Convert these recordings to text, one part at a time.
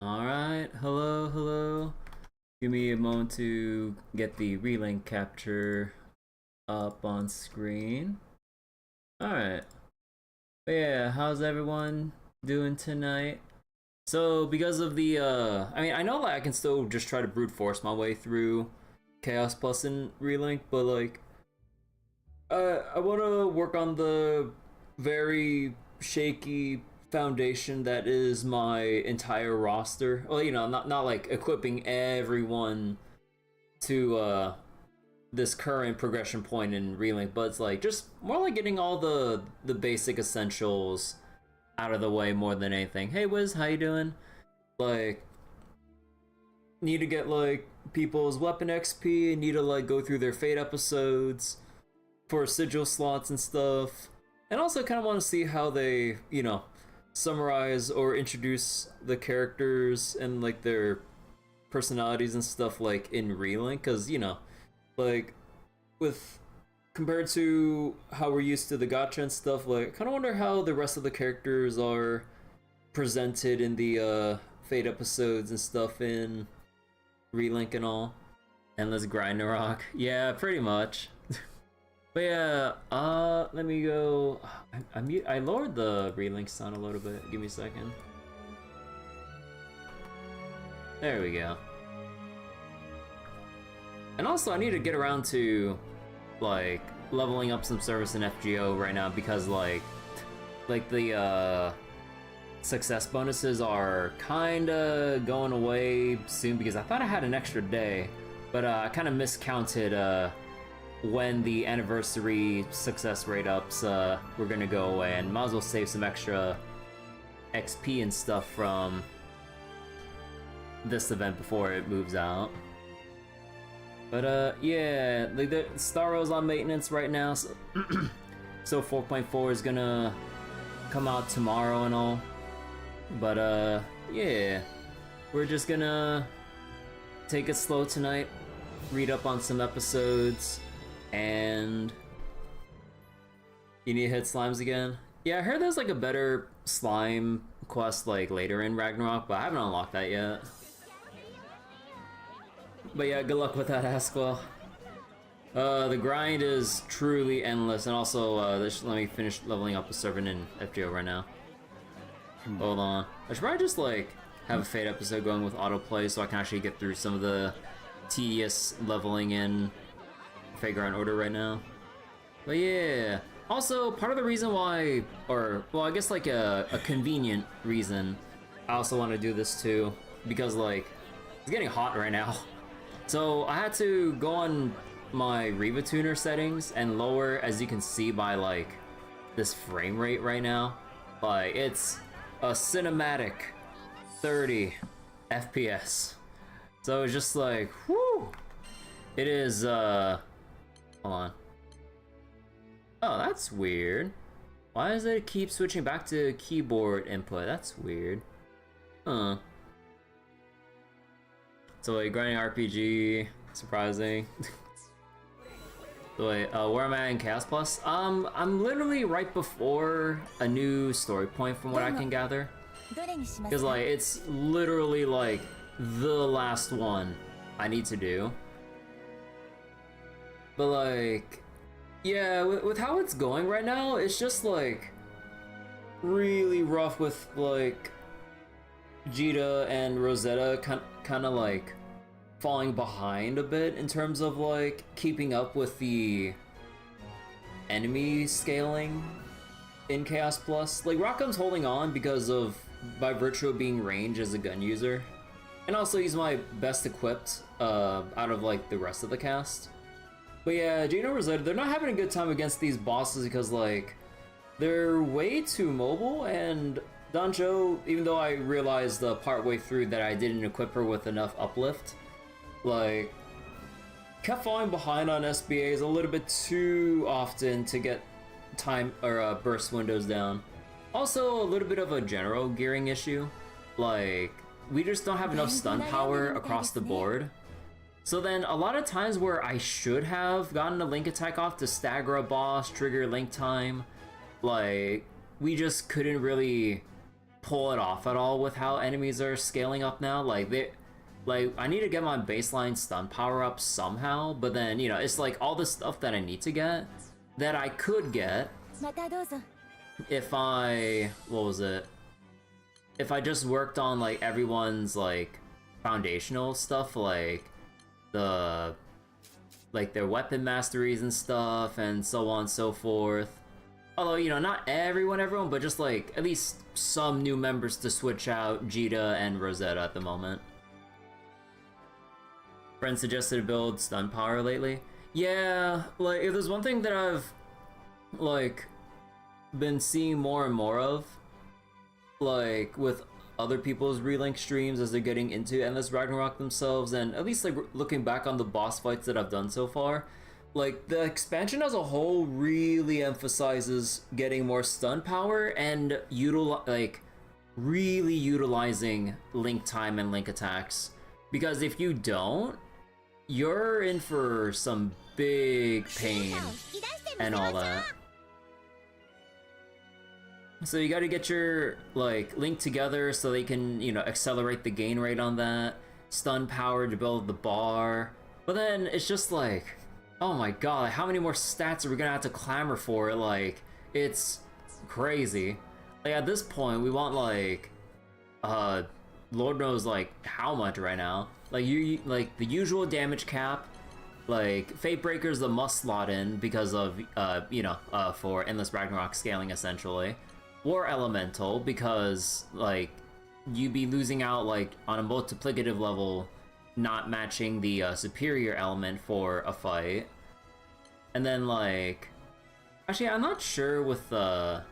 Alright, hello, hello. Give me a moment to get the relink capture up on screen. Alright. Yeah, how's everyone doing tonight? So, because of the, I know I can still just try to brute force my way through Chaos Plus and Relink, but like, I want to work on the very shaky foundation that is my entire roster. Well, not like equipping everyone to this current progression point in Relink, but it's like just more like getting all the basic essentials out of the way more than anything. Hey Wiz, how you doing? Like, need to get like people's weapon XP, need to like go through their Fate episodes for sigil slots and stuff. And also kind of want to see how they, summarize or introduce the characters and like their personalities and stuff like in Relink, because like with compared to how we're used to the gacha and stuff, like I kind of wonder how the rest of the characters are presented in the Fate episodes and stuff in Relink and all. Endless Ragnarok, yeah, pretty much. But yeah, let me go. I lowered the Relink sound a little bit. Give me a second. There we go. And also, I need to get around to like leveling up some service in FGO right now because like the success bonuses are kinda going away soon because I thought I had an extra day, but I kind of miscounted when the anniversary success rate ups were gonna go away, and might as well save some extra XP and stuff from this event before it moves out. But yeah, like the Starro's on maintenance right now, so, so 4.4 is gonna come out tomorrow and all. But yeah, we're just gonna take it slow tonight, read up on some episodes. And you need to hit slimes again? Yeah, I heard there's like a better slime quest like later in Ragnarok, but I haven't unlocked that yet. But yeah, good luck with that, Asquel. The grind is truly endless, and also let me finish leveling up a servant in FGO right now. Hold on. I should probably just like have a Fate episode going with autoplay so I can actually get through some of the tedious leveling in Fagron order right now. But yeah, also part of the reason why, or well, I guess like a convenient reason I also want to do this too, because like it's getting hot right now, so I had to go on my Riva tuner settings and lower, as you can see by like this frame rate right now, like it's a cinematic 30 FPS. So it's just like, whoo, it is hold on. Oh, that's weird. Why does it keep switching back to keyboard input? That's weird. Huh. So wait, grinding RPG, surprising. So wait, where am I in Chaos Plus? I'm literally right before a new story point from what I can gather. Because like, it's literally like the last one I need to do. But like, yeah, with how it's going right now, it's just like really rough with like Jita and Rosetta kind of like falling behind a bit in terms of like keeping up with the enemy scaling in Chaos Plus. Like Rockham's holding on because of by virtue of being range as a gun user, and also he's my best equipped out of like the rest of the cast. But yeah, Jita and Rosetta, they're not having a good time against these bosses because like they're way too mobile, and Dancho, even though I realized part way through that I didn't equip her with enough uplift, like kept falling behind on SBAs a little bit too often to get time or burst windows down. Also a little bit of a general gearing issue, like we just don't have enough stun power across the board. So then a lot of times where I should have gotten a link attack off to stagger a boss, trigger link time, like we just couldn't really pull it off at all with how enemies are scaling up now. Like, I need to get my baseline stun power up somehow, but then, you know, it's like all the stuff that I need to get that I could get if I, what was it? If I just worked on, like, everyone's, like, foundational stuff, like, their weapon masteries and stuff, and so on and so forth. Although, you know, not everyone, but just, like, at least some new members to switch out Jita and Rosetta at the moment. Friends suggested to build stun power lately. Yeah, like, if there's one thing that I've, like, been seeing more and more of, like, with other people's Relink streams as they're getting into Endless Ragnarok themselves, and at least, like, looking back on the boss fights that I've done so far, like, the expansion as a whole really emphasizes getting more stun power and really utilizing link time and link attacks. Because if you don't, you're in for some big pain and all that. So you gotta get your, like, link together so they can, you know, accelerate the gain rate on that. Stun power to build the bar. But then it's just like, oh my god, how many more stats are we gonna have to clamor for? Like, it's crazy. Like, at this point, we want, like, Lord knows, like, how much right now. Like, like, the usual damage cap. Like, Fate Breaker's the must slot in because of, you know, for Endless Ragnarok scaling, essentially. War Elemental, because, like, you'd be losing out, like, on a multiplicative level, not matching the superior element for a fight. And then, like, actually, I'm not sure with what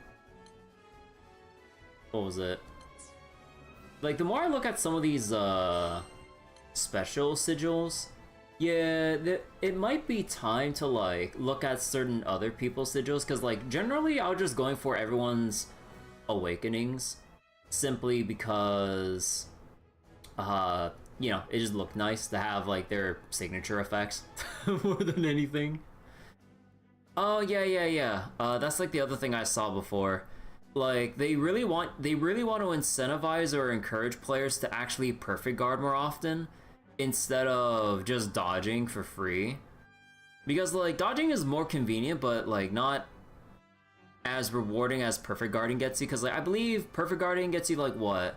was it? Like, the more I look at some of these special sigils, yeah, it might be time to, like, look at certain other people's sigils, because, like, generally I was just going for everyone's awakenings, simply because, you know, it just looked nice to have, like, their signature effects more than anything. Oh, yeah. That's, like, the other thing I saw before. Like, they really want to incentivize or encourage players to actually perfect guard more often, instead of just dodging for free. Because, like, dodging is more convenient, but, like, not as rewarding as perfect guarding gets you. Because, like, I believe perfect guarding gets you, like, what?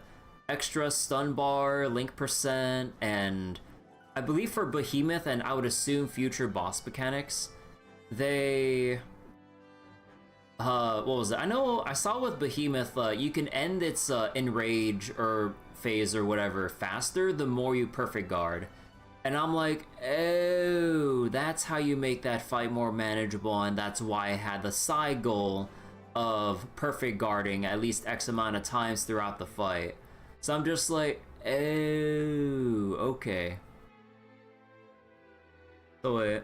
Extra stun bar, link percent, and I believe for Behemoth, and I would assume future boss mechanics, they... what was it? I know I saw with Behemoth, you can end its enrage or phase or whatever faster the more you perfect guard. And I'm like, oh, that's how you make that fight more manageable, and that's why I had the side goal of perfect guarding at least X amount of times throughout the fight. So I'm just like, oh, okay. So wait.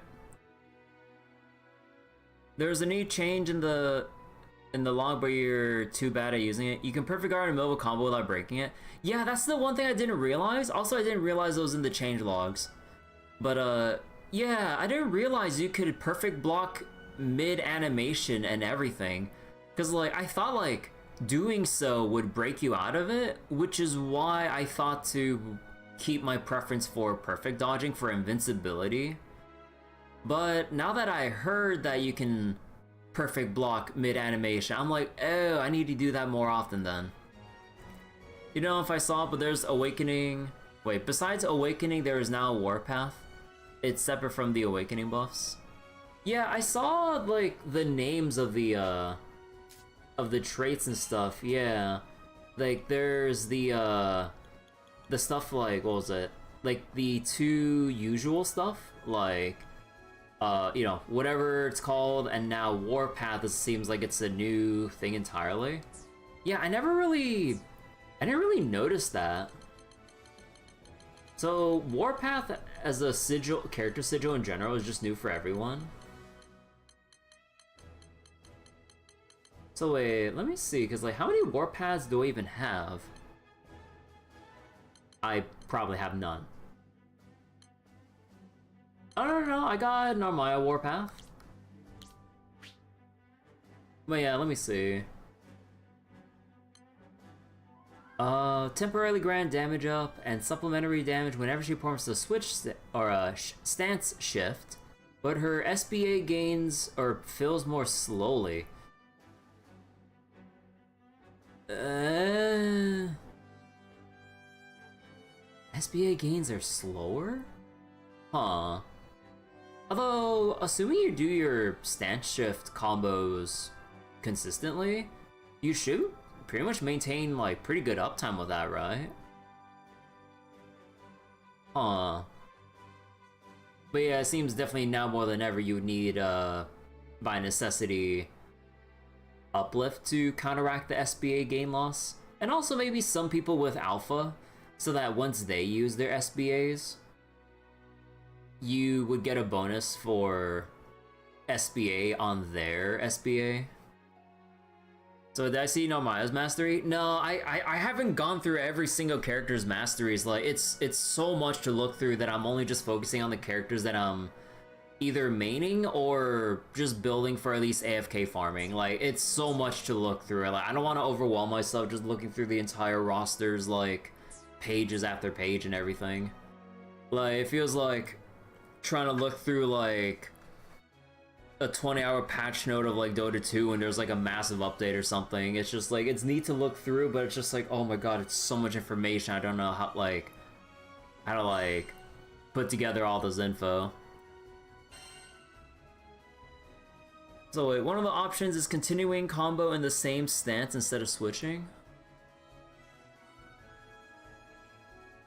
There's a new change in the log, but you're too bad at using it. You can perfect guard in the middle of a combo without breaking it. Yeah, that's the one thing I didn't realize. Also, I didn't realize it was in the change logs. But, yeah, I didn't realize you could perfect block mid-animation and everything. Because, like, I thought, like, doing so would break you out of it, which is why I thought to keep my preference for perfect dodging for invincibility. But now that I heard that you can perfect block mid-animation, I'm like, oh, I need to do that more often then. You know, if I saw it, but there's Awakening. Wait, besides Awakening, there is now a Warpath. It's separate from the Awakening buffs. Yeah, I saw, like, the names of the traits and stuff, yeah. Like, there's the stuff like, what was it? Like, the two usual stuff, like, you know, whatever it's called, and now Warpath, it seems like it's a new thing entirely. Yeah, I didn't really notice that. So, Warpath as a sigil, character sigil in general, is just new for everyone. So wait, let me see, because, like, how many Warpaths do I even have? I probably have none. I don't know, I got Narmaya Warpath. But yeah, let me see. Temporarily grant damage up and supplementary damage whenever she performs a switch stance shift, but her SBA gains or fills more slowly. SBA gains are slower? Huh. Although, assuming you do your stance shift combos consistently, you should pretty much maintain, like, pretty good uptime with that, right? Huh. But yeah, it seems definitely now more than ever you would need, by necessity, uplift to counteract the SBA gain loss. And also maybe some people with alpha, so that once they use their SBAs, you would get a bonus for SBA on their SBA. So did I see Nomaya's mastery? No, I haven't gone through every single character's masteries. Like it's so much to look through that I'm only just focusing on the characters that I'm either maining or just building for at least AFK farming. Like it's so much to look through. Like I don't want to overwhelm myself just looking through the entire rosters, like pages after page and everything. Like it feels like trying to look through like a 20-hour patch note of like Dota 2 and there's like a massive update or something. It's just like it's neat to look through, but it's just like, oh my god, it's so much information. I don't know how to like put together all this info. So wait, one of the options is continuing combo in the same stance instead of switching.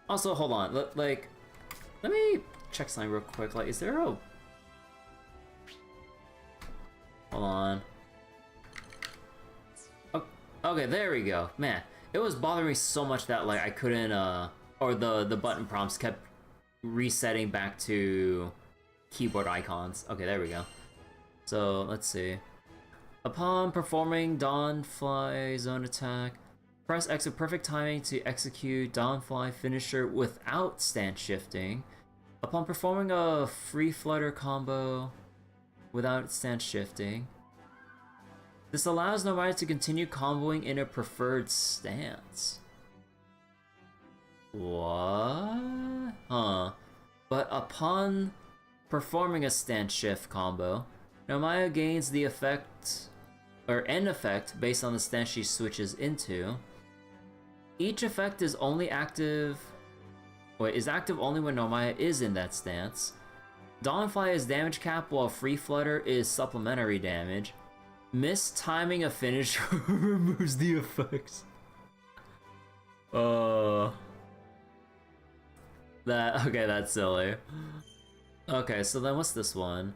Also, hold on, let me check something real quick. Like, is there a... Hold on. Okay, there we go. Man, it was bothering me so much that like I couldn't or the button prompts kept resetting back to keyboard icons. Okay, there we go. So let's see. Upon performing Dawnfly zone attack, press X with perfect timing to execute Dawnfly finisher without stance shifting. Upon performing a free flutter combo without stance shifting, this allows Nomai to continue comboing in a preferred stance. What? Huh. But upon performing a stance shift combo, Nomaya gains the effect, or an effect based on the stance she switches into. Each effect is only active, is active only when Nomaya is in that stance. Dawnfly is damage cap while Free Flutter is supplementary damage. Mistiming a finish removes the effects. Okay, that's silly. Okay, so then what's this one?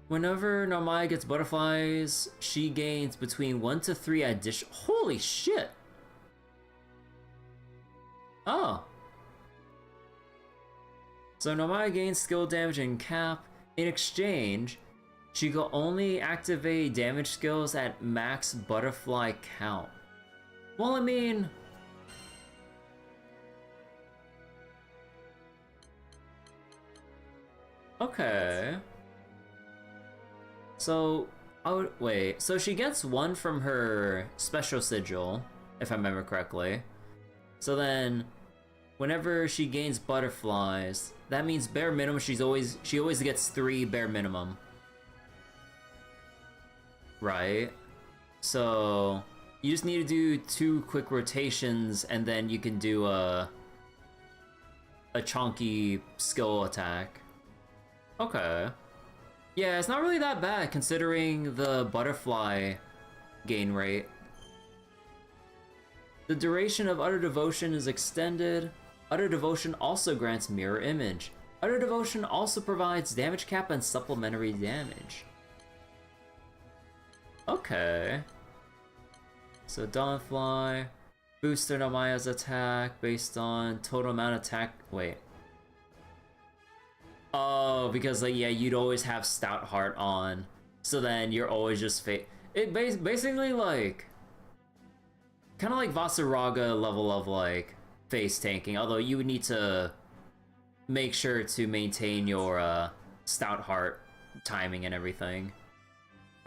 Whenever Nomaya gets butterflies, she gains between 1 to 3 addition. Holy shit! Oh. So Nomaya gains skill damage and cap. In exchange, she can only activate damage skills at max butterfly count. Well, I mean... Okay. So, wait, so she gets 1 from her special sigil, if I remember correctly. So then, whenever she gains butterflies, that means bare minimum she always gets 3 bare minimum. Right? So, you just need to do 2 quick rotations and then you can do a chunky skill attack. Okay. Yeah, it's not really that bad considering the butterfly gain rate. The duration of Utter Devotion is extended. Utter Devotion also grants Mirror Image. Utter Devotion also provides damage cap and supplementary damage. Okay. So Dawnfly, booster Nomaya's attack based on total amount of attack. Wait. Oh, because like yeah, you'd always have Stout Heart on, so then you're always just basically like kind of like Vasaraga level of like face tanking. Although you would need to make sure to maintain your Stout Heart timing and everything.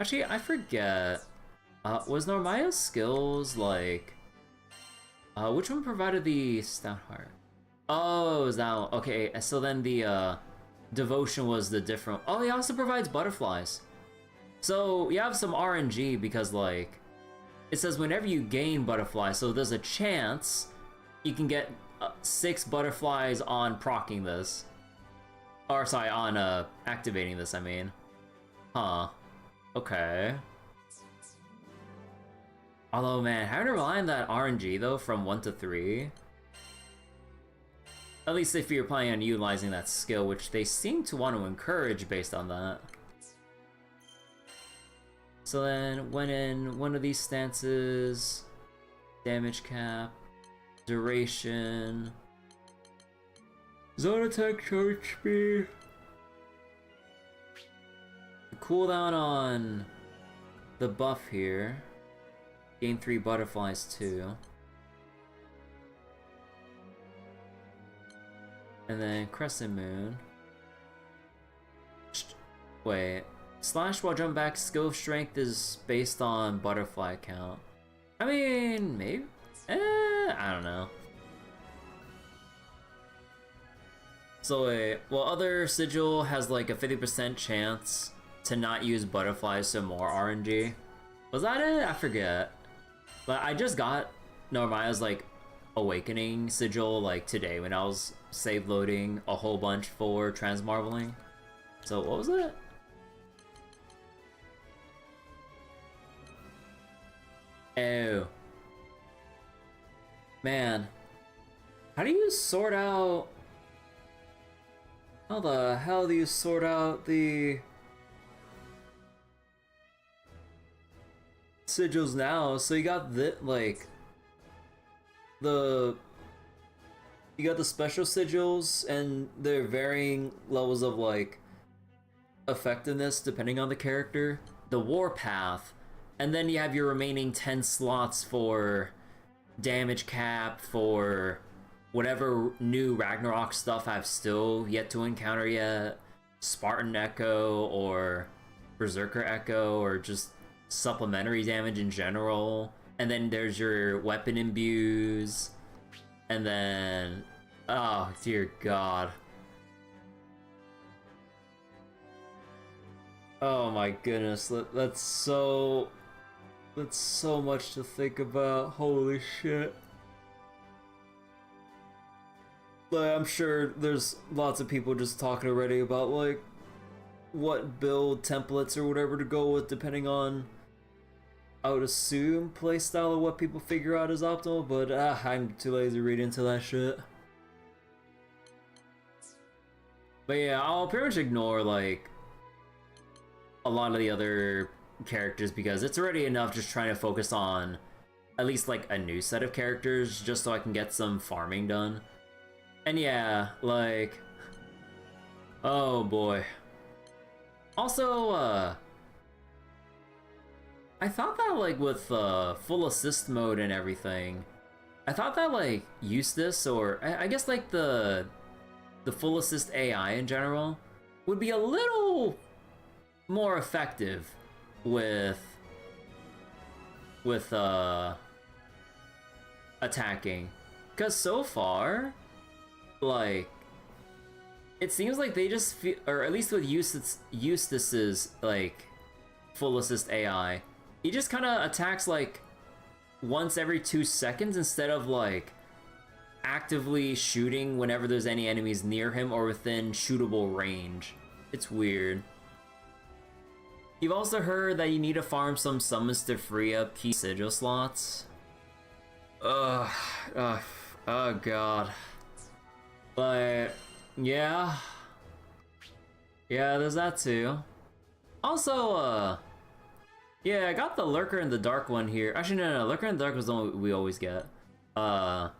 Actually, I forget. Was Normaya's skills like Which one provided the stout heart? Oh, is that one? Okay, so then the devotion was the different. Oh, he also provides butterflies. So you have some RNG because like it says whenever you gain butterflies, so there's a chance you can get 6 butterflies on proccing this. Or sorry, on activating this, I mean. Huh. Okay. Although, man, having to rely on that RNG, though, from 1 to 3... At least if you're planning on utilizing that skill, which they seem to want to encourage based on that. So then, when in one of these stances... Damage cap... Duration... Zone attack charge speed... Cooldown on... the buff here... Gain 3 butterflies too. And then Crescent Moon. Wait. Slash while jump back, skill strength is based on butterfly count. I mean, maybe? I don't know. So wait, well other sigil has like a 50% chance to not use butterflies, so more RNG. Was that it? I forget. But I just got Normaya's like awakening sigil like today when I was save loading a whole bunch for transmarveling. So what was it? Oh. Man. How do you sort out... How the hell do you sort out the... sigils now? So you got the like you got the special sigils and their varying levels of like effectiveness depending on the character, the warpath, and then you have your remaining 10 slots for damage cap, for whatever new Ragnarok stuff I've still yet to encounter yet, Spartan Echo or Berserker Echo, or just supplementary damage in general. And then there's your weapon imbues, and then oh dear god, oh my goodness, that's so much to think about. Holy shit. Like, I'm sure there's lots of people just talking already about like what build templates or whatever to go with depending on, I would assume, playstyle or what people figure out is optimal, but I'm too lazy to read into that shit. But yeah, I'll pretty much ignore like a lot of the other characters because it's already enough just trying to focus on at least like a new set of characters just so I can get some farming done. And yeah, like, oh boy. Also, I thought that like with full assist mode and everything, I thought that like Eustace, or I guess like the full assist AI in general would be a little more effective with attacking, because so far like it seems like they just feel, or at least with Eustace's like full assist AI, he just kind of attacks like once every 2 seconds instead of like actively shooting whenever there's any enemies near him or within shootable range. It's weird. You've also heard that you need to farm some summons to free up key sigil slots. Oh god. But yeah, there's that too. Also, yeah, I got the Lurker in the Dark one here. Actually, no, Lurker in the Dark was the one we always get. But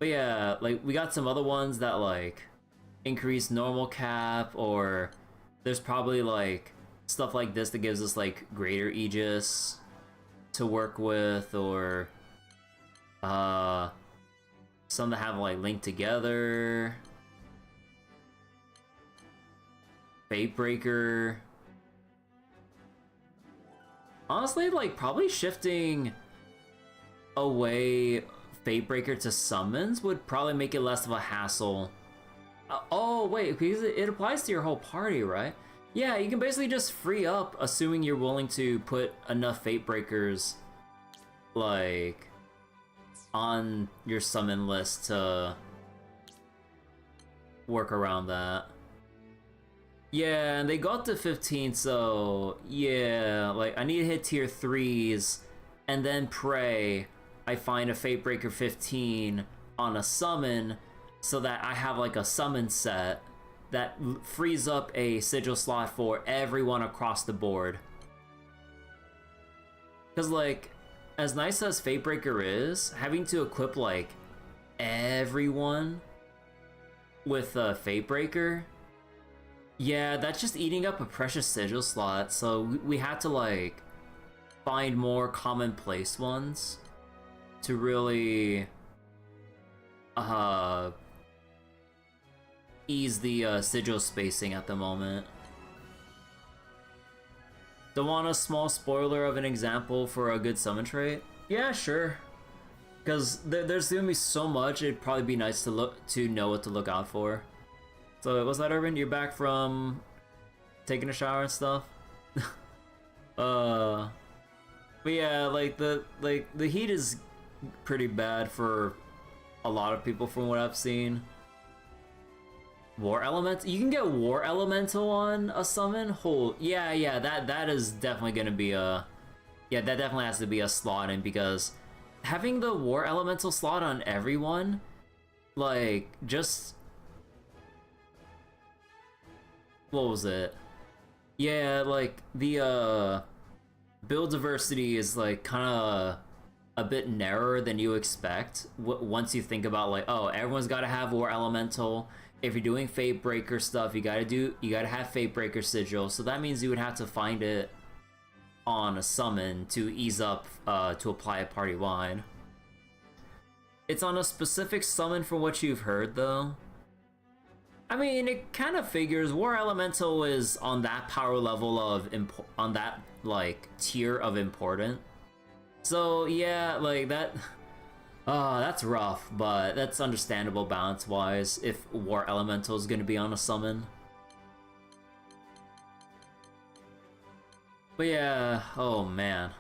yeah, like, we got some other ones that, like, increase normal cap, or there's probably, like, stuff like this that gives us, like, greater Aegis to work with, or, some that have, like, linked together. Fatebreaker. Honestly, like, probably shifting away Fatebreaker to summons would probably make it less of a hassle. Oh wait, because it applies to your whole party, right? Yeah, you can basically just free up, assuming you're willing to put enough Fatebreakers, like, on your summon list to work around that. Yeah, and they got to 15, so yeah, like I need to hit tier 3s and then pray I find a Fatebreaker 15 on a summon so that I have like a summon set that frees up a sigil slot for everyone across the board. Because like, as nice as Fatebreaker is, having to equip like everyone with a Fatebreaker, yeah, that's just eating up a precious sigil slot, so we had to like find more commonplace ones to really ease the sigil spacing at the moment. Don't want a small spoiler of an example for a good summon trait? Yeah, sure. Because there's gonna be so much, it'd probably be nice to know what to look out for. So was that Urban? You're back from taking a shower and stuff? But yeah, like the heat is pretty bad for a lot of people from what I've seen. War Elemental? You can get War Elemental on a summon? Yeah, that is definitely gonna be a... Yeah, that definitely has to be a slot in, because having the War Elemental slot on everyone, like, just... What was it? Yeah, like, the, build diversity is, like, kinda a bit narrower than you expect once you think about, like, oh, everyone's gotta have War Elemental. If you're doing Fatebreaker stuff, you gotta have Fatebreaker Sigil, so that means you would have to find it on a summon to ease up, to apply it party-wide. It's on a specific summon from what you've heard, though. I mean, it kind of figures. War Elemental is on that power level of on that, like, tier of important. So, yeah, like, that... that's rough, but that's understandable balance-wise if War Elemental is going to be on a summon. But yeah, oh man.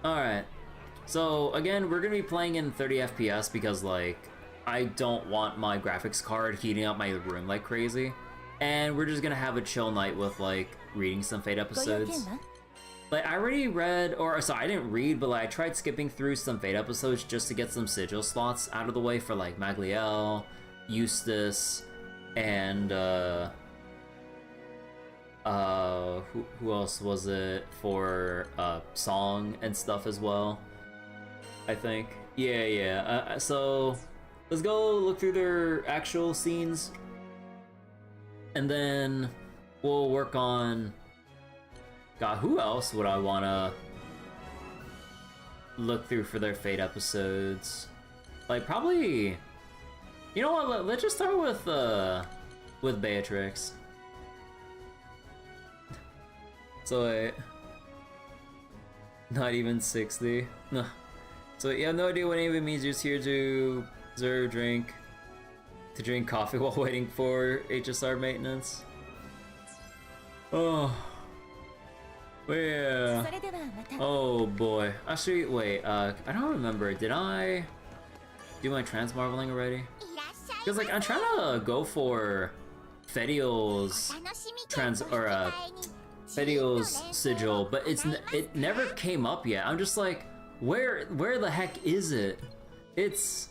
Alright, so again, we're going to be playing in 30 FPS because, like, I don't want my graphics card heating up my room like crazy. And we're just gonna have a chill night with, like, reading some Fate episodes. Like, I already read, or sorry, I didn't read, but like, I tried skipping through some Fate episodes just to get some sigil slots out of the way for, like, Magliel, Eustace, and who else was it for Song and stuff as well, I think. Yeah. So let's go look through their actual scenes. And then we'll work on... God, who else would I want to look through for their Fate episodes? Like, probably... You know what, let's just start with Beatrix. So, wait... Not even 60? No. So, you have no idea what any of it means, you're just here to observe, drink... To drink coffee while waiting for HSR maintenance. Oh. Yeah. Oh boy. Actually, wait, I don't remember. Did I do my trans marveling already? Because, like, I'm trying to go for Fediel's Fediel's sigil, but it never came up yet. I'm just like, where the heck is it? It's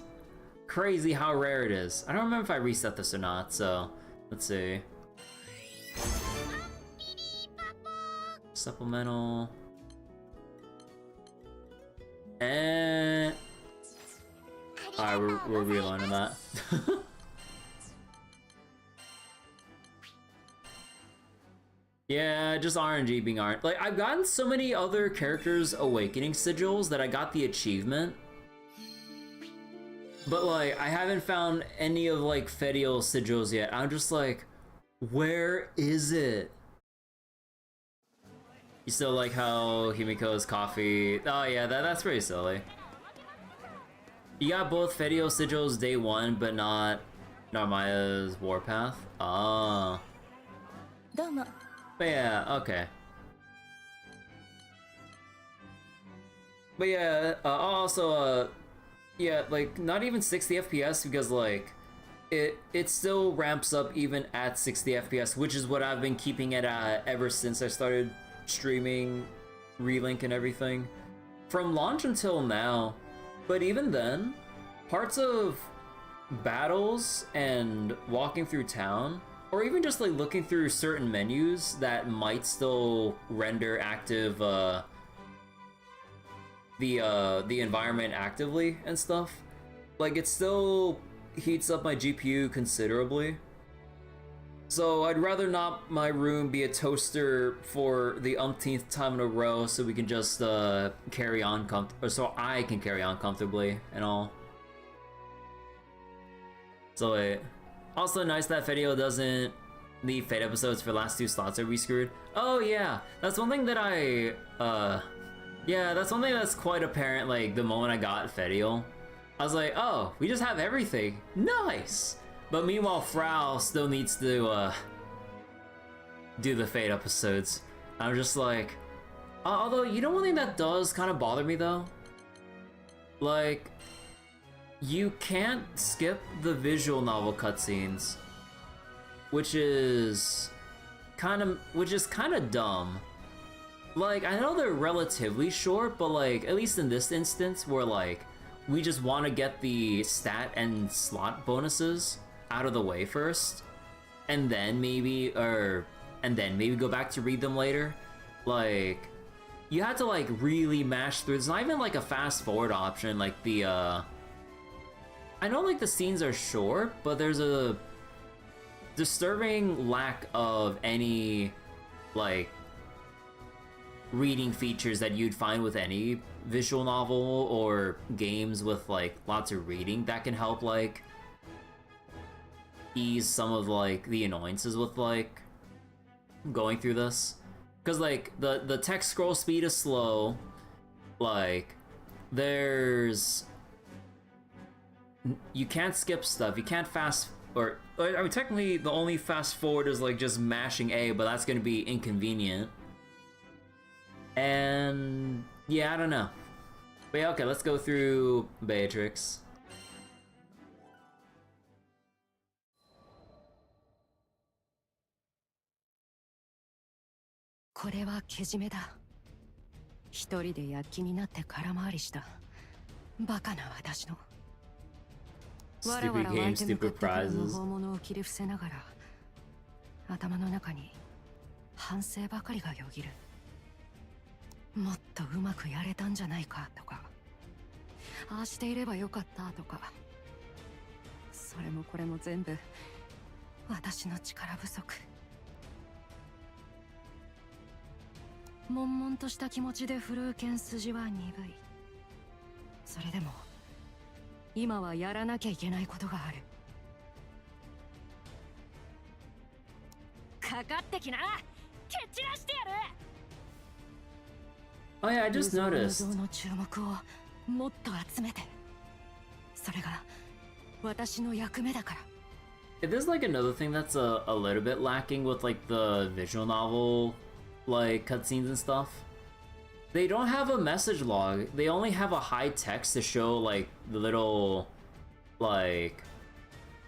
crazy how rare it is. I don't remember if I reset this or not, so let's see. Supplemental. And alright, we're realigning that. Yeah, just RNG being RNG. Like, I've gotten so many other characters' awakening sigils that I got the achievement. But, like, I haven't found any of, like, Fediel's sigils yet. I'm just like, where is it? You still like how Himiko's coffee? Oh yeah, that's pretty silly. You got both Fedio sigils day 1, but not Narmaya's warpath? Ah. But yeah, okay. But yeah, also, yeah, like, not even 60 FPS because, like, it still ramps up even at 60 FPS, which is what I've been keeping it at ever since I started streaming Relink and everything. From launch until now. But even then, parts of battles and walking through town, or even just like looking through certain menus that might still render active the environment actively and stuff, like it still heats up my GPU considerably. So I'd rather not my room be a toaster for the umpteenth time in a row, so we can just carry on or so I can carry on comfortably and all. So also nice that Fedio doesn't leave Fate episodes for last 2 slots are we screwed. Oh yeah, that's one thing that yeah, that's one thing that's quite apparent. Like the moment I got Fedio, I was like, oh, we just have everything, nice. But meanwhile, Frau still needs to do the Fate episodes. I'm just like, although you know one thing that does kind of bother me though, like you can't skip the visual novel cutscenes, which is kind of dumb. Like I know they're relatively short, but like at least in this instance, where like we just want to get the stat and slot bonuses out of the way first, and then maybe go back to read them later. Like you had to like really mash through. There's not even like a fast forward option. Like the I know like the scenes are short, but there's a disturbing lack of any like reading features that you'd find with any visual novel or games with like lots of reading that can help like ease some of like the annoyances with like going through this, because like the text scroll speed is slow. Like you can't skip stuff, you can't fast, or I mean technically the only fast forward is like just mashing A, but that's gonna be inconvenient. And yeah, I don't know. But yeah, okay, let's go through Beatrix. これはけじめだ。一人で躍起になって空回りしたバカな私の。わらわら湧いて向かってくる無法者を切り伏せながら、頭の中に反省ばかりがよぎる。もっとうまくやれたんじゃないかとか、ああしていればよかったとか、それもこれも全部私の力不足。悶々とした気持ちで振るう剣筋は鈍い。それでも今はやらなきゃいけないことがある。かかってきな、蹴散らしてやる。Oh yeah, I just noticed. の注目をもっと集めて。それが私の役目だから。There's like another thing that's a little bit lacking with like the visual novel like cutscenes and stuff. They don't have a message log. They only have a high text to show like the little like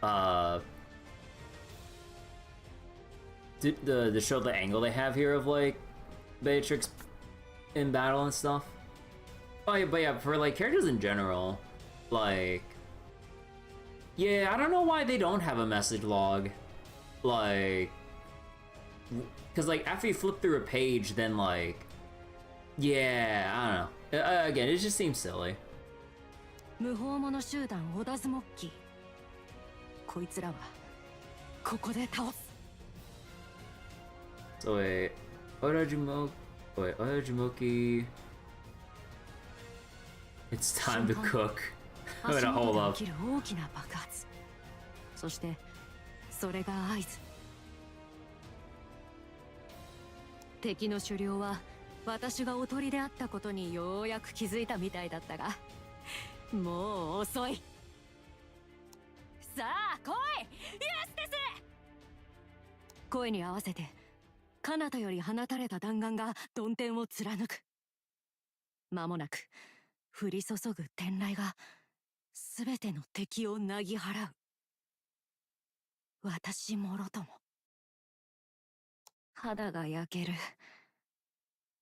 to show the angle they have here of like Beatrix in battle and stuff. Oh yeah, but yeah, for like characters in general, like yeah, I don't know why they don't have a message log. Like, because like after you flip through a page, then like, yeah, I don't know. Again, it just seems silly. 無法者集団オダズモッキー。こいつらはここで倒す。So wait, Odajumoki. It's time to cook. I'm gonna hold up. 大きな爆発。そしてそれが合図。敵の狩猟は私がおとりであったことにようやく気づいたみたいだったが、もう遅い。さあ来い、イエスです。声に合わせて彼方より放たれた弾丸が曇天を貫く。間もなく降り注ぐ天雷が全ての敵をなぎ払う。私もろとも肌が焼ける。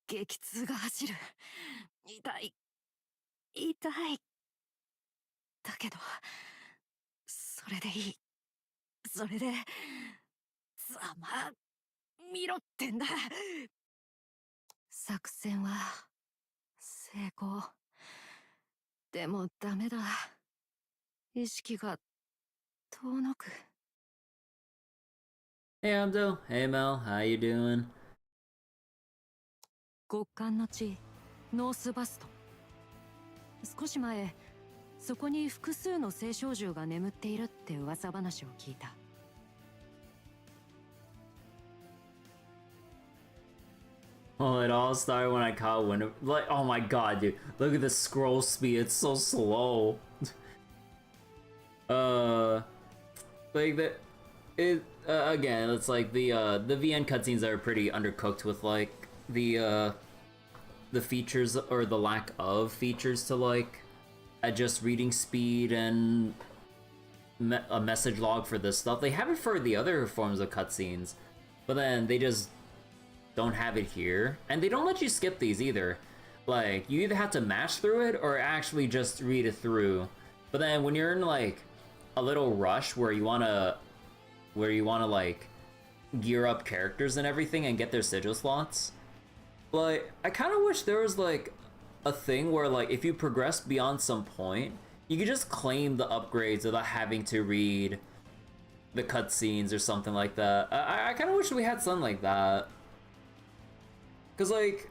激痛が走る。痛い痛い。だけどそれでいい。それでざま見ろってんだ。作戦は成功。でもダメだ。意識が遠のく。Hey Abdul, hey Mel, how you doing? 極寒の地、ノースバスト。少し前、そこに複数の聖少獣が眠っているって噂話を聞いた。Oh, it all started when I caught wind of, like, oh my god, dude, look at the scroll speed, it's so slow. Like again, it's like the VN cutscenes are pretty undercooked with like the features or the lack of features to like adjust reading speed and a message log for this stuff. They have it for the other forms of cutscenes, but then they just don't have it here, and they don't let you skip these either. Like, you either have to mash through it or actually just read it through. But then when you're in like a little rush where you wanna like gear up characters and everything and get their sigil slots, like, I kind of wish there was like a thing where like if you progress beyond some point, you could just claim the upgrades without having to read the cutscenes or something like that. I kind of wish we had something like that. Cause like,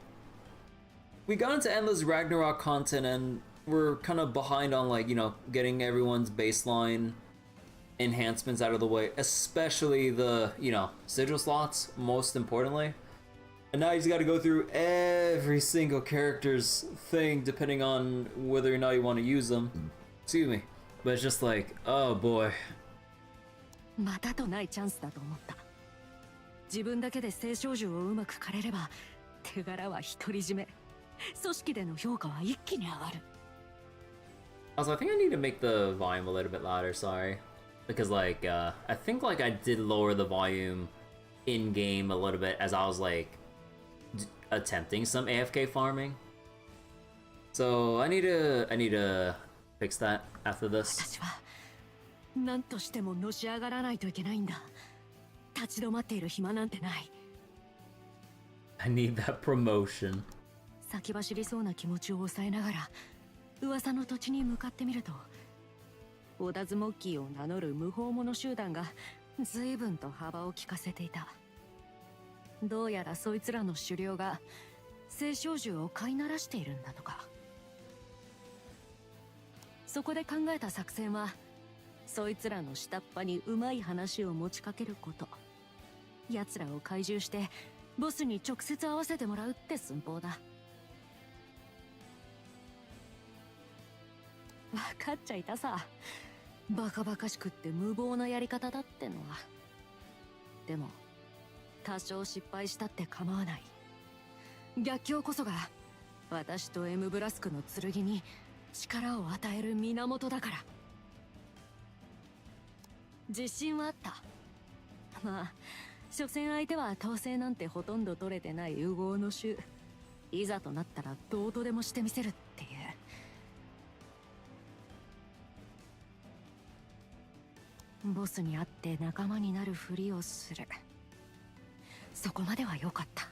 we got into endless Ragnarok content and we're kind of behind on like, you know, getting everyone's baseline enhancements out of the way, especially the, you know, sigil slots, most importantly. And now you just gotta go through every single character's thing depending on whether or not you want to use them. Excuse me. But it's just like, oh boy. またとないチャンスだと思った。自分だけで聖少獣をうまく狩れれば手柄は独り占め。組織での評価は一気に上がる。Also, I think I need to make the volume a little bit louder, sorry. Because like, I think like I did lower the volume in-game a little bit as I was like attempting some AFK farming. So I need to fix that after this. 私は何としてものし上がらないといけないんだ。立ち止まっている暇なんてない。I need that promotion. 先走りそうな気持ちを抑えながら噂の土地に向かってみると、オダズモッキーを名乗る無法者集団が随分と幅を利かせていた。どうやらそいつらの首領が聖少獣を飼いならしているんだとか。そこで考えた作戦は、そいつらの下っ端にうまい話を持ちかけること。奴らを懐柔してボスに直接会わせてもらうって寸法だ。分かっちゃいたさ。バカバカしくって無謀なやり方だってのは。でも多少失敗したって構わない。逆境こそが私とエムブラスクの剣に力を与える源だから。自信はあった。まあ所詮相手は統制なんてほとんど取れてない烏合の衆。いざとなったらどうとでもしてみせるっていう。ボスに会って仲間になるふりをする。そこまでは良かった。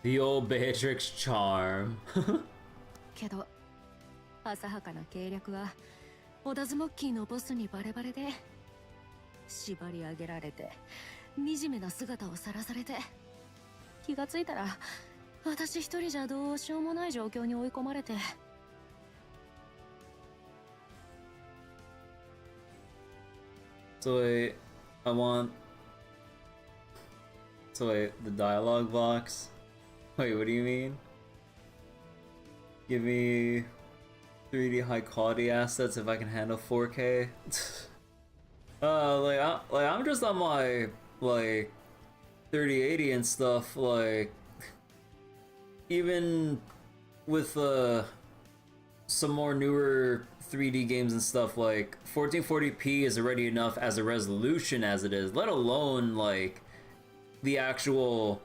The old Beatrix charm. けど浅はかな計略はオダズモッキーのボスにバレバレで、縛り上げられて惨めな姿をさらされて、気がついたら私一人じゃどうしようもない状況に追い込まれて。So I want So wait, the dialogue box? Wait, what do you mean? Give me 3D high quality assets if I can handle 4K? I'm just on my, like, 3080 and stuff, like, even with, some more newer 3D games and stuff, like 1440p is already enough as a resolution as it is, let alone like the actual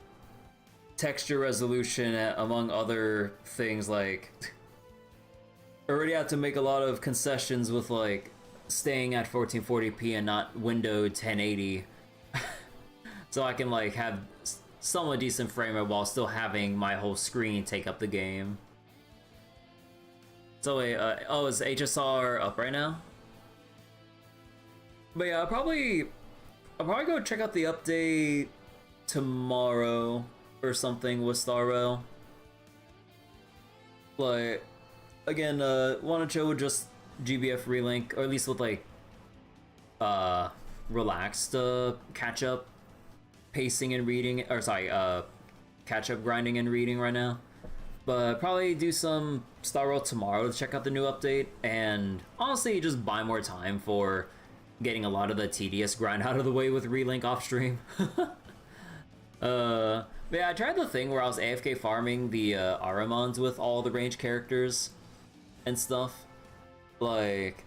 texture resolution among other things. Like already have to make a lot of concessions with like staying at 1440p and not windowed 1080 so I can like have somewhat decent frame rate while still having my whole screen take up the game. So wait, oh, is HSR up right now? But yeah, I'll probably go check out the update tomorrow or something with Star Rail. Like, again, want to chill with just GBF Relink, or at least with like, relaxed catch up pacing and reading, or sorry, catch up grinding and reading right now. But probably do some Star Rail tomorrow to check out the new update, and honestly just buy more time for getting a lot of the tedious grind out of the way with Relink off stream. But yeah, I tried the thing where I was AFK farming the Aramons with all the range characters and stuff. Like,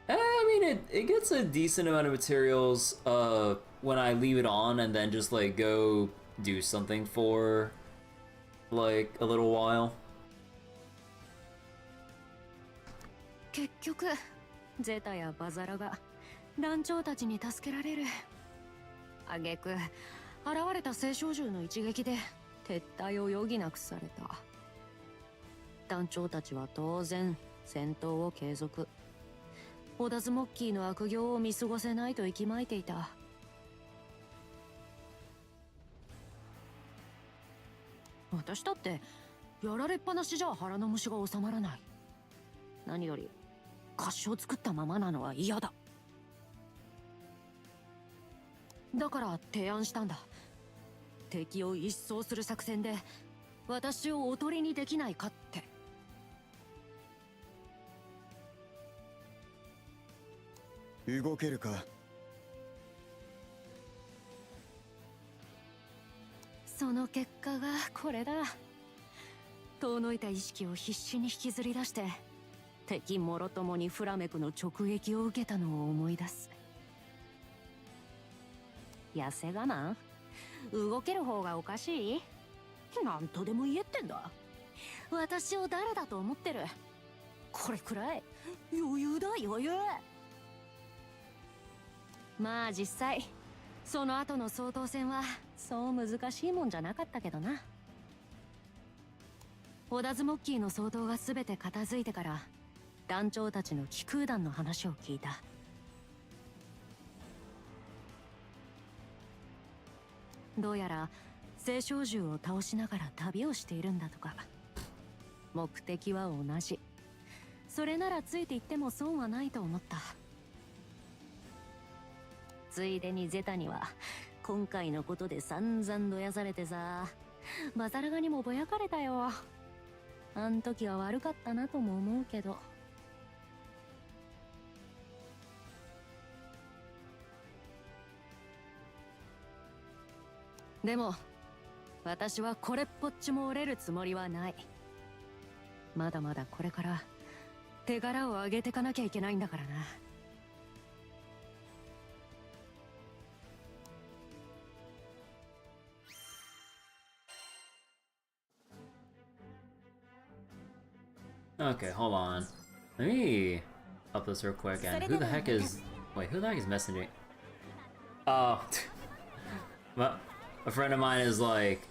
I mean, it gets a decent amount of materials when I leave it on and then just like go do something for like a little while. 結局ゼタやバザラが団長たちに助けられる。挙句現れた聖少獣の一撃で撤退を余儀なくされた。団長たちは当然戦闘を継続。オダズモッキーの悪行を見過ごせないと息巻いていた。私だってやられっぱなしじゃ腹の虫が収まらない。何より箇所を作ったままなのは嫌だ。だから提案したんだ。敵を一掃する作戦で私をおとりにできないかって。動けるか。その結果がこれだ。遠のいた意識を必死に引きずり出して敵もろともにフラメクの直撃を受けたのを思い出す。痩せ我慢？動ける方がおかしい？なんとでも言えってんだ。私を誰だと思ってる？これくらい余裕だ余裕。まあ実際その後の総統戦はそう難しいもんじゃなかったけどな。オダズモッキーの総統が全て片付いてから団長たちの気空団の話を聞いた。どうやら聖少獣を倒しながら旅をしているんだとか。目的は同じ。それならついていっても損はないと思った。ついでにゼタには今回のことで散々どやされてさ、バザラガにもぼやかれたよ。あん時は悪かったなとも思うけど。でも私はこれっぽっちも折れるつもりはない。まだまだこれから手柄を上げてかなきゃいけないんだからな。Okay, hold on. Let me up this real quick. And who the heck is... Wait, who the heck is messaging? Oh. Well, a friend of mine is like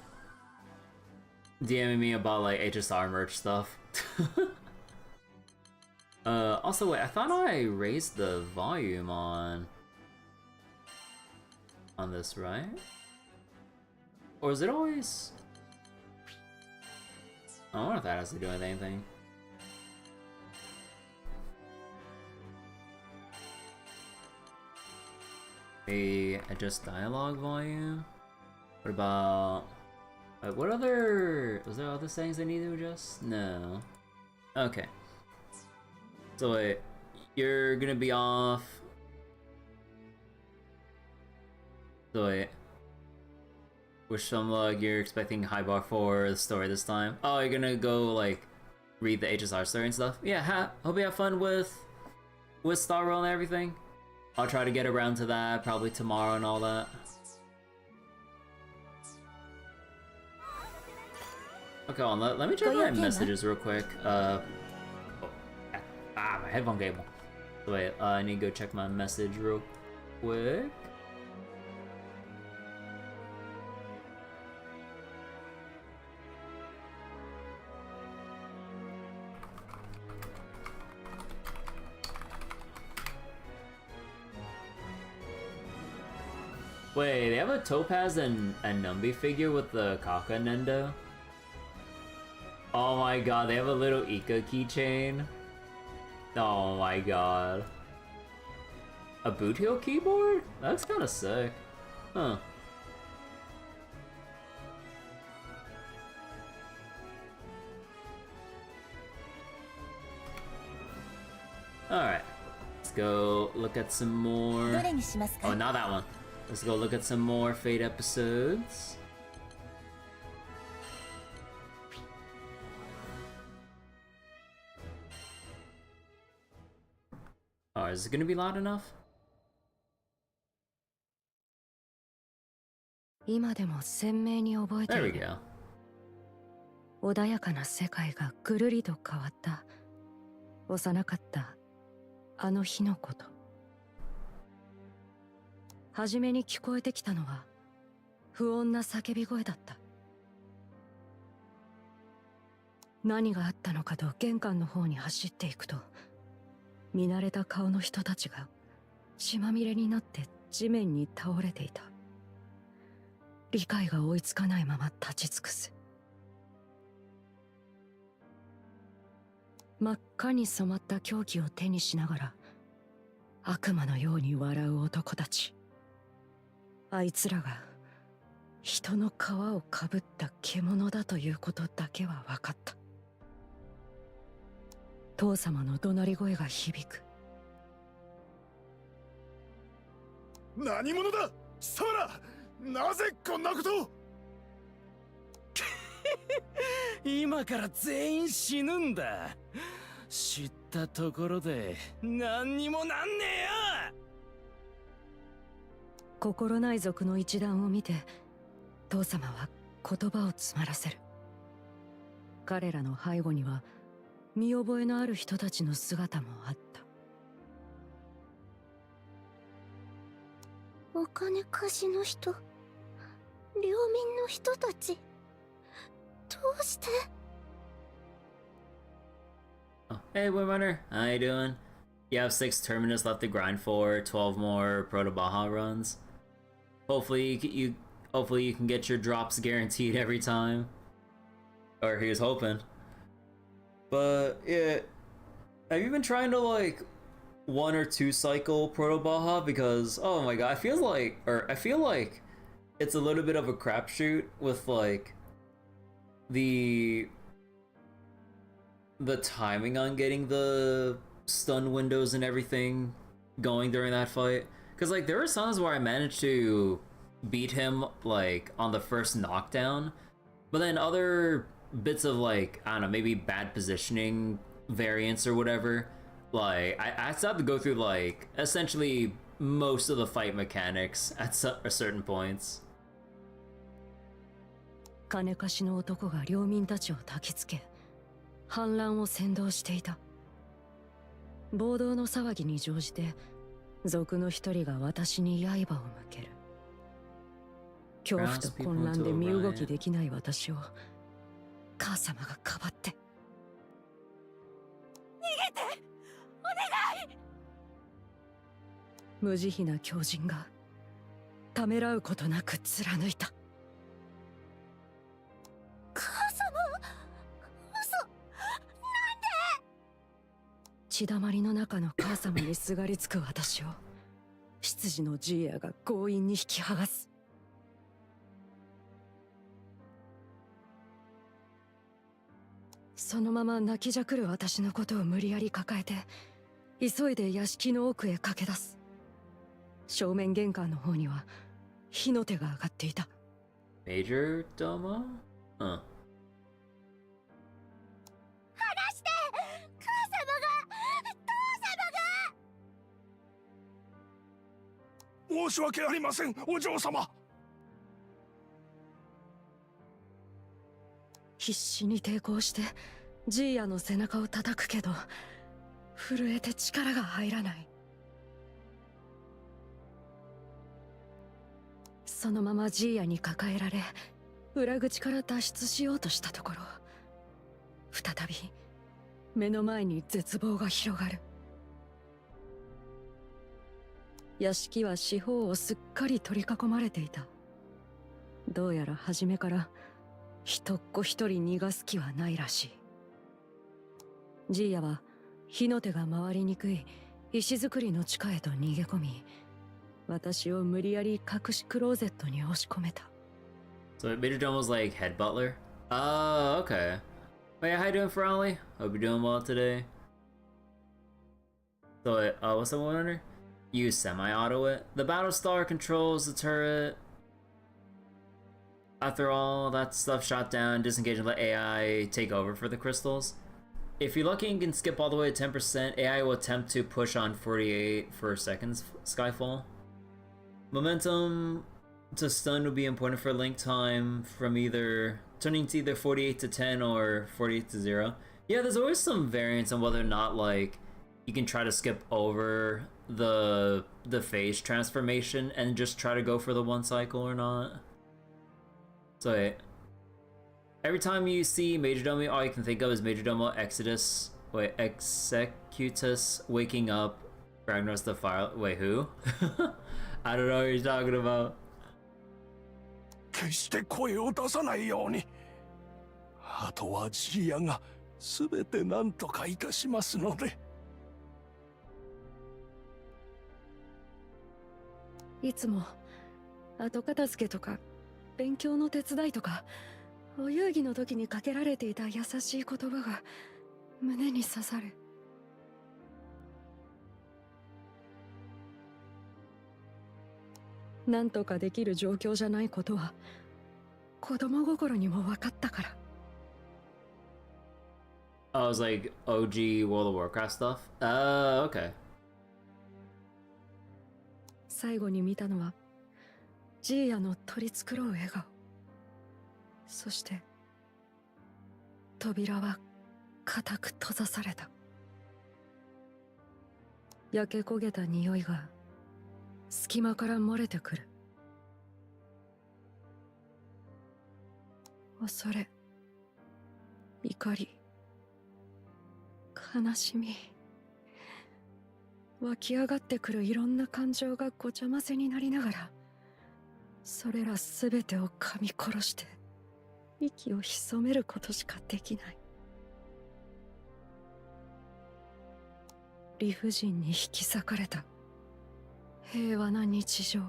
DMing me about like HSR merch stuff. Also wait, I thought I raised the volume on this, right? Or is it always... I wonder if that has to do with anything. Maybe adjust dialogue volume? What about... what other... Was there other things I need to adjust? No. Okay. So wait, you're gonna be off... So wait. Which some like you're expecting high bar for the story this time? Oh, you're gonna go like read the HSR story and stuff? Yeah, hope you have fun with Star Rail and everything. I'll try to get around to that probably tomorrow and all that. Okay, hold on, let me check my messages real quick. My headphone cable. So wait, I need to go check my message real quick. Wait, they have a Topaz and a Numbi figure with the Kaka Nendo? Oh my god, they have a little Ika keychain? Oh my god. A boot heel keyboard? That's kinda sick. Huh. Alright. Let's go look at some more... Oh, not that one. Let's go look at some more Fate episodes. Oh, is it gonna be loud enough? 今でも鮮明に覚えて There い we る。 go. 穏やかな世界がぐるりと変わった。幼かったあの日のこと。初めに聞こえてきたのは不穏な叫び声だった。何があったのかと玄関の方に走っていくと、見慣れた顔の人たちが血まみれになって地面に倒れていた。理解が追いつかないまま立ち尽くす。真っ赤に染まった凶器を手にしながら悪魔のように笑う男たち。あいつらが人の皮をかぶった獣だということだけは分かった。父様の怒鳴り声が響く。何者だサラ、なぜこんなことを今から全員死ぬんだ。知ったところで何にもなんねえよ。心ない族の一団を見て父様は言葉を詰まらせる。彼らの背後には見覚えのある人たちの姿もあった。お金貸しの人、領民の人たち、どうして？ Oh, hey, Windrunner. How you doing? You have 6 Terminus left to grind for, 12 more Proto Baja runs. Hopefully you can get your drops guaranteed every time. Or he was hoping. But yeah, have you been trying to like 1 or 2 cycle Proto Baja? Because oh my god, I feel like it's a little bit of a crapshoot with like the timing on getting the stun windows and everything going during that fight. Because like there were times where I managed to beat him like on the first knockdown, but then other bits of like, I don't know, maybe bad positioning variants or whatever, like I still have to go through like essentially most of the fight mechanics at certain points. 金貸しの男が領民たちを焚きつけ反乱を扇動していた。暴動の騒ぎに乗じて族の一人が私に刃を向ける。恐怖と混乱で身動きできない私を母様がかばって。逃げて！お願い！無慈悲な狂人がためらうことなく貫いた。母様、嘘！なんで？血だまりの中の母様にすがりつく私を執事のジーヤが強引に引き剥がす。そのまま泣きじゃくる私のことを無理やり抱えて急いで屋敷の奥へ駆け出す。正面玄関の方には火の手が上がっていた。Major Domo? 話して、母様が、父様が。申し訳ありません、お嬢様。必死に抵抗してジーヤの背中を叩くけど震えて力が入らない。そのままジーヤに抱えられ裏口から脱出しようとしたところ、再び目の前に絶望が広がる。屋敷は四方をすっかり取り囲まれていた。どうやら初めから人っ子一人逃がす気はないらしい。ジーヤは火の手が回りにくい石造りの地下へと逃げ込み、私を無理やり隠しクローゼットに押し込めた。So Major Domo's like head butler? Oh, okay. Wait, how you doing, Ferrari? Hope you're doing well today. So, what's the one under? You semi-auto it. The Battlestar controls the turret. After all that stuff shot down, disengage and let AI take over for the crystals. If you're lucky and can skip all the way to 10%, AI will attempt to push on 48 for seconds Skyfall. Momentum to stun would be important for link time from either turning to either 48 to 10 or 48 to 0. Yeah, there's always some variance on whether or not like you can try to skip over the phase transformation and just try to go for the one cycle or not. So wait. Every time you see Majordomo, all you can think of is Majordomo Executus waking up Ragnarok the Fire. Wait, who? I don't know what you're talking about. 決して声を出さないように。あとはジーヤが全て何とかいたしますので。いつも後片付けとか勉強の手伝いとかお遊戯の時にかけられていた優しい言葉が胸に刺さる。なんとかできる状況じゃないことは子供心にも分かったから。Oh, it was like OG World of Warcraft stuff? Okay. 最後に見たのはジーヤの取り繕う笑顔。そして扉は固く閉ざされた。焼け焦げた匂いが隙間から漏れてくる。恐れ、怒り、悲しみ、湧き上がってくるいろんな感情がごちゃ混ぜになりながら、それらすべてを噛み殺して息を潜めることしかできない。理不尽に引き裂かれた平和な日常。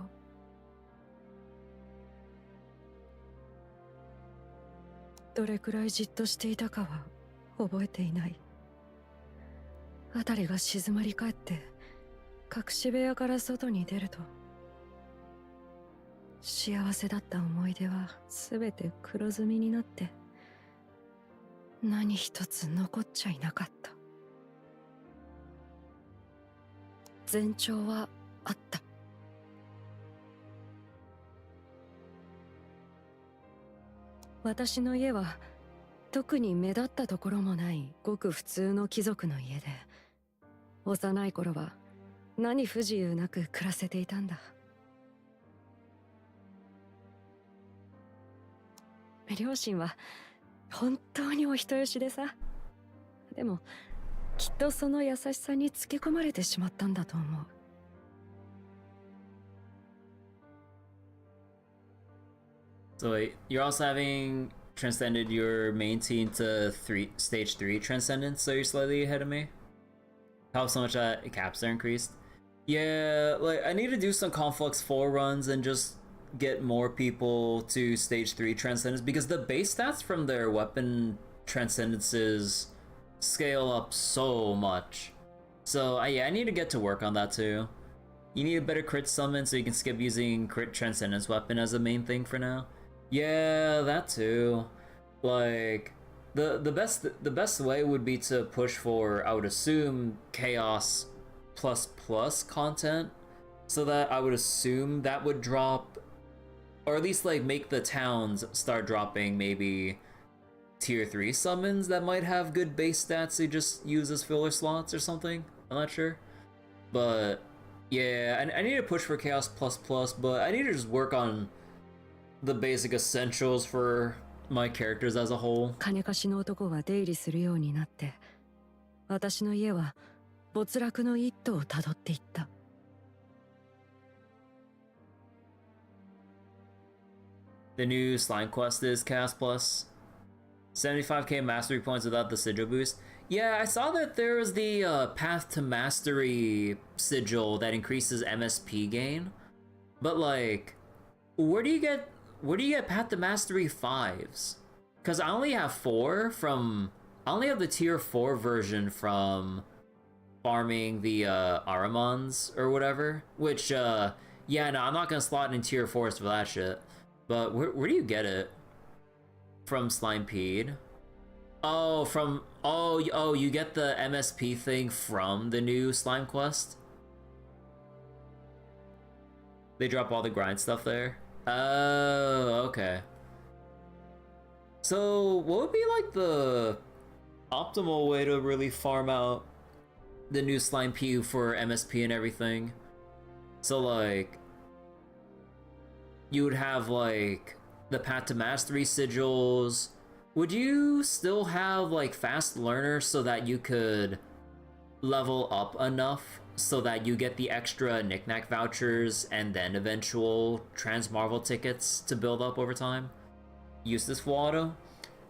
どれくらいじっとしていたかは覚えていない。辺りが静まり返って隠し部屋から外に出ると、幸せだった思い出はすべて黒ずみになって何一つ残っちゃいなかった。前兆はあった。私の家は特に目立ったところもないごく普通の貴族の家で、幼い頃は何不自由なく暮らせていたんだ。両親は本当にお人よしでさ。でもきっとその優しさにつけ込まれてしまったんだと思う。So you're also having transcended your main team to stage 3 transcendence, so you're slightly ahead of me. How so much caps are increased? Yeah, like I need to do some Conflux 4 runs and just get more people to stage 3 transcendence because the base stats from their weapon transcendences scale up so much. So yeah, I need to get to work on that too. You need a better crit summon so you can skip using crit transcendence weapon as the main thing for now. Yeah, that too. Like the best way would be to push for, I would assume, chaos plus plus content, so that I would assume that would drop, or at least like make the towns start dropping maybe tier 3 summons that might have good base stats to just use as filler slots or something. I'm not sure, but yeah, I need to push for chaos plus plus, but I need to just work on the basic essentials for my characters as a whole. 金貸しの男が出入りするようになって、私の家は没落の一途をたどっていった。The new slime quest is Chaos Plus. 75k mastery points without the sigil boost. Yeah, I saw that there was the Path to Mastery sigil that increases MSP gain. But like, where do you get Path to Mastery 5s? Because I only have 4 from... I only have the tier 4 version from farming the Aramons or whatever. Which, yeah, no, I'm not gonna slot in tier 4s for that shit. But where do you get it? From Slimepede? Oh, from... Oh, you get the MSP thing from the new Slime Quest? They drop all the grind stuff there? Oh, okay. So, what would be like the optimal way to really farm out the new Slimepede for MSP and everything? So like, you would have like the Path to Mastery sigils. Would you still have like fast learner so that you could level up enough so that you get the extra knickknack vouchers and then eventual Trans Marvel tickets to build up over time? Eustace full auto?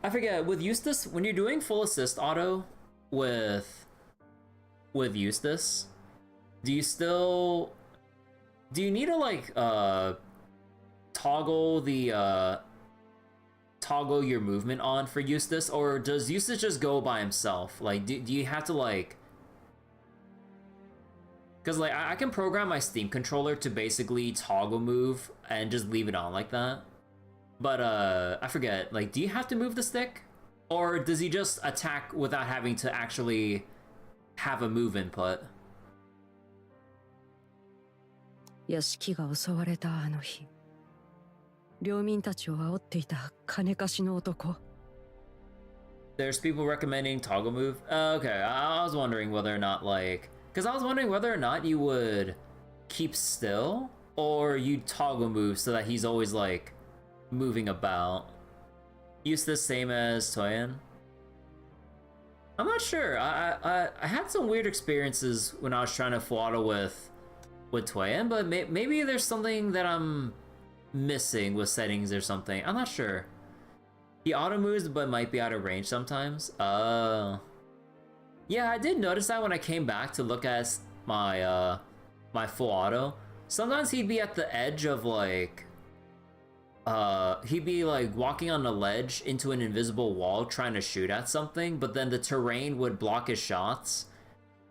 I forget, with Eustace, when you're doing full assist auto with Eustace, do you need to like toggle your movement on for Eustace, or does Eustace just go by himself? Like, do you have to like... Because like, I can program my Steam controller to basically toggle move and just leave it on like that. But I forget, like, do you have to move the stick? Or does he just attack without having to actually have a move input? 屋敷が襲われたあの日、領民たちを煽っていた金貸しの男。There's people recommending toggle move? Okay, I was wondering whether or not, like... Because I was wondering whether or not you would keep still, or you'd toggle move so that he's always, like, moving about. Use the same as Toyen? I'm not sure. I had some weird experiences when I was trying to full auto with Toyen, but maybe there's something that I'm missing with settings or something. I'm not sure. He auto moves but might be out of range sometimes. Yeah, I did notice that when I came back to look at my my full auto. Sometimes he'd be at the edge of like he'd be like walking on a ledge into an invisible wall trying to shoot at something, but then the terrain would block his shots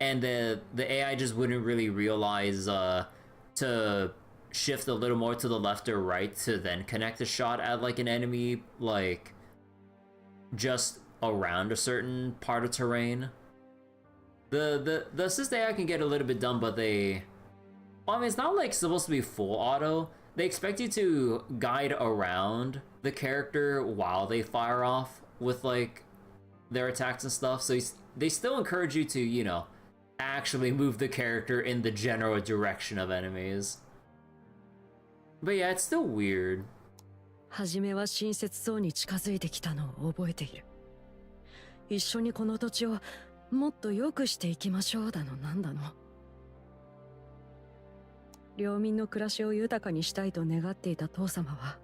and the AI just wouldn't really realize to shift a little more to the left or right to then connect a shot at like an enemy like just around a certain part of terrain. The assist AI can get a little bit dumb, but well, I mean, it's not like supposed to be full auto. They expect you to guide around the character while they fire off with like their attacks and stuff, so they still encourage you to, you know, actually move the character in the general direction of enemies. But yeah, it's still weird. 初めは親切そうに近づいてきたのを覚えている。一緒にこの土地をもっと良くしていきましょうだのなんだの。領民の暮らしを豊かにしたいと願っていた父様は、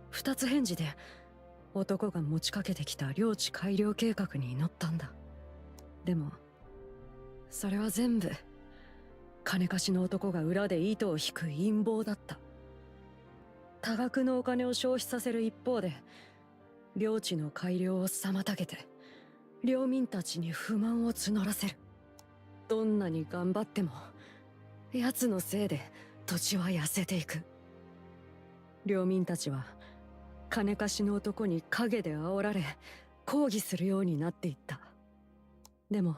二つ返事で男が持ちかけてきた領地改良計画に乗ったんだ。でも、それは全部金貸しの男が裏で糸を引く陰謀だった。多額のお金を消費させる一方で、領地の改良を妨げて領民たちに不満を募らせる。どんなに頑張っても奴のせいで土地は痩せていく。領民たちは金貸しの男に陰で煽られ抗議するようになっていった。でも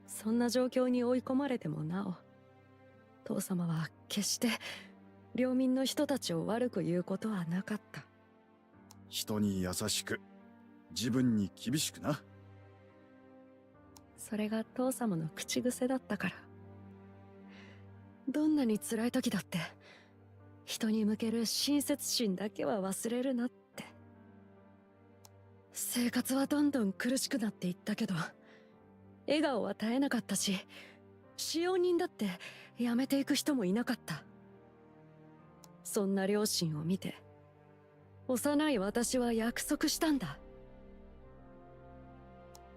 そんな状況に追い込まれてもなお、父様は決して領民の人たちを悪く言うことはなかった。人に優しく、自分に厳しくな。それが父様の口癖だったから。どんなに辛い時だって人に向ける親切心だけは忘れるなって。生活はどんどん苦しくなっていったけど、笑顔は絶えなかったし、使用人だって辞めていく人もいなかった。そんな両親を見て幼い私は約束したんだ。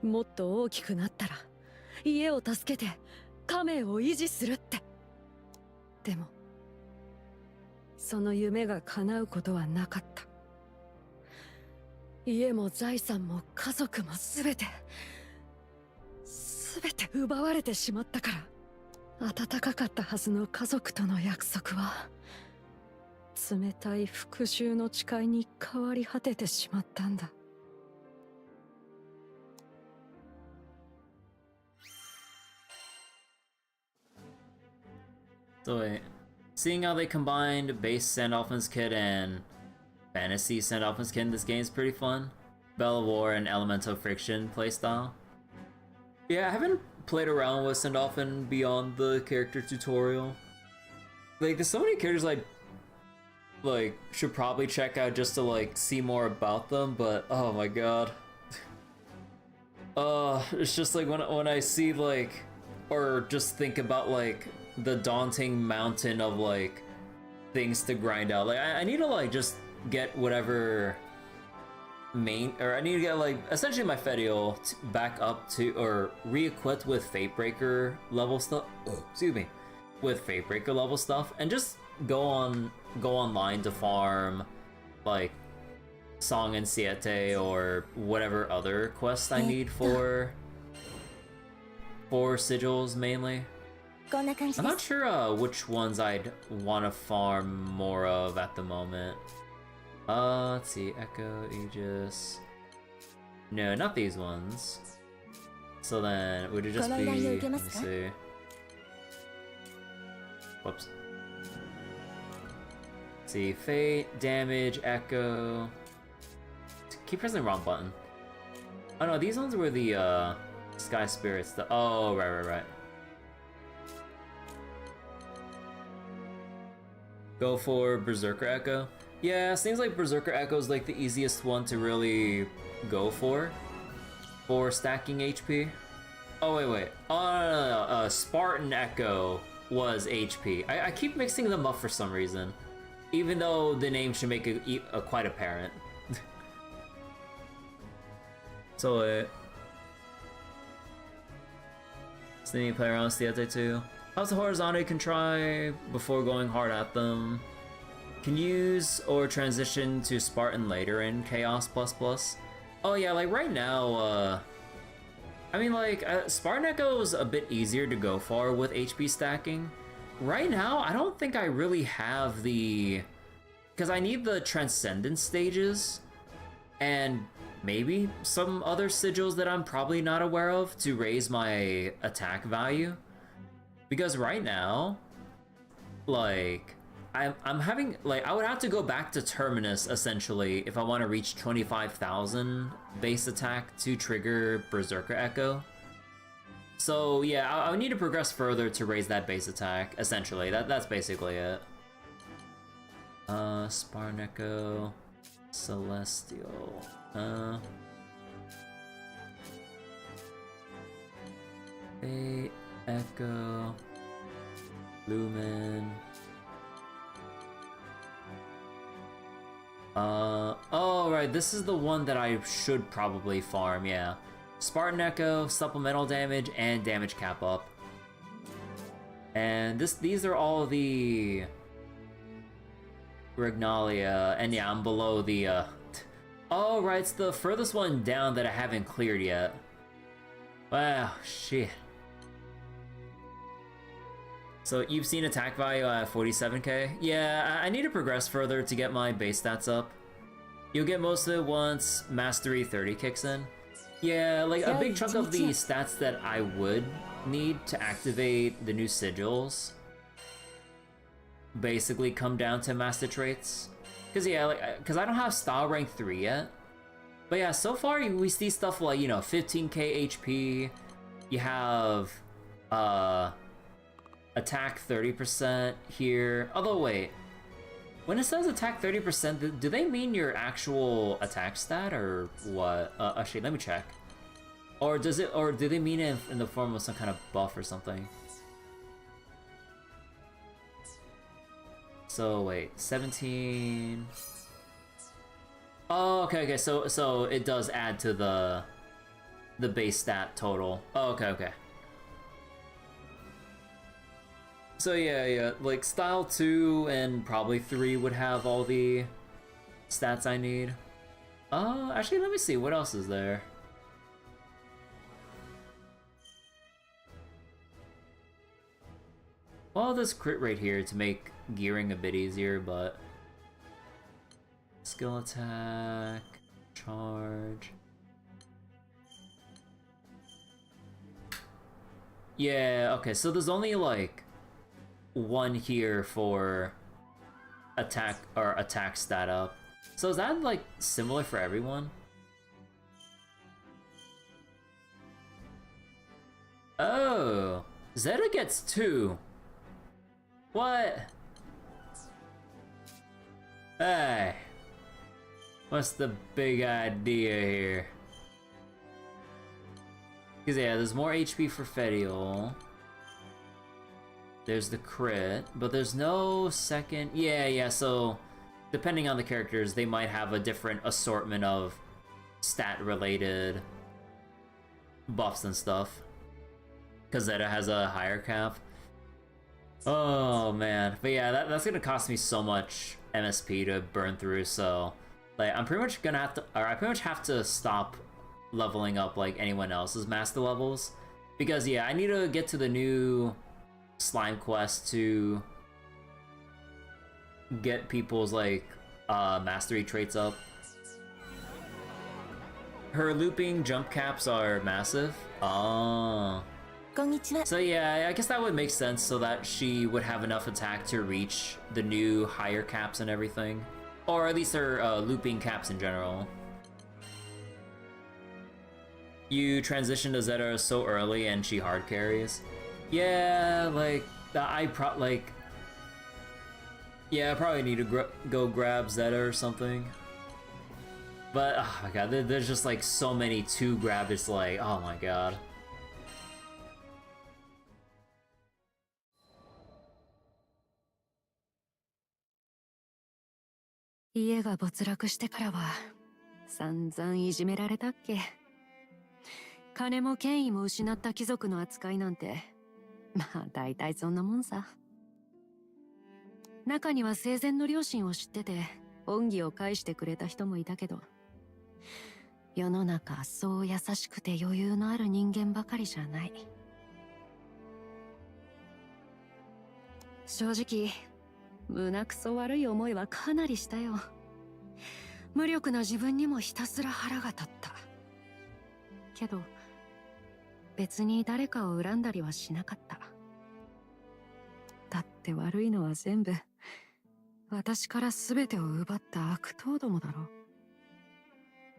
もっと大きくなったら家を助けて家名を維持するって。でもその夢が叶うことはなかった。家も財産も家族も全て奪われてしまったから。温かかったはずの家族との約束は冷たい復讐の誓いに変わり果ててしまったんだ。So wait, seeing how they combined base Sandalphon's Kid and fantasy Sandalphon's Kid in this game is pretty fun. Bell of War and Elemental Friction playstyle. Yeah, I haven't played around with Sandalphon beyond the character tutorial. Like, there's so many characters like should probably check out just to like see more about them, but oh my god. It's just like when I see like, or just think about like the daunting mountain of like things to grind out. Like I need to like just get whatever or I need to get like essentially my Fedial back up to or re-equipped with Fatebreaker level stuff. Excuse me, with Fatebreaker level stuff, and just go online to farm like Song and Siete or whatever other quests I need for sigils mainly. I'm not sure which ones I'd want to farm more of at the moment. Let's see, Echo, Aegis. No, not these ones. So then, would it just be, let's see. Whoops. Let's see, Fate, Damage, Echo. Keep pressing the wrong button. Oh no, these ones were the, Sky Spirits. Oh, right. Go for Berserker Echo. Yeah, seems like Berserker Echo is like the easiest one to really go for stacking HP. Oh wait. Oh no. Spartan Echo was HP. I keep mixing them up for some reason, even though the name should make it quite apparent. So then you play around with Siete too. How's the horizontal you can try before going hard at them? Can use or transition to Spartan later in Chaos++. Oh yeah, like right now, I mean like, Spartan Echo is a bit easier to go for with HP stacking. Right now, I don't think I really have the... Because I need the Transcendence stages, and maybe some other sigils that I'm probably not aware of to raise my attack value. Because right now, like... I'm having, like, I would have to go back to Terminus, essentially, if I want to reach 25,000 base attack to trigger Berserker Echo. So, yeah, I would need to progress further to raise that base attack, essentially. That's basically it. Spartan Echo, Celestial, Fate, Echo, Lumen... oh right, this is the one that I should probably farm, yeah. Spartan Echo, supplemental damage, and damage cap up. And these are all the Regnalia, and yeah, I'm below the Oh, right, it's the furthest one down that I haven't cleared yet. Wow, shit. So you've seen attack value at 47k? Yeah, I need to progress further to get my base stats up. You'll get most of it once Mastery 30 kicks in. Yeah, like a big chunk of the stats that I would need to activate the new sigils basically come down to master traits. Cause yeah, like, cause I don't have style rank 3 yet. But yeah, so far we see stuff like, you know, 15k HP, you have, attack 30% here. Although wait, when it says attack 30%, do they mean your actual attack stat or what? Actually, let me check. Or do they mean it in the form of some kind of buff or something? So wait, 17. Oh, okay, so it does add to the base stat total. Oh, okay. So yeah, like style 2 and probably 3 would have all the stats I need. Actually, let me see, what else is there? Well, this crit rate here to make gearing a bit easier, but... Skill attack, charge... Yeah, okay, so there's only like one here for attack or attack stat up. So is that like similar for everyone? Oh, Zeta gets 2. What? Hey, what's the big idea here? Because yeah, there's more HP for Fedial. There's the crit, but there's no second... Yeah, so depending on the characters, they might have a different assortment of stat-related buffs and stuff. Because Zeta has a higher cap. Oh, man. But yeah, that's gonna cost me so much MSP to burn through, so... Like, I'm pretty much gonna have to... Or I pretty much have to stop leveling up like anyone else's master levels. Because yeah, I need to get to the new slime quest to get people's like mastery traits up. Her looping jump caps are massive. Oh. So yeah, I guess that would make sense so that she would have enough attack to reach the new higher caps and everything. Or at least her looping caps in general. You transition to Zeta so early and she hard carries. Yeah, like, I probably need to go grab Zeta or something. But, oh my god, there's just like so many to grab, it's like, oh my god.家が没落してからは散々いじめられたっけ。金も権威も失った貴族の扱いなんて、まあ大体そんなもんさ。中には生前の両親を知ってて恩義を返してくれた人もいたけど、世の中そう優しくて余裕のある人間ばかりじゃない。正直胸くそ悪い思いはかなりしたよ。無力な自分にもひたすら腹が立った。けど別に誰かを恨んだりはしなかった。だって悪いのは全部私から全てを奪った悪党どもだろ。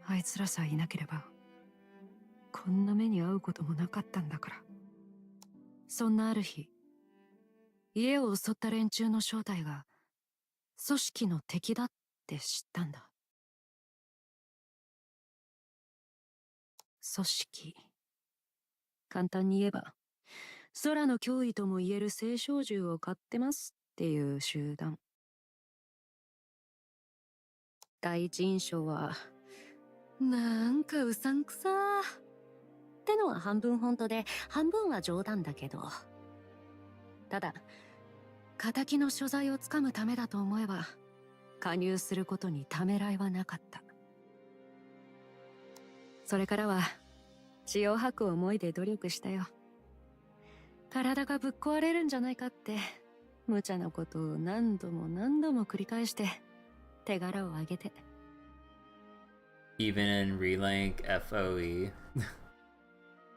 あいつらさえいなければこんな目に遭うこともなかったんだから。そんなある日、家を襲った連中の正体が組織の敵だって知ったんだ。組織、簡単に言えば空の脅威とも言える青少銃を買ってますっていう集団。第一印象はなんかうさんくさーってのは半分本当で半分は冗談だけど、ただ仇の所在をつかむためだと思えば加入することにためらいはなかった。それからは血を吐く思いで努力したよ。体がぶっ壊れるんじゃないかって無茶なことを何度も何度も繰り返して手柄を上げて。Even in Relink FOE.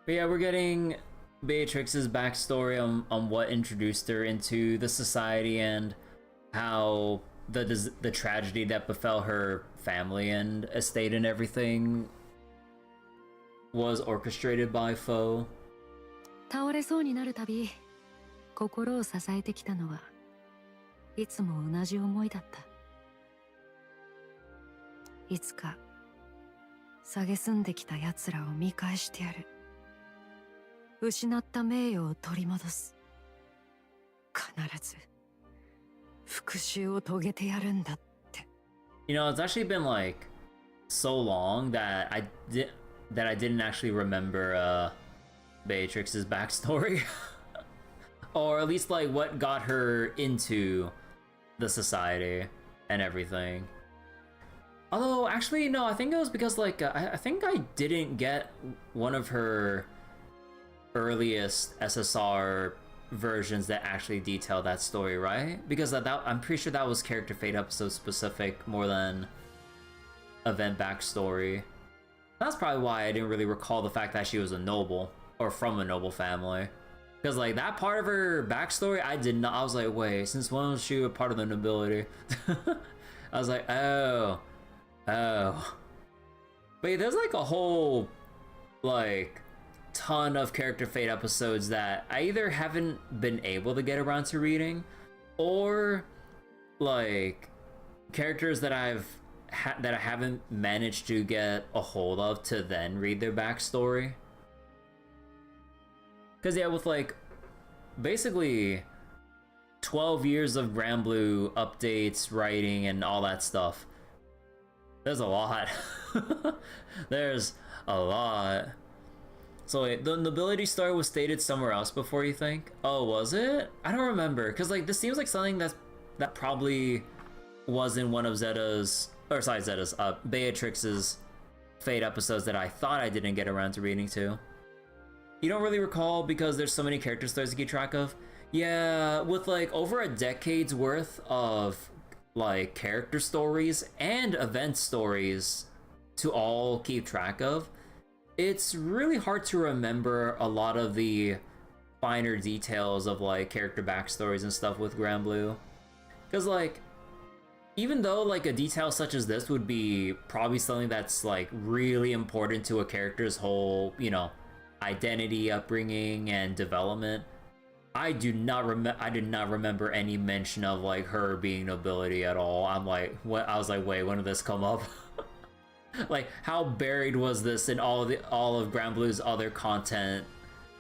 But yeah, we're getting Beatrix's backstory on what introduced her into the society and how the tragedy that befell her family and estate and everything was orchestrated by Foe. 倒れそうになるたび心を支えてきたのはいつも同じ思いだった。いつか蔑んできた奴らを見返してやる。失った名誉を取り戻す。必ず復讐を遂げてやるんだって。You know, it's actually been like so long that I didn't actually remember Beatrix's backstory. Or at least like what got her into the society and everything. Although actually no, I think it was because like I think I didn't get one of her earliest SSR versions that actually detail that story, right? Because I'm pretty sure that was character fate episode specific more than event backstory. That's probably why I didn't really recall the fact that she was a noble or from a noble family. Because like that part of her backstory, I did not. I was like, wait, since when was she a part of the nobility? I was like, oh. But yeah, there's like a whole like ton of character fate episodes that I either haven't been able to get around to reading, or like characters that I haven't managed to get a hold of to then read their backstory. Because yeah, with like basically 12 years of Granblue updates, writing, and all that stuff, there's a lot. There's a lot. So wait, the nobility story was stated somewhere else before, you think? Oh, was it? I don't remember, because like this seems like something that probably was in one of Beatrix's Fate episodes that I thought I didn't get around to reading to. You don't really recall because there's so many character stories to keep track of? Yeah, with like over a decade's worth of like character stories and event stories to all keep track of, it's really hard to remember a lot of the finer details of like character backstories and stuff with Granblue. Because like, even though like a detail such as this would be probably something that's like really important to a character's whole, you know, identity, upbringing, and development, I did not remember any mention of like her being nobility at all. I was like, wait, when did this come up? Like, how buried was this in all of Granblue's other content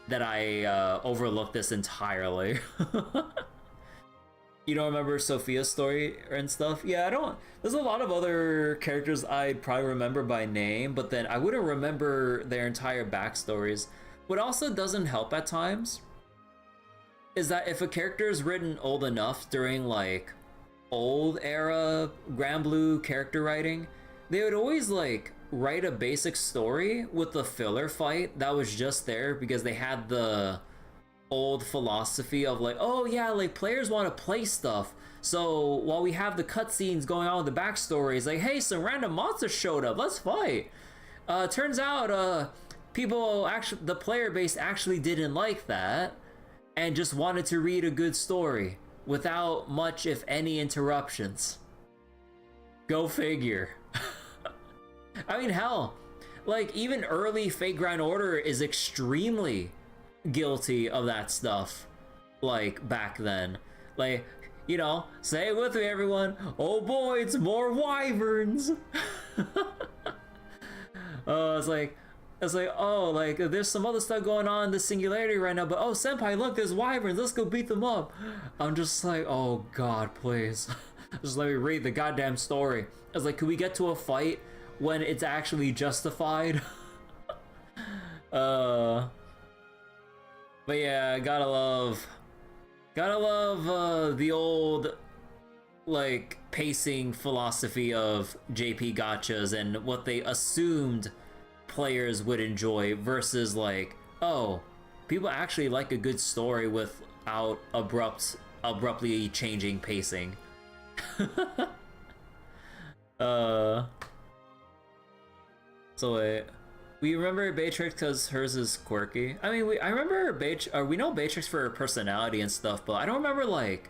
that I overlooked this entirely? You don't remember Sophia's story and stuff? Yeah, I don't. There's a lot of other characters I'd probably remember by name, but then I wouldn't remember their entire backstories. What also doesn't help at times is that if a character is written old enough during like old era Granblue character writing, they would always like write a basic story with the filler fight that was just there because they had the old philosophy of like, oh yeah, like players want to play stuff, so while we have the cutscenes going on with the backstories, like, hey, some random monster showed up, let's fight. Turns out the player base actually didn't like that and just wanted to read a good story without much, if any, interruptions. Go figure. I mean, hell, like even early Fate Grand Order is extremely guilty of that stuff, like back then. Like, you know, say it with me, everyone. Oh boy, it's more wyverns. It's like, oh, like there's some other stuff going on in the singularity right now, but oh, senpai, look, there's wyverns, let's go beat them up. I'm just like, oh god, please. Just let me read the goddamn story. I was like, could we get to a fight when it's actually justified? But yeah, gotta love the old like pacing philosophy of JP gachas and what they assumed players would enjoy versus like, oh, people actually like a good story without abruptly changing pacing. So wait, we remember Beatrix because hers is quirky. I mean, I remember we know Beatrix for her personality and stuff, but I don't remember like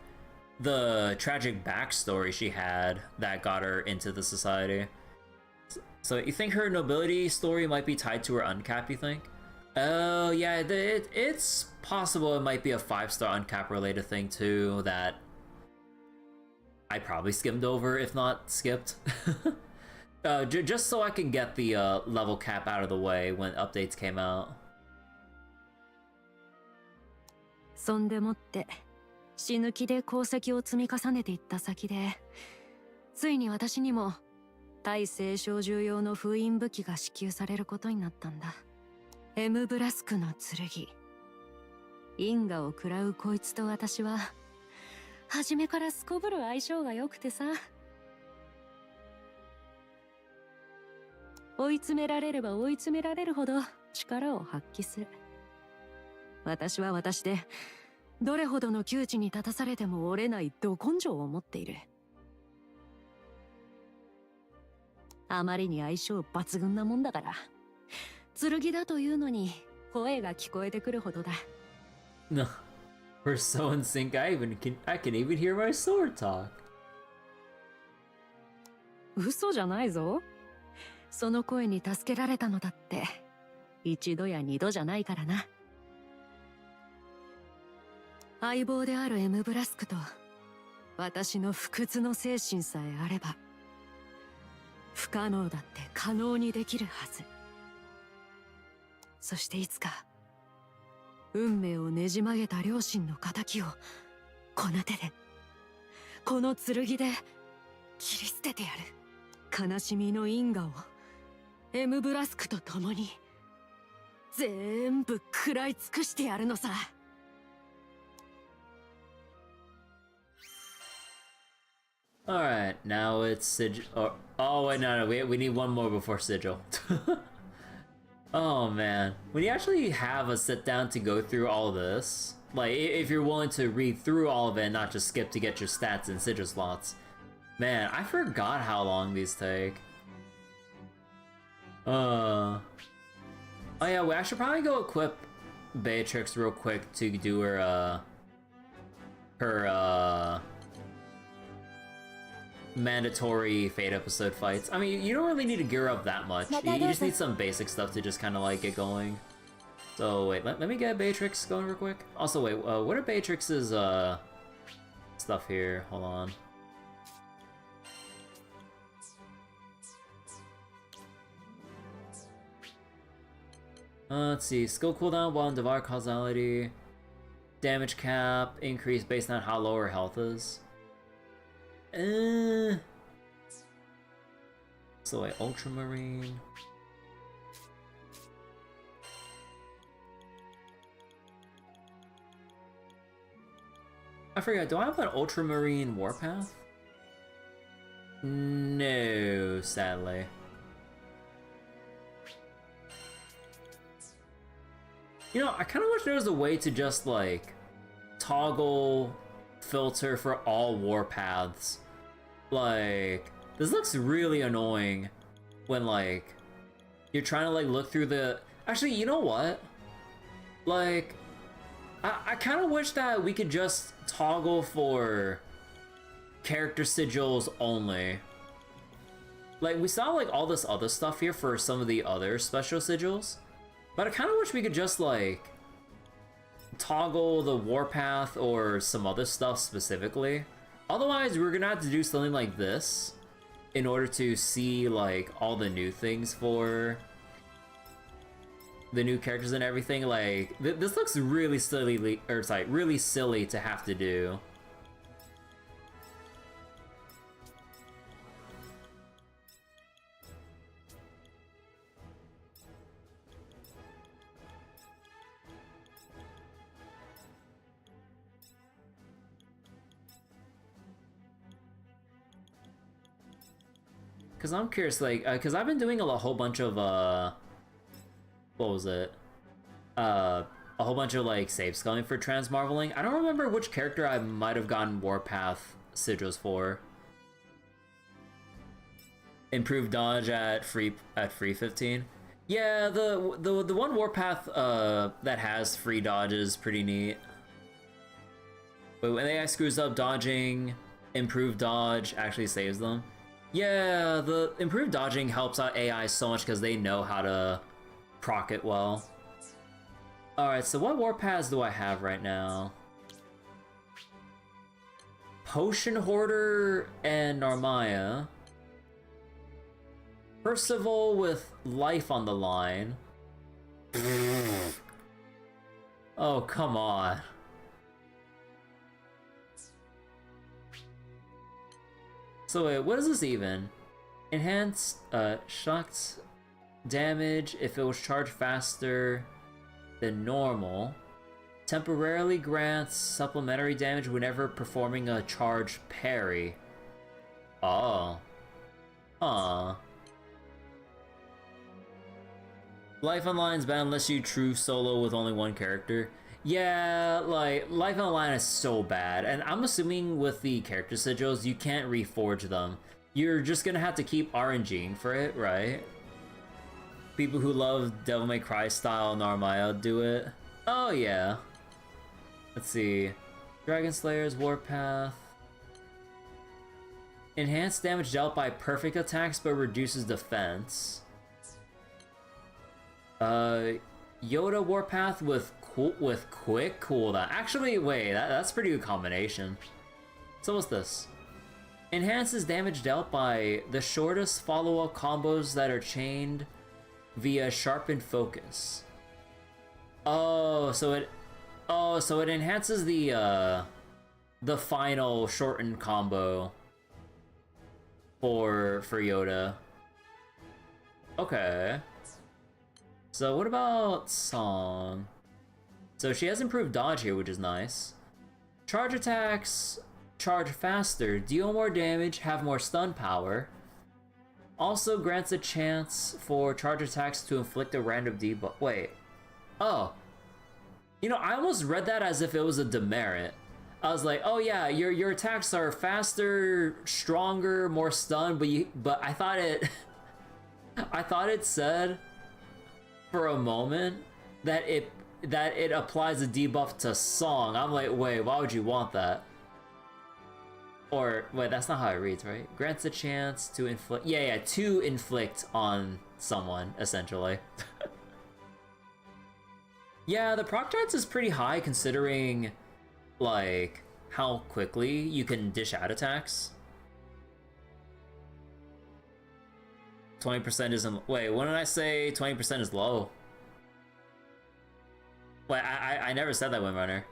the tragic backstory she had that got her into the society. So you think her nobility story might be tied to her uncap, you think? Oh yeah, it's possible it might be a 5-star uncap related thing too that I probably skimmed over, if not skipped. Just so I can get the level cap out of the way when updates came out. そんでもって死ぬ気で功績を積み重ねていった先で、ついに私にも対聖少獣用の封印武器が支給されることになったんだ。Mブラスクの剣。因果を食らうこいつと私は初めからすこぶる相性が良くてさ。追い詰められれば追い詰められるほど力を発揮する。私は私でどれほどの窮地に立たされても折れないど根性を持っている。あまりに相性抜群なもんだから、剣だというのに声が聞こえてくるほどだ。No, we're so in sync. I can even hear my sword talk. 嘘じゃないぞ。その声に助けられたのだって一度や二度じゃないからな。相棒である M ブラスクと私の不屈の精神さえあれば不可能だって可能にできるはず。そしていつか運命をねじ曲げた両親の仇をこの手でこの剣で切り捨ててやる。悲しみの因果をMブラスクと共に全部食らい尽くしてやるのさ。Alright, now it's sigil. Oh wait, no, we need one more before sigil. Oh man, when you actually have a sit down to go through all this, like if you're willing to read through all of it and not just skip to get your stats and sigil slots, man, I forgot how long these take. Oh yeah, I should probably go equip Beatrix real quick to do her mandatory Fate episode fights. I mean, you don't really need to gear up that much. You just need some basic stuff to just kind of like get going. So wait, let me get Beatrix going real quick. Also wait, what are Beatrix's stuff here? Hold on. Let's see, skill cooldown while in Devour causality, damage cap increase based on how low her health is. So wait, ultramarine. I forgot, do I have an ultramarine warpath? No, sadly. You know, I kind of wish there was a way to just, like, toggle filter for all warpaths. Like, this looks really annoying when, like, you're trying to, like, look through the... Actually, you know what? Like, I kind of wish that we could just toggle for character sigils only. Like, we saw, like, all this other stuff here for some of the other special sigils. But I kind of wish we could just, like, toggle the warpath or some other stuff specifically. Otherwise, we're gonna have to do something like this in order to see, like, all the new things for the new characters and everything. Like, this looks really silly, really silly to have to do. Cause I'm curious, like, cause I've been doing a whole bunch of what was it? A whole bunch of like saves coming for transmarveling. I don't remember which character I might have gotten Warpath sigils for. Improved dodge at free 15. Yeah, the one Warpath that has free dodge is pretty neat. But when AI screws up dodging, improved dodge actually saves them. Yeah, the improved dodging helps out AI so much because they know how to proc it well. Alright, so what Warpaths do I have right now? Potion Hoarder and Narmaya. Percival with life on the line. Oh, come on. So wait, what is this even? Enhanced shocked damage if it was charged faster than normal. Temporarily grants supplementary damage whenever performing a charge parry. Oh. Huh. Life Online is bad unless you true solo with only one character. Yeah, like, Life Online is so bad, and I'm assuming with the character sigils, you can't reforge them. You're just gonna have to keep RNGing for it, right? People who love Devil May Cry style Narmaya do it. Oh yeah. Let's see. Dragon Slayer's Warpath. Enhanced damage dealt by perfect attacks but reduces defense. Yoda Warpath with quick cooldown. Actually, wait, that's a pretty good combination. So what's this? Enhances damage dealt by the shortest follow-up combos that are chained via sharpened focus. So it enhances the final shortened combo for Yoda. Okay. So what about Song? So she has improved dodge here, which is nice. Charge attacks charge faster, deal more damage, have more stun power. Also grants a chance for charge attacks to inflict a random debuff. Wait. Oh. You know, I almost read that as if it was a demerit. I was like, oh yeah, your attacks are faster, stronger, more stun, but I thought it said for a moment that it applies a debuff to Song. I'm like, wait, why would you want that? Or wait, that's not how it reads, right? Grants a chance to inflict. Yeah, to inflict on someone essentially. Yeah, the proc chance is pretty high considering like how quickly you can dish out attacks. 20% isn't. Wait, when did I say 20% is low? Wait, I never said that, Windrunner.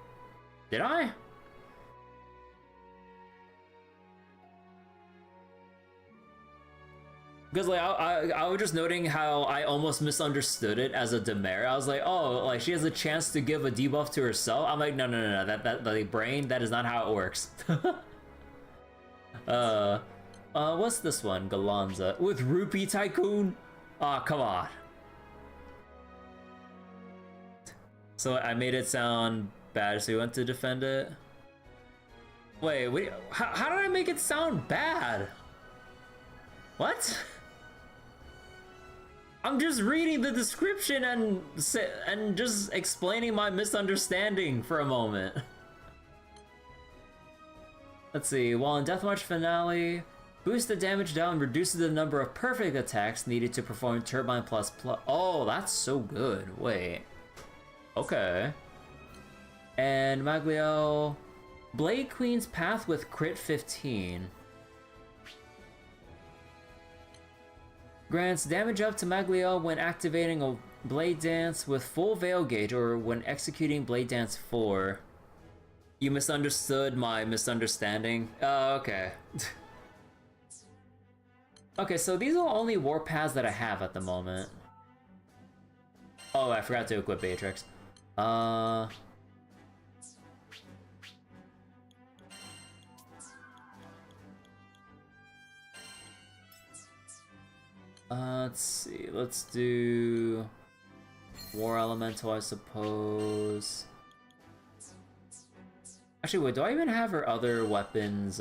Did I? Because like I was just noting how I almost misunderstood it as a demerit. I was like, oh, like she has a chance to give a debuff to herself. I'm like, no, that the brain, that is not how it works. What's this one? Galanza with Rupee Tycoon. Ah, come on. So I made it sound bad, so you went to defend it. Wait, how did I make it sound bad? What? I'm just reading the description and just explaining my misunderstanding for a moment. Let's see. While in Deathmarch Finale, boosts the damage down and reduces the number of perfect attacks needed to perform Turbine Plus. Oh, that's so good. Wait. Okay. And Magliel, Blade Queen's Path with crit 15. Grants damage up to Magliel when activating a Blade Dance with full Veil Gauge or when executing Blade Dance 4. You misunderstood my misunderstanding? Oh, okay. Okay, so these are the only warpaths that I have at the moment. Oh, I forgot to equip Beatrix. Let's see, let's do... War Elemental, I suppose. Actually, wait, do I even have her other weapons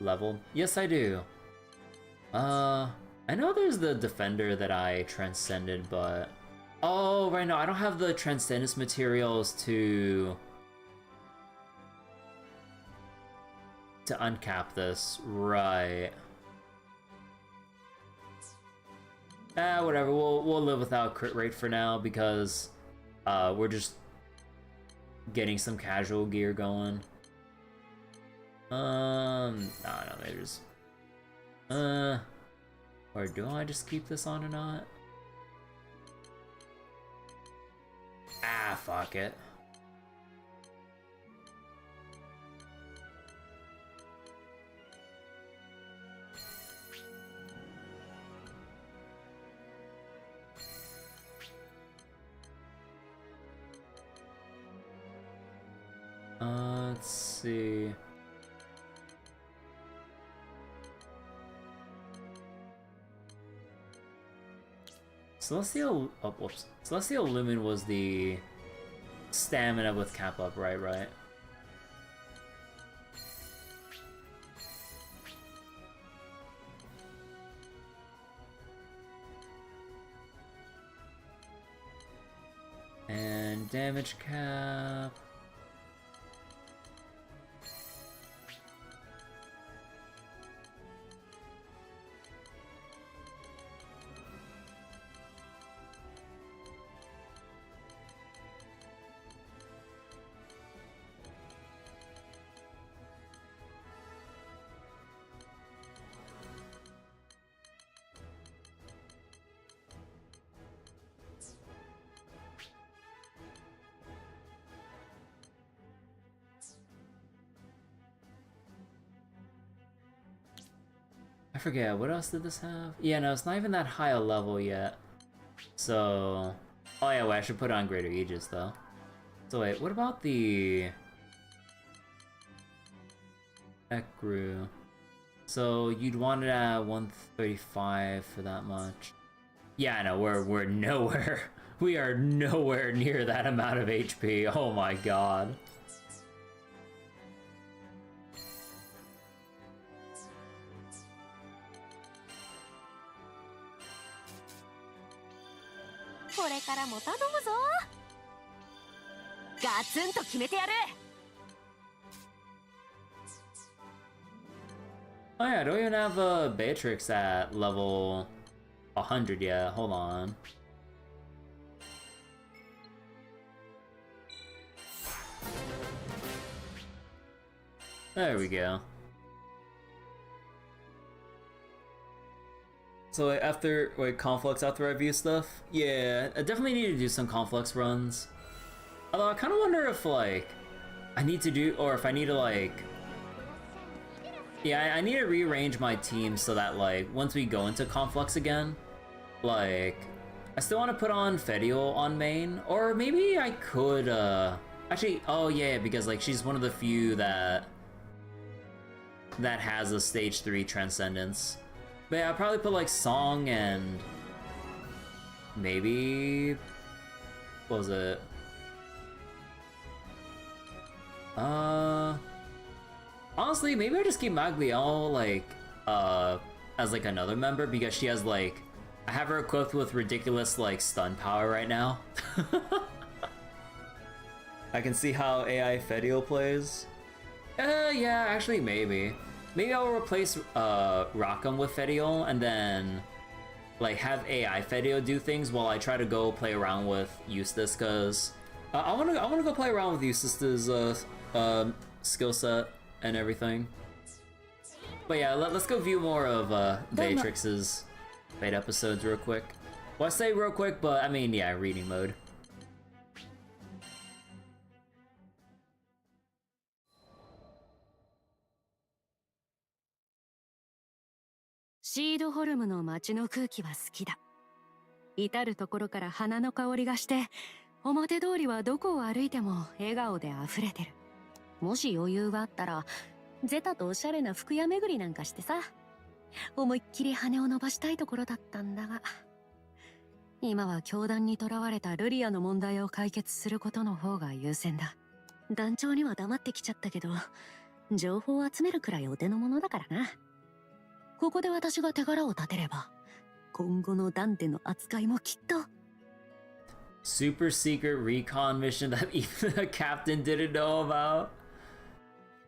leveled? Yes, I do. I know there's the Defender that I transcended, but... Oh, right, no, I don't have the Transcendence materials to uncap this. Right. Whatever, we'll live without crit rate for now because we're just getting some casual gear going. No, maybe just or do I just keep this on or not? Ah, fuck it. Let's see. Celestial, oh, whoops. Celestial Lumen was the stamina with cap up, right? And damage cap. I forget, what else did this have? Yeah, no, it's not even that high a level yet. So... Oh yeah, wait, I should put on Greater Aegis, though. So wait, what about the... Ekru? So you'd want it at 135 for that much. Yeah, I know, we're nowhere. We are nowhere near that amount of HP. Oh my god. Oh yeah, I don't even have Beatrix at level 100 yet. Hold on. There we go. So after Conflux after I view stuff, yeah, I definitely need to do some Conflux runs. Although I kind of wonder if like I need to do, or if I need to like, yeah, I need to rearrange my team so that like once we go into Conflux again, like I still want to put on Fediel on main, or maybe I could actually, oh yeah, because like she's one of the few that has a stage 3 transcendence. But yeah, I'll probably put like Song and maybe, what was it? Honestly, maybe I just keep Magliel like as like another member because she has like, I have her equipped with ridiculous like stun power right now. I can see how AI Fediel plays. Yeah, actually maybe. Maybe I'll replace Rackham with Fediel and then like have AI Fediel do things while I try to go play around with Eustace, cause I wanna go play around with Eustace's skill set and everything. But yeah, let's go view more of Beatrix's Fate episodes real quick. Well, I say real quick, but I mean, yeah, reading mode.シードホルムの街の空気は好きだ。至る所から花の香りがして、表通りはどこを歩いても笑顔で溢れてる。もし余裕があったら、ゼタとおしゃれな服屋巡りなんかしてさ、思いっきり羽を伸ばしたいところだったんだが。今は教団に囚われたルリアの問題を解決することの方が優先だ。団長には黙ってきちゃったけど、情報を集めるくらいお手の物だからな。ここで私が手柄を立てれば、今後の団での扱いもきっと。Super secret recon mission that even the captain didn't know about?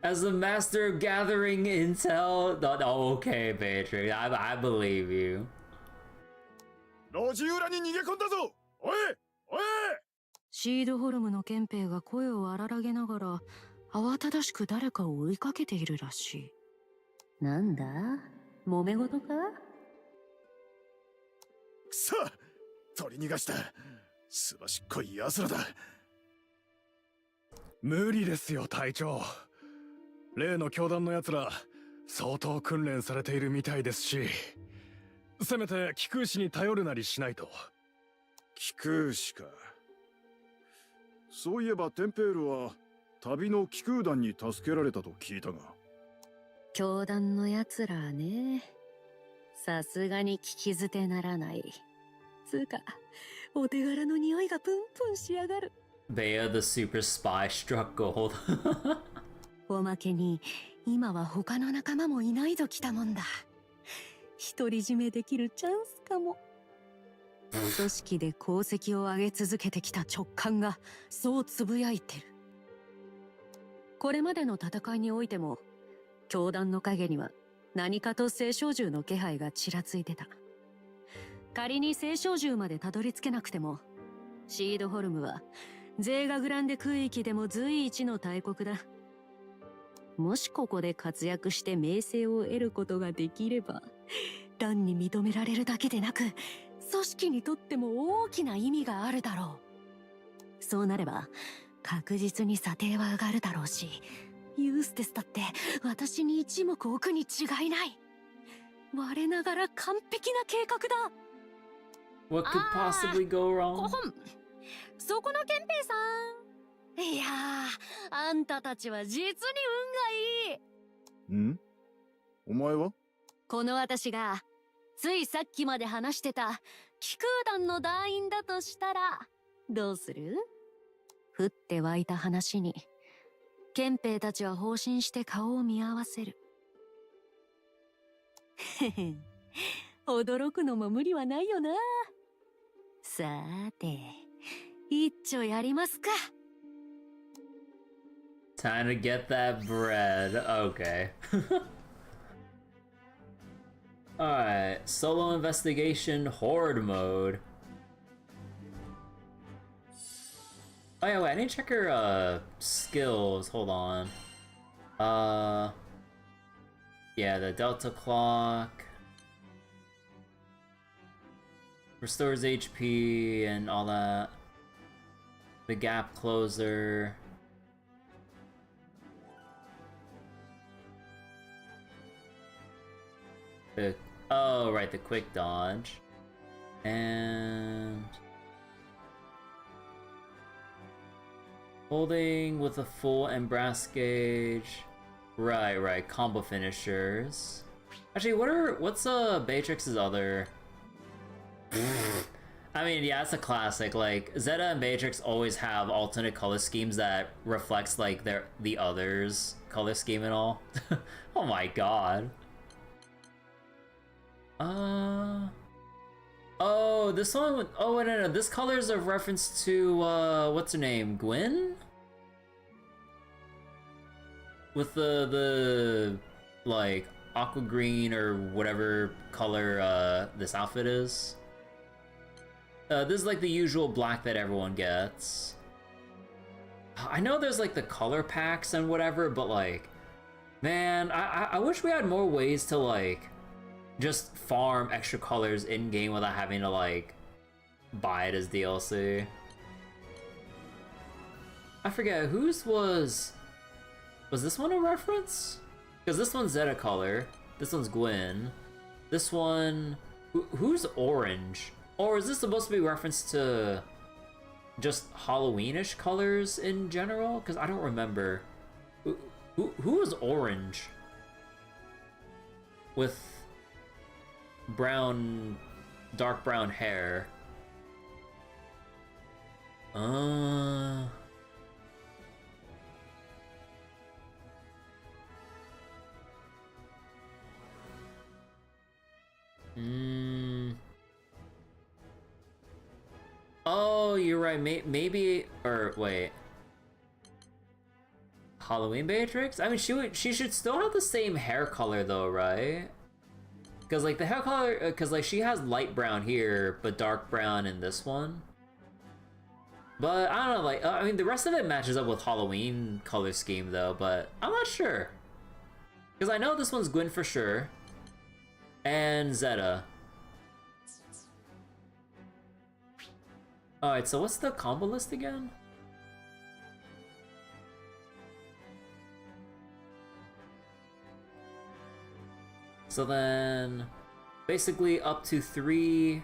As the master of gathering intel? Oh, okay, Beatrix, I believe you. 路地裏に逃げ込んだぞ。おいおい。シードホルムの憲兵が声を荒らげながら慌ただしく誰かを追いかけているらしい。なんだ、揉め事か。くそ、取り逃がした。すばしっこい奴らだ。無理ですよ隊長。例の教団の奴ら相当訓練されているみたいですし、せめて気空士に頼るなりしないと。気空士か。そういえばテンペールは旅の気空団に助けられたと聞いたが。教団の奴らね、さすがに聞き捨てならない。つうか、お手柄の匂いがプンプンしやがる。Bea the super spy struck gold. おまけに今は他の仲間もいないときたもんだ。独り占めできるチャンスかも。組織で功績を上げ続けてきた直感がそうつぶやいてる。これまでの戦いにおいても教団の陰には何かと聖書銃の気配がちらついてた。仮に聖書銃までたどり着けなくても、シードホルムはゼーガグランデ区域でも随一の大国だ。もしここで活躍して名声を得ることができれば、団に認められるだけでなく組織にとっても大きな意味があるだろう。そうなれば確実に査定は上がるだろうし、ユーステスだって私に一目置くに違いない。我ながら完璧な計画だ。 What could possibly go wrong? そこの憲兵さん、いやー、あんたたちは実に運がいい。ん？お前は？この私がついさっきまで話してた気空団の団員だとしたらどうする？降って湧いた話に憲兵たちは放心して顔を見合わせる。へへ、驚くのも無理はないよな。さーて、一丁やりますか。Time to get that bread. Okay. Alright, solo investigation horde mode. Oh yeah, wait, I need to check her skills. Hold on. Yeah, the Delta Clock restores HP and all that. The Gap Closer. Oh, right, the quick dodge. And holding with a full and brass gauge. Right, combo finishers. Actually, what's Beatrix's other? I mean, yeah, it's a classic. Like Zeta and Beatrix always have alternate color schemes that reflects like the others' color scheme and all. Oh my god. Oh, this one. Oh, no. This color is a reference to what's her name, Gwen, with the like aqua green or whatever color this outfit is. This is like the usual black that everyone gets. I know there's like the color packs and whatever, but like, man, I wish we had more ways to like just farm extra colors in game without having to like buy it as DLC. I forget whose was this one a reference? Because this one's Zeta color, this one's Gwen, this one who's orange? Or is this supposed to be reference to just Halloweenish colors in general? Because I don't remember. Who is orange with brown, dark brown hair? Uh... Oh, you're right. Maybe, or wait. Halloween Beatrix? I mean, she should still have the same hair color though, right? Because like the hair color, because like she has light brown here, but dark brown in this one. But I don't know, like I mean, the rest of it matches up with Halloween color scheme though, but I'm not sure. Because I know this one's Gwyn for sure, and Zeta. Alright, so what's the combo list again? So then, basically up to three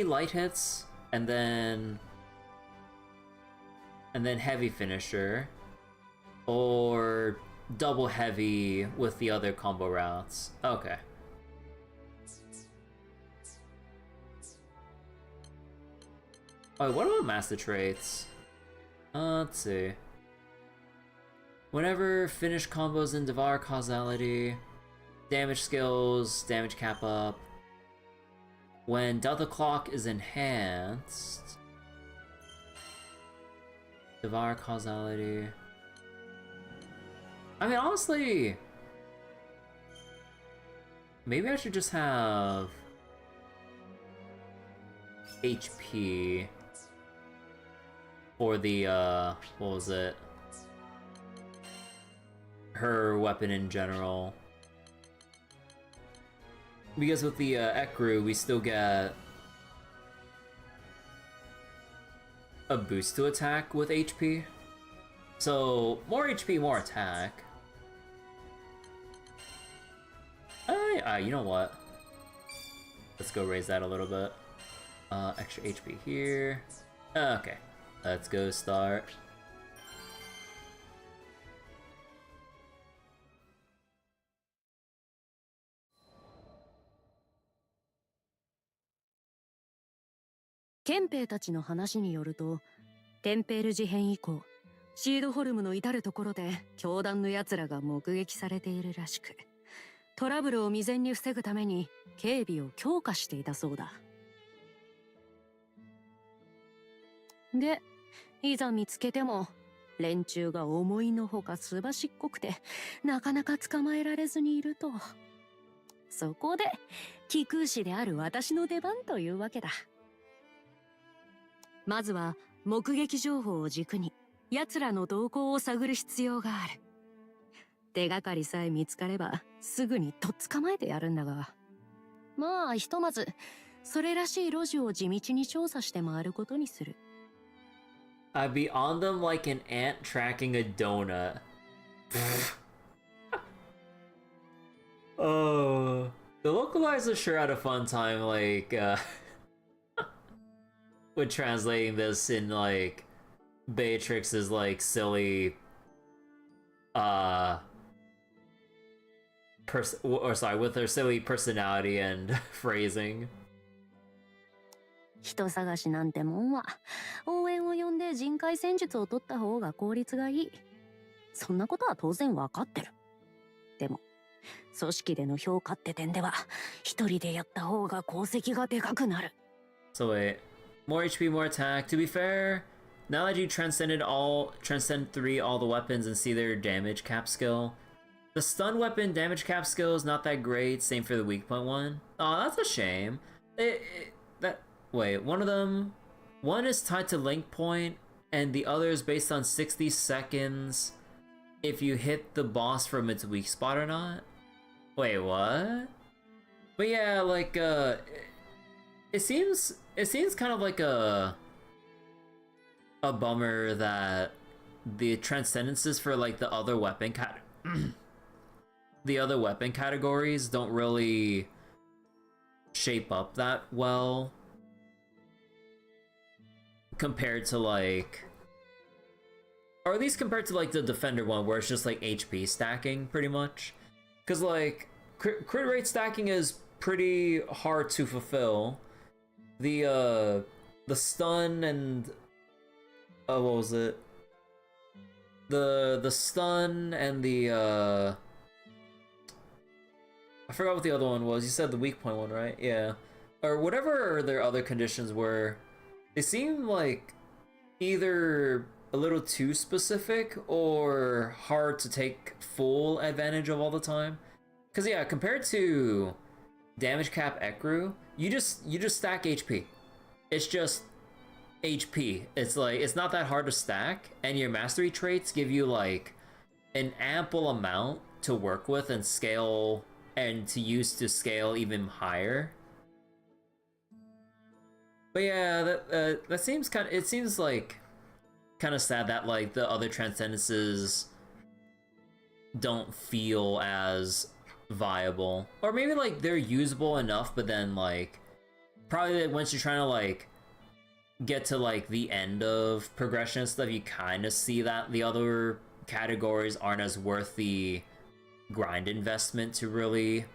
light hits, and then heavy finisher, or double heavy with the other combo routes. Okay. Oh, what about master traits? Let's see. Whenever finish combos in Devour Causality, damage skills, damage cap up. When Delta Clock is enhanced, Devour Causality. I mean, honestly, maybe I should just have HP for the, what was it? Her weapon in general. Because with the Ekru, we still get a boost to attack with HP. So, more HP, more attack. You know what? Let's go raise that a little bit. Extra HP here. Okay, let's go start.憲兵たちの話によると、テンペール事変以降、シードホルムの至るところで教団の奴らが目撃されているらしく、トラブルを未然に防ぐために警備を強化していたそうだ。で、いざ見つけても、連中が思いのほかすばしっこくて、なかなか捕まえられずにいると。そこで、貴空士である私の出番というわけだ。まずは目撃情報を軸に奴らの動向を探る必要がある。手がかりさえ見つかればすぐにとっ捕まえてやるんだが、まあひとまずそれらしい路地を地道に調査して回ることにする。I'd be on them like an ant tracking a donut. Oh, the localizers sure had a fun time, like, with translating this in, like, Beatrix's, like, silly, with her silly personality and phrasing. 人探しなんてもんは応援を呼んで人海戦術を取った方が効率がいい。そんなことは当然わかってる。でも組織での評価って点では一人でやった方が功績がでかくなる。So wait, more HP, more attack. To be fair, now that you transcend 3 all the weapons and see their damage cap skill, the stun weapon damage cap skill is not that great. Same for the weak point one. Oh, that's a shame. Wait, one is tied to link point, and the other is based on 60 seconds if you hit the boss from its weak spot or not? Wait, what? But yeah, like, it seems kind of like a bummer that the transcendences for, like, the other weapon categories don't really shape up that well. Compared to, like, or at least compared to, like, the defender one where it's just like HP stacking pretty much, because like crit rate stacking is pretty hard to fulfill. The stun and what was it? The stun and the I forgot what the other one was. You said the weak point one, right? Yeah. Or whatever their other conditions were. They seem like either a little too specific or hard to take full advantage of all the time. Cause yeah, compared to damage cap Ekru, you just stack HP. It's just HP. It's like it's not that hard to stack, and your mastery traits give you like an ample amount to work with and scale and to use to scale even higher. But yeah, that seems kind of, it seems like kind of sad that like the other transcendences don't feel as viable, or maybe like they're usable enough, but then like probably once you're trying to like get to like the end of progression and stuff, you kind of see that the other categories aren't as worth the grind investment to really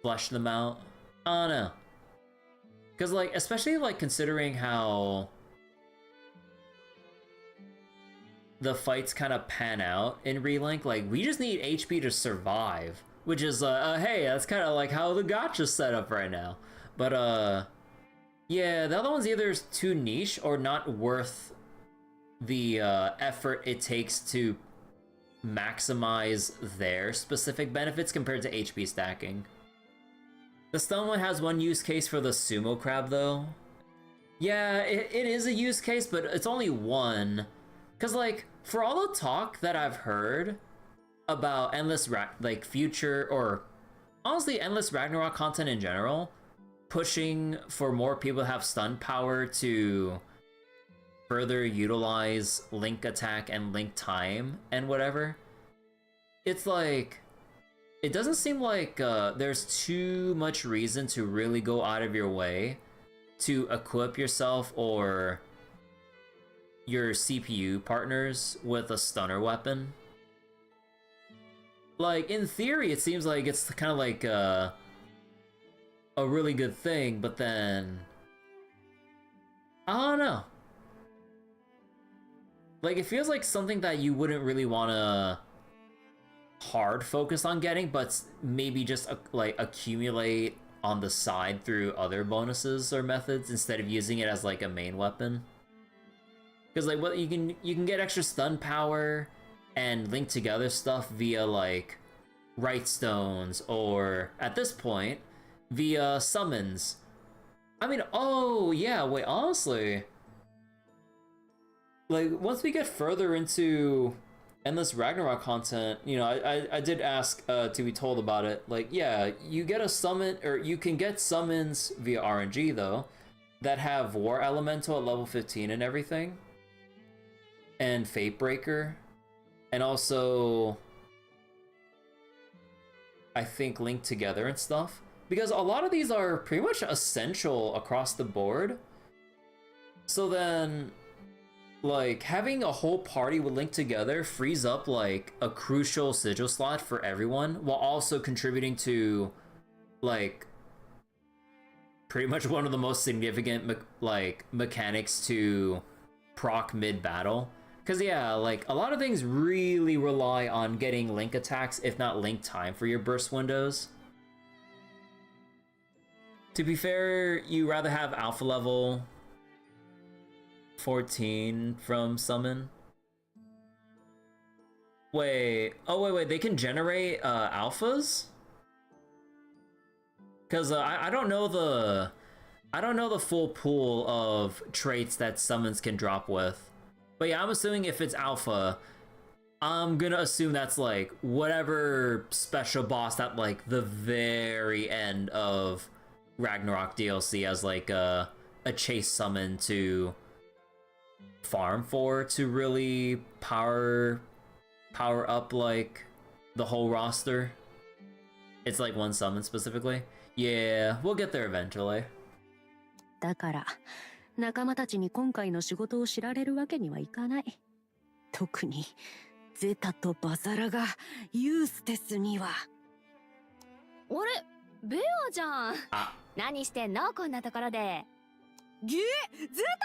flesh them out. I don't know, because like especially like considering how the fights kind of pan out in Relink, like we just need HP to survive, which is hey, that's kind of like how the gacha's set up right now. But yeah, the other one's either too niche or not worth the effort it takes to maximize their specific benefits compared to HP stacking. The stun one has one use case for the sumo crab though. Yeah, it is a use case, but it's only one. Cause like, for all the talk that I've heard about like future, or honestly endless Ragnarok content in general, pushing for more people to have stun power to further utilize link attack and link time and whatever, it's like, it doesn't seem like there's too much reason to really go out of your way to equip yourself or your CPU partners with a stunner weapon. Like, in theory, it seems like it's kind of like a really good thing, but then I don't know. Like, it feels like something that you wouldn't really want to hard focus on getting, but maybe just like accumulate on the side through other bonuses or methods instead of using it as like a main weapon. Because like what you can get extra stun power and link together stuff via like right stones, or at this point via summons. I mean, oh yeah, wait, honestly, like once we get further into endless Ragnarok content, you know, I did ask to be told about it. Like, yeah, you get a summon, or you can get summons via RNG though, that have War Elemental at level 15 and everything, and Fate Breaker, and also I think Link Together and stuff, because a lot of these are pretty much essential across the board. So then, like, having a whole party with Link Together frees up like a crucial sigil slot for everyone, while also contributing to like pretty much one of the most significant mechanics to proc mid battle. Because yeah, like a lot of things really rely on getting link attacks, if not link time, for your burst windows. To be fair, you rather have alpha level 14 from summon. Wait, oh wait, they can generate alphas? Because I don't know the full pool of traits that summons can drop with. But yeah, I'm assuming if it's alpha, I'm gonna assume that's like whatever special boss at like the very end of Ragnarok DLC as like a chase summon to farm for, to really power up like the whole roster. It's like one summon specifically. Yeah, we'll get there eventually. だから仲間たちに今回の仕事を知られるわけにはいかない。特にゼタとバザラがユーステスには。あれ、ベアじゃん。何してんのこんなところで。ゼ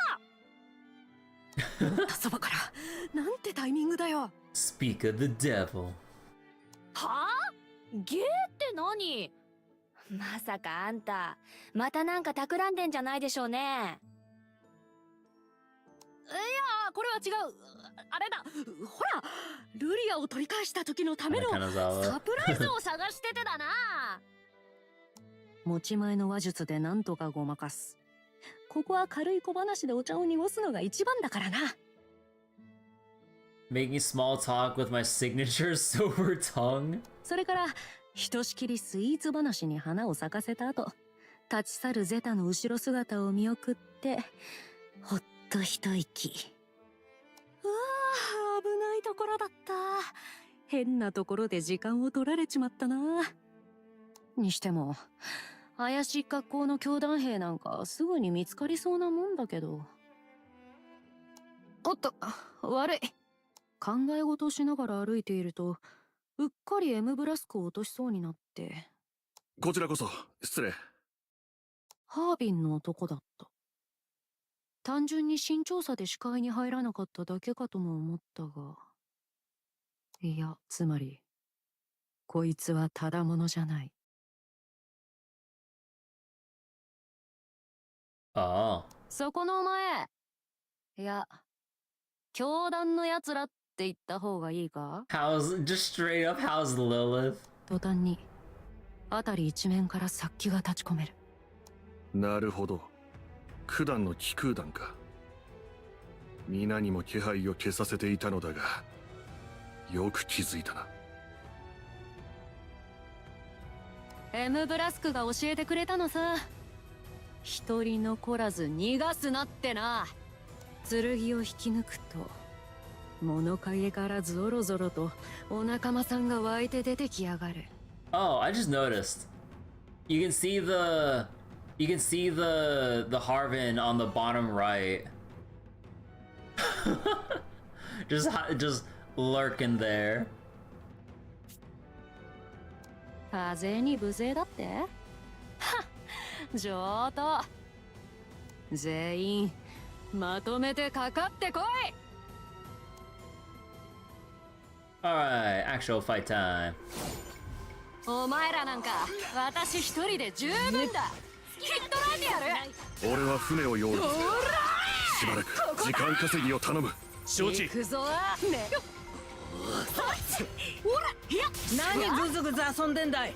タ。思ったそばからなんてタイミングだよ。 Speak of the devil. はあ？ゲーって何？まさかあんたまたなんか企んでんじゃないでしょうね。いやこれは違う。あれだ、ほらルリアを取り返した時のための金沢。サプライズを探しててだな。持ち前の話術でなんとかごまかす。ここは軽い小話でお茶を濁すのが一番だからな。Making small talk with my signature silver tongue. それからひとしきりスイーツ話に花を咲かせた後、立ち去るゼタの後ろ姿を見送ってほっと一息。うわあ、危ないところだった。変なところで時間を取られちまったな。にしても怪しい格好の教団兵なんかすぐに見つかりそうなもんだけど。おっと、悪い。考え事をしながら歩いているとうっかり M ブラスクを落としそうになって。こちらこそ失礼。ハービンの男だった。単純に身長差で視界に入らなかっただけかとも思ったが、いや、つまりこいつはただものじゃない。Oh. そこのお前、いや、教団の奴らって言った方がいいか？ How's just straight up? How's Lilith? 途端に辺り一面から殺気が立ち込める。なるほど。九段の気空団か。皆にも気配を消させていたのだが、よく気づいたな。M ブラスクが教えてくれたのさ。一人残らず逃がすなってな。剣を引き抜くと物陰からゾロゾロとお仲間さんが湧いて出てきやがる。 Oh, I just noticed. You can see the Harvin on the bottom right. just lurking there. 風に無勢だって？はっ、上等。全員まとめてかかってこい。 Alright, actual fight time. お前らなんか私一人で十分だ。引っ取られてやる。俺は船を用意する。しばらく時間稼ぎを頼む。承知。行くぞ。ね。いや、何グズグズ遊んでんだい。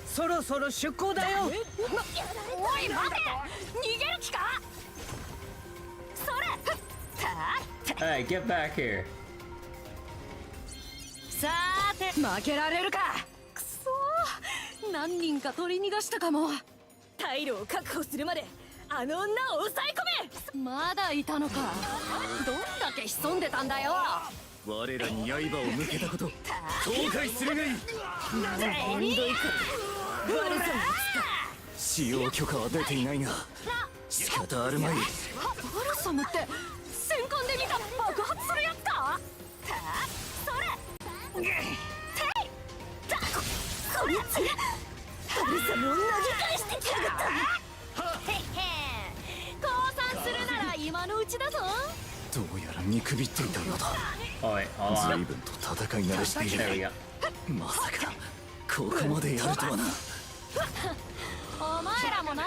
そろそろ出港だよ。おい待て、逃げる気か。それ。Hey, get back here. さーて、負けられるか。くそー、何人か取り逃がしたかも。退路を確保するまであの女を抑え込め。まだいたのか。どんだけ潜んでたんだよ。我らに刃を向けたこと後悔するがいい。めんどいか。悪さも使用許可は出ていないが仕方あるまい。バルサムって戦艦で見た爆発するやつか。それ。てい。こいつ。バルサムを投げ返してきやがった。へっへん。降参するなら今のうちだぞ。どうやら見くびっていたようだ。 Alright, hold 随 on. 分と戦い慣れしてい There we る。 go. まさかここまでやるとはな。お前らもな。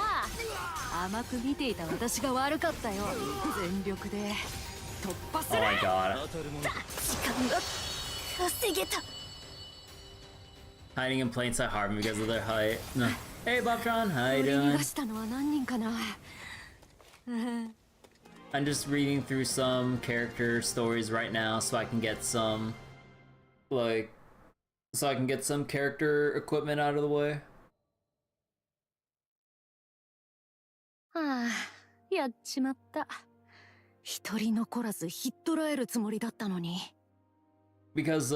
甘く見ていた私が悪かったよ。全力で突破す Oh る。 my god. 時間が稼げた。 Hiding in plain sight Harvin because of their height. No. Hey, Bobtron, how you 取り逃 doing? がしたのは何人かな。 I'm just reading through some character stories right now so I can get some, like, so I can get some character equipment out of the way. はあ、やっちまった。一人残らずひっ捕らえるつもりだったのに。 Because,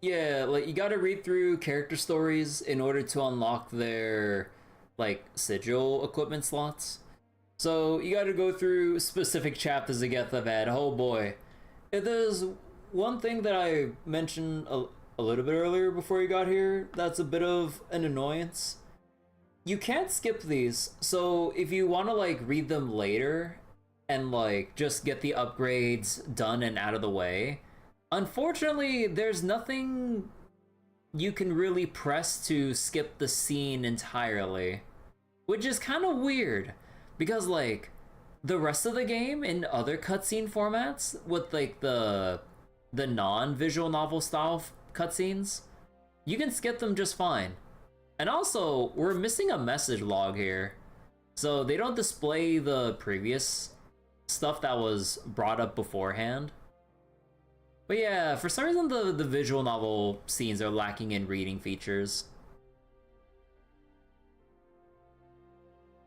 yeah, like, you gotta read through character stories in order to unlock their, like, sigil equipment slots. So, you gotta go through specific chapters to get them at. Oh boy. If there's one thing that I mentioned a little bit earlier before you got here that's a bit of an annoyance. You can't skip these, so if you want to, like, read them later, and like just get the upgrades done and out of the way. Unfortunately, there's nothing you can really press to skip the scene entirely, which is kind of weird because like the rest of the game in other cutscene formats with like the non-visual novel style cutscenes, you can skip them just fine. And also, we're missing a message log here. So they don't display the previous stuff that was brought up beforehand. But yeah, for some reason the visual novel scenes are lacking in reading features.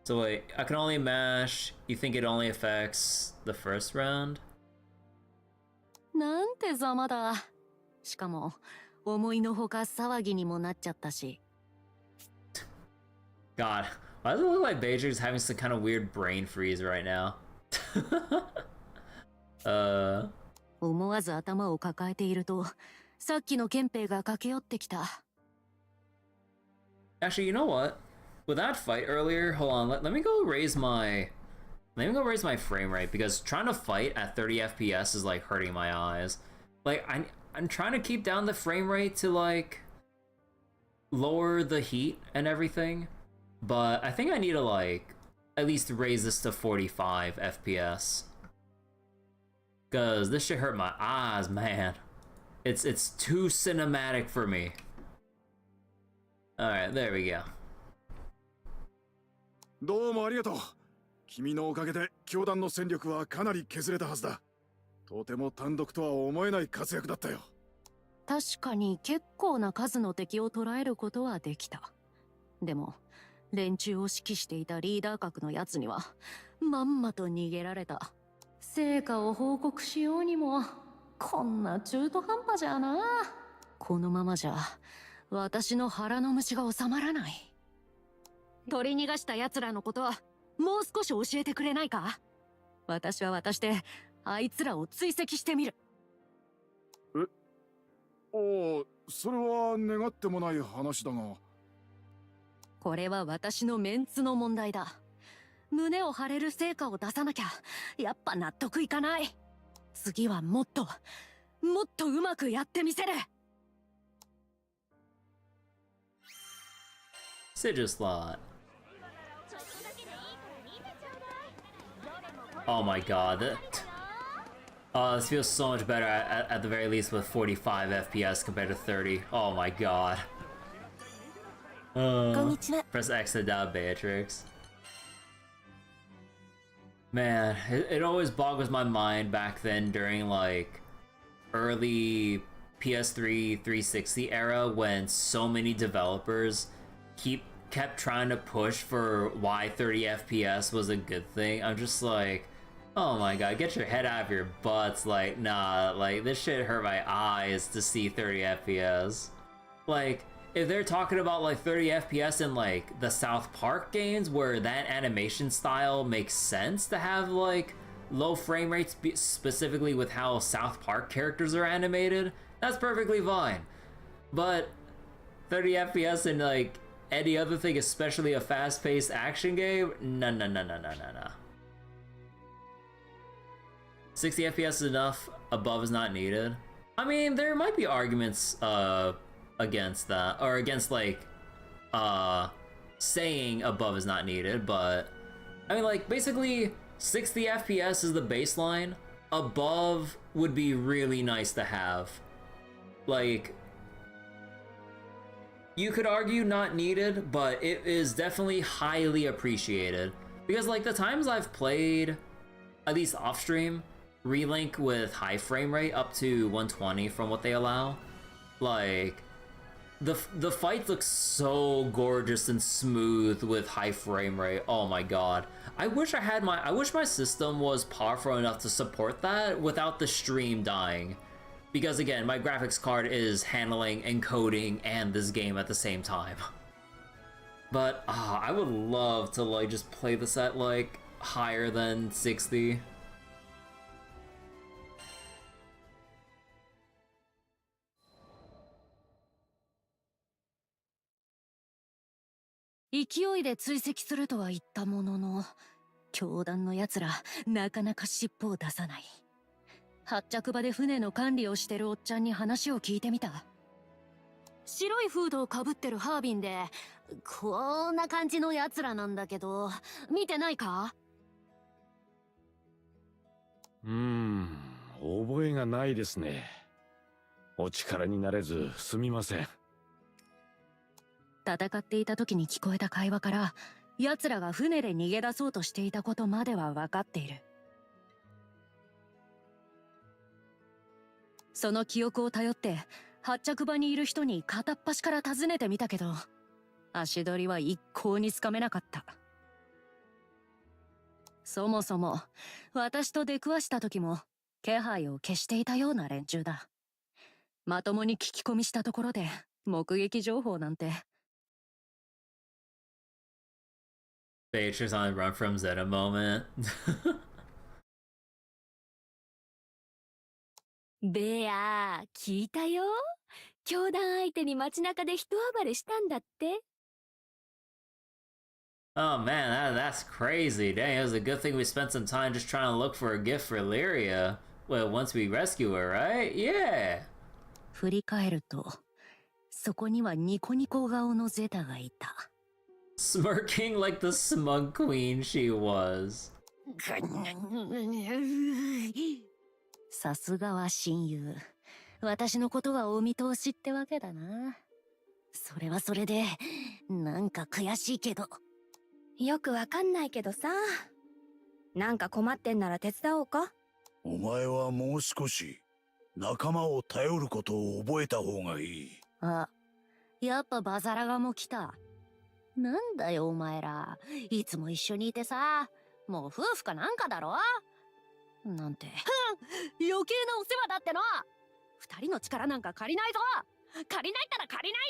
So wait, I can only mash. You think it only affects the first round? なんてざまだ。しかも思いのほか騒ぎにもなっちゃったし。God, why does it look like Beijing's having some kind of weird brain freeze right now? 思わず頭を抱えていると、さっきの憲兵が駆け寄ってきた。Actually, you know what? With that fight earlier, hold on, let me go raise my frame rate because trying to fight at 30 FPS is like hurting my eyes. Like I'm trying to keep down the frame rate to like lower the heat and everything, but I think I need to like at least raise this to 45 FPS. Cause this shit hurt my eyes, man. It's too cinematic for me. Alright, there we go. どうもありがとう。君のおかげで教団の戦力はかなり削れたはずだ。とても単独とは思えない活躍だったよ。確かに結構な数の敵を捕らえることはできた。でも連中を指揮していたリーダー格のやつにはまんまと逃げられた。成果を報告しようにもこんな中途半端じゃな。このままじゃ私の腹の虫が収まらない。取り逃がした奴らのことはもう少し教えてくれないか？私は私であいつらを追跡してみる。おお、それは願ってもない話だが。これは私のメンツの問題だ。胸を張れる成果を出さなきゃやっぱ納得いかない。次はもっとうまくやってみせる。Sigil slot. Oh my god. This feels so much better at the very least with 45 FPS compared to 30. Oh my god. Press X to dial Beatrix. Man, it always boggles my mind back then during like early PS3 360 era when so many developers kept trying to push for why 30 FPS was a good thing. I'm just like, oh my god, get your head out of your butts. Like, nah, like this shit hurt my eyes to see 30 FPS. Like, if they're talking about like 30 FPS in like the South Park games where that animation style makes sense to have like low frame rates specifically with how South Park characters are animated, that's perfectly fine. But 30 FPS in like any other thing, especially a fast-paced action game, no. 60 FPS is enough, above is not needed. I mean, there might be arguments against that, or against like saying above is not needed, but I mean, like, basically 60 FPS is the baseline. Above would be really nice to have. Like, you could argue not needed, but it is definitely highly appreciated. Because like the times I've played, at least off stream, Relink with high frame rate up to 120 from what they allow, like the fight looks so gorgeous and smooth with high frame rate. Oh my god. I wish my system was powerful enough to support that without the stream dying. Because again, my graphics card is handling encoding and this game at the same time. But I would love to like just play this at like higher than 60. 教団の奴ら、なかなか尻尾を出さない。発着場で船の管理をしてるおっちゃんに話を聞いてみた。白いフードをかぶってるハービンで、こんな感じの奴らなんだけど、見てないか？覚えがないですね。お力になれずすみません。戦っていた時に聞こえた会話から、奴らが船で逃げ出そうとしていたことまでは分かっている。その記憶を頼って発着場にいる人に片っ端から尋ねてみたけど、足取りは一向につかめなかった。そもそも私と出くわした時も気配を消していたような連中だ。まともに聞き込みしたところで目撃情報なんて。Beatrice on the run from Zeta moment. ベア、聞いたよ。教団相手に街中で人暴れしたんだって。Oh man, that's crazy. Dang, it was a good thing we spent some time just trying to look for a gift for Lyria. Well, once we rescue her, right? Yeah. 振り返ると、そこにはニコニコ顔のゼタがいた。Smirking like the smug queen she was. さすがは親友。私のことはお見通しってわけだな。それはそれで、なんか悔しいけど。よくわかんないけどさ。なんか困ってんなら手伝おうか？お前はもう少し仲間を頼ることを覚えた方がいい。あ、やっぱバザラガも来た。なんだよお前ら。いつも一緒にいてさ。もう夫婦かなんかだろ？なんて。余計なお世話だっての。二人の力なんか借りないぞ。借りないったら借りない。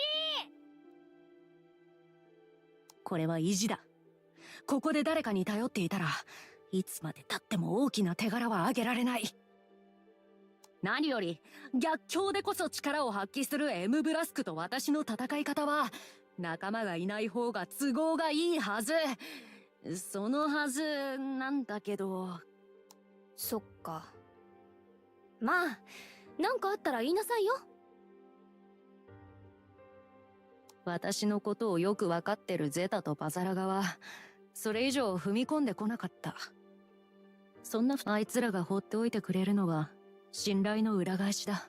これは意地だ。ここで誰かに頼っていたらいつまで経っても大きな手柄はあげられない。何より逆境でこそ力を発揮する M ブラスクと私の戦い方は仲間がいない方が都合がいいはず。そのはずなんだけど。そっか。まあ、なんかあったら言いなさいよ。私のことをよくわかってるゼタとバザラガはそれ以上踏み込んでこなかった。そんなあいつらが放っておいてくれるのは信頼の裏返しだ。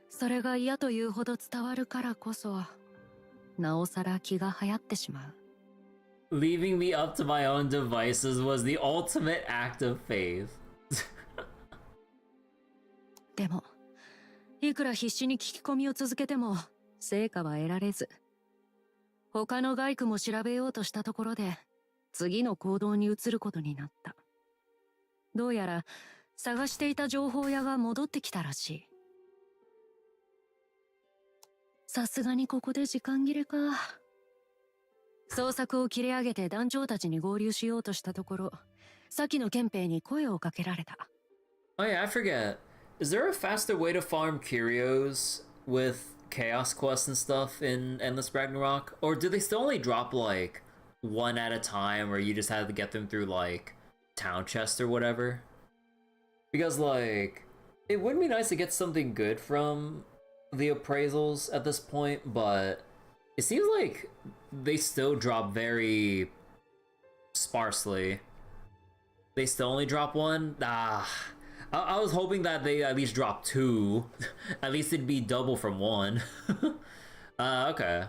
それが嫌というほど伝わるからこそなおさら気が流行ってしまう。Leaving me up to my own devices was the ultimate act of faith. でもいくら必死に聞き込みを続けても成果は得られず、他の街区も調べようとしたところで次の行動に移ることになった。どうやら探していた情報屋が戻ってきたらしい。さすがにここで時間切れか。捜索を切り上げて団長たちに合流しようとしたところ、先の憲兵に声をかけられた。Oh yeah, I forget. Is there a faster way to farm curios with chaos quests and stuff in Endless Ragnarok? Or do they still only drop like one at a time, or you just have to get them through like town chests or whatever? Because like, it would be nice to get something good from the appraisals at this point, but it seems like they still drop very sparsely. They still only drop one? I was hoping that they at least drop two. At least it'd be double from one. Okay.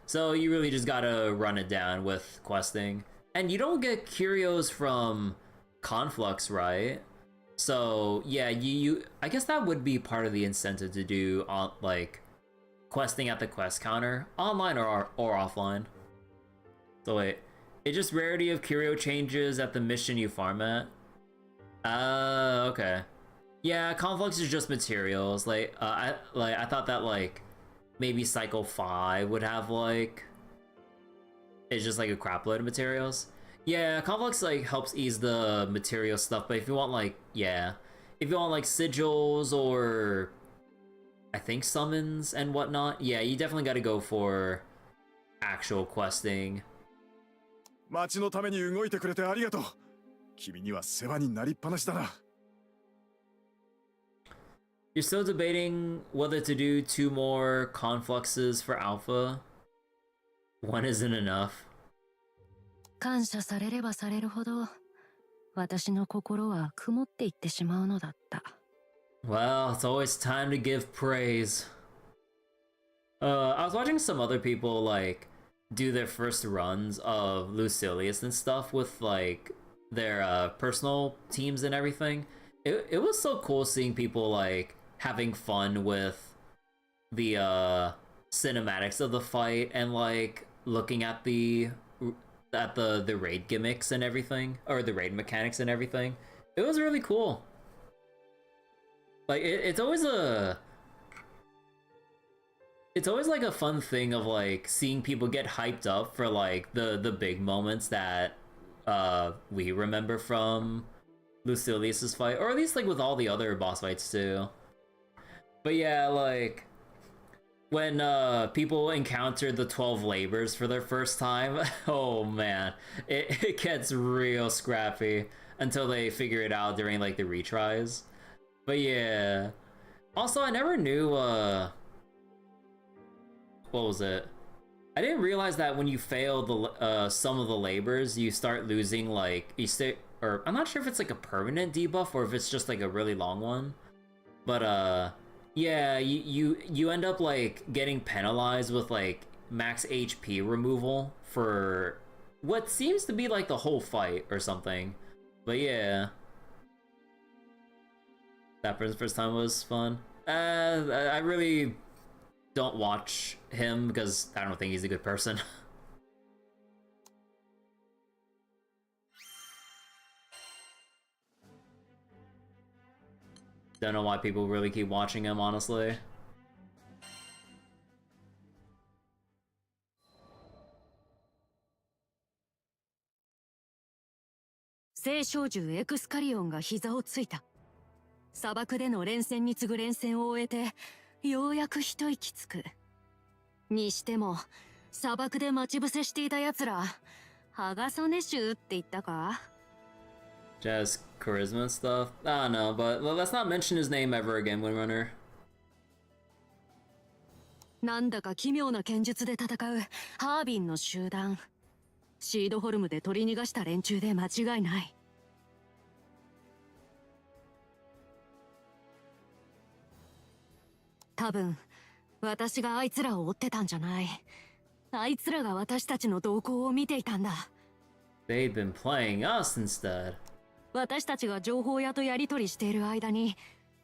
So you really just gotta run it down with questing. And you don't get curios from Conflux, right? So yeah, you I guess that would be part of the incentive to do like questing at the quest counter, online or offline. So wait, it just rarity of curio changes at the mission you farm at. Okay. Yeah, Conflux is just materials. Like I thought that like maybe Cycle 5 would have like it's just like a crap load of materials. Yeah, Conflux like helps ease the material stuff, but if you want like if you want like sigils or I think summons and whatnot, yeah, you definitely got to go for actual questing. 町のために動いてくれてありがとう。君には世話になりっぱなしだな。You're still debating whether to do 2 more confluxes for Alpha? One isn't enough. 感謝されればされるほど、私の心は曇っていってしまうのだった。Well, it's always time to give praise. I was watching some other people like do their first runs of Lucilius and stuff with like their personal teams and everything. It was so cool seeing people like having fun with the cinematics of the fight and like looking at the raid gimmicks and everything, or the raid mechanics and everything. It was really cool. Like it's always like a fun thing of like seeing people get hyped up for like the big moments that we remember from Lucilius's fight, or at least like with all the other boss fights too. But yeah, like when people encounter the 12 labors for their first time, oh man, it gets real scrappy until they figure it out during like the retries. But yeah, also I never knew what was it? I didn't realize that when you fail the some of the labors, you start losing like or I'm not sure if it's like a permanent debuff or if it's just like a really long one. But yeah, you end up like getting penalized with like max HP removal for what seems to be like the whole fight or something. But yeah, that first time was fun. I really don't watch him because I don't think he's a good person. Don't know why people really keep watching him, honestly. 聖少獣エクスカリオンが膝をついた。砂漠での連戦に次ぐ連戦を終えて、ようやく一息つく。にしても、砂漠で待ち伏せしていた奴ら、ハガソネ州って言ったか？ Just charisma and stuff? I don't know, but let's not mention his name ever again, Windrunner. なんだか奇妙な剣術で戦うハービンの集団。シードホルムで取り逃がした連中で間違いない。多分、私があいつらを追ってたんじゃない。あいつらが私たちの動向を見ていたんだ。They've been playing us instead. 私たちが情報屋とやり取りしている間に、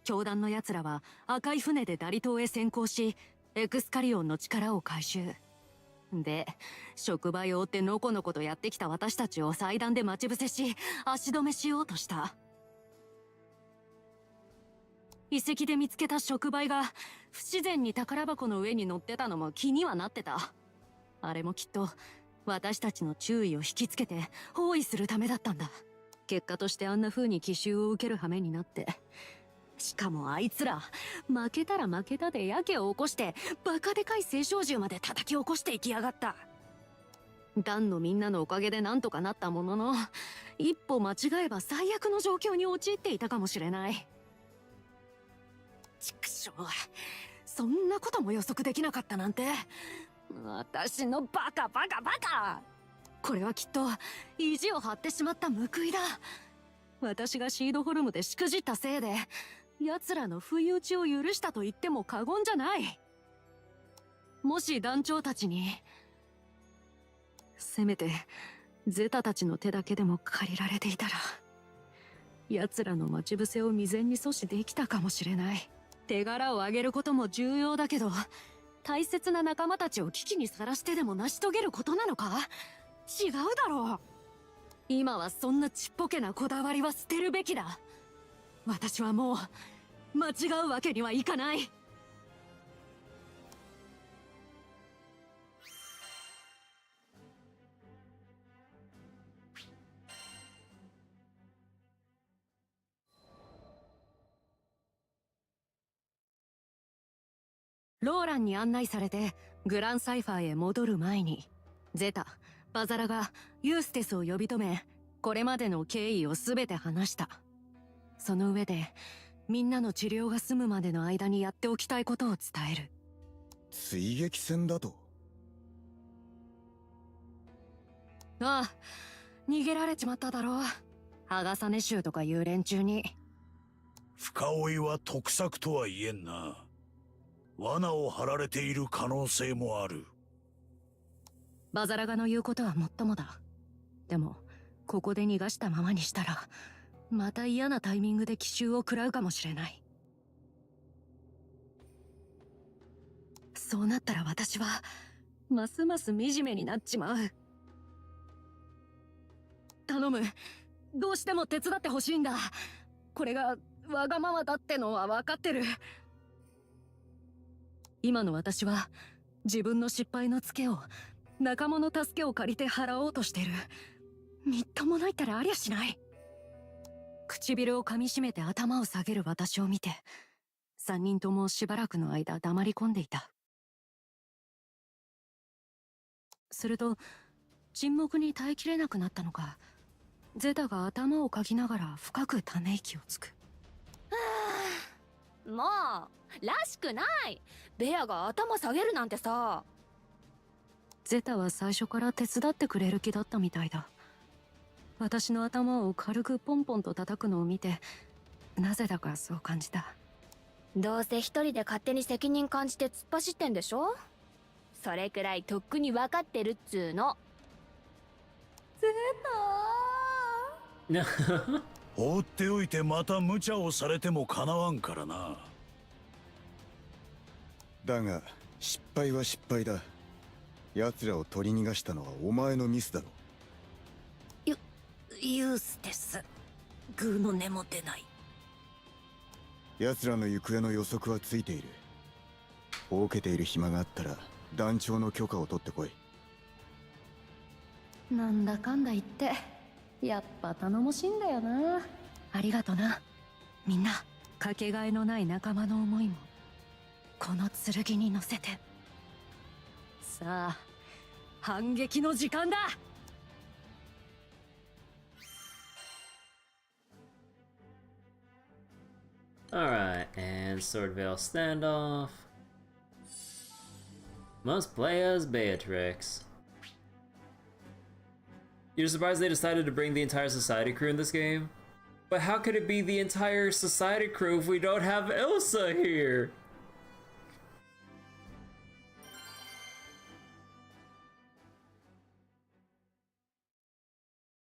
教団の奴らは赤い船でダリ島へ先行し、エクスカリオンの力を回収。で、触媒を追ってのこのことやってきた私たちを祭壇で待ち伏せし、足止めしようとした。遺跡で見つけた触媒が不自然に宝箱の上に乗ってたのも気にはなってた。あれもきっと私たちの注意を引きつけて包囲するためだったんだ。結果としてあんな風に奇襲を受ける羽目になって。しかもあいつら、負けたら負けたでやけを起こして、バカでかい聖少獣まで叩き起こしていきやがった。ダンのみんなのおかげでなんとかなったものの、一歩間違えば最悪の状況に陥っていたかもしれない。畜生、そんなことも予測できなかったなんて。私のバカ。これはきっと意地を張ってしまった報いだ。私がシードホルムでしくじったせいで、奴らの不意打ちを許したと言っても過言じゃない。もし団長たちに、せめてゼタたちの手だけでも借りられていたら、奴らの待ち伏せを未然に阻止できたかもしれない。手柄をあげることも重要だけど、大切な仲間たちを危機にさらしてでも成し遂げることなのか？違うだろう。今はそんなちっぽけなこだわりは捨てるべきだ。私はもう間違うわけにはいかない。ローランに案内されてグランサイファーへ戻る前に、ゼタ、バザラがユーステスを呼び止め、これまでの経緯を全て話した。その上でみんなの治療が済むまでの間にやっておきたいことを伝える。追撃戦だと？ああ、逃げられちまっただろう。ハガサネ州とかいう連中に。深追いは得策とは言えんな。罠を張られている可能性もある。バザラガの言うことはもっともだ。でもここで逃がしたままにしたらまた嫌なタイミングで奇襲を食らうかもしれない。そうなったら私はますます惨めになっちまう。頼む、どうしても手伝ってほしいんだ。これがわがままだってのは分かってる。今の私は自分の失敗のツケを仲間の助けを借りて払おうとしてる。みっともないったらありゃしない。唇を噛みしめて頭を下げる私を見て、三人ともしばらくの間黙り込んでいた。すると沈黙に耐えきれなくなったのか、ゼタが頭をかきながら深くため息をつく。もうらしくない。ベアが頭下げるなんてさ。ゼタは最初から手伝ってくれる気だったみたいだ。私の頭を軽くポンポンと叩くのを見て、なぜだかそう感じた。どうせ一人で勝手に責任感じて突っ走ってんでしょ。それくらいとっくに分かってるっつーの。ゼ放っておいてまた無茶をされてもかなわんからな。だが失敗は失敗だ。奴らを取り逃がしたのはお前のミスだろ。ユーステス、グーの根も出ない。奴らの行方の予測はついている。ほうけている暇があったら団長の許可を取ってこい。なんだかんだ言ってやっぱ頼もしいんだよな。ありがとなみんな。かけがえのない仲間の思いもこの剣に乗せて。さあ反撃の時間だ。Alright, and Sword Veil standoff. Must play as Beatrix. You're surprised they decided to bring the entire Society crew in this game? But how could it be the entire Society crew if we don't have Elsa here?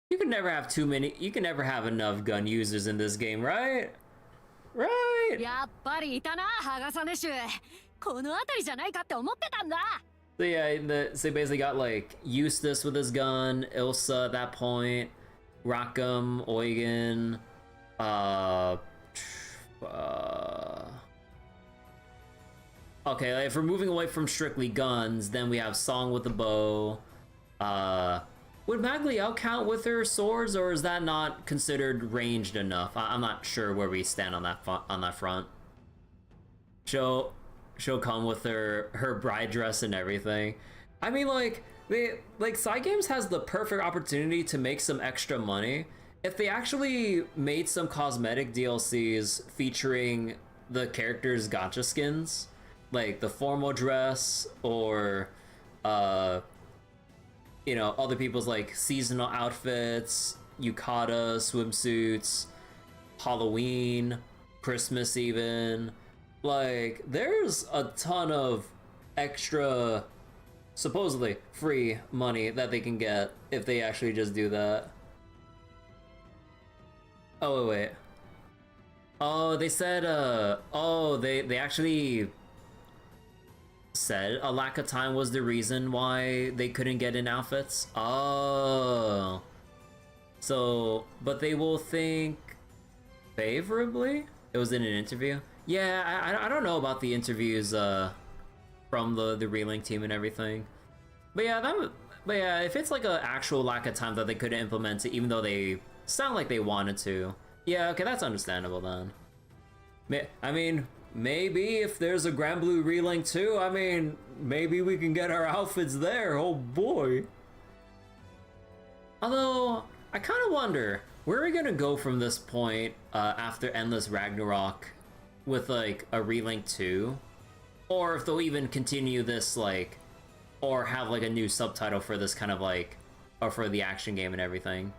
You can never have too many, you can never have enough gun users in this game, right? Right! やっぱりいたな、ハガサネ州。この辺りじゃないかって思ってたんだ。So yeah, so they basically got like Eustace with his gun, Ilsa at that point, Rackham, Eugen, okay, like if we're moving away from strictly guns, then we have Song with the bow. Would Magliel count with her swords, or is that not considered ranged enough? I'm not sure where we stand on that front. She'll come with her bride dress and everything. I mean, like Cygames has the perfect opportunity to make some extra money if they actually made some cosmetic DLCs featuring the characters' gacha skins, like the formal dress or you know, other people's like seasonal outfits, yukata, swimsuits, Halloween, Christmas even. Like, there's a ton of extra, supposedly free money that they can get if they actually just do that. Oh, wait. Oh, they said, oh, they actually said a lack of time was the reason why they couldn't get in outfits. Oh. So, but they will think favorably? It was in an interview? Yeah, I don't know about the interviews from the Relink team and everything. But yeah, if it's like an actual lack of time that they couldn't implement it, even though they sound like they wanted to, yeah, okay, that's understandable then. I mean, maybe if there's a Granblue Relink too, I mean, maybe we can get our outfits there. Oh boy. Although, I kind of wonder, where are we gonna go from this point after Endless Ragnarok with like a Relink 2? Or if they'll even continue this like, or have like a new subtitle for this kind of like, or for the action game and everything.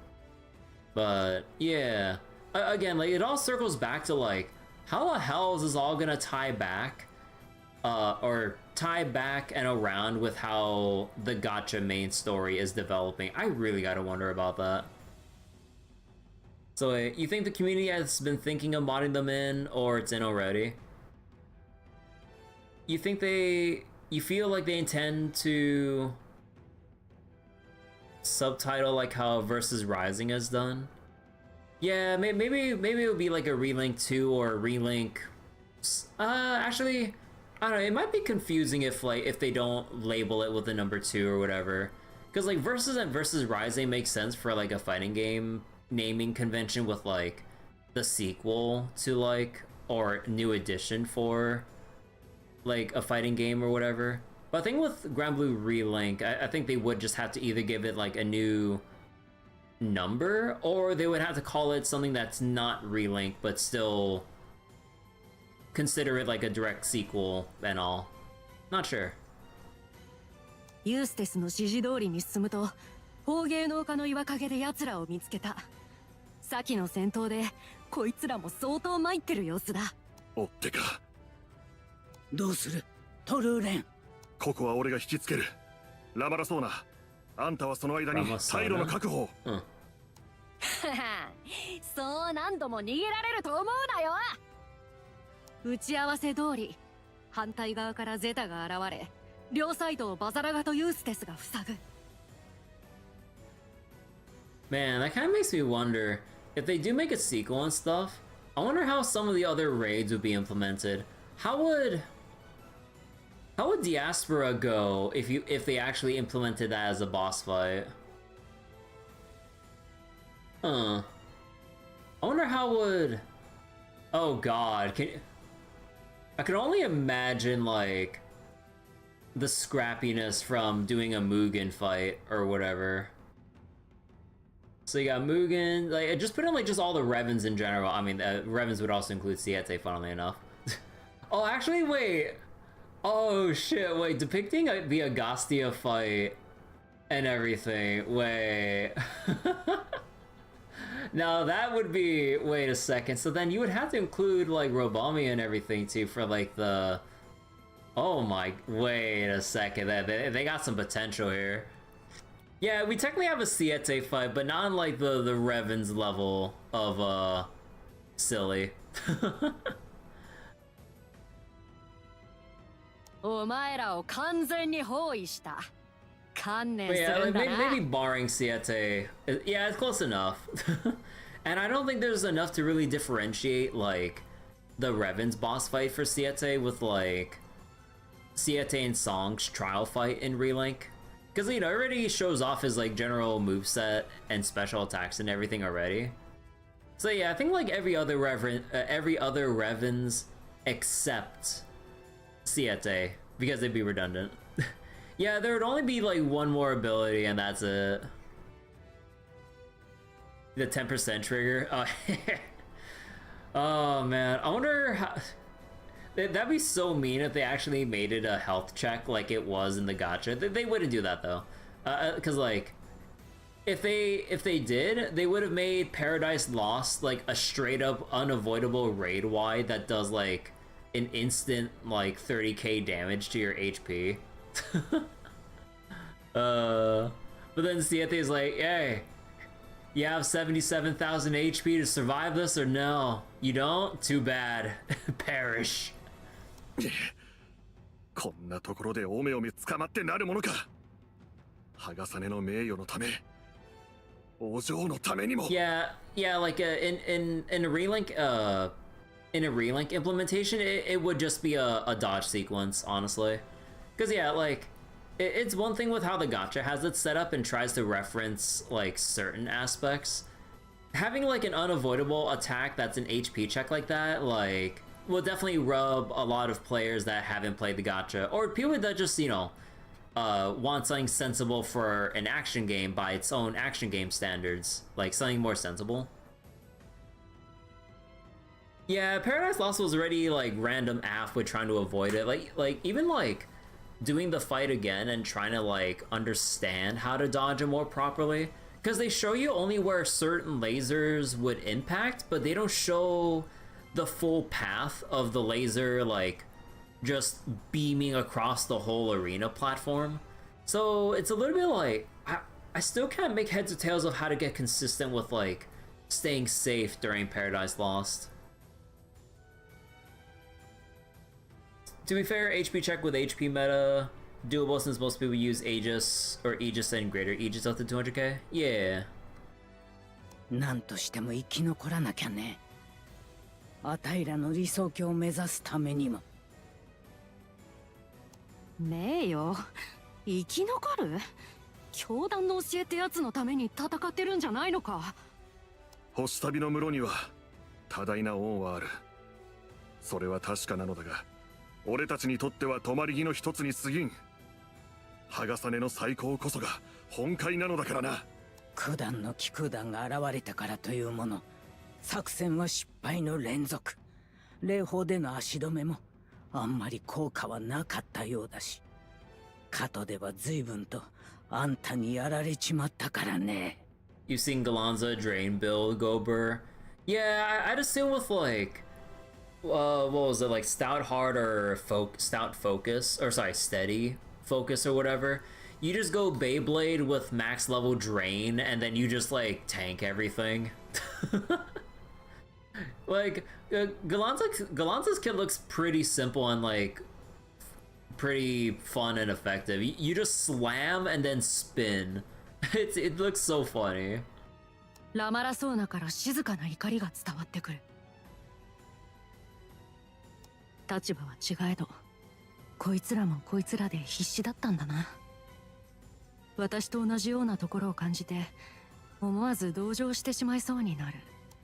But yeah, again, like it all circles back to like, how the hell is this all gonna tie back? Or tie back and around with how the gacha main story is developing. I really gotta wonder about that. So you think the community has been thinking of modding them in, or it's in already? You think you feel like they intend to subtitle like how Versus Rising has done? Yeah, maybe it would be like a Relink 2 or a Relink... actually, I don't know, it might be confusing if they don't label it with the number 2 or whatever. Because like Versus and Versus Rising makes sense for like a fighting game naming convention with like the sequel to like, or new edition for like a fighting game or whatever. But I think with Granblue Relink, I think they would just have to either give it like a new number, or they would have to call it something that's not Relink but still consider it like a direct sequel and all. Not sure. ユーステスの指示通りに進むと、宝芸の丘の岩陰で奴らを見つけた。先の戦闘でこいつらも相当参ってる様子だ。おってか。どうするトルーレン。ここは俺が引きつける。ラマラソーナ、あんたはその間に退路の確保を。ははそう何度も逃げられると思うなよ。打ち合わせ通り、反対側からゼタが現れ、両サイドをバザラガとユーステスが塞ぐ。Man, that kind of makes me wonder, if they do make a sequel and stuff, I wonder how some of the other raids would be implemented. How would Diaspora go if they actually implemented that as a boss fight? Huh. I wonder how would... Oh god, I can only imagine like the scrappiness from doing a Mugen fight or whatever. So you got Mugen, like just put in like just all the Revens in general. I mean, Revens would also include Siete, funnily enough. Oh, actually, wait. Oh shit, wait, depicting the Agastya fight and everything. Wait. Now that would be, wait a second, so then you would have to include like Robami and everything too for like the... Oh my, wait a second, they got some potential here. Yeah, we technically have a Siete fight, but not on like the Revens level of silly. お前らを完全に包囲した。観念す yeah, るん like, だな。 maybe barring Siete. Yeah, it's close enough. And I don't think there's enough to really differentiate like the Revens boss fight for Siete with like Siete and Song's trial fight in Relink. Because, you know, it already shows off his like general moveset and special attacks and everything already. So yeah, I think like every other Revens except Siete, because they'd be redundant. Yeah, there would only be like one more ability and that's it. The 10% trigger. Oh, oh man, I wonder how... That'd be so mean if they actually made it a health check like it was in the gacha. They wouldn't do that though. Cause like, if they did, they would have made Paradise Lost like a straight up unavoidable raid wide that does like an instant like 30k damage to your HP. But then Siete is like, hey, you have 77,000 HP to survive this or no? You don't? Too bad. Perish. こんなところでおめおめ捕まってなるものか。ハガサネの名誉のため、王女のためにも。Yeah, like in a Relink implementation, it would just be a dodge sequence, honestly. Because yeah, like it's one thing with how the gacha has it set up and tries to reference like certain aspects. Having like an unavoidable attack that's an HP check like that, like, will definitely rub a lot of players that haven't played the gacha, or people that just, you know, want something sensible for an action game by its own action game standards, like something more sensible. Yeah, Paradise Lost was already like random AF with trying to avoid it. Like even like doing the fight again and trying to like understand how to dodge it more properly. Because they show you only where certain lasers would impact, but they don't show the full path of the laser like just beaming across the whole arena platform. So it's a little bit like I still can't make heads or tails of how to get consistent with like staying safe during Paradise Lost. To be fair, HP check with HP meta doable since most people use Aegis or Aegis and greater Aegis up to 200k? Yeah. なんとしても生き残らなきゃね。あたいらの理想郷を目指すためにも。名誉、生き残る？教団の教えってやつのために戦ってるんじゃないのか？星旅の室には多大な恩はある。それは確かなのだが、俺たちにとっては止まり木の一つに過ぎん。羽重ねの最高こそが本懐なのだからな。九段の気空団が現れたからというもの、作戦は失敗の連続。霊峰での足止めもあんまり効果はなかったようだし、後では随分とあんたにやられちまったからね。You've seen Galanza drain build Gober? Yeah, I'd assume with like what was it, like stout heart or stout focus, or sorry, steady focus or whatever, you just go Beyblade with max level drain and then you just like tank everything. Like Galanza's kit looks pretty simple and like pretty fun and effective. You just slam and then spin. It looks so funny. ラマラソーナから静かな怒りが伝わってくる。立場は違えど、こいつらもこいつらで必死だったんだな。私と同じようなところを感じて、思わず同情してしまいそうになる。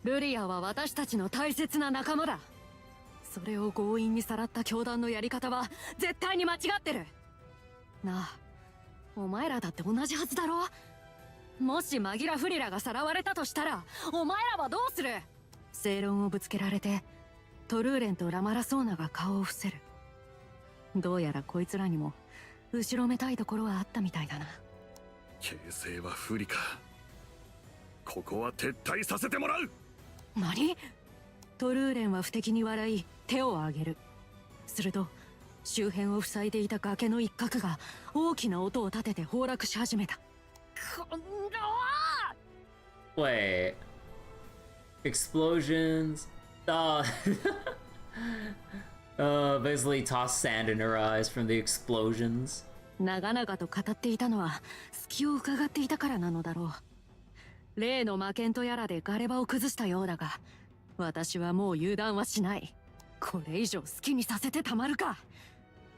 ルリアは私たちの大切な仲間だ。それを強引にさらった教団のやり方は絶対に間違ってる。なあ、お前らだって同じはずだろ。もしマギラ・フリラがさらわれたとしたら、お前らはどうする？正論をぶつけられて、トルーレンとラマラソーナが顔を伏せる。どうやらこいつらにも後ろめたいところはあったみたいだな。形勢は不利か。ここは撤退させてもらう。何？トルーレンは不敵に笑い手を挙げる。すると周辺を塞いでいた崖の一角が大きな音を立てて崩落し始めた。こんな。Wait. Explosions. Basically toss sand in her eyes from the explosions. 長々と語っていたのは隙を伺っていたからなのだろう。例の魔剣とやらでガレ場を崩したようだが、私はもう油断はしない。これ以上好きにさせてたまるか。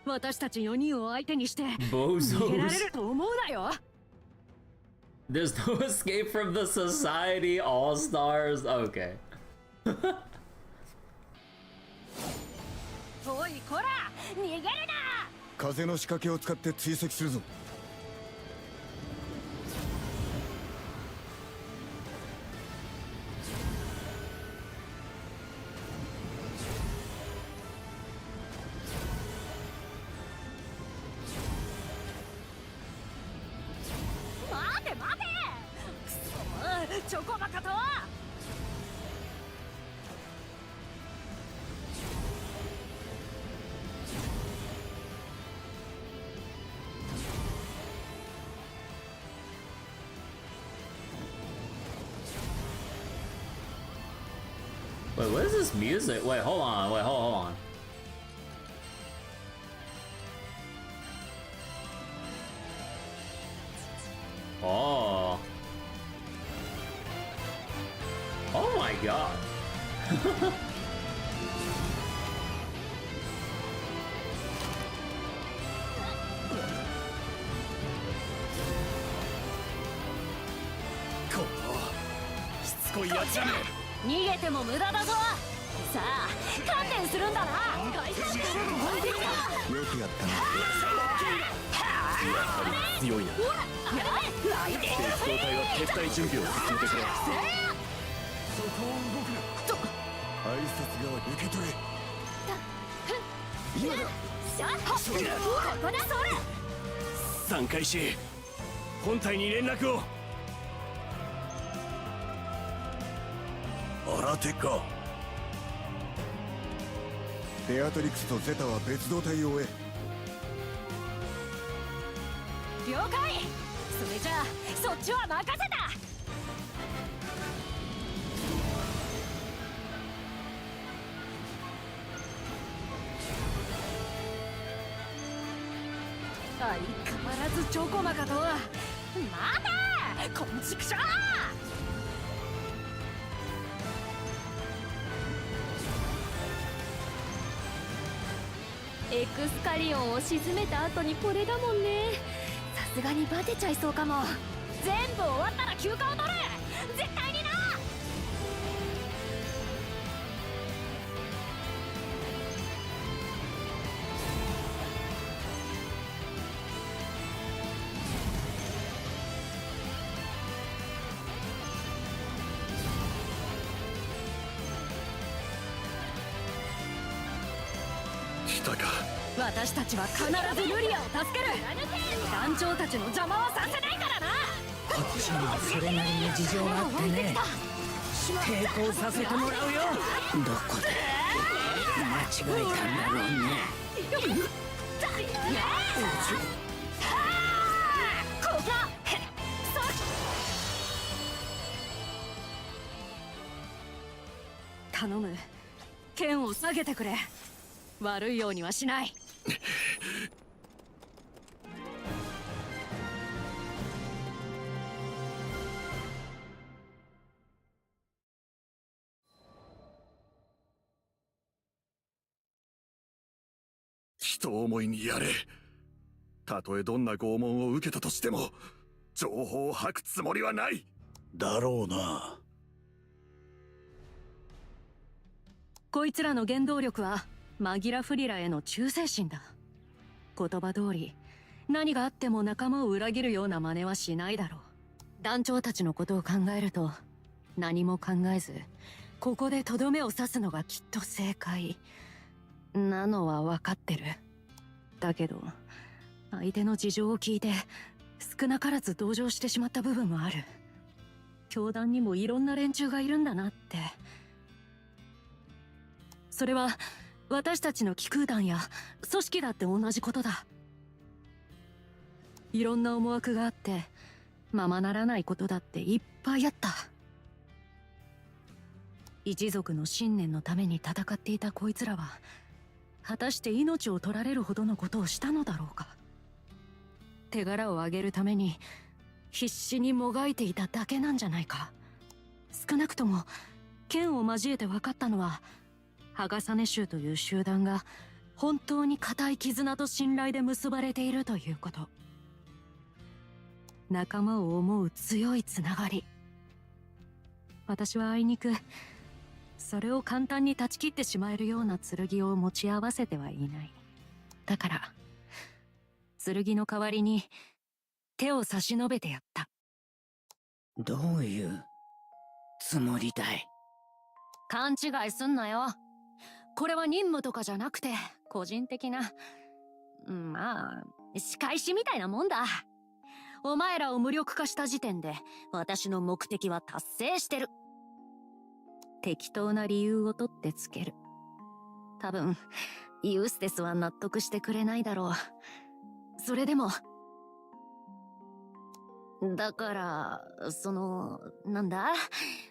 私たち4人を相手にして逃げられると思うなよ。There's no escape from the society all-stars. Okay. おいこら、逃げるな。風の仕掛けを使って追跡するぞ。待て待て。くそ、チョコバカとは。Wait, what is this music? Wait, hold on. Wait, hold on. Oh. Oh my god. Cool. しつこいやつじゃねえ。逃げても無駄だぞ。さあ観念するんだな。回復力が出てきた。よくやったな。やはり強いな。ライデング鉄道隊は撤退準備を進めてくれ。そこを動くな。挨拶が受け取れ。今だ。シャッここだそれ。散開し本体に連絡を。新手か。ベアトリクスとゼタは別動隊を追え。了解。それじゃあそっちは任せた。相変わらずチョコマカとは。待てこんちくしょう。エクスカリオンを沈めた後にこれだもんね。さすがにバテちゃいそうかも。全部終わったら休暇を取る。絶対にな。来たか。私たちは必ずルリアを助ける。団長たちの邪魔はさせないからな。こっちにもそれなりに事情があってね。抵抗させてもらうよ。どこで間違えたんだろうね。ここ頼む。剣を下げてくれ。悪いようにはしない。人思いにやれ。たとえどんな拷問を受けたとしても情報を吐くつもりはない。だろうな。こいつらの原動力はマギラ・フリラへの忠誠心だ。言葉通り何があっても仲間を裏切るような真似はしないだろう。団長たちのことを考えると何も考えずここでとどめを刺すのがきっと正解なのは分かってる。だけど相手の事情を聞いて少なからず同情してしまった部分もある。教団にもいろんな連中がいるんだなって。それは私たちの気空団や組織だって同じことだ。いろんな思惑があってままならないことだっていっぱいあった。一族の信念のために戦っていたこいつらは果たして命を取られるほどのことをしたのだろうか。手柄を上げるために必死にもがいていただけなんじゃないか。少なくとも剣を交えて分かったのはハガサネ州という集団が本当に固い絆と信頼で結ばれているということ。仲間を思う強いつながり。私はあいにくそれを簡単に断ち切ってしまえるような剣を持ち合わせてはいない。だから剣の代わりに手を差し伸べてやった。どういうつもりだい。勘違いすんなよ。これは任務とかじゃなくて個人的な、まあ仕返しみたいなもんだ。お前らを無力化した時点で私の目的は達成してる。適当な理由を取ってつける。多分ユーステスは納得してくれないだろう。それでもだからなんだ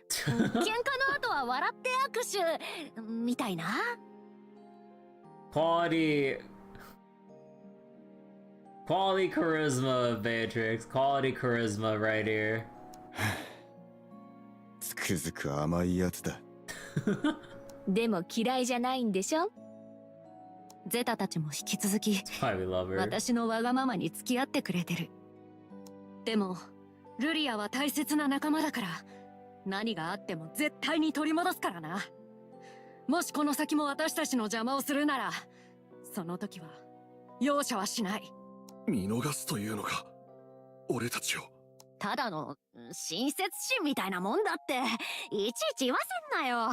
喧嘩の後は笑って握手みたいな。Quality charisma, Beatrix. Quality charisma right here. つくづく甘いやつだ。でも嫌いじゃないんでしょ。ゼタたちも引き続き That's why we love her. 私のわがままに付き合ってくれてる。でもルリアは大切な仲間だから何があっても絶対に取り戻すからな。もしこの先も私たちの邪魔をするなら、その時は容赦はしない。見逃すというのか、俺たちを。ただの親切心みたいなもんだって、いちいち言わせんなよ。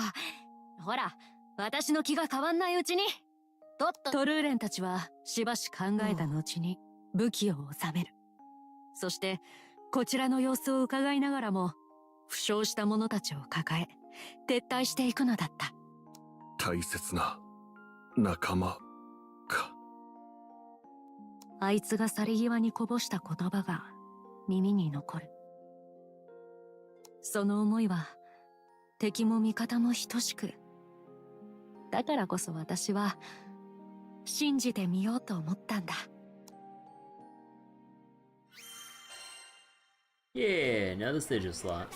ほら、私の気が変わんないうちにトルーレンたちはしばし考えた後に武器を収める。そしてこちらの様子を伺いながらも負傷した者たちを抱え撤退していくのだった。大切な仲間か。あいつが去り際にこぼした言葉が耳に残る。その思いは敵も味方も等しく、だからこそ私は信じてみようと思ったんだ。Yeah, now the sigil slot.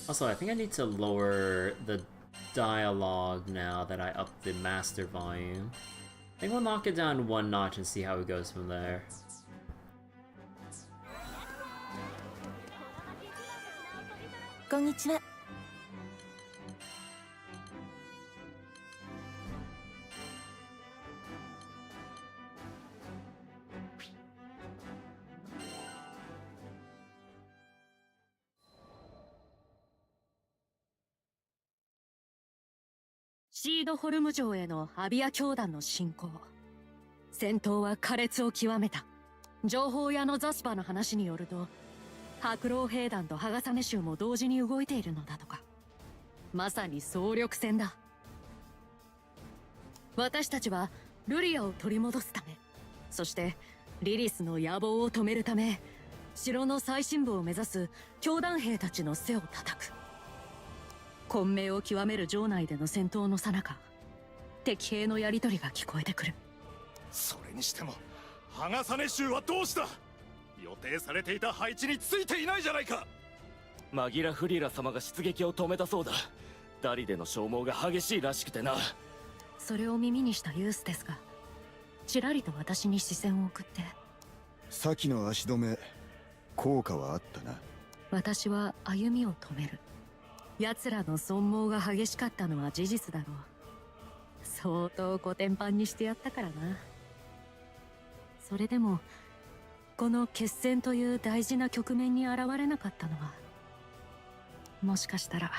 Also, I think I need to lower the dialogue now that I upped the master volume. I think we'll knock it down one notch and see how it goes from there. こんにちは。シードホルム城へのアビア教団の侵攻。戦闘は苛烈を極めた。情報屋のザスパの話によると、白老兵団とハガサネ州も同時に動いているのだとか。まさに総力戦だ。私たちはルリアを取り戻すため、そしてリリスの野望を止めるため、城の最深部を目指す教団兵たちの背を叩く。混迷を極める城内での戦闘の最中、敵兵のやり取りが聞こえてくる。それにしてもハガサネ州はどうした？予定されていた配置についていないじゃないか。マギラ・フリーラ様が出撃を止めたそうだ。ダリでの消耗が激しいらしくてな。それを耳にしたユースですが、ちらりと私に視線を送って、先の足止め効果はあったな。私は歩みを止める。奴らの損耗が激しかったのは事実だろう。相当コテンパンにしてやったからな。それでもこの決戦という大事な局面に現れなかったのは、もしかしたら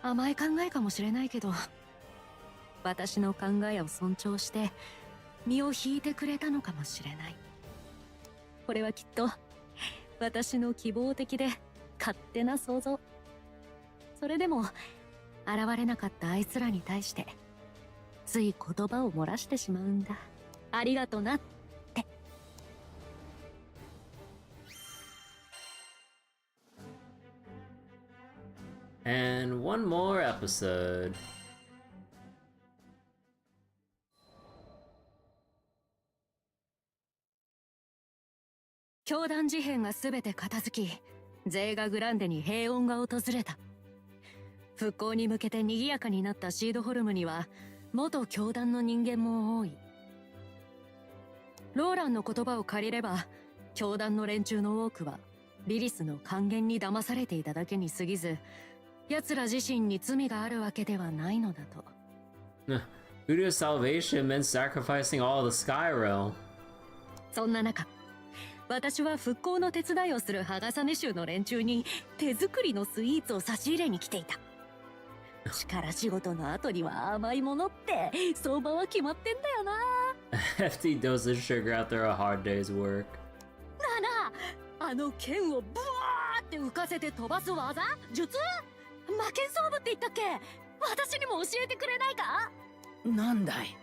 甘い考えかもしれないけど、私の考えを尊重して身を引いてくれたのかもしれない。これはきっと私の希望的で勝手な想像。それでも現れなかったあいつらに対してつい言葉を漏らしてしまうんだ。ありがとなって。And one more episode. 教団事変が全て片付き、ゼーガグランデに平穏が訪れた。復興に向けて賑やかになったシードホルムには元教団の人間も多い。ローランの言葉を借りれば、教団の連中の多くはリリスの諫言に騙されていただけに過ぎず、奴ら自身に罪があるわけではないのだと。Voodoo's salvation meant sacrificing all the Sky Realm. そんな中、私は復興の手伝いをするハガサネ州の連中に手作りのスイーツを差し入れに来ていた。力仕事の後には甘いものって相場は決まってんだよな。Hefty dose of sugar after a hard day's work. なあ、あの剣をブワーって浮かせて飛ばす技術、魔剣装部って言ったっけ？私にも教えてくれないか？なんだい、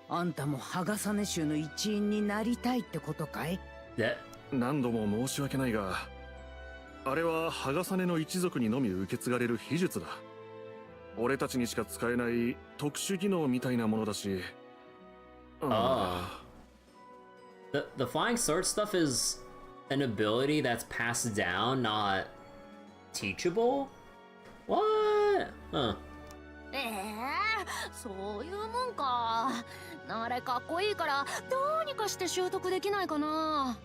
あんたもハガサネ州の一員になりたいってことかい？何度も申し訳ないが、あれはハガサネの一族にのみ受け継がれる秘術だ。俺たちにしか使えない特殊技能みたいなものだし。The flying sword stuff is an ability that's passed down, not teachable? What? Huh. そういうもんか。あれかっこいいからどうにかして習得できないかな。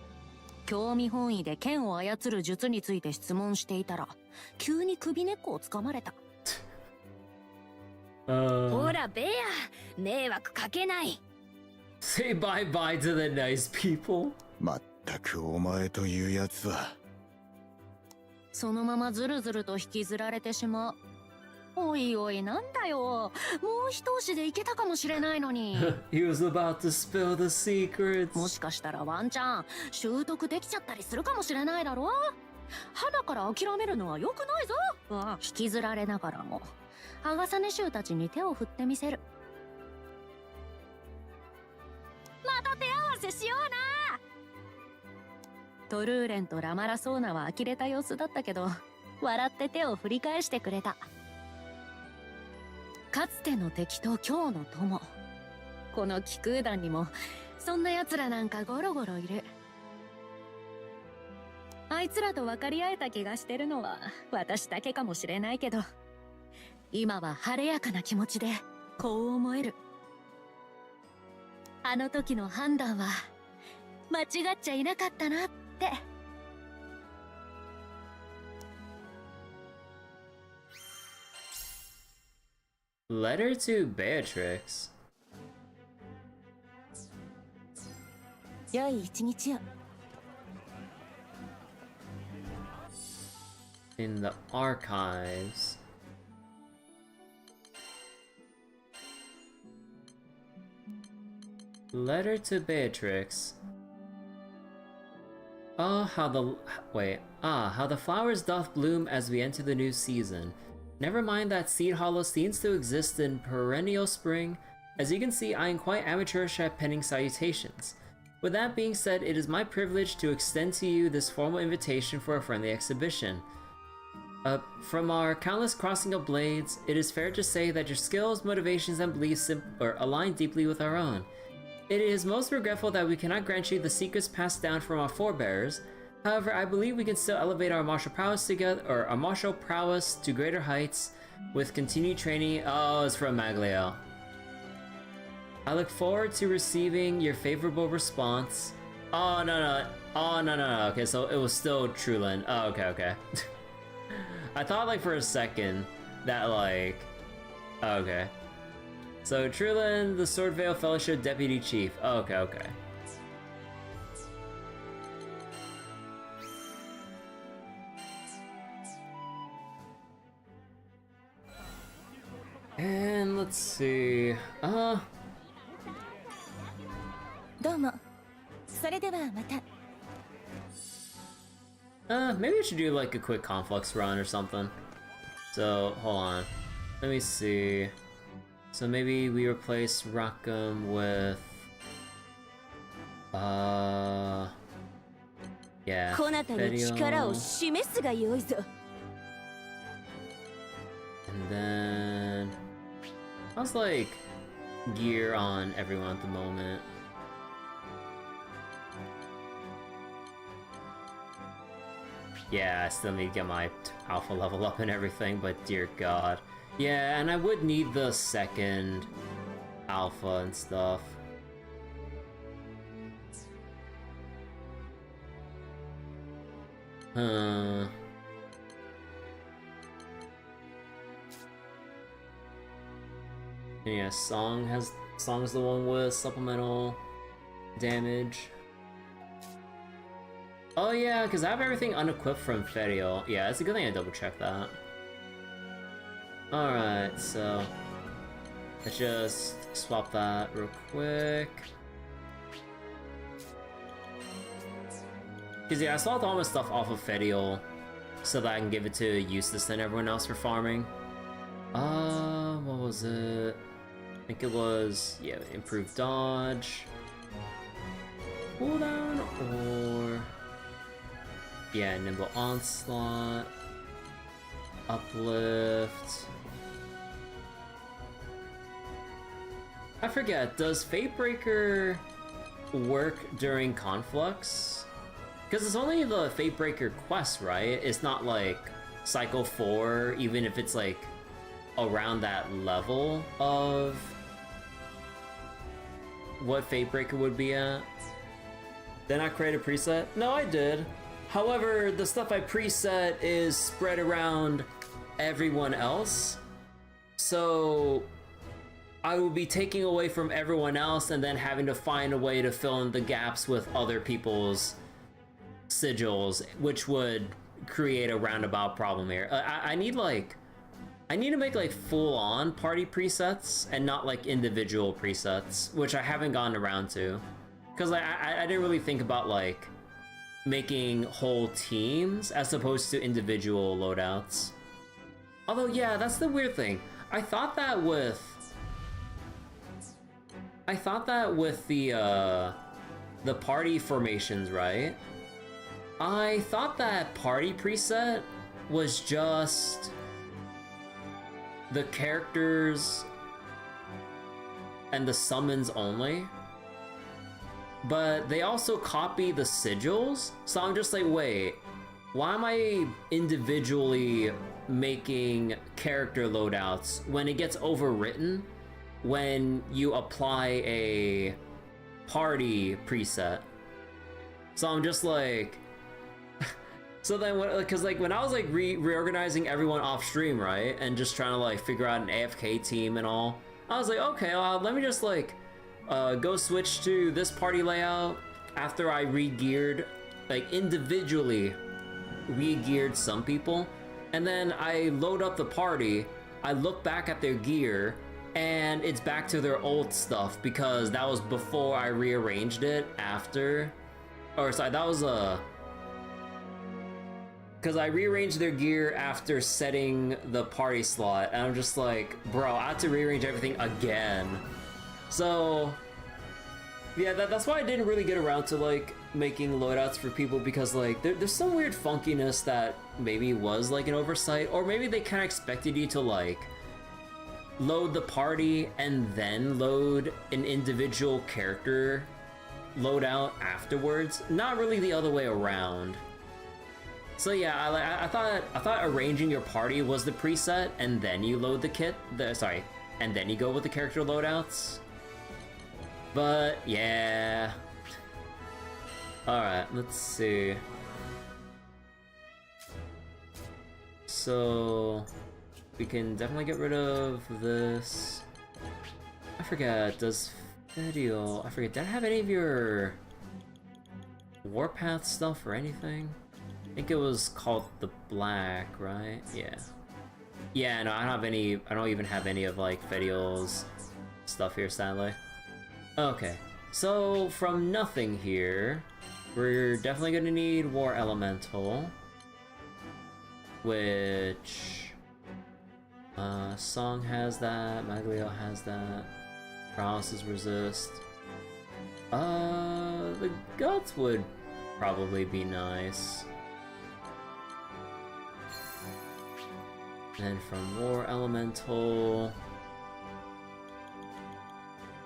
興味本位で剣を操る術について質問していたら、急に首根っこをつかまれた。ほらベア、迷惑かけない。 Say bye bye to the nice people. まったくお前というやつは。そのままずるずると引きずられてしまう。おいおい、なんだよ。もう一押しでいけたかもしれないのに。He was about to spill the secrets. もしかしたらワンチャン習得できちゃったりするかもしれないだろ。花から諦めるのは良くないぞ。引きずられながらもハガサネ衆たちに手を振ってみせる。また手合わせしような。トルーレンとラマラソーナは呆れた様子だったけど、笑って手を振り返してくれた。かつての敵と今日の友。この気空団にもそんな奴らなんかゴロゴロいる。あいつらと分かり合えた気がしてるのは私だけかもしれないけど、今は晴れやかな気持ちでこう思える。あの時の判断は間違っちゃいなかったなって。Letter to Beatrix. 良い一日を。In the archives. Letter to Beatrix. How the flowers doth bloom as we enter the new season. Never mind that Seed Hollow seems to exist in perennial spring. As you can see, I am quite amateurish at penning salutations. With that being said, it is my privilege to extend to you this formal invitation for a friendly exhibition. From our countless crossing of blades, it is fair to say that your skills, motivations, and beliefs align deeply with our own. It is most regretful that we cannot grant you the secrets passed down from our forebears. However, I believe we can still elevate our martial prowess to greater heights with continued training. Oh, it's from Maglio. I look forward to receiving your favorable response. Oh no. Okay, so it was still Trulin. Oh, okay. I thought like for a second that like, okay. So Trulin, the Swordvale Fellowship Deputy Chief. Okay. And let's see. どうも。それではまた。Maybe we should do like a quick conflux run or something. So, hold on. Let me see. So maybe we replace Rackham with... yeah, Fedio. And then... how's like gear on everyone at the moment? Yeah, I still need to get my alpha level up and everything, but dear god. Yeah, and I would need the second alpha and stuff. Huh. Yeah, Song's the one with supplemental damage. Oh yeah, because I have everything unequipped from Fedio. Yeah, it's a good thing I double checked that. Alright, so let's just swap that real quick. Because yeah, I swapped all my stuff off of Fedio so that I can give it to Eustace and everyone else for farming. What was it? I think it was, yeah, improved dodge, cooldown, or... yeah, nimble onslaught, uplift. I forget, does Fatebreaker work during Conflux? Because it's only the Fatebreaker quest, right? It's not like Cycle 4, even if it's like around that level of what Fatebreaker would be at. Did I create a preset? No, I did. However, the stuff I preset is spread around everyone else. So I would be taking away from everyone else and then having to find a way to fill in the gaps with other people's sigils, which would create a roundabout problem here. I need to make like full-on party presets and not like individual presets, which I haven't gotten around to. Because I didn't really think about like making whole teams as opposed to individual loadouts. Although, yeah, that's the weird thing. I thought that with the party formations, right? I thought that party preset was just the characters and the summons only. But they also copy the sigils, so I'm just like, wait, why am I individually making character loadouts when it gets overwritten when you apply a party preset? So I'm just like, so then when I was like reorganizing everyone off stream, right, and just trying to like figure out an AFK team and all, I was like, okay, let me just like go switch to this party layout after I re-geared, like individually re-geared some people, and then I load up the party, I look back at their gear, and it's back to their old stuff because that was before I rearranged it after, or sorry, that was because I rearranged their gear after setting the party slot, and I'm just like, bro, I had to rearrange everything again. So, yeah, that's why I didn't really get around to, like, making loadouts for people, because, like, there's some weird funkiness that maybe was, like, an oversight, or maybe they kind of expected you to, like, load the party and then load an individual character loadout afterwards. Not really the other way around. So yeah, I thought arranging your party was the preset, and then you load the kit. And then you go with the character loadouts. But yeah. All right, let's see. So we can definitely get rid of this. I forget. Does video? I forget. Did I have any of your Warpath stuff or anything? I think it was called the Black, right? Yeah. Yeah, no, I don't have any, I don't even have any of like Fedial's stuff here, sadly. Okay, so from nothing here, we're definitely gonna need War Elemental, which Song has that, Maglio has that, Paralysis Resist. The Guts would probably be nice. And from War Elemental,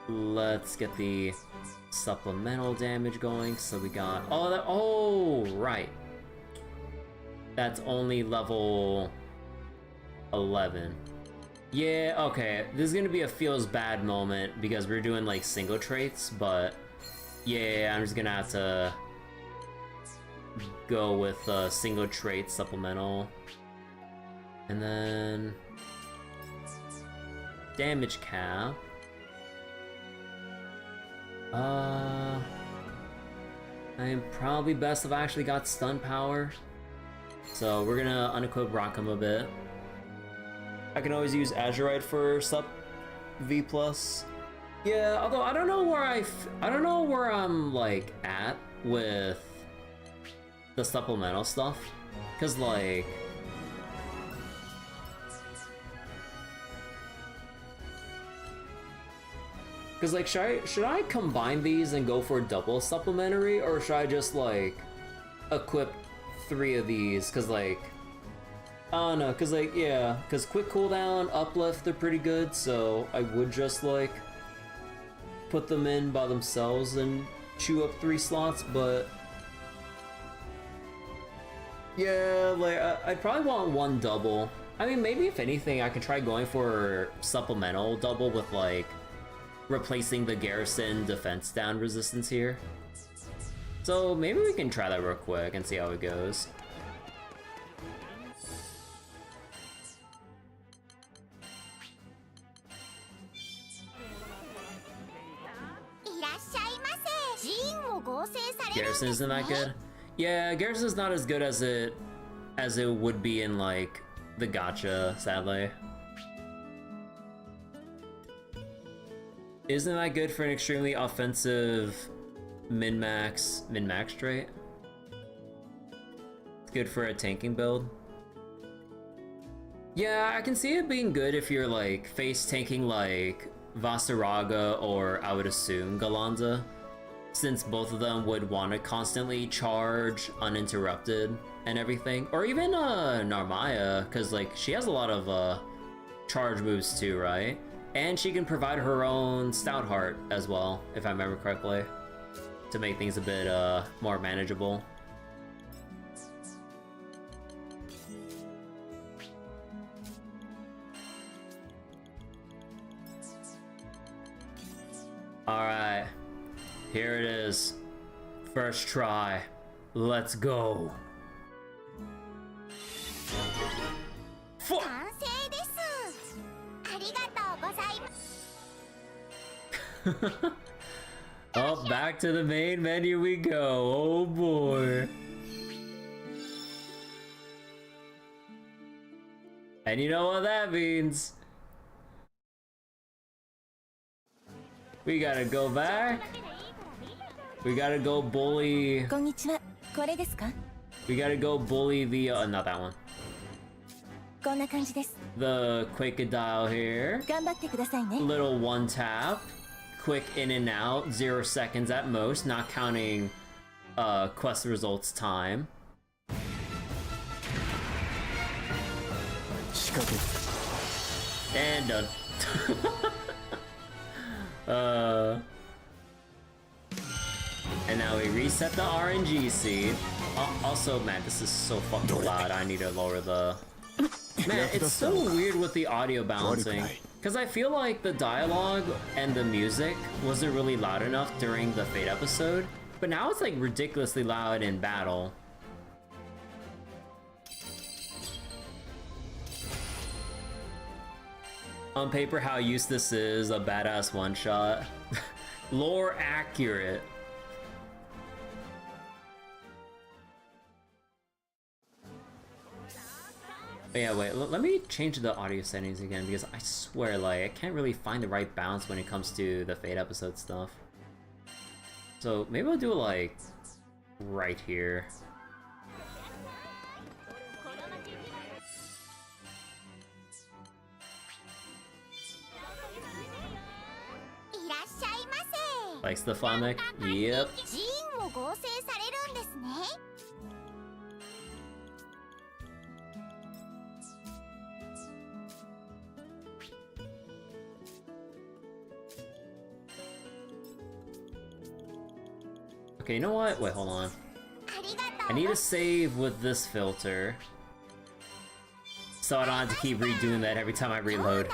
let's get the supplemental damage going. So we got oh right, that's only level 11. Yeah, okay, this is gonna be a feels bad moment because we're doing like single traits, but yeah, I'm just gonna have to go with single trait supplemental. And then damage cap. I am probably best if I actually got stun power. So we're gonna unequip Rockham a bit. I can always use Azurite for sup V+. Yeah, although I don't know where I'm like at with the supplemental stuff, cause like. Cause like, should I combine these and go for double supplementary, or should I just like equip 3 of these? Cause like, I don't know. Cause like, yeah, cause quick cooldown, uplift, they're pretty good. So I would just like put them in by themselves and chew up 3 slots. But yeah, like I'd probably want 1 double. I mean, maybe if anything, I could try going for supplemental double with like replacing the garrison defense down resistance here. So maybe we can try that real quick and see how it goes. Garrison isn't that good? Yeah, Garrison's not as good as it would be in like the gacha, sadly. Isn't that good for an extremely offensive min-max trait? It's good for a tanking build. Yeah, I can see it being good if you're like face tanking like Vasaraga or I would assume Galanza, since both of them would want to constantly charge uninterrupted and everything. Or even Narmaya, because like she has a lot of charge moves too, right? And she can provide her own Stout Heart as well, if I remember correctly, to make things a bit more manageable. Alright, here it is. First try. Let's go. Oh, back to the main menu we go. Oh boy. And you know what that means. We gotta go back. We gotta go bully. We gotta go bully the not that one. The Quakedile here. Little one tap. Quick in and out, 0 seconds at most, not counting quest results time. And done. And now we reset the RNG seed. Also, man, this is so fucking loud. I need to lower the... Man, it's so weird with the audio balancing. Because I feel like the dialogue and the music wasn't really loud enough during the Fate episode. But now it's like ridiculously loud in battle. On paper, how used this is a badass one-shot. Lore accurate. But yeah, wait, let me change the audio settings again, because I swear, like, I can't really find the right balance when it comes to the Fate episode stuff. So maybe I'll do it, like, right here. Likes the Flamic? Yep. Okay, you know what? Wait, hold on. I need to save with this filter, so I don't have to keep redoing that every time I reload.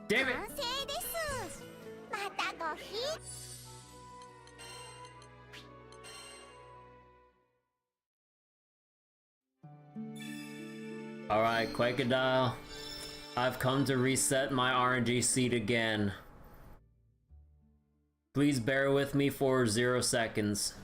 Damn it! Alright, Quakedile. I've come to reset my RNG seed again. Please bear with me for 0 seconds.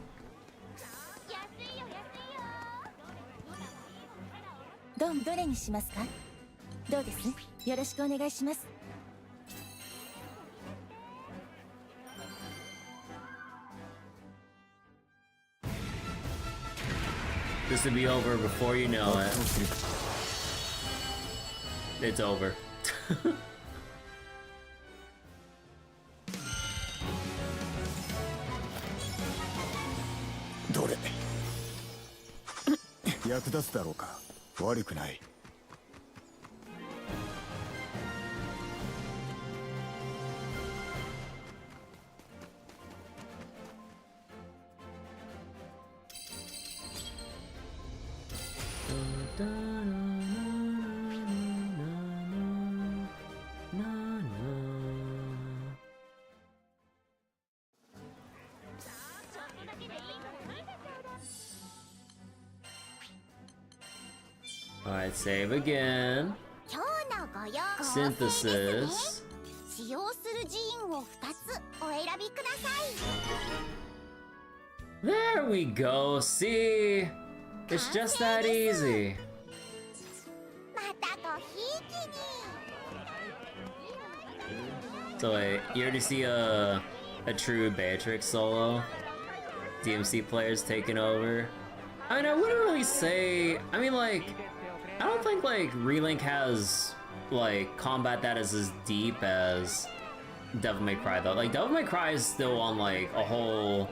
This will be over before you know it. It's over. Alright, save again. 今日のご用 Synthesis. 使用する寺院を2つお選びください。 There we go. See? It's just that easy. またごひいきに。 So wait, you already see a true Beatrix solo? DMC players taking over? I mean, I wouldn't really say... I mean, like... I don't think, like, Relink has, like, combat that is as deep as Devil May Cry, though. Like, Devil May Cry is still on, like, a whole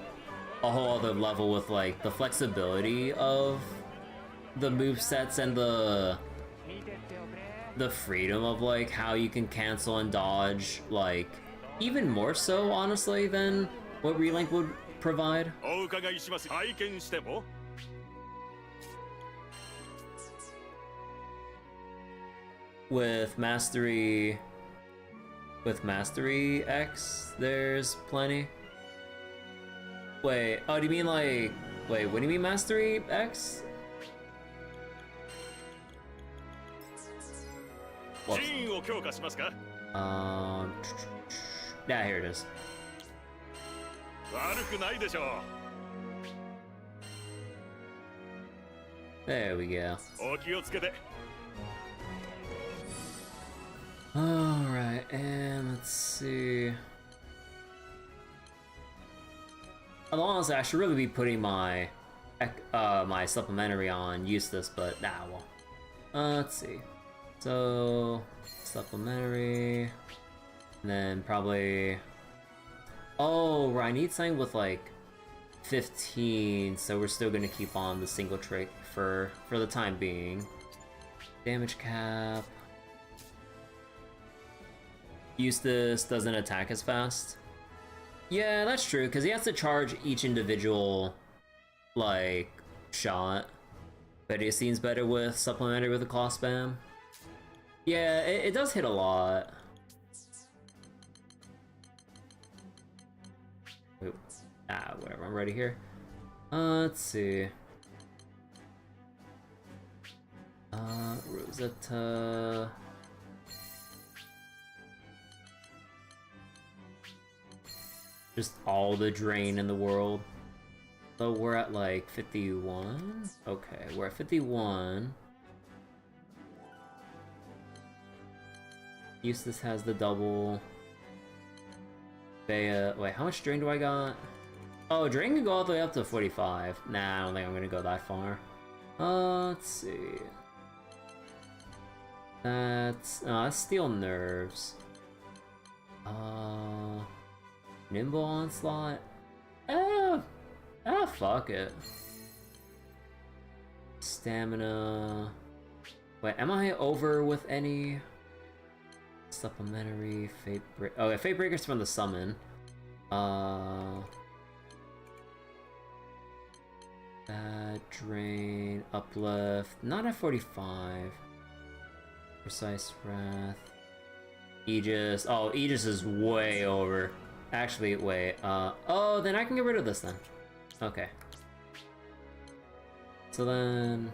other level with, like, the flexibility of the movesets and the freedom of, like, how you can cancel and dodge, like, even more so, honestly, than what Relink would provide. With Mastery X, there's plenty. Wait, oh, do you mean like... Wait, what do you mean Mastery X? Whoops. Yeah, here it is. There we go. Alright, and let's see. Although honestly, I should really be putting my my supplementary on Eustace, but nah, well. Let's see. So, supplementary, and then probably... Oh, right, I need something with like 15, so we're still gonna keep on the single trait for the time being. Damage cap. Eustace doesn't attack as fast. Yeah, that's true, because he has to charge each individual, like, shot. But it seems better with supplementary with a claw spam. Yeah, it does hit a lot. Oop. Ah, whatever, I'm ready here. Let's see. Rosetta... Just all the drain in the world. So we're at like 51? Okay, we're at 51. Eustace has the double. Bea, wait, how much drain do I got? Oh, drain can go all the way up to 45. Nah, I don't think I'm gonna go that far. Let's see. That's steel nerves. Nimble onslaught? Fuck it. Stamina. Wait, am I over with any supplementary fate break? Oh, yeah, fate breakers from the summon. Bad drain, uplift, not at 45. Precise wrath. Aegis. Oh, Aegis is way over. Actually, wait, oh, then I can get rid of this then. Okay. So then...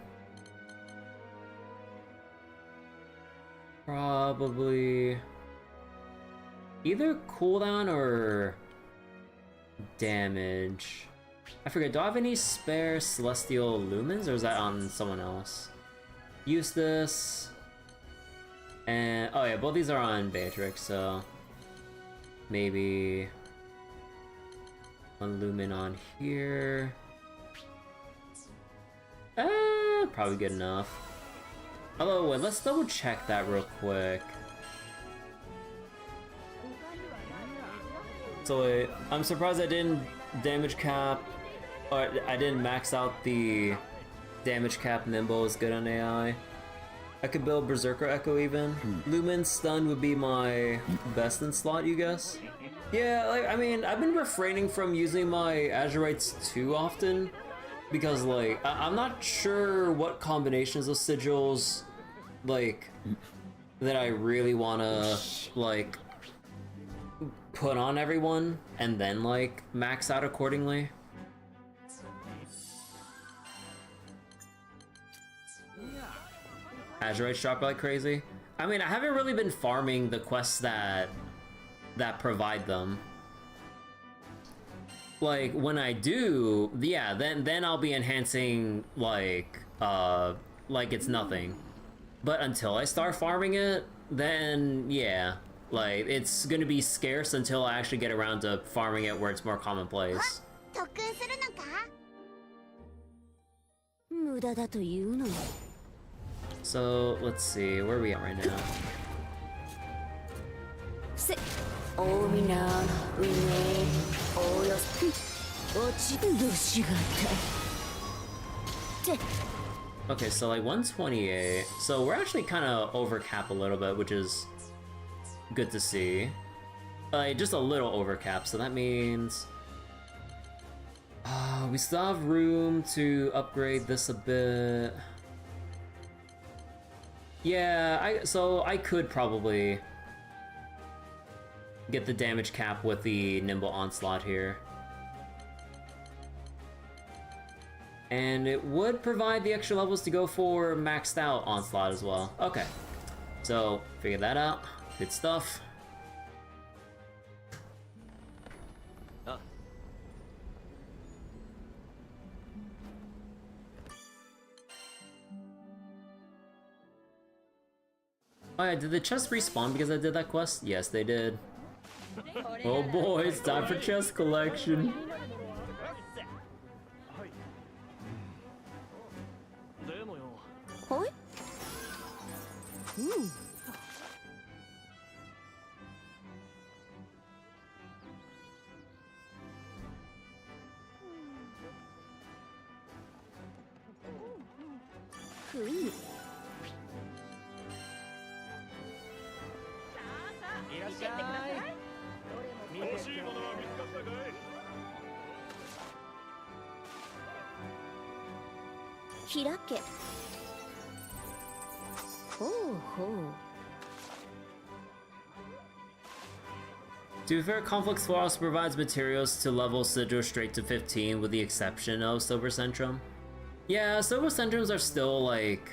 Probably... either cooldown or... damage. I forget, do I have any spare Celestial Lumens, or is that on someone else? Use this... and... oh yeah, both these are on Beatrix, so... maybe... one lumen on here. Probably good enough. Although, wait, let's double check that real quick. So wait, I'm surprised I didn't damage cap, or I didn't max out the damage cap nimble is good on AI. I could build Berserker Echo even. Lumen Stun would be my best in slot, you guess? Yeah, like, I mean, I've been refraining from using my Azurites too often, because, like, I'm not sure what combinations of sigils, like, that I really wanna, like, put on everyone, and then, like, max out accordingly. Azurites drop like crazy. I mean, I haven't really been farming the quests that provide them. Like, when I do, yeah, then I'll be enhancing, like it's nothing. But until I start farming it, then, yeah. Like, it's gonna be scarce until I actually get around to farming it where it's more commonplace. So, let's see, where are we at right now? Okay, so like 128. So we're actually kind of over cap a little bit, which is good to see. Just a little over cap, so that means we still have room to upgrade this a bit. Yeah, so I could probably get the damage cap with the Nimble Onslaught here. And it would provide the extra levels to go for maxed out Onslaught as well. Okay, so figure that out. Good stuff. Oh yeah, did the chests respawn because I did that quest? Yes, they did. Oh boy, it's time for chest collection. To be fair, Conflicts 4 also provides materials to level Sigil straight to 15 with the exception of Silver Centrum. Yeah, Silver Centrums are still like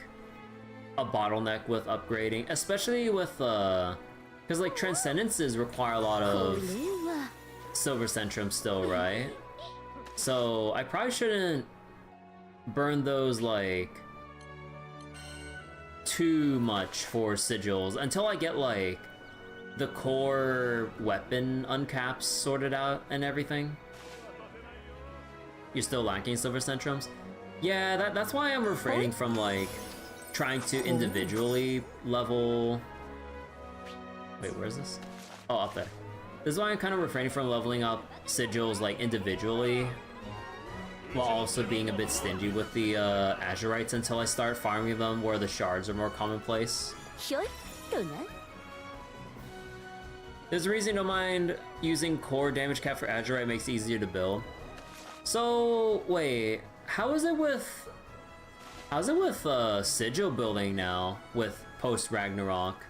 a bottleneck with upgrading, especially with because like transcendences require a lot of Silver Centrums still, right? So I probably shouldn't burn those like too much for sigils until I get like the core weapon uncaps sorted out and everything. You're still lacking Silver Centrums? Yeah, that's why I'm refraining from like trying to individually level. Wait, where is this? Oh, up there. This is why I'm kind of refraining from leveling up sigils like individually, while also being a bit stingy with the Azurites until I start farming them where the shards are more commonplace. There's a reason you don't mind using core damage cap for Azurite, makes it easier to build. So wait, how is it with sigil building now with post Ragnarok?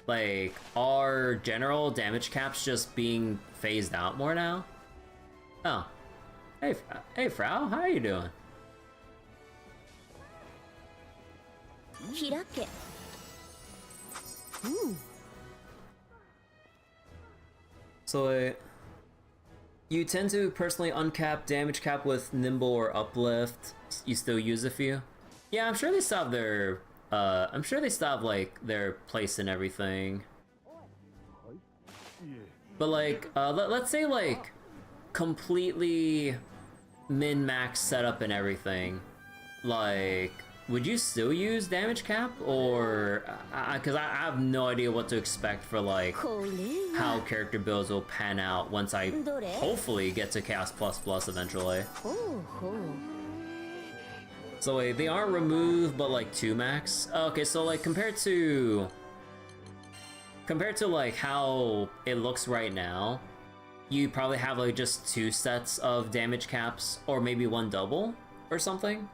Like, are general damage caps just being phased out more now? Oh, hey Frau, how are you doing? So you tend to personally uncap damage cap with Nimble or Uplift. You still use a few? Yeah, I'm sure they still have their like their place and everything. But like, let's say like completely min-max setup and everything. Like, would you still use damage cap, or because I have no idea what to expect for like how character builds will pan out once I hopefully get to Chaos Plus eventually. So wait, they aren't removed, but like 2 max. Okay, so like compared to like how it looks right now, you probably have like just 2 sets of damage caps, or maybe 1 double or something.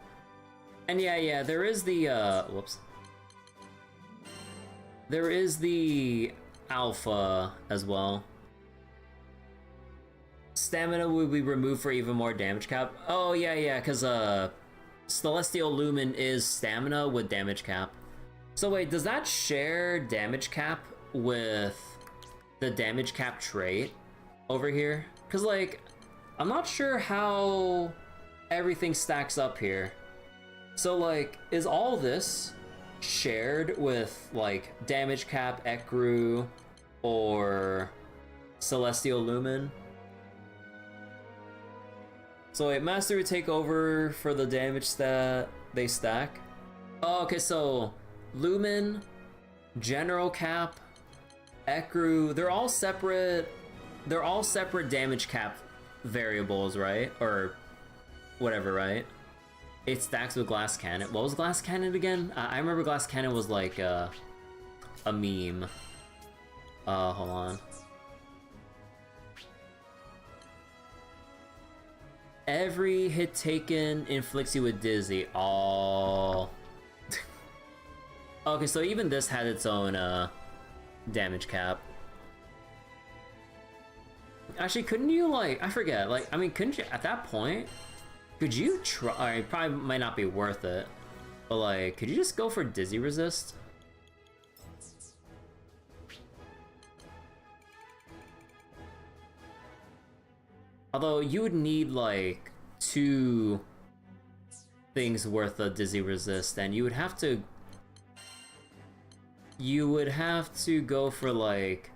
And yeah, there is the whoops. There is the alpha as well. Stamina will be removed for even more damage cap. Oh yeah, because Celestial Lumen is stamina with damage cap. So wait, does that share damage cap with the damage cap trait over here? Because, like, I'm not sure how everything stacks up here. So, like, is all this shared with, like, damage cap, Ekru, or Celestial Lumen? So wait, Master would take over for the damage stat they stack? Oh, okay, so Lumen, General Cap, Ekru, they're all separate damage cap variables, right? Or whatever, right? It stacks with Glass Cannon. What was Glass Cannon again? I remember Glass Cannon was like a meme. Hold on. Every hit taken inflicts you with Dizzy. Oh. Okay, so even this had its own damage cap. Actually, couldn't you, like, I forget, like, I mean, couldn't you, at that point, could you try, it probably might not be worth it, but, like, could you just go for Dizzy Resist? Although, you would need, like, 2 things worth of Dizzy Resist, and you would have to go for, like,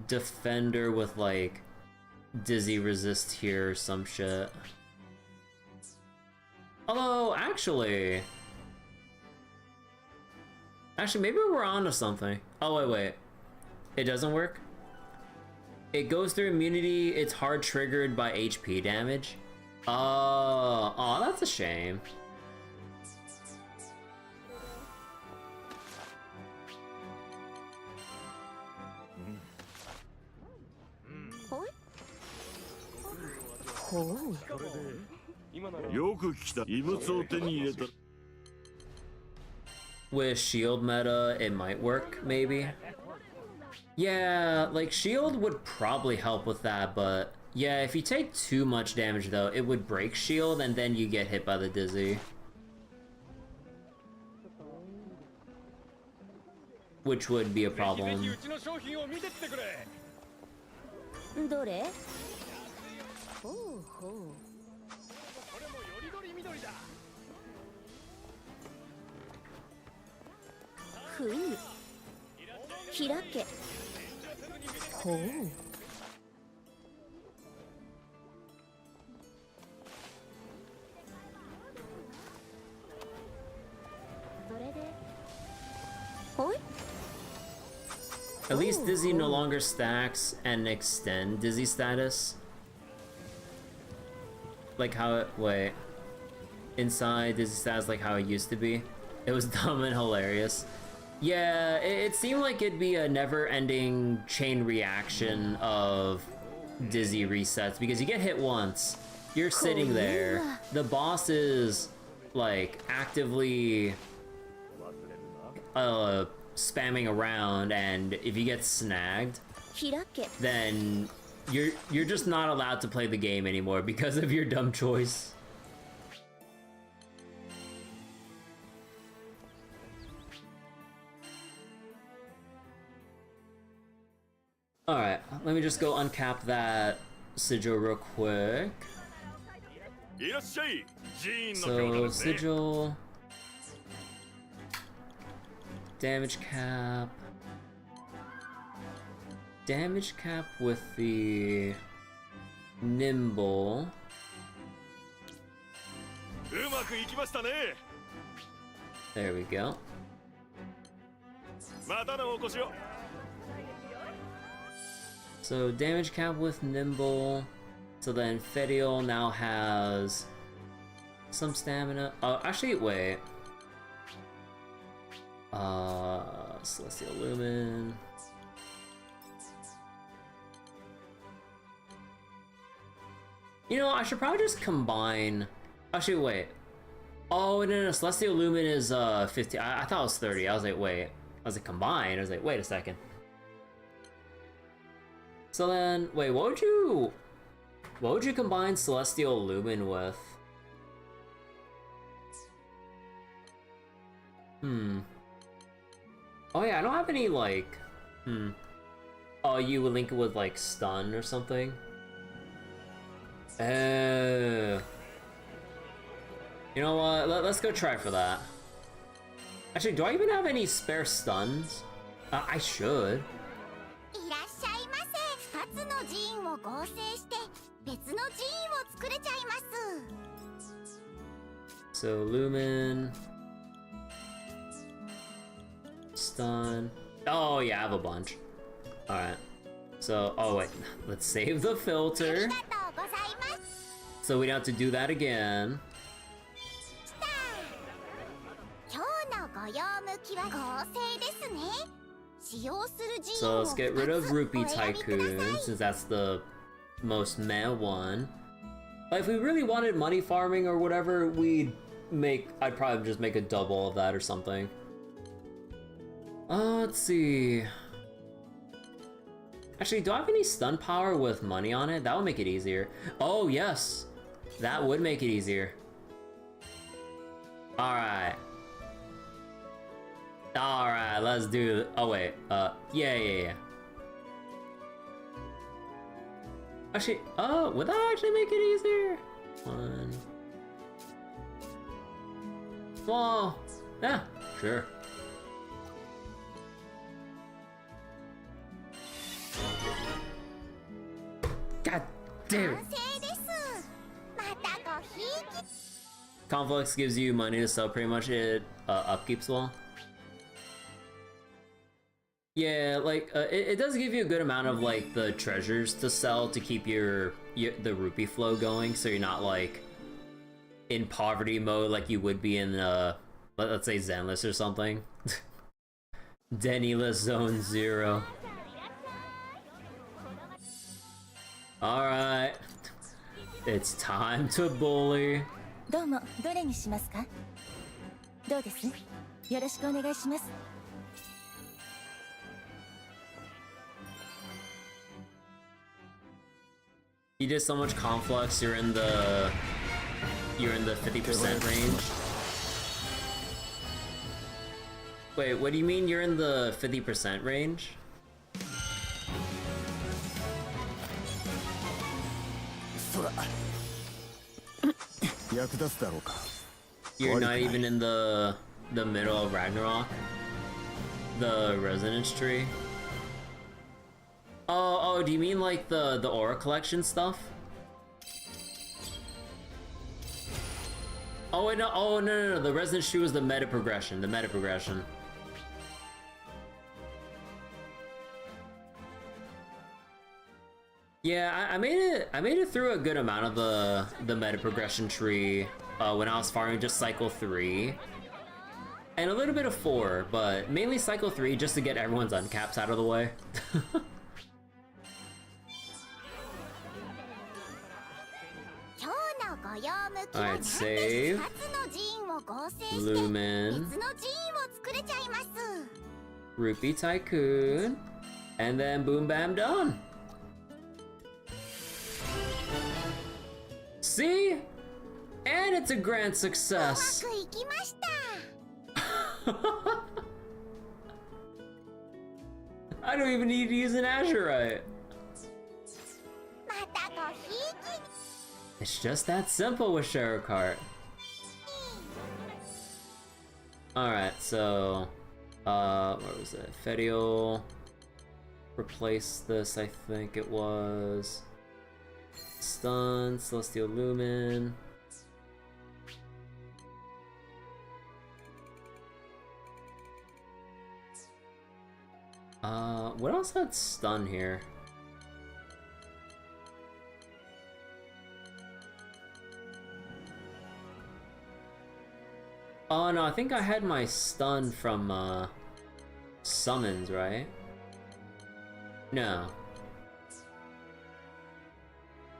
Defender with, like, Dizzy Resist here or some shit. Although, actually, maybe we're onto something. Oh, wait. It doesn't work? It goes through immunity, it's hard triggered by HP damage. Oh, that's a shame. With shield meta, it might work, maybe. Yeah, like, shield would probably help with that, but yeah, if you take too much damage though, it would break shield and then you get hit by the Dizzy. Which would be a problem. どれ？ほうほう。ふむ。開け。ほう。それで。ほい。 At least Dizzy no longer stacks and extend Dizzy status. Like how it, wait. Inside Dizzy status like how it used to be. It was dumb and hilarious. Yeah, it seemed like it'd be a never-ending chain reaction of Dizzy resets because you get hit once, you're sitting there, the boss is like actively spamming around, and if you get snagged, then you're just not allowed to play the game anymore because of your dumb choice. Alright, let me just go uncap that sigil real quick. So, sigil... Damage cap... Damage cap with the... Nimble... There we go. So damage cap with Nimble. So then Fediel now has some stamina. Oh, actually, wait. Celestial Lumen. You know, I should probably just combine. Actually, wait. Oh, no, Celestial Lumen is 50. I thought it was 30. I was like, wait. I was like, combine. I was like, wait a second. So then, wait, what would you combine Celestial Lumen with? Oh yeah, I don't have any like... Oh, you would link it with like stun or something? Oh. You know what? Let's go try for that. Actually, do I even have any spare stuns? I should. So, Lumen... Stun... Oh yeah, I have a bunch. Alright. So, oh wait, let's save the filter. So we don't have to do that again. So let's get rid of Rupee Tycoon, since that's the most meh one. But if we really wanted money farming or whatever, I'd probably just make a double of that or something. Let's see. Actually, do I have any stun power with money on it? That would make it easier. Oh, yes. That would make it easier. Alright. Alright, let's do it. Oh, wait. Yeah. Actually, would that actually make it easier? One. Well, yeah, sure. God damn it. Conflux gives you money to sell pretty much. It upkeeps well. Yeah, like it does give you a good amount of like the treasures to sell to keep the rupee flow going, so you're not like in poverty mode like you would be in let's say Zenless or something. Dennyless Zone 0. Alright. It's time to bully. どうも、どれにしますか？どうです？よろしくお願いします。You did so much conflux, you're in the 50% range. Wait, what do you mean you're in the 50% range? You're not even in the middle of Ragnarok? The resonance tree? Oh, do you mean like the aura collection stuff? Oh wait, no, no, the resonance tree was the meta progression, Yeah, I made it through a good amount of the meta progression tree when I was farming just cycle 3. And a little bit of 4, but mainly cycle 3 just to get everyone's uncaps out of the way. Alright, save. Lumen. Rupee Tycoon. And then boom bam done. See? And it's a grand success. I don't even need to use an Azurite. It's just that simple with Sherikart. Alright, so... where was it? Fedial... Replace this, I think it was... Stun, Celestial Lumen... what else had stun here? Oh no, I think I had my stun from summons, right? No.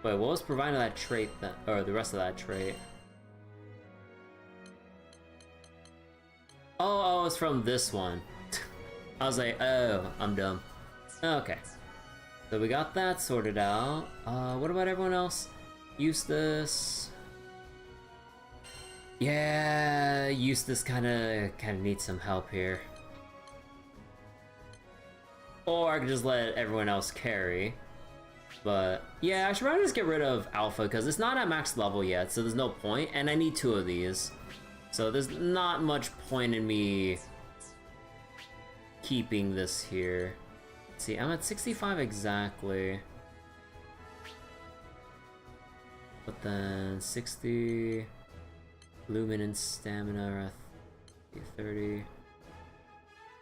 Wait, what was providing that trait that, or the rest of that trait? Oh, it's from this one. I was like, oh, I'm dumb. Okay. So we got that sorted out. What about everyone else? Eustace. Yeah, Eustace kinda needs some help here. Or I could just let everyone else carry. But yeah, I should probably just get rid of Alpha because it's not at max level yet, so there's no point, and I need 2 of these. So there's not much point in me keeping this here. Let's see, I'm at 65 exactly. But then 60 luminance stamina are at 30.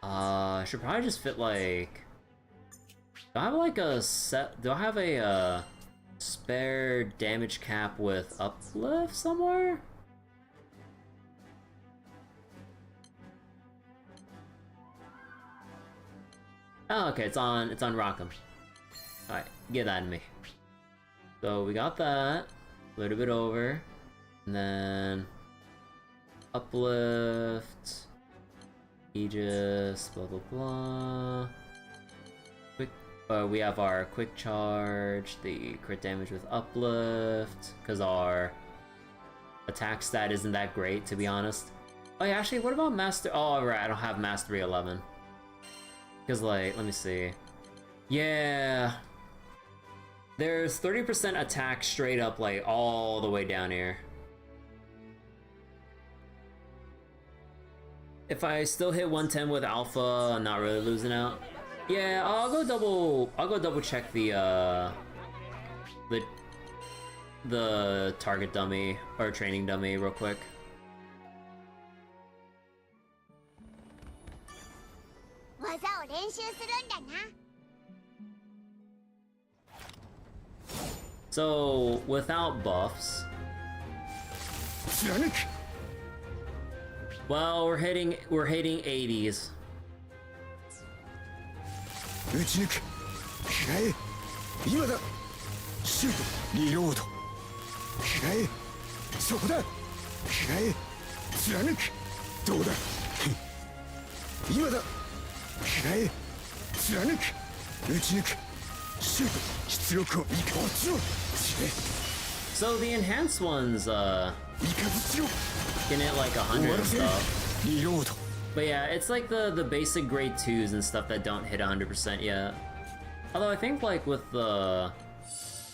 I should probably just fit like, do I have like a set, do I have a spare damage cap with uplift somewhere? Oh, okay, it's on Rockham. Alright, get that in me. So we got that, a little bit over, and then uplift, Aegis, blah blah blah. Quick, we have our quick charge, the crit damage with uplift, because our attack stat isn't that great, to be honest. Oh yeah, actually, what about master? Oh right, I don't have mastery 11. Because like, let me see. Yeah, there's 30% attack straight up, like all the way down here. If I still hit 110 with Alpha, I'm not really losing out. Yeah, I'll go double check the target dummy or training dummy real quick. So without buffs, well, we're hitting 80s. 撃ち抜く食らえ今だシュートリロード食らえそこだ食らえ貫くどうだ今だ食らえ貫く撃ち抜くシュート出力をいかずしろ知れ So the enhanced ones いかずしろ can hit like 100 and stuff. リロード But yeah, it's like the basic grade 2s and stuff that don't hit 100% yet. Although I think like with the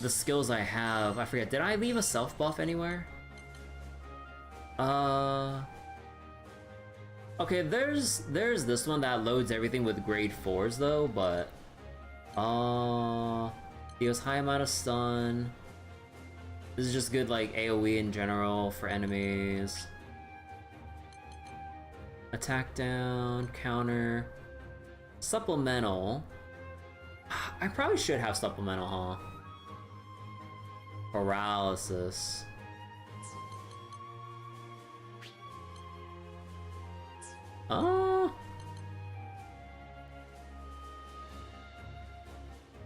skills I have, I forget, did I leave a self buff anywhere? Okay, there's this one that loads everything with grade 4s though, but deals high amount of stun. This is just good like AoE in general for enemies. Attack down, counter, supplemental. I probably should have supplemental, huh? Paralysis.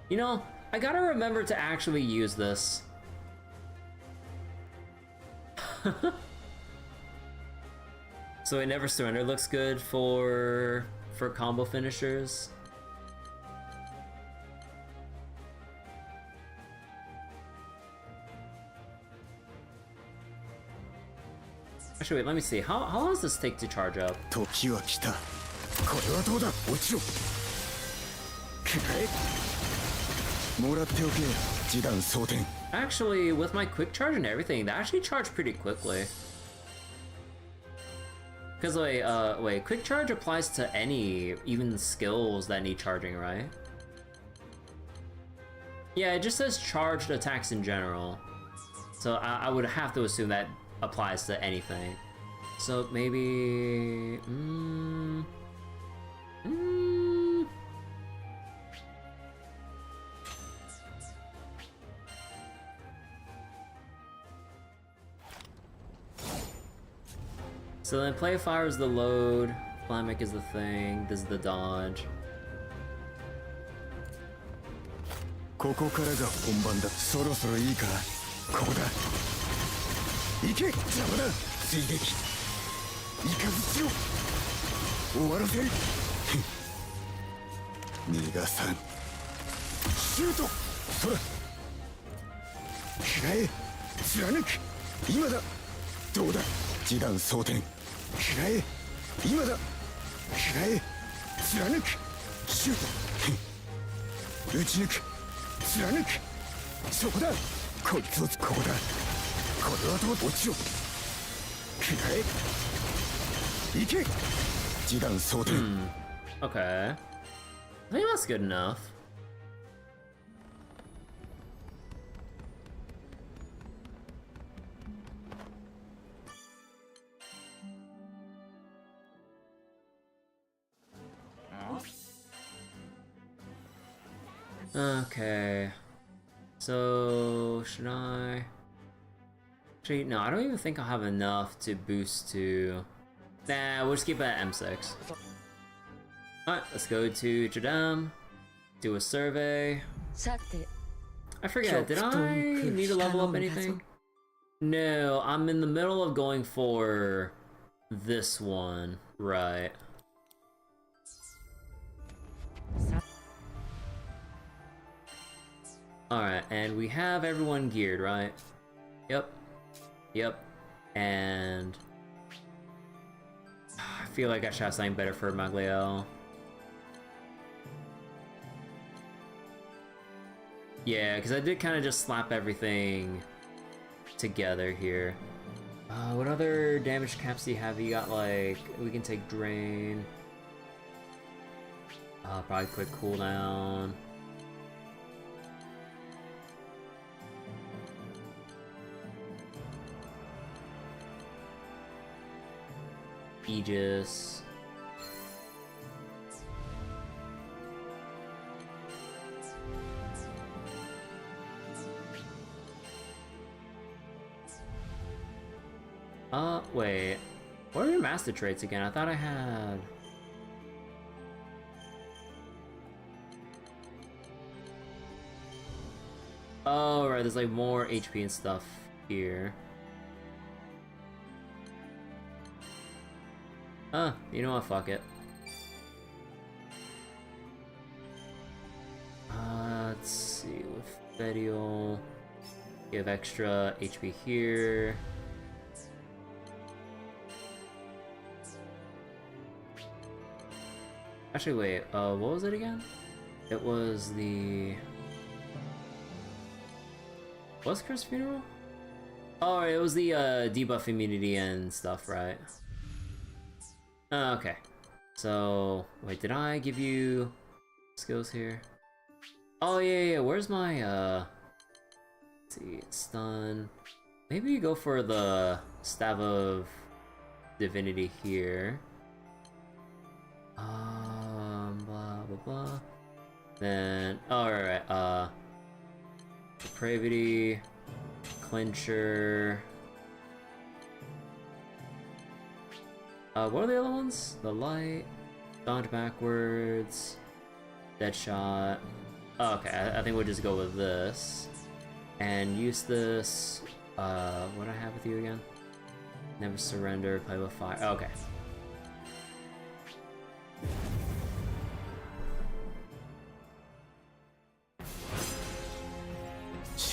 You know, I gotta remember to actually use this. So it never surrender looks good for combo finishers. Actually, wait, let me see. How long does this take to charge up? 時は来たこれはどうだ落ちろくらえもらっておけ示弾装填 Actually, with my quick charge and everything, that actually charged pretty quickly. Because wait, quick charge applies to any, even skills that need charging, right? Yeah, it just says charged attacks in general. So I would have to assume that applies to anything. So maybe... So then play fire is the load, Flamic is the thing, this is the dodge. ここからが本番だそろそろいいかここだ行け邪魔だ追撃いかずしろ終わらせる逃がさんシュートそら食らえ貫く今だどうだ示弾装填食らえ今だ食らえ貫くシュート打ち抜く貫くそこだこいつをここだこの後落ちろくらえ行け示弾装填 Okay. I think that's good enough. Okay. So, should I... Actually, no, I don't even think I'll have enough to boost to... Nah, we'll just keep it at M6. Alright, let's go to Jadam. Do a survey. I forget, did I need to level up anything? No, I'm in the middle of going for this one. Right. Alright, and we have everyone geared, right? Yep. Yep. And... I feel like I should have something better for Magliel. Yeah, because I did kind of just slap everything together here. What other damage caps do you have? You got like, we can take drain. Probably quick cooldown. Aegis. Wait. What are your master traits again? I thought I had... Oh, right, there's like more HP and stuff here. You know what, fuck it. Let's see, with Fedial, you have extra HP here. Actually, wait, what was it again? It was the... What's Chris' funeral? Oh, it was the debuff immunity and stuff, right? Okay. So, wait, did I give you skills here? Oh, yeah, where's my, let's see, stun. Maybe you go for the Staff of Divinity here. Blah, blah, blah. Then, alright, Depravity, Clincher. What are the other ones? The Light, Dodge Backwards, Deadshot. Oh, okay, I think we'll just go with this. And use this, what do I have with you again? Never surrender, play with fire. Oh, okay.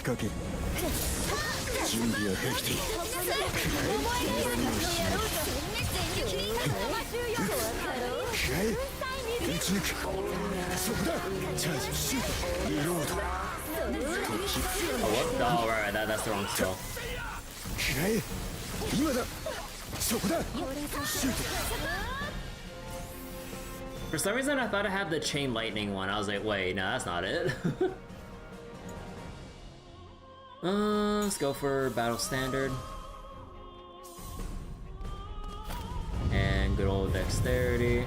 Oh, what? Oh, right, that's the wrong skill. For some reason, I thought I had the chain lightning one. I was like, wait, no, that's not it. Let's go for battle standard. And good old dexterity.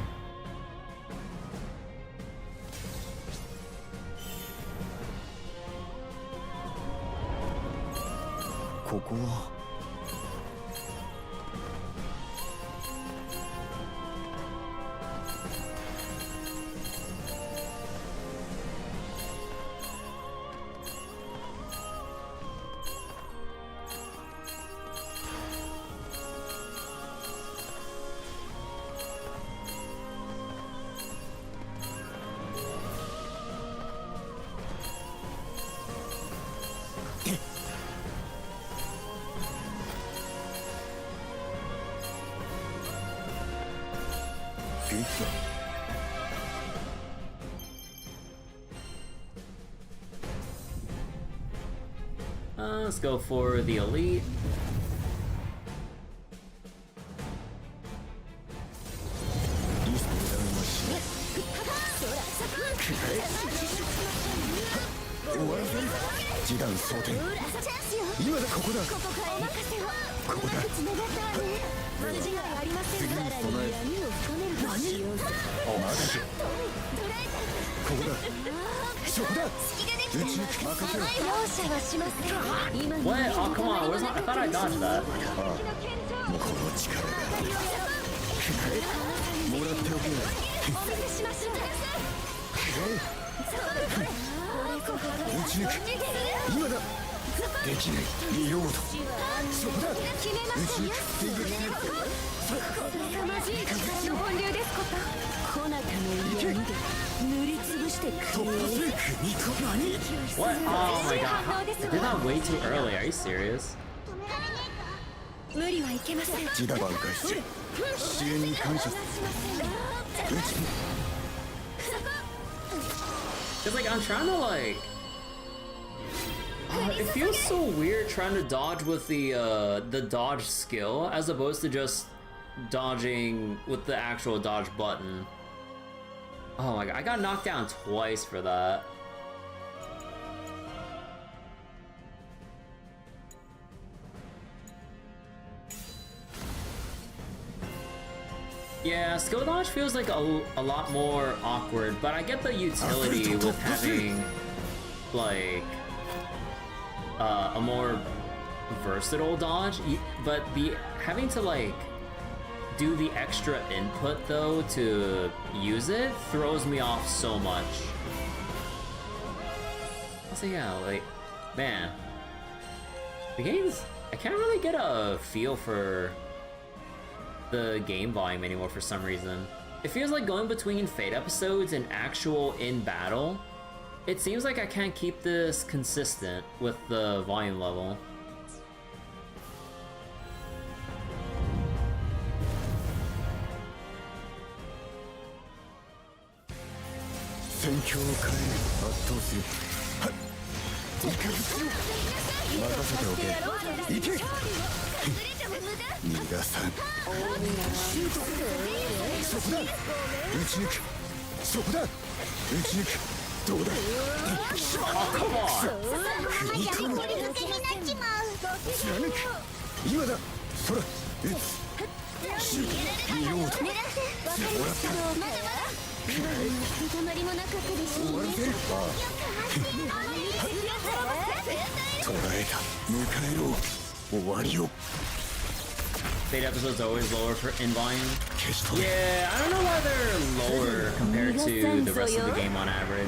Let's go for the elite. What? Oh, come on. Where's my... I thought I dodged that. What? Oh my god. I did that way too early. Are you serious? Cause like I'm trying to like it feels so weird trying to dodge with the dodge skill as opposed to just dodging with the actual dodge button. Oh my god, I got knocked down twice for that. Yeah, skill dodge feels like a lot more awkward, but I get the utility with having like a more versatile dodge, but the having to like do the extra input though to use it throws me off so much. So yeah, like, man, the game's, I can't really get a feel for the game volume anymore for some reason. It feels like going between Fate episodes and actual in battle. It seems like I can't keep this consistent with the volume level. Fate episodes are always lower for in volume. Yeah, I don't know why they're lower compared to the rest of the game on average.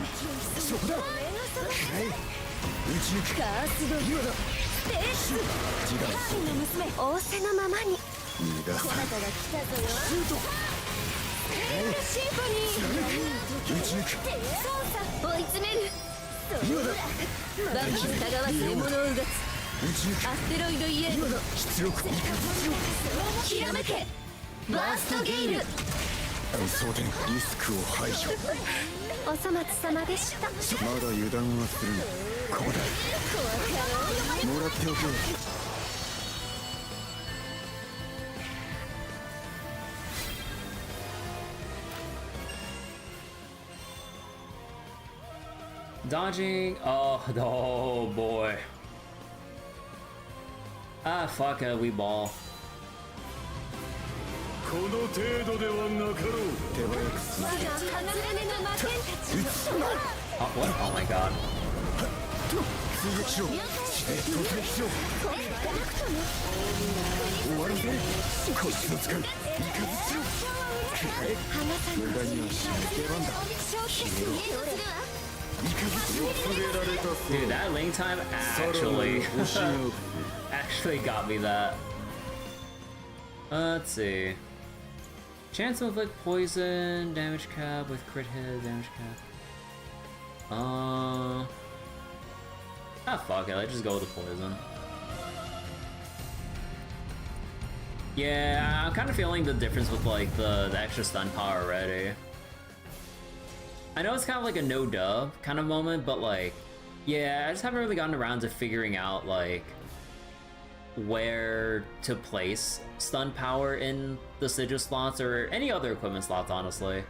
Dodging, oh boy. Ah, fuck it, we ball. Oh, what? Oh my god. Dude, that link time actually got me that. Let's see. Chance to inflict poison, damage cap with crit hit, damage cap. Ah, fuck it, let's just go with the poison. Yeah, I'm kind of feeling the difference with like the extra stun power already. I know it's kind of like a no dub kind of moment, but like Yeah, I just haven't really gotten around to figuring out, like, where to place stun power in the sigil slots or any other equipment slots, honestly.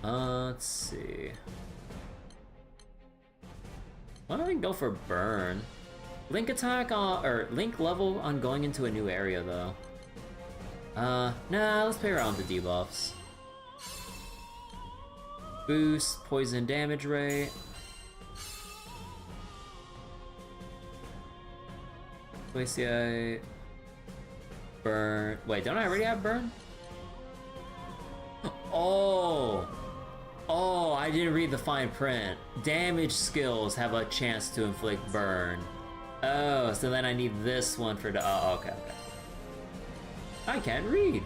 Let's see. Why don't we go for burn? Link attack on, or link level on going into a new area though. Nah, let's play around with the debuffs. Boost, poison damage rate. Glaciate. Burn. Wait, don't I already have burn? Oh! Oh, I didn't read the fine print. Damage skills have a chance to inflict burn. Oh, so then I need this one for the. Oh, okay, okay. I can't read.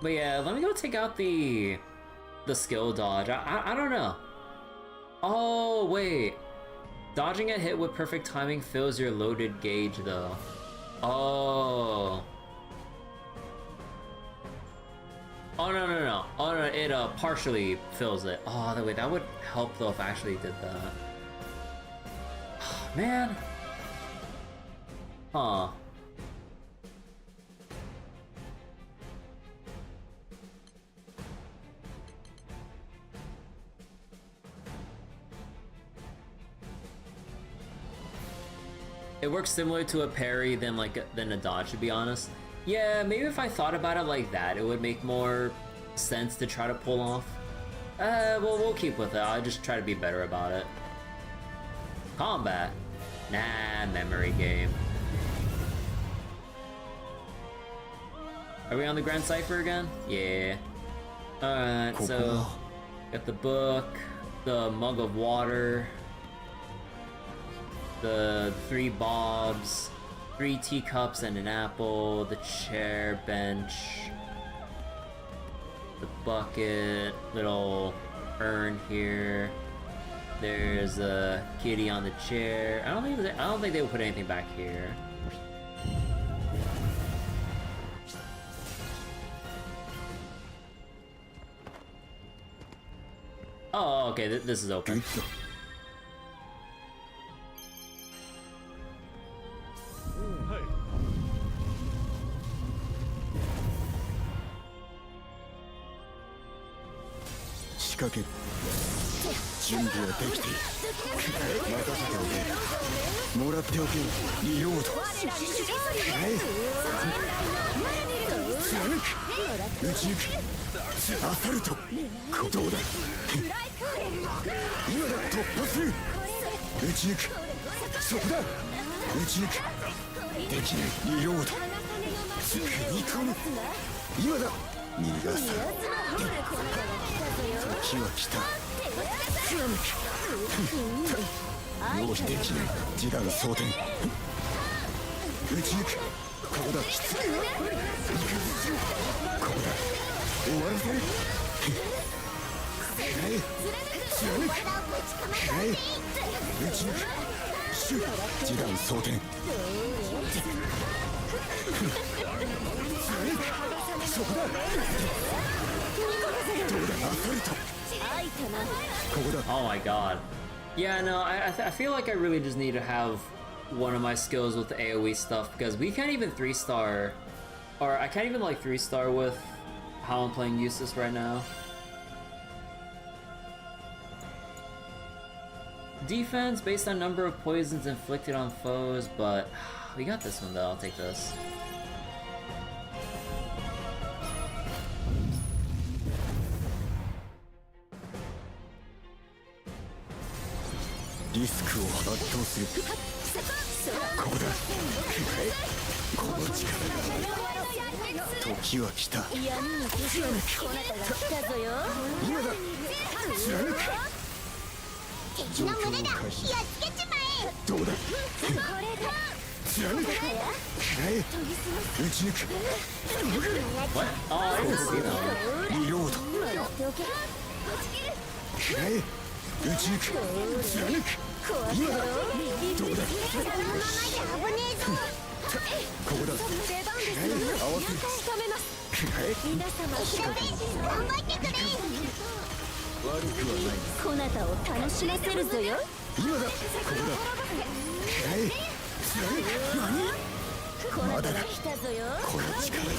But yeah, let me go take out the skill dodge. I don't know. Oh, wait. Dodging a hit with perfect timing fills your loaded gauge, though. Oh. Oh, no. Oh, no, it partially fills it. Oh, wait, that would help, though, if I actually did that. Oh, man. Huh. It works similar to a parry than a dodge, to be honest. Yeah, maybe if I thought about it like that, it would make more sense to try to pull off. Well, we'll keep with it. I'll just try to be better about it. Combat. Nah, memory game. Are we on the Grand Cipher again? Yeah. Alright, so got the book, the mug of water, the 3 bobs, 3 teacups and an apple, the chair, bench, the bucket, little urn here. There's a kitty on the chair. I don't think they would put anything back here. Oh, okay, this is open. Oh my god. Yeah, no, I feel like I really just need to have one of my skills with the AoE stuff, because we can't even 3-star, or I can't even like 3-star with how I'm playing Eustace right now. Defense based on number of poisons inflicted on foes, but we got this one though, I'll take this. What? Oh, I didn't see that. 皆様一人頑張ってくれ。こなたを楽しませるぞよ。今だここだ食らえ貫く何 こなたが来たぞよ。この力が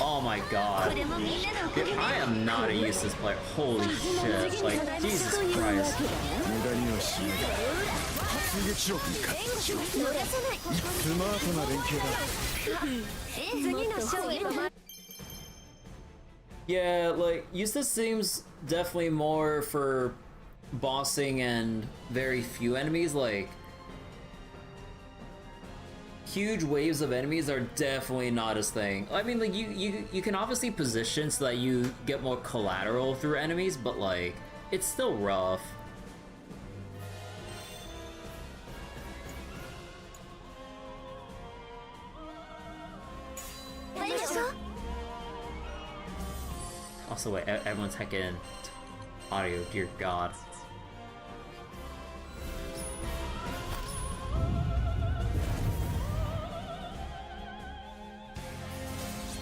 Oh my god. Dude, I am not a useless player. Holy shit. Like, Jesus Christ. 無駄にはしない出撃をスマートな連携だ 次の章へと。 Yeah, like, Eustace seems definitely more for bossing and very few enemies. Like, huge waves of enemies are definitely not his thing. I mean, like, you can obviously position so that you get more collateral through enemies, but like, it's still rough. Also, wait, everyone's heckin' audio, dear god.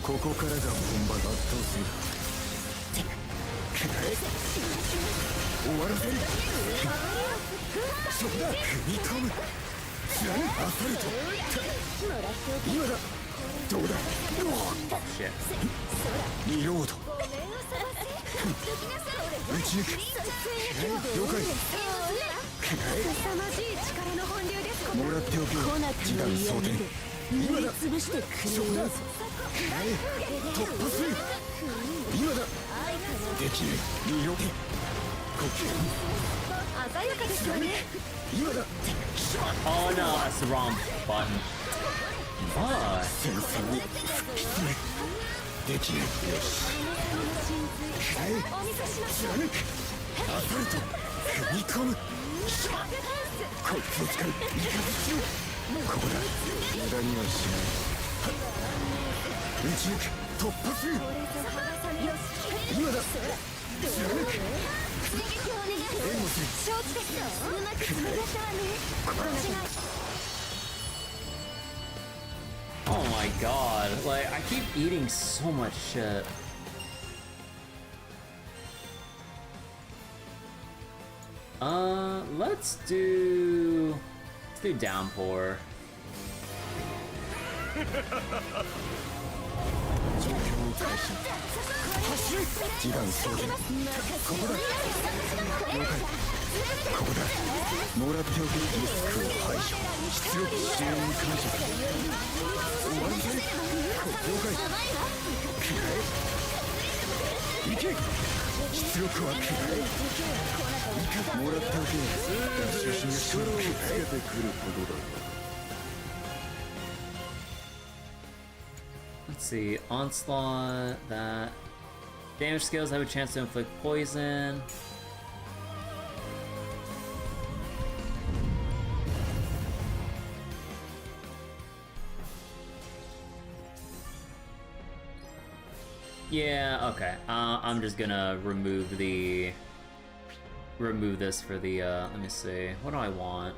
ここからが本番圧倒するくらえ終わらせるそこだ踏み込む貫くアサルト今だどうだ Shit. リロード撃ち抜く了解もらっておけ時短装填今だそこだ突破する今だできるリロード呼吸鮮やかですよね今だ Oh no, that's the wrong button. Fuck. 戦争に復帰するできるよしくらえ貫くアサルト踏み込むこいつを使うイカズチをここだ無駄にはしない撃ち抜く突破する今だ貫く援護する承知ですよ。うまくつながったわね。Oh my god, like, I keep eating so much shit. Let's do downpour. 状況を開始走る時短装填ここだ了解ここだもらっておけリスクを排除出力支援に感謝終わりせ了解くらえ行け出力はくらえもらっておけ出身がくらえてくることだ Let's see, onslaught, that. Damage skills have a chance to inflict poison. Yeah, okay. I'm just gonna remove this for the, let me see. What do I want?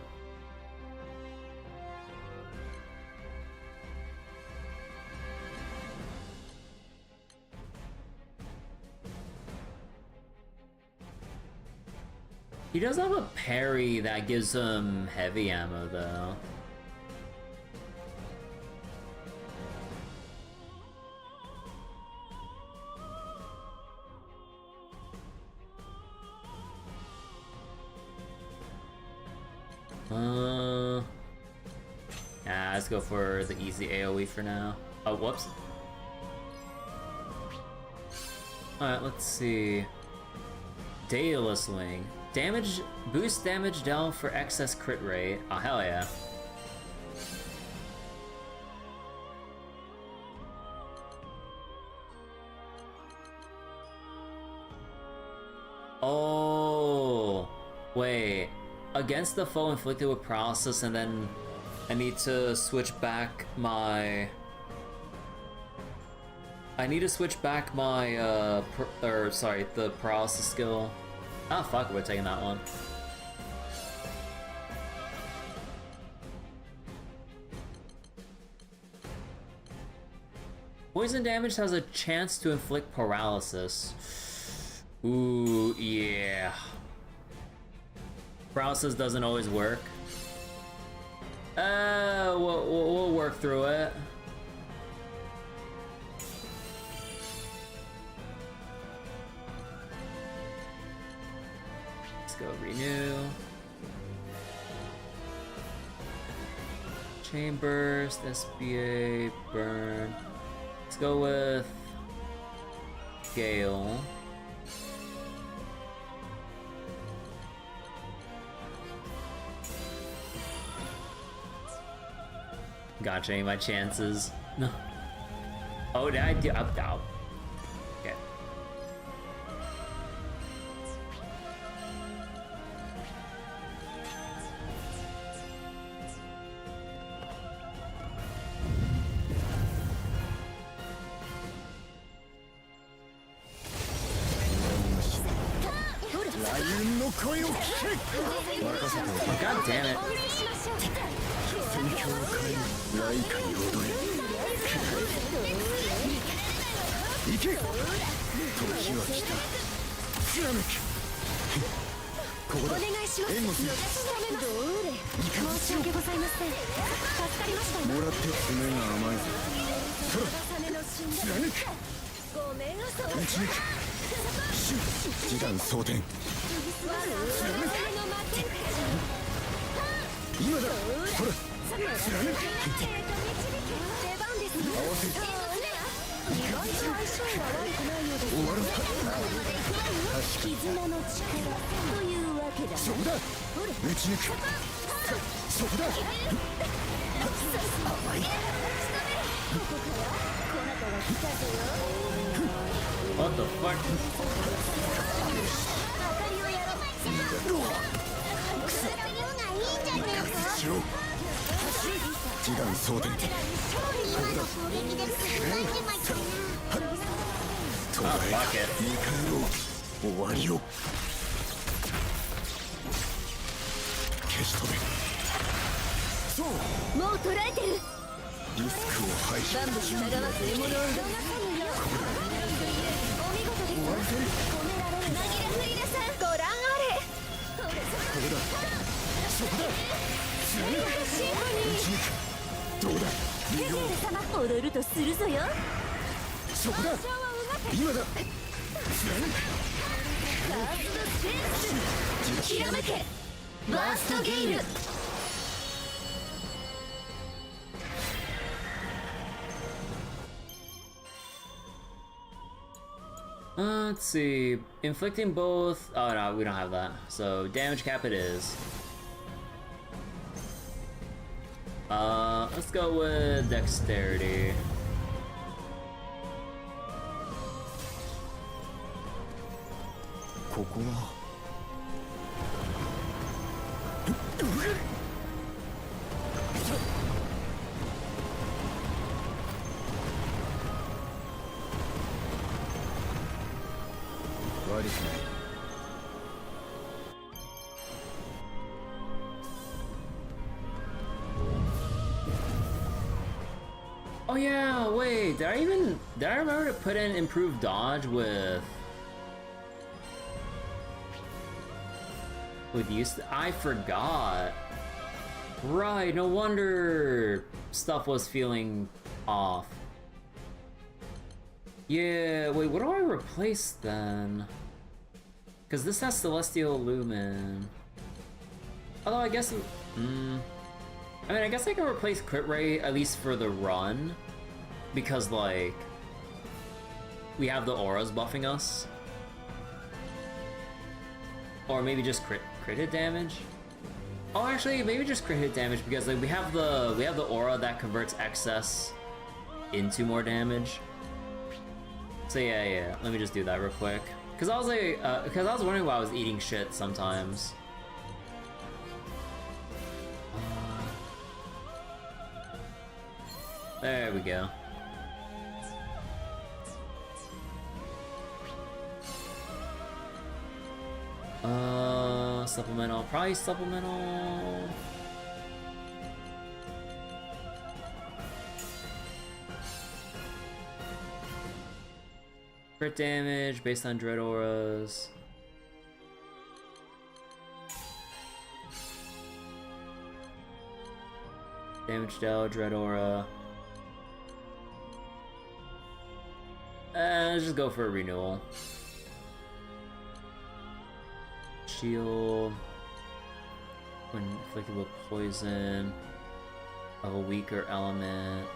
He does have a parry that gives him heavy ammo, though. Yeah, let's go for the easy AoE for now. Oh, whoops. Alright, let's see. Daedalus Wing. Damage, boost damage dealt for excess crit rate. Oh, hell yeah. Oh, wait. Against the foe inflicted with paralysis, and then I need to switch back my... I need to switch back my, the paralysis skill. Ah, fuck, we're taking that one. Poison damage has a chance to inflict paralysis. Ooh, yeah. Paralysis doesn't always work. We'll work through it. Let's go renew. Chain burst, SBA, burn. Let's go with Gale. Gotta change my chances. No. Oh, did I do? Up, out. Okay. Oh, God damn it. What the fuck? Oh, fuck it. 終わりを消し飛べそうもう捉えてるリスクを排除バンブ従わず獲物をお見事ですわ込められる紛れ振り出さんご覧あれそこだシンフォニーどうだヘゼル様踊るとするぞよそこだ今だひらめけバーストゲイル Let's see. Inflicting both. Oh no, we don't have that. So damage cap it is. Let's go with dexterity. Oh yeah, wait, did I remember to put in improved dodge with use? I forgot. Right, no wonder stuff was feeling off. Yeah, wait, what do I replace then? Because this has Celestial Lumen. Although I guess, I mean, I guess I can replace crit rate at least for the run, because like we have the auras buffing us, or maybe just crit hit damage. Oh, actually, maybe just crit hit damage because like we have the aura that converts excess into more damage. So yeah, let me just do that real quick. Cause I was like, because I was wondering why I was eating shit sometimes. There we go. Supplemental, price supplemental. Crit damage based on dread auras. Damage dealt, dread aura. Let's just go for a renewal. Shield. When inflicted with poison of a weaker element.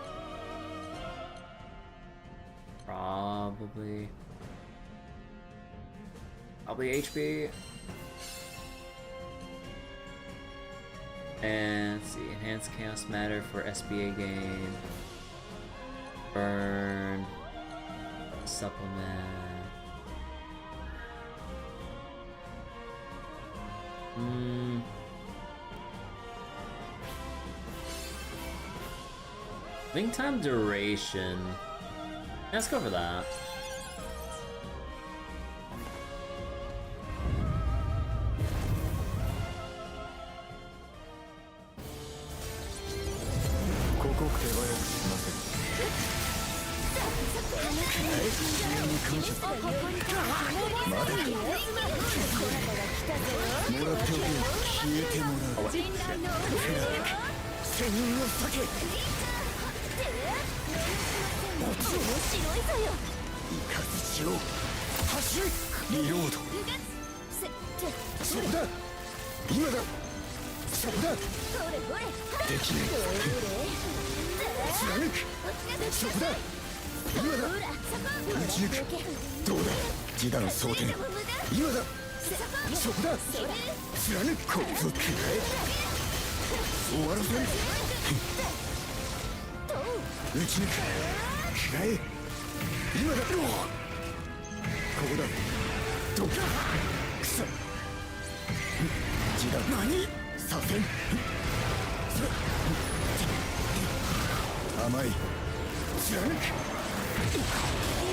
Probably HP. And let's see, enhanced chaos matter for SBA gain. Burn. Supplement. Link time duration. Let's go for that.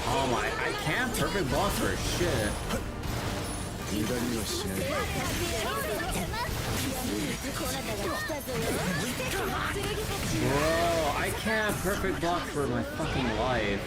Oh my, I can't perfect block for shit. Bro, I can't perfect block for my fucking life.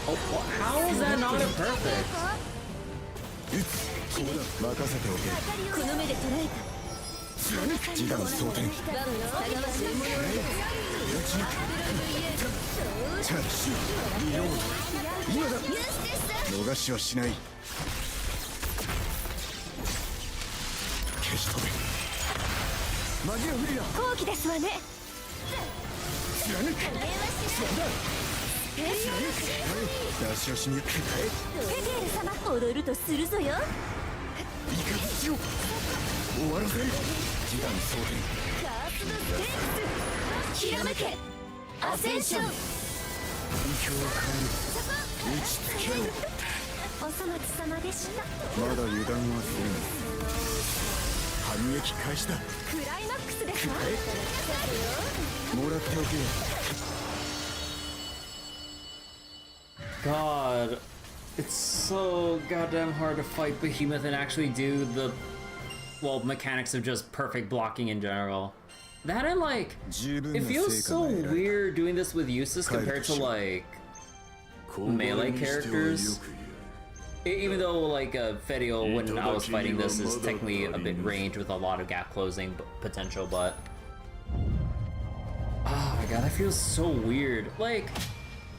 Oh, how is that not a perfect? God, it's so goddamn hard to fight Behemoth and actually do the, well, mechanics of just perfect blocking in general. That and like, it feels so weird doing this with Eustace compared to like melee characters. Even though like Fedio, when I was fighting this, is technically a bit range with a lot of gap closing potential, but oh my god, that feels so weird. Like,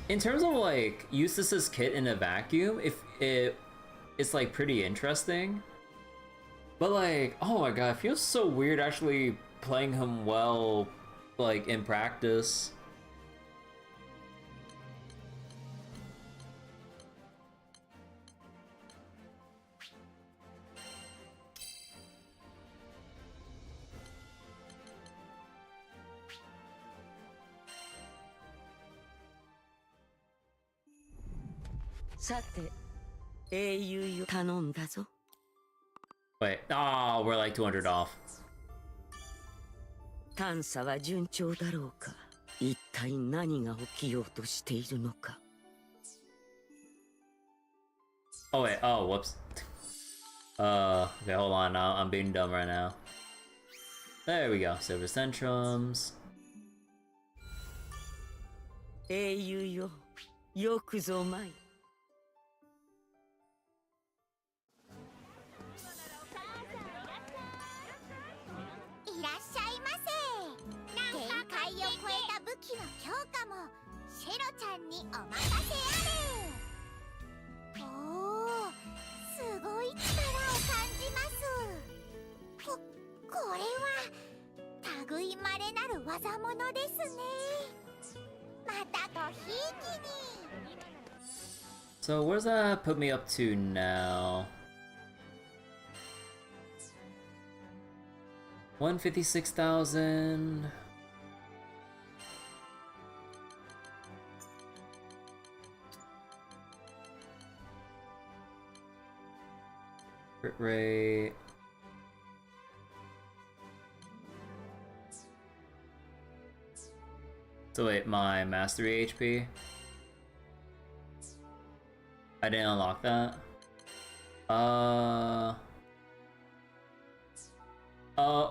in terms of like Eustace's kit in a vacuum, if it's like pretty interesting, But like, oh my god, it feels so weird actually playing him well, like in practice. Wait, oh, we're like 200 off. 探査は順調だろうか。一体何が起きようとしているのか。Oh wait, oh whoops. Okay, hold on now. I'm being dumb right now. There we go. Silver Centrums. 英雄よ、よくぞ参い。いらっしゃいませ。限界を超えた武器の強化もシェロちゃんにお任せあれ。おお、すごい力を感じます。これは類いまれなる技物ですね。またごひいきに。So where's that put me up to now? 156,000. Crit rate. So wait, my mastery HP? I didn't unlock that. Oh,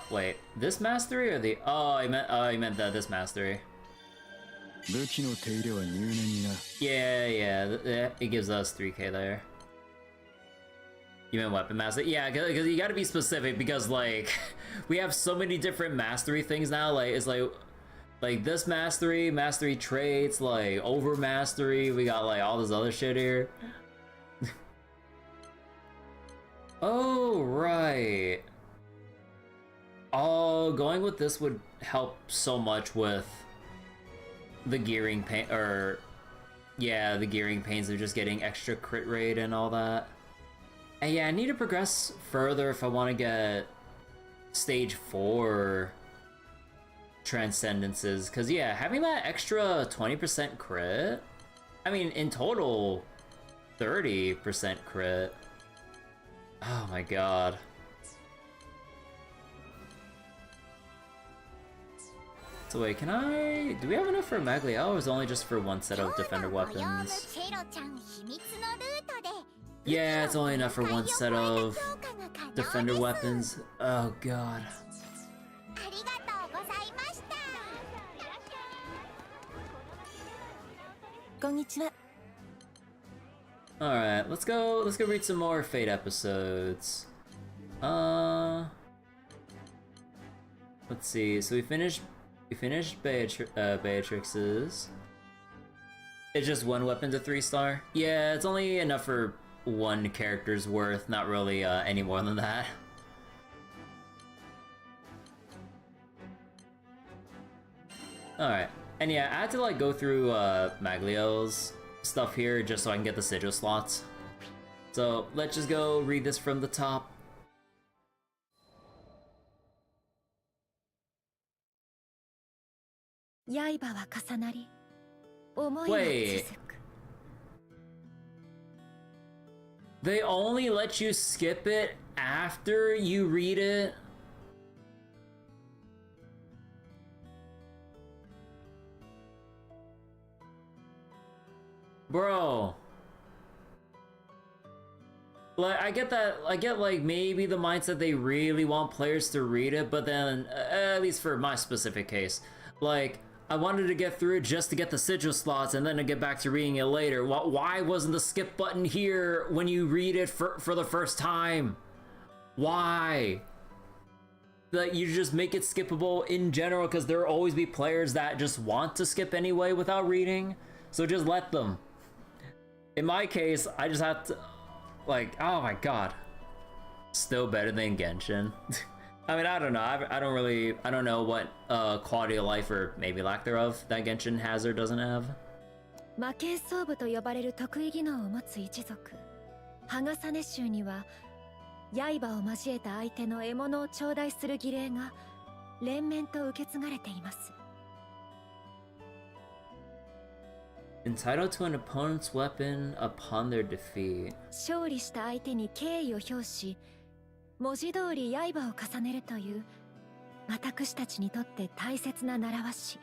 wait. This mastery or the... Oh, I meant that this mastery. Yeah, it gives us 3k there. You meant weapon mastery? Yeah, because you gotta be specific because, like, we have so many different mastery things now. Like, it's like this mastery traits, like, over mastery. We got, like, all this other shit here. Oh, right. Oh, going with this would help so much with the gearing pain, or yeah, the gearing pains of just getting extra crit rate and all that. And yeah, I need to progress further if I want to get stage 4 transcendences, because yeah, having that extra 20% crit, I mean in total 30% crit. Oh my god. So wait, do we have enough for Maglio, or is it only just for one set of defender weapons? Yeah, it's only enough for one set of defender weapons. Oh god. Alright, let's go read some more Fate episodes. Let's see, so we finished Beatrix's. It's just one weapon to 3-star? Yeah, it's only enough for one character's worth, not really any more than that. Alright, and yeah, I had to like go through Maglio's stuff here just so I can get the sigil slots. So let's just go read this from the top. Wait. They only let you skip it after you read it? Bro. Like, I get that, I get like maybe the mindset they really want players to read it, but then, at least for my specific case, like, I wanted to get through it just to get the sigil slots and then to get back to reading it later. Why wasn't the skip button here when you read it for the first time? Why? Like, you just make it skippable in general, because there will always be players that just want to skip anyway without reading, so just let them. In my case, I just have to, like, oh my god. Still better than Genshin. I mean, I don't know. I don't know what quality of life or maybe lack thereof that Genshin has or doesn't have. 魔剣装部と呼ばれる得意技能を持つ一族ハガサネ州には刃を交えた相手の獲物を頂戴する儀礼が連綿と受け継がれています。Entitled to an opponent's weapon upon their defeat. 勝利した相手に敬意を表し、文字通り刃を重ねるという私たちにとって大切な習わし。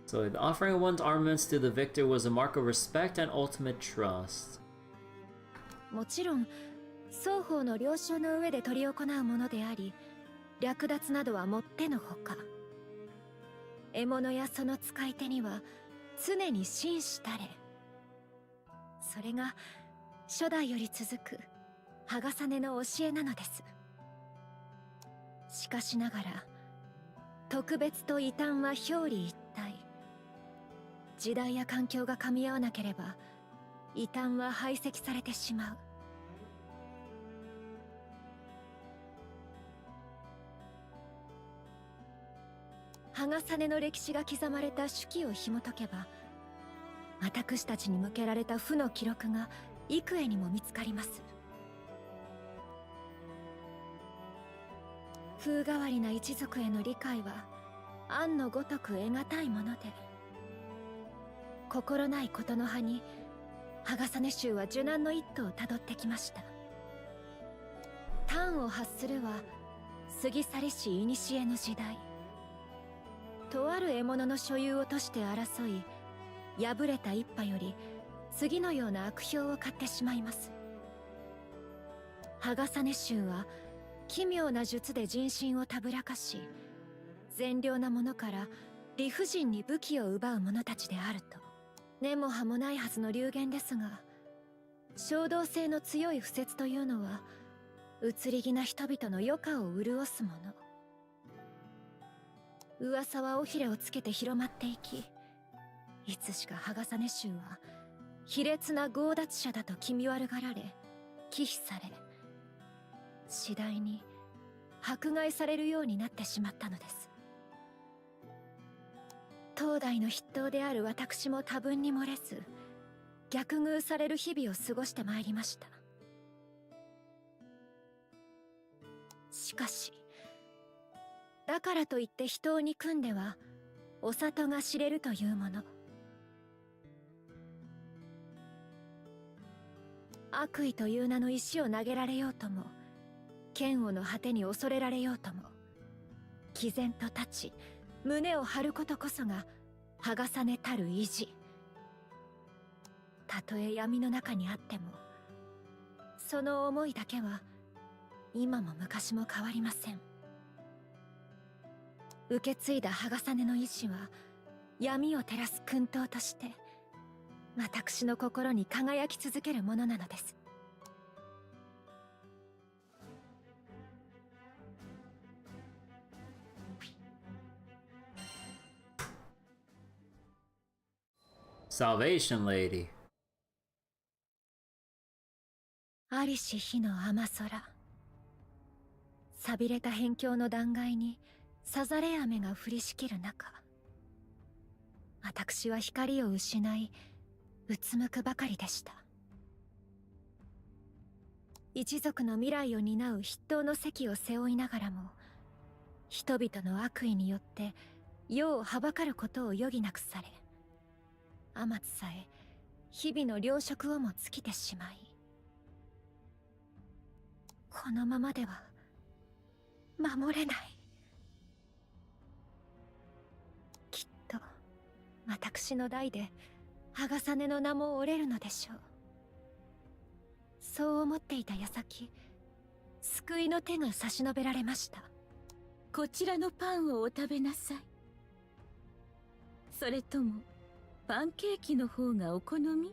So the offering of one's armaments to the victor was a mark of respect and ultimate trust. もちろん双方の了承の上で執り行うものであり、略奪などはもってのほか。獲物やその使い手には常に紳士たれ。それが初代より続くハガサネの教えなのです。しかしながら特別と異端は表裏一体。時代や環境が噛み合わなければ異端は排斥されてしまう。ハガサネの歴史が刻まれた手記を紐解けば、私たちに向けられた負の記録が幾重にも見つかります。風変わりな一族への理解は案のごとく得難いもので、心ないことの葉にハガサネ州は受難の一途をたどってきました。端を発するは過ぎ去りし古の時代。とある獲物の所有をとして争い、敗れた一派より次のような悪評を買ってしまいます。ハガサネ州は奇妙な術で人心をたぶらかし、善良な者から理不尽に武器を奪う者たちであると。根も葉もないはずの流言ですが、衝動性の強い不説というのは移り気な人々の余暇を潤すもの。噂は尾ひれをつけて広まっていき、いつしかハガサネ州は卑劣な強奪者だと気味悪がられ、忌避され、次第に迫害されるようになってしまったのです。当代の筆頭である私も多分に漏れず、逆遇される日々を過ごしてまいりました。しかし、だからといって人を憎んではお里が知れるというもの。悪意という名の石を投げられようとも、剣をの果てに恐れられようとも、毅然と立ち胸を張ることこそがハガサネたる意地。たとえ闇の中にあっても、その思いだけは今も昔も変わりません。受け継いだハガサネの意志は闇を照らす薫陶として私の心に輝き続けるものなのです。Salvation Lady. ありし日の雨空。寂れた辺境の断崖にさざれ雨が降りしきる中、私は光を失いうつむくばかりでした。一族の未来を担う筆頭の席を背負いながらも、人々の悪意によって世をはばかることを余儀なくされ、天津さえ日々の糧食をも尽きてしまい、このままでは守れない。きっと私の代でハガサネの名も折れるのでしょう。そう思っていた矢先、救いの手が差し伸べられました。こちらのパンをお食べなさい。それともパンケーキの方がお好み？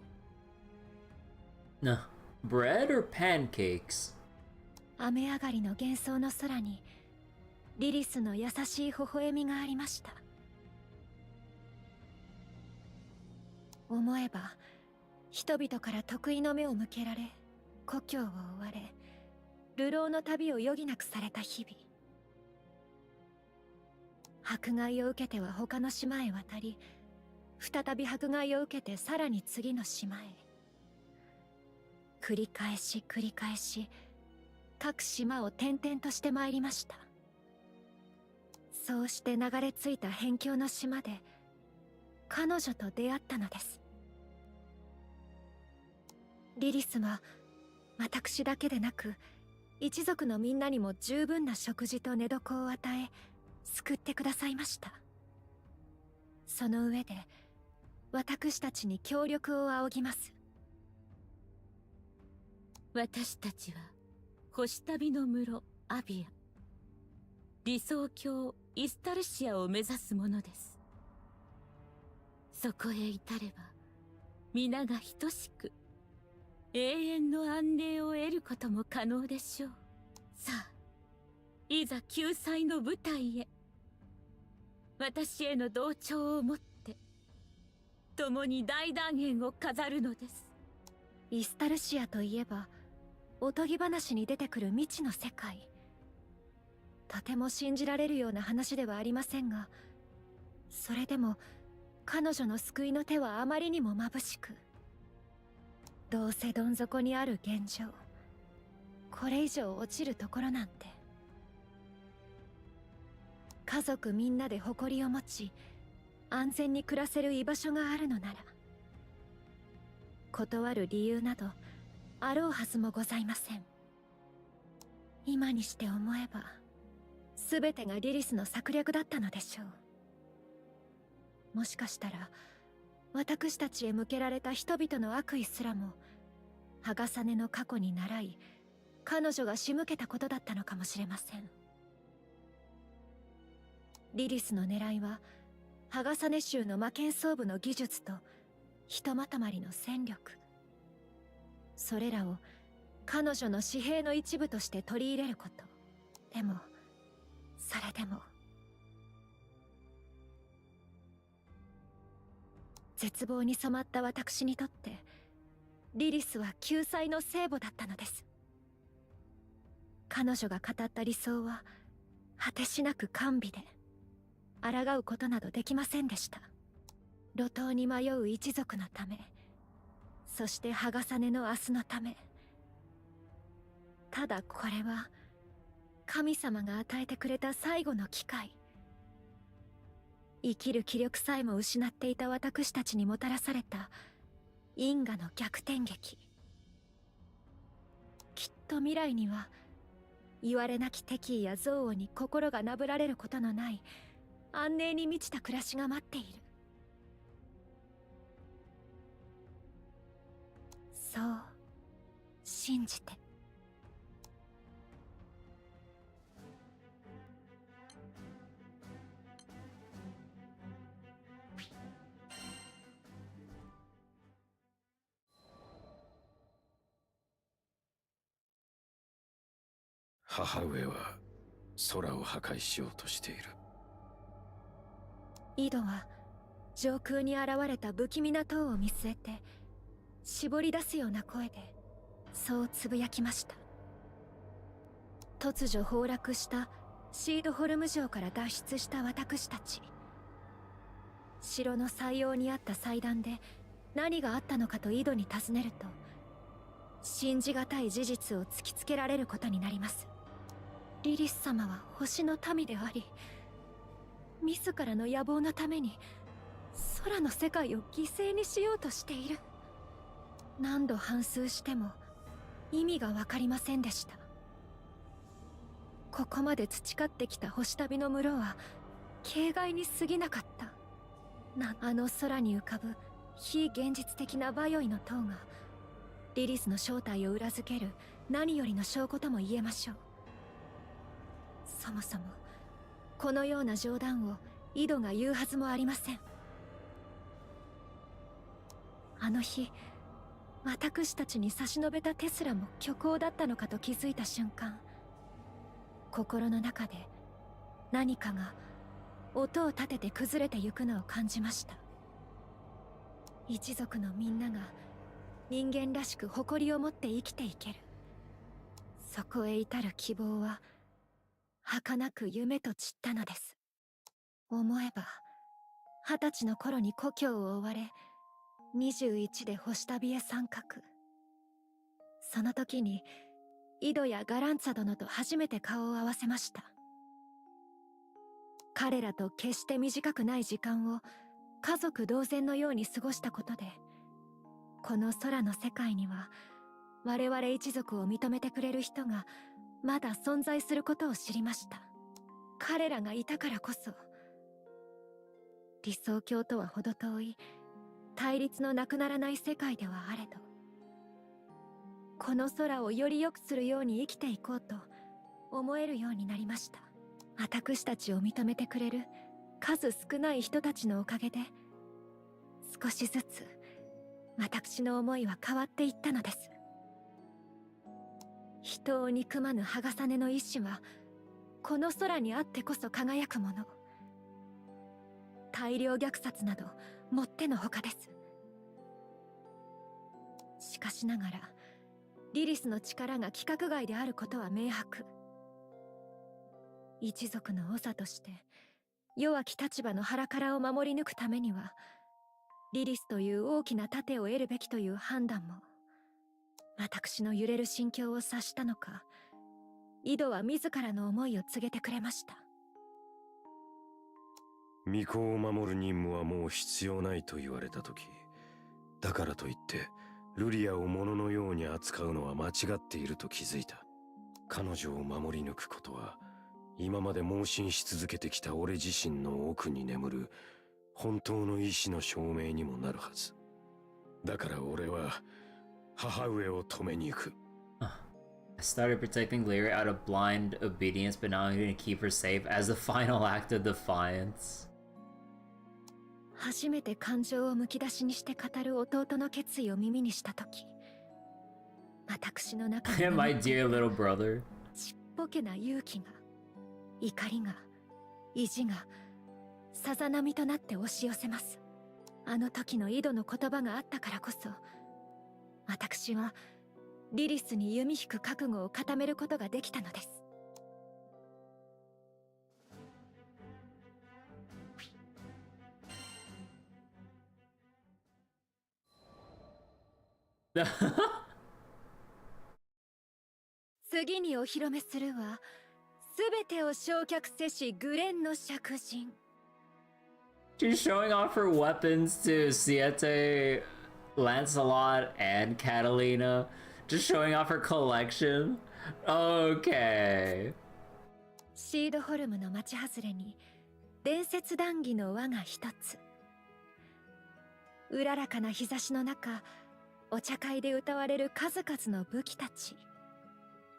No. Bread or pancakes? 雨上がりの幻想の空にリリスの優しい微笑みがありました。思えば人々から得意の目を向けられ、故郷を追われ、流浪の旅を余儀なくされた日々。迫害を受けては他の島へ渡り、再び迫害を受けてさらに次の島へ。繰り返し繰り返し各島を転々としてまいりました。そうして流れ着いた辺境の島で彼女と出会ったのです。リリスは私だけでなく一族のみんなにも十分な食事と寝床を与え救ってくださいました。その上で私たちに協力を仰ぎます。私たちは星旅の室アビア、理想郷イスタルシアを目指すものです。そこへ至れば皆が等しく永遠の安寧を得ることも可能でしょう。さあ、いざ救済の舞台へ。私への同調をもって共に大団円を飾るのです。イスタルシアといえばおとぎ話に出てくる未知の世界。とても信じられるような話ではありませんが、それでも彼女の救いの手はあまりにも眩しく、どうせどん底にある現状、これ以上落ちるところなんて。家族みんなで誇りを持ち安全に暮らせる居場所があるのなら、断る理由などあろうはずもございません。今にして思えば全てがリリスの策略だったのでしょう。もしかしたら私たちへ向けられた人々の悪意すらもハガサネの過去に倣い彼女が仕向けたことだったのかもしれません。リリスの狙いはハガサネ州の魔剣装部の技術とひとまとまりの戦力、それらを彼女の私兵の一部として取り入れること。でもそれでも絶望に染まった私にとってリリスは救済の聖母だったのです。彼女が語った理想は果てしなく甘美で、抗うことなどできませんでした。路頭に迷う一族のため、そしてハガサネの明日のため。ただこれは神様が与えてくれた最後の機会。生きる気力さえも失っていた私たちにもたらされた因果の逆転劇。きっと未来には言われなき敵意や憎悪に心がなぶられることのない安寧に満ちた暮らしが待っている。そう信じて。母上は空を破壊しようとしている。井戸は上空に現れた不気味な塔を見据えて絞り出すような声でそうつぶやきました。突如崩落したシードホルム城から脱出した私たち。城の最陽にあった祭壇で何があったのかと井戸に尋ねると、信じがたい事実を突きつけられることになります。リリス様は星の民であり、自らの野望のために空の世界を犠牲にしようとしている。何度反芻しても意味が分かりませんでした。ここまで培ってきた星旅の室は形骸に過ぎなかった。あの空に浮かぶ非現実的なバヨイの塔がリリスの正体を裏付ける何よりの証拠とも言えましょう。そもそもこのような冗談を井戸が言うはずもありません。あの日私たちに差し伸べた手すらも虚構だったのかと気づいた瞬間、心の中で何かが音を立てて崩れてゆくのを感じました。一族のみんなが人間らしく誇りを持って生きていける。そこへ至る希望は儚く夢と散ったのです。思えば20歳の頃に故郷を追われ、21で星旅へ参画。その時に井戸やガランツァ殿と初めて顔を合わせました。彼らと決して短くない時間を家族同然のように過ごしたことで、この空の世界には我々一族を認めてくれる人がまだ存在することを知りました。彼らがいたからこそ、理想郷とは程遠い対立のなくならない世界ではあれど、この空をより良くするように生きていこうと思えるようになりました。私たちを認めてくれる数少ない人たちのおかげで、少しずつ私の思いは変わっていったのです。人を憎まぬ剥がさねの意志はこの空にあってこそ輝くもの。大量虐殺などもってのほかです。しかしながらリリスの力が規格外であることは明白。一族の長として弱き立場の腹からを守り抜くためには、リリスという大きな盾を得るべきという判断も、私の揺れる心境を察したのか、井戸は自らの思いを告げてくれました。巫女を守る任務はもう必要ないと言われた時、だからといってルリアを物のように扱うのは間違っていると気づいた。彼女を守り抜くことは今まで盲信し続けてきた俺自身の奥に眠る本当の意志の証明にもなるはず。だから俺は母上を止めに行く。I started protecting Lyra out of blind obedience, but now I'm going to keep her safe as the final act of defiance. 初めて感情をむき出しにして語る弟の決意を耳にしたとき、私の中に My dear little brother. ちっぽけな勇気が、怒りが、意地が、さざ波となって押し寄せます。あの時の井戸の言葉があったからこそ、私はリリスに弓引く覚悟を固めることができたのです。次にお披露目するは、すべてを焼却せしグレンの釈人。She's showing off her weapons to Siete, Lancelot, and Catalina. Just showing off her collection. Okay. シードホルムの町外れに伝説談義の輪が一つ。うららかな日差しの中、お茶会で歌われる数々の武器たち。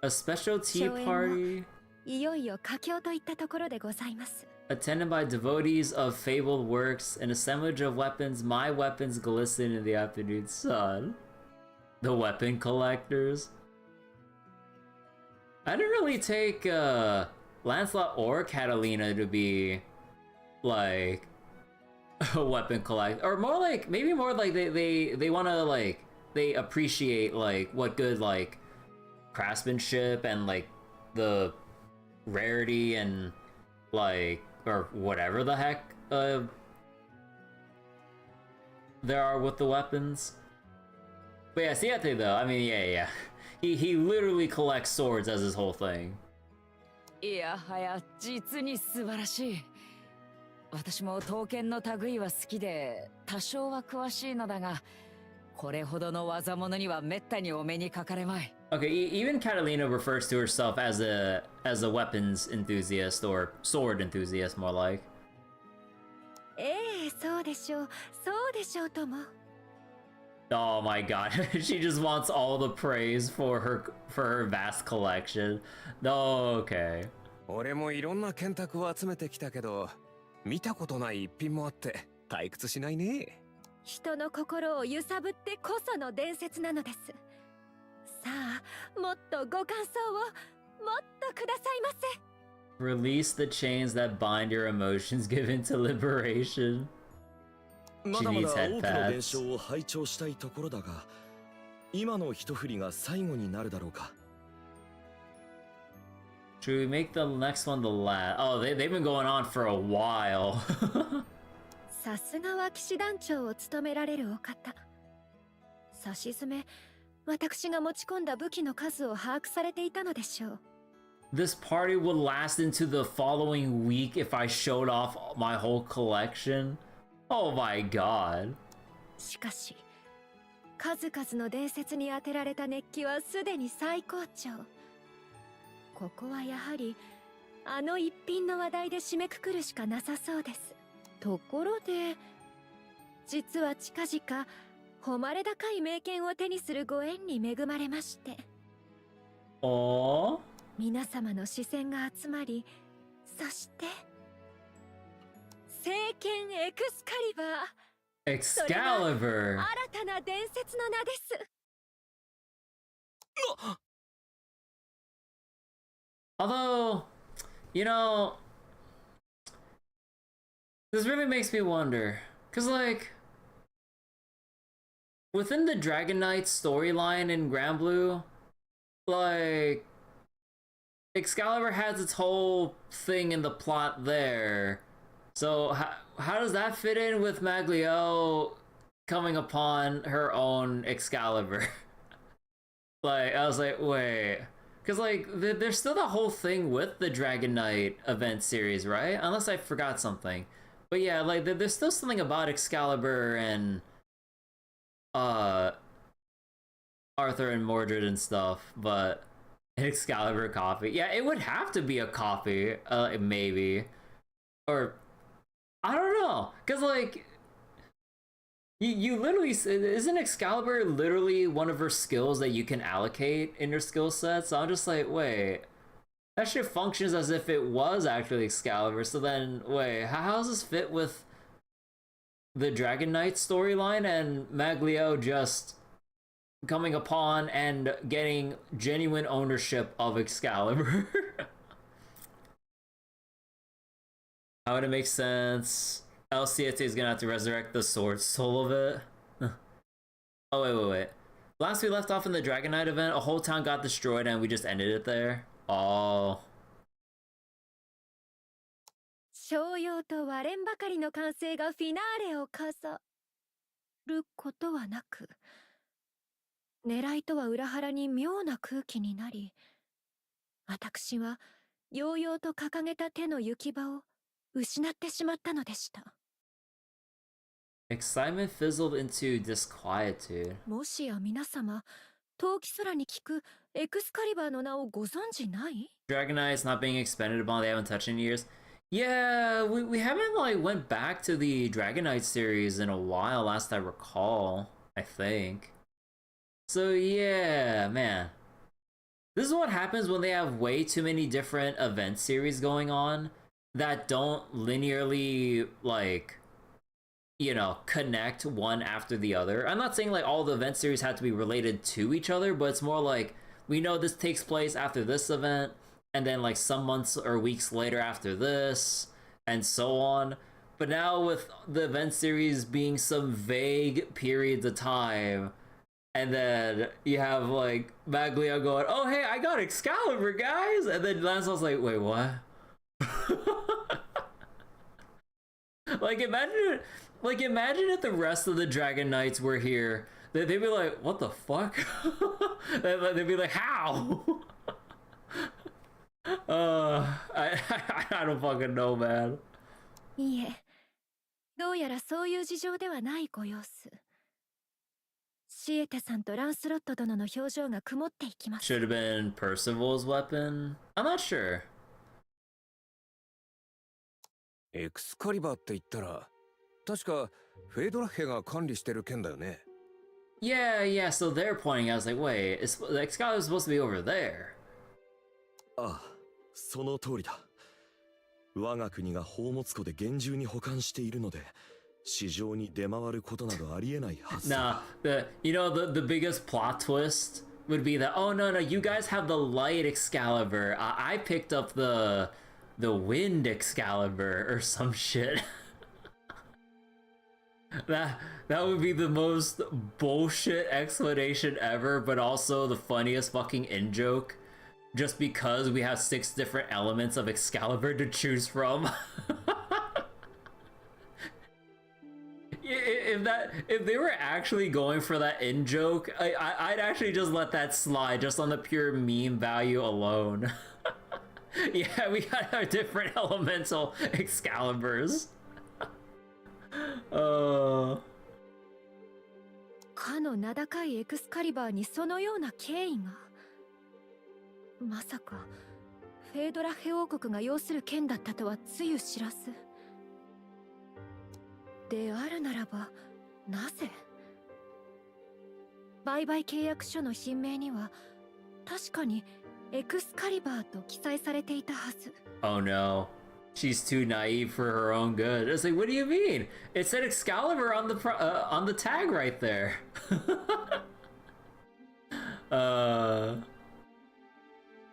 A special tea party いよいよ佳境といったところでございます。attended by devotees of fabled works, an assemblage of weapons. My weapons glisten in the afternoon sun. The weapon collectors. I didn't really take Lancelot or Catalina to be like a weapon collector, or more like maybe more like they want to like they appreciate like what good like craftsmanship and like the rarity and like or whatever the heck there are with the weapons. But yeah, Siete though, I mean yeah. He literally collects swords as his whole thing. いやはや実に素晴らしい。私も刀剣の類は好きで多少は詳しいのだが、これほどの技物にはめったにお目にかかれまい。Okay, even Catalina refers to herself as a weapons enthusiast or sword enthusiast, more like. そうでしょう、そうでしょうとも。Oh my god, she just wants all the praise for her vast collection. No, okay. 俺もいろんな剣卓を集めてきたけど、見たことない一品もあって退屈しないね。人の心を揺さぶってこその伝説なのです。さあ、もっとご感想をもっとくださいませ。Release the chains that bind your emotions, give into liberation. まだま needs だ多くの伝 headpads. 承を拝聴したいところだが、今の一振りが最後になるだろうか。Should we make the next one the last? Oh, they've been going on for a while. さすがは騎士団長を務められるお方。さしずめ、私が持ち込んだ武器の数を把握されていたのでしょう。This party would last into the following week if I showed off my whole collection. Oh my god. しかし、数々の伝説に当てられた熱気はすでに最高潮。ここはやはりあの一品の話題で締めくくるしかなさそうです。ところで、実は近々誉れ高い名剣を手にするご縁に恵まれまして。おー、皆様の視線が集まり、そして聖剣エクスカリバー、 Excalibur. 新たな伝説の名です。Although, you know, this really makes me wonder, cause like, within the Dragon Knight storyline in Granblue, like, Excalibur has its whole thing in the plot there. So how does that fit in with Maglio coming upon her own Excalibur? Like, I was like, wait. Because, like, there's still the whole thing with the Dragon Knight event series, right? Unless I forgot something. But yeah, like, there's still something about Excalibur and, Arthur and Mordred and stuff, but an Excalibur copy. Yeah, it would have to be a copy, maybe. Or, I don't know. Because, like, you literally, isn't Excalibur literally one of her skills that you can allocate in your skill set? So I'm just like, wait, that shit functions as if it was actually Excalibur. So then, wait, how does this fit with the Dragon Knight storyline and Maglio just coming upon and getting genuine ownership of Excalibur? How would it make sense? LCT is gonna have to resurrect the sword soul of it. Oh, wait. Last we left off in the Dragon Knight event, a whole town got destroyed and we just ended it there. Oh. 商用と割れんばかりの歓声がフィナーレを飾ることはなく、狙いとは裏腹に妙な空気になり、私は揚々と掲げた手の行き場を失ってしまったのでした。Excitement fizzled into disquietude. もしや皆様、冬季空に聞くエクスカリバーの名をご存じない？ Dragon Knight's not being expanded upon, they haven't touched in years. Yeah, we haven't like went back to the Dragon Knight series in a while, last I recall, I think. So yeah, man. This is what happens when they have way too many different event series going on that don't linearly, like, you know, connect one after the other. I'm not saying like all the event series have to be related to each other, but it's more like we know this takes place after this event, and then like some months or weeks later after this, and so on. But now with the event series being some vague periods of time, and then you have like Maglio going, "Oh hey, I got Excalibur, guys," and then Lancelot's like, "Wait, what?" Like imagine if the rest of the Dragon Knights were here. They'd be like, "What the fuck?" They'd be like, "How?" I don't fucking know, man. いえ、どうやらそういう事情ではないご様子。シエテさんとランスロット殿の表情が曇っていきます。Should have been Percival's weapon. I'm not sure. エクスカリバーって言ったら、確かフェイドラッヘが管理してる剣だよね。Yeah, so they're pointing. I was like, wait, the Excalibur is supposed to be over there. ああ、その通りだ。我が国が宝物庫で厳重に保管しているので、市場に出回ることなどありえないはずだ。Nah, you know, the biggest plot twist would be that, oh no, you guys have the light Excalibur. I picked up the wind Excalibur or some shit. That would be the most bullshit explanation ever, but also the funniest fucking in joke. Just because we have 6 different elements of Excalibur to choose from. If they were actually going for that in joke, I'd actually just let that slide just on the pure meme value alone. Yeah, we got our different elemental Excaliburs. かの名高いエクスカリバーにそのような経緯が。まさかフェードラヘ王国が要する剣だったとはつゆ知らず。であるならばなぜ？売買契約書の品名には確かにエクスカリバーと記載されていたはず。Oh no. She's too naive for her own good. It's like, what do you mean? It said Excalibur on the tag right there.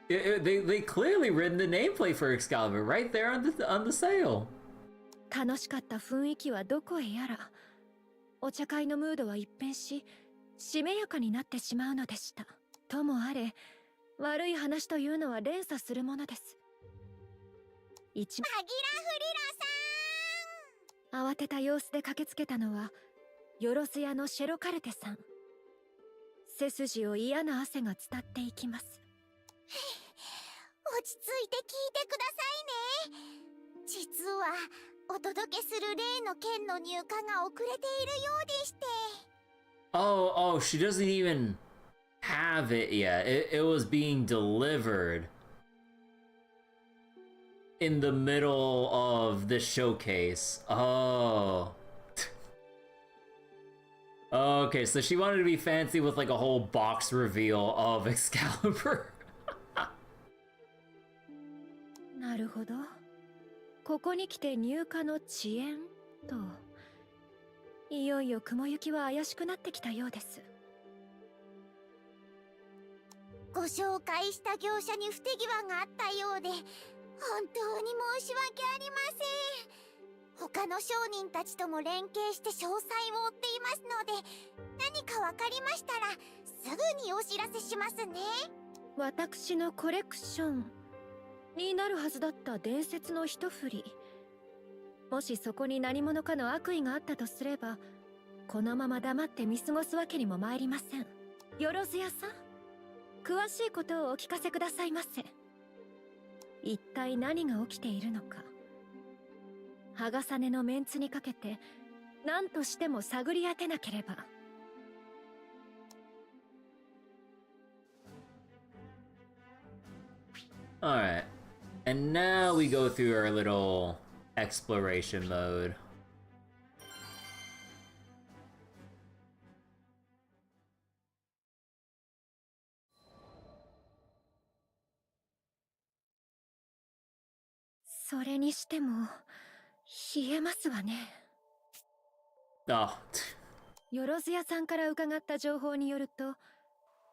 They clearly written the nameplate for Excalibur right there on the sale. 楽しかった雰囲気はどこへやら。お茶会のムードは一変し、しめやかになってしまうのでした。ともあれ、悪い話というのは連鎖するものです。マギラフリラさん。慌てた様子で駆けつけたのはよろず屋のシェロカルテさん。背筋を嫌な汗が伝っていきます。落ち着いて聞いてくださいね。実はお届けする例の剣の入荷が遅れているようでして。Oh, she doesn't even have it yet. It was being delivered in the middle of the showcase. Oh. Okay, so she wanted to be fancy with like a whole box reveal of Excalibur. なるほど。ここに来て入荷の遅延と。いよいよ雲行きは怪しくなってきたようです。ご紹介した業者に不手際があったようで、本当に申し訳ありません。他の商人たちとも連携して詳細を追っていますので、何かわかりましたらすぐにお知らせしますね。私のコレクションになるはずだった伝説の一振り。もしそこに何者かの悪意があったとすれば、このまま黙って見過ごすわけにも参りません。よろずやさん、詳しいことをお聞かせくださいませ。一体何が起きているのか、羽重ねのメンツにかけて何としても探り当てなければ。Alright. And now we go through our little exploration mode. So それにしても冷えますわね。Oh. よろず屋さんから伺った情報によると、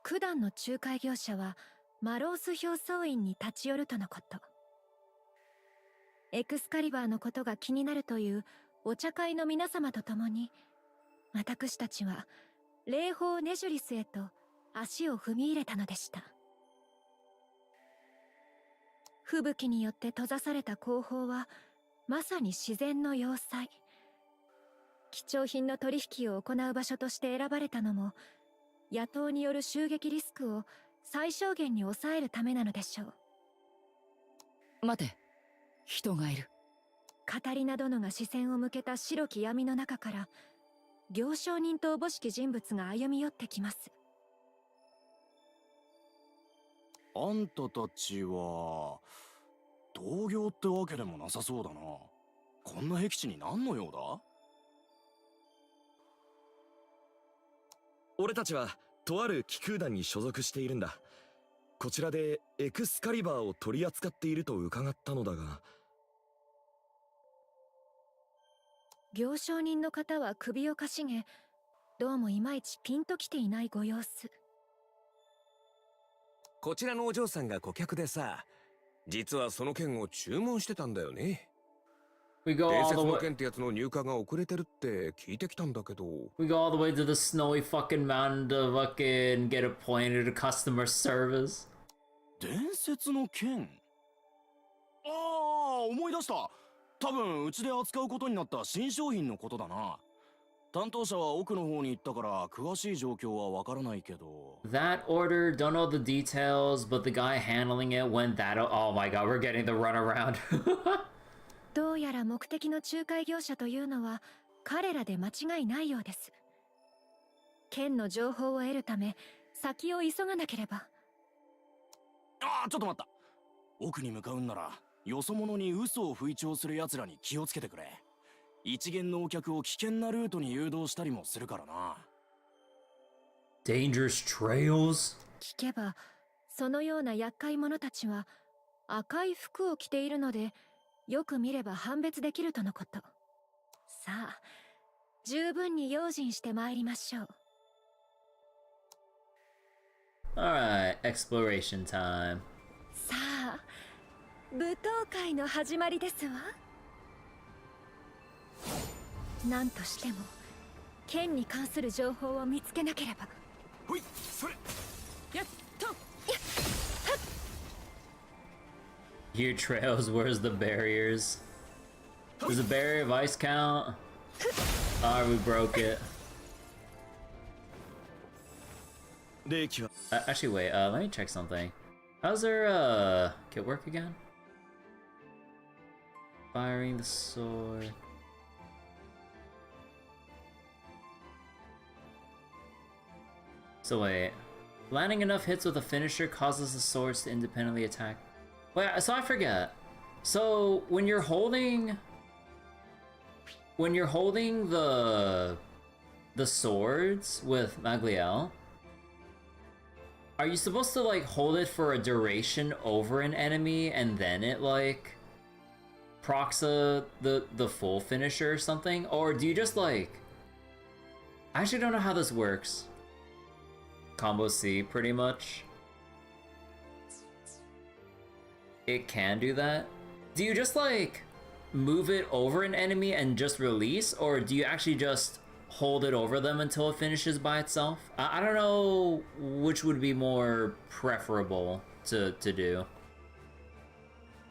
九段の仲介業者はマロース表層院に立ち寄るとのこと。エクスカリバーのことが気になるというお茶会の皆様と共に、私たちは霊峰ネジュリスへと足を踏み入れたのでした。吹雪によって閉ざされた後方はまさに自然の要塞。貴重品の取引を行う場所として選ばれたのも、野党による襲撃リスクを最小限に抑えるためなのでしょう。待て、人がいる。カタリナ殿が視線を向けた白き闇の中から、行商人とおぼしき人物が歩み寄ってきます。あんたたちは同業ってわけでもなさそうだな。こんな僻地に何の用だ？俺たちはとある気空団に所属しているんだ。こちらでエクスカリバーを取り扱っていると伺ったのだが。行商人の方は首をかしげ、どうもいまいちピンときていないご様子。こちらのお嬢さんが顧客でさ、実はその件を注文してたんだよね。We go 伝 all 説 the の way. 剣ってやつの入荷が遅れてるって聞いてきたんだけど。 We go all the way to the snowy fucking mountain to fucking get appointed to customer service. 伝説の剣。ああ、思い出した。多分うちで扱うことになった新商品のことだな。担当者は奥の方に行ったから詳しい状況はわからないけど。 That order, don't know the details, but the guy handling it went that. Oh my god, we're getting the runaround. どうやら目的の仲介業者というのは彼らで間違いないようです。剣の情報を得るため先を急がなければ。ああ、ちょっと待った。奥に向かうんならよそ者に嘘を吹聴する奴らに気をつけてくれ。一元のお客を危険なルートに誘導したりもするからな。 Dangerous trails? 聞けばそのような厄介者たちは赤い服を着ているのでよく見れば判別できるとのこと。さあ、十分に用心して参りましょう。Alright, exploration time. さあ、舞踏会の始まりですわ。何としても剣に関する情報を見つけなければ。ほい、それ。やっと。Here trails, where's the barriers? Does the barrier of ice count? Ah, we broke it. Actually, wait, let me check something. How's their, kit work again? Firing the sword. So wait, landing enough hits with a finisher causes the swords to independently attack. Wait, so I forget. So when you're holding the swords with Magliel, are you supposed to like hold it for a duration over an enemy and then it like procs the full finisher or something? Or do you just like, I actually don't know how this works. Combo C pretty much. It can do that. Do you just like move it over an enemy and just release, or do you actually just hold it over them until it finishes by itself? I don't know which would be more preferable to do.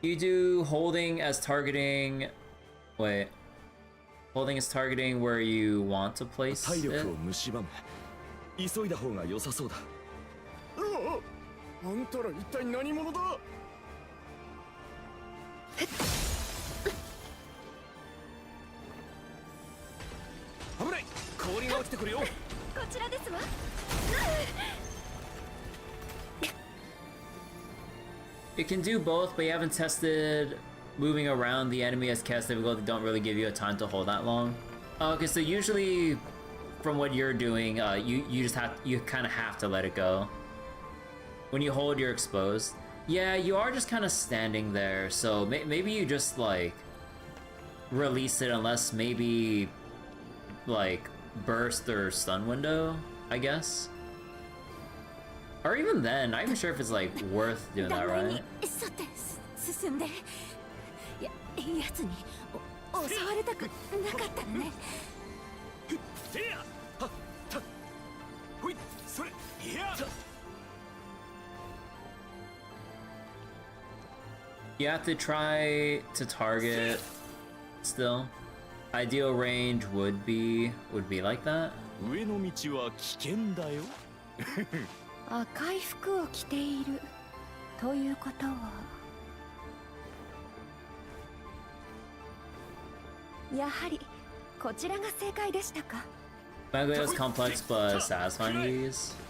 You do holding as targeting. Wait. Holding as targeting where you want to place it? 急いだ方が良さそうだ。あんたら一体何者だ。危ない。氷が落ちてくるよ。こちらですわ。It can do both, but you haven't tested moving around the enemy as cast difficulty. Don't really give you a time to hold that long. Okay, so usually from what you're doing, you kind of have to let it go. When you hold, you're exposed. Yeah, you are just kind of standing there, so maybe you just like release it unless maybe like burst or stun window, I guess. Or even then, not even sure if it's like worth doing that, right? さて、進んで。やつに襲われたくなかったのね。ほい、それ。いや。You have to try to target still. Ideal range would be like that. 上の道は危険だよ。赤い服を着ているということは、やはりこちらが正解でしたか。Maglia's complex but satisfying to use.「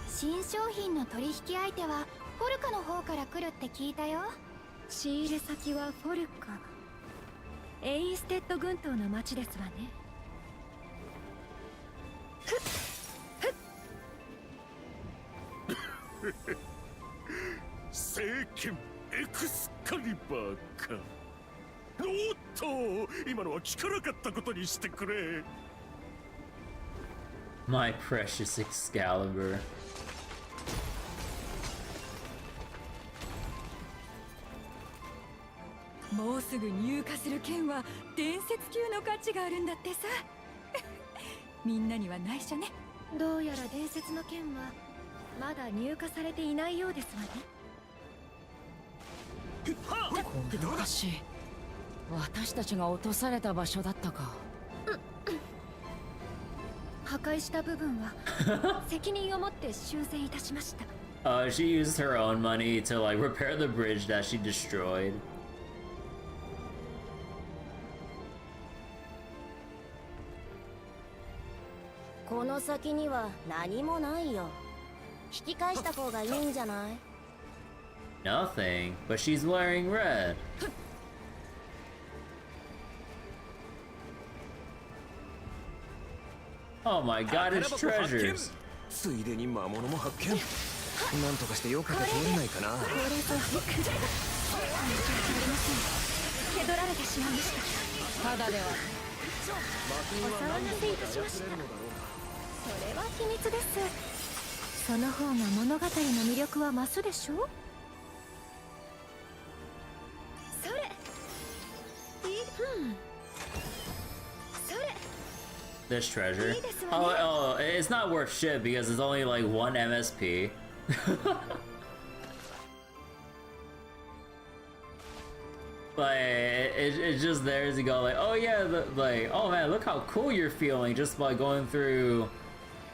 新商品の取引相手はフォルカの方から来るって聞いたよ。仕入れ先はフォルカ。エインステッド群島の町ですわね。聖剣エクスカリバーか。おっと、今のは聞かなかったことにしてくれ。My precious Excalibur. もうすぐ入荷する剣は伝説級の価値があるんだってさ。みんなには内緒ね。どうやら伝説の剣はまだ入荷されていないようですわね。この橋、私たちが落とされた場所だったか。破壊した部分は責任を持って修繕いたしました。She used her own money to like repair the bridge that she destroyed. この先には何もないよ。引き返した方がいいんじゃない？ Nothing, but she's wearing red. Oh my god, it's treasures. ついでに魔物も発見。なんとかしてよく通れないかな。これぞ蹴取られてしまいました。ただではお騒がせいたしました。それは秘密です。その方が物語の魅力は増すでしょ。それThis treasure. Oh, it's not worth shit because it's only like 1 MSP. Like, it's just there to go like, oh yeah, like, oh man, look how cool you're feeling just by going through,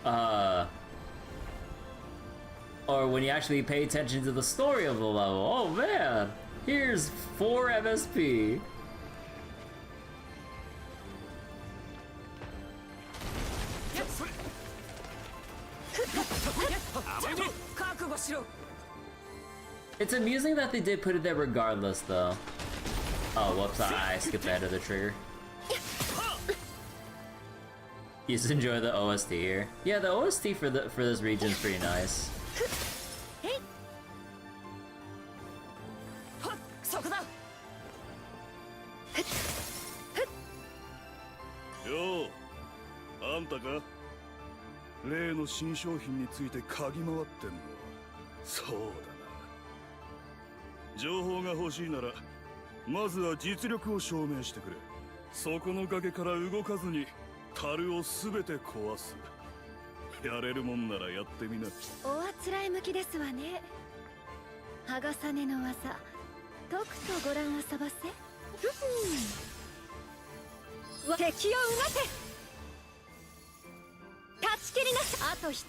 or when you actually pay attention to the story of the level, oh man, here's 4 MSP. 覚悟しろ。 It's amusing that they did put it there regardless, though. Oh, whoops, I skipped ahead of the trigger. You just enjoy the OST here. Yeah, the OST for this region is pretty nice. そこだ。よう、あんたか？例の新商品について嗅ぎ回ってんのはそうだな。情報が欲しいならまずは実力を証明してくれ。そこの崖から動かずに樽を全て壊す。やれるもんならやってみな。おあつらい向きですわね。剥がさねの技とくとご覧あそばせ。敵をうなて。断ち切りなさい。あと一つ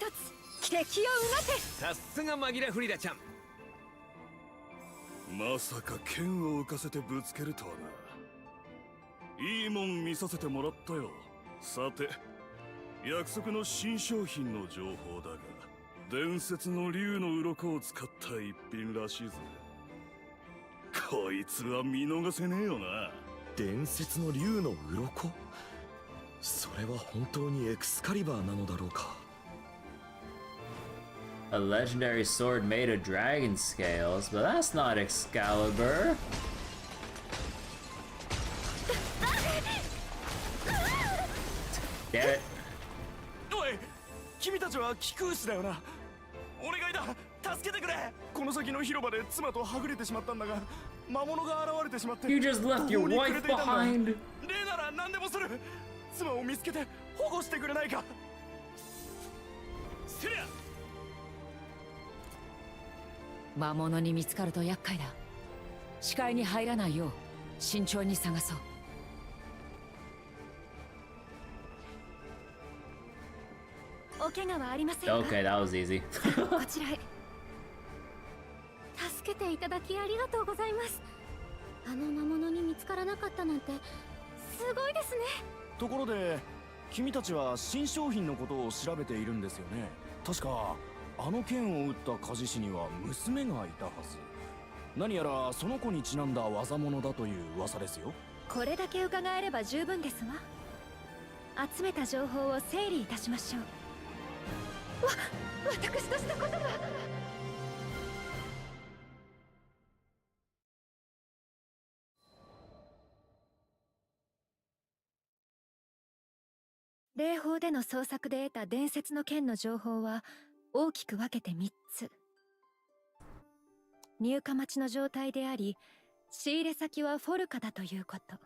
敵をうなて。さすがマギラフリダちゃん。まさか剣を浮かせてぶつけるとはな。いいもん見させてもらったよ。さて、約束の新商品の情報だが、伝説の竜の鱗を使った一品らしいぜ。こいつは見逃せねえよな。伝説の竜の鱗？それは本当にエクスカリバーなのだろうか。 A legendary sword made of dragon scales, but that's not Excalibur. Damn it. おい、君たちは貴空士だよな。お願いだ、助けてくれ。この先の広場で妻とはぐれてしまったんだが、魔物が現れてしまって。 You just left your wife behind. 例なら何でもする。妻を見つけて保護してくれないか。セリア。魔物に見つかると厄介だ。視界に入らないよう慎重に探そう。お怪我はありませんか？ Okay, that was easy. こちらへ。助けていただきありがとうございます。あの魔物に見つからなかったなんてすごいですね。ところで、君たちは新商品のことを調べているんですよね。確かあの剣を撃った鍛冶師には娘がいたはず。何やらその子にちなんだ技物だという噂ですよ。これだけ伺えれば十分ですわ。集めた情報を整理いたしましょう。私としたことが。霊峰での捜索で得た伝説の剣の情報は大きく分けて3つ。入荷待ちの状態であり、仕入れ先はフォルカだということ。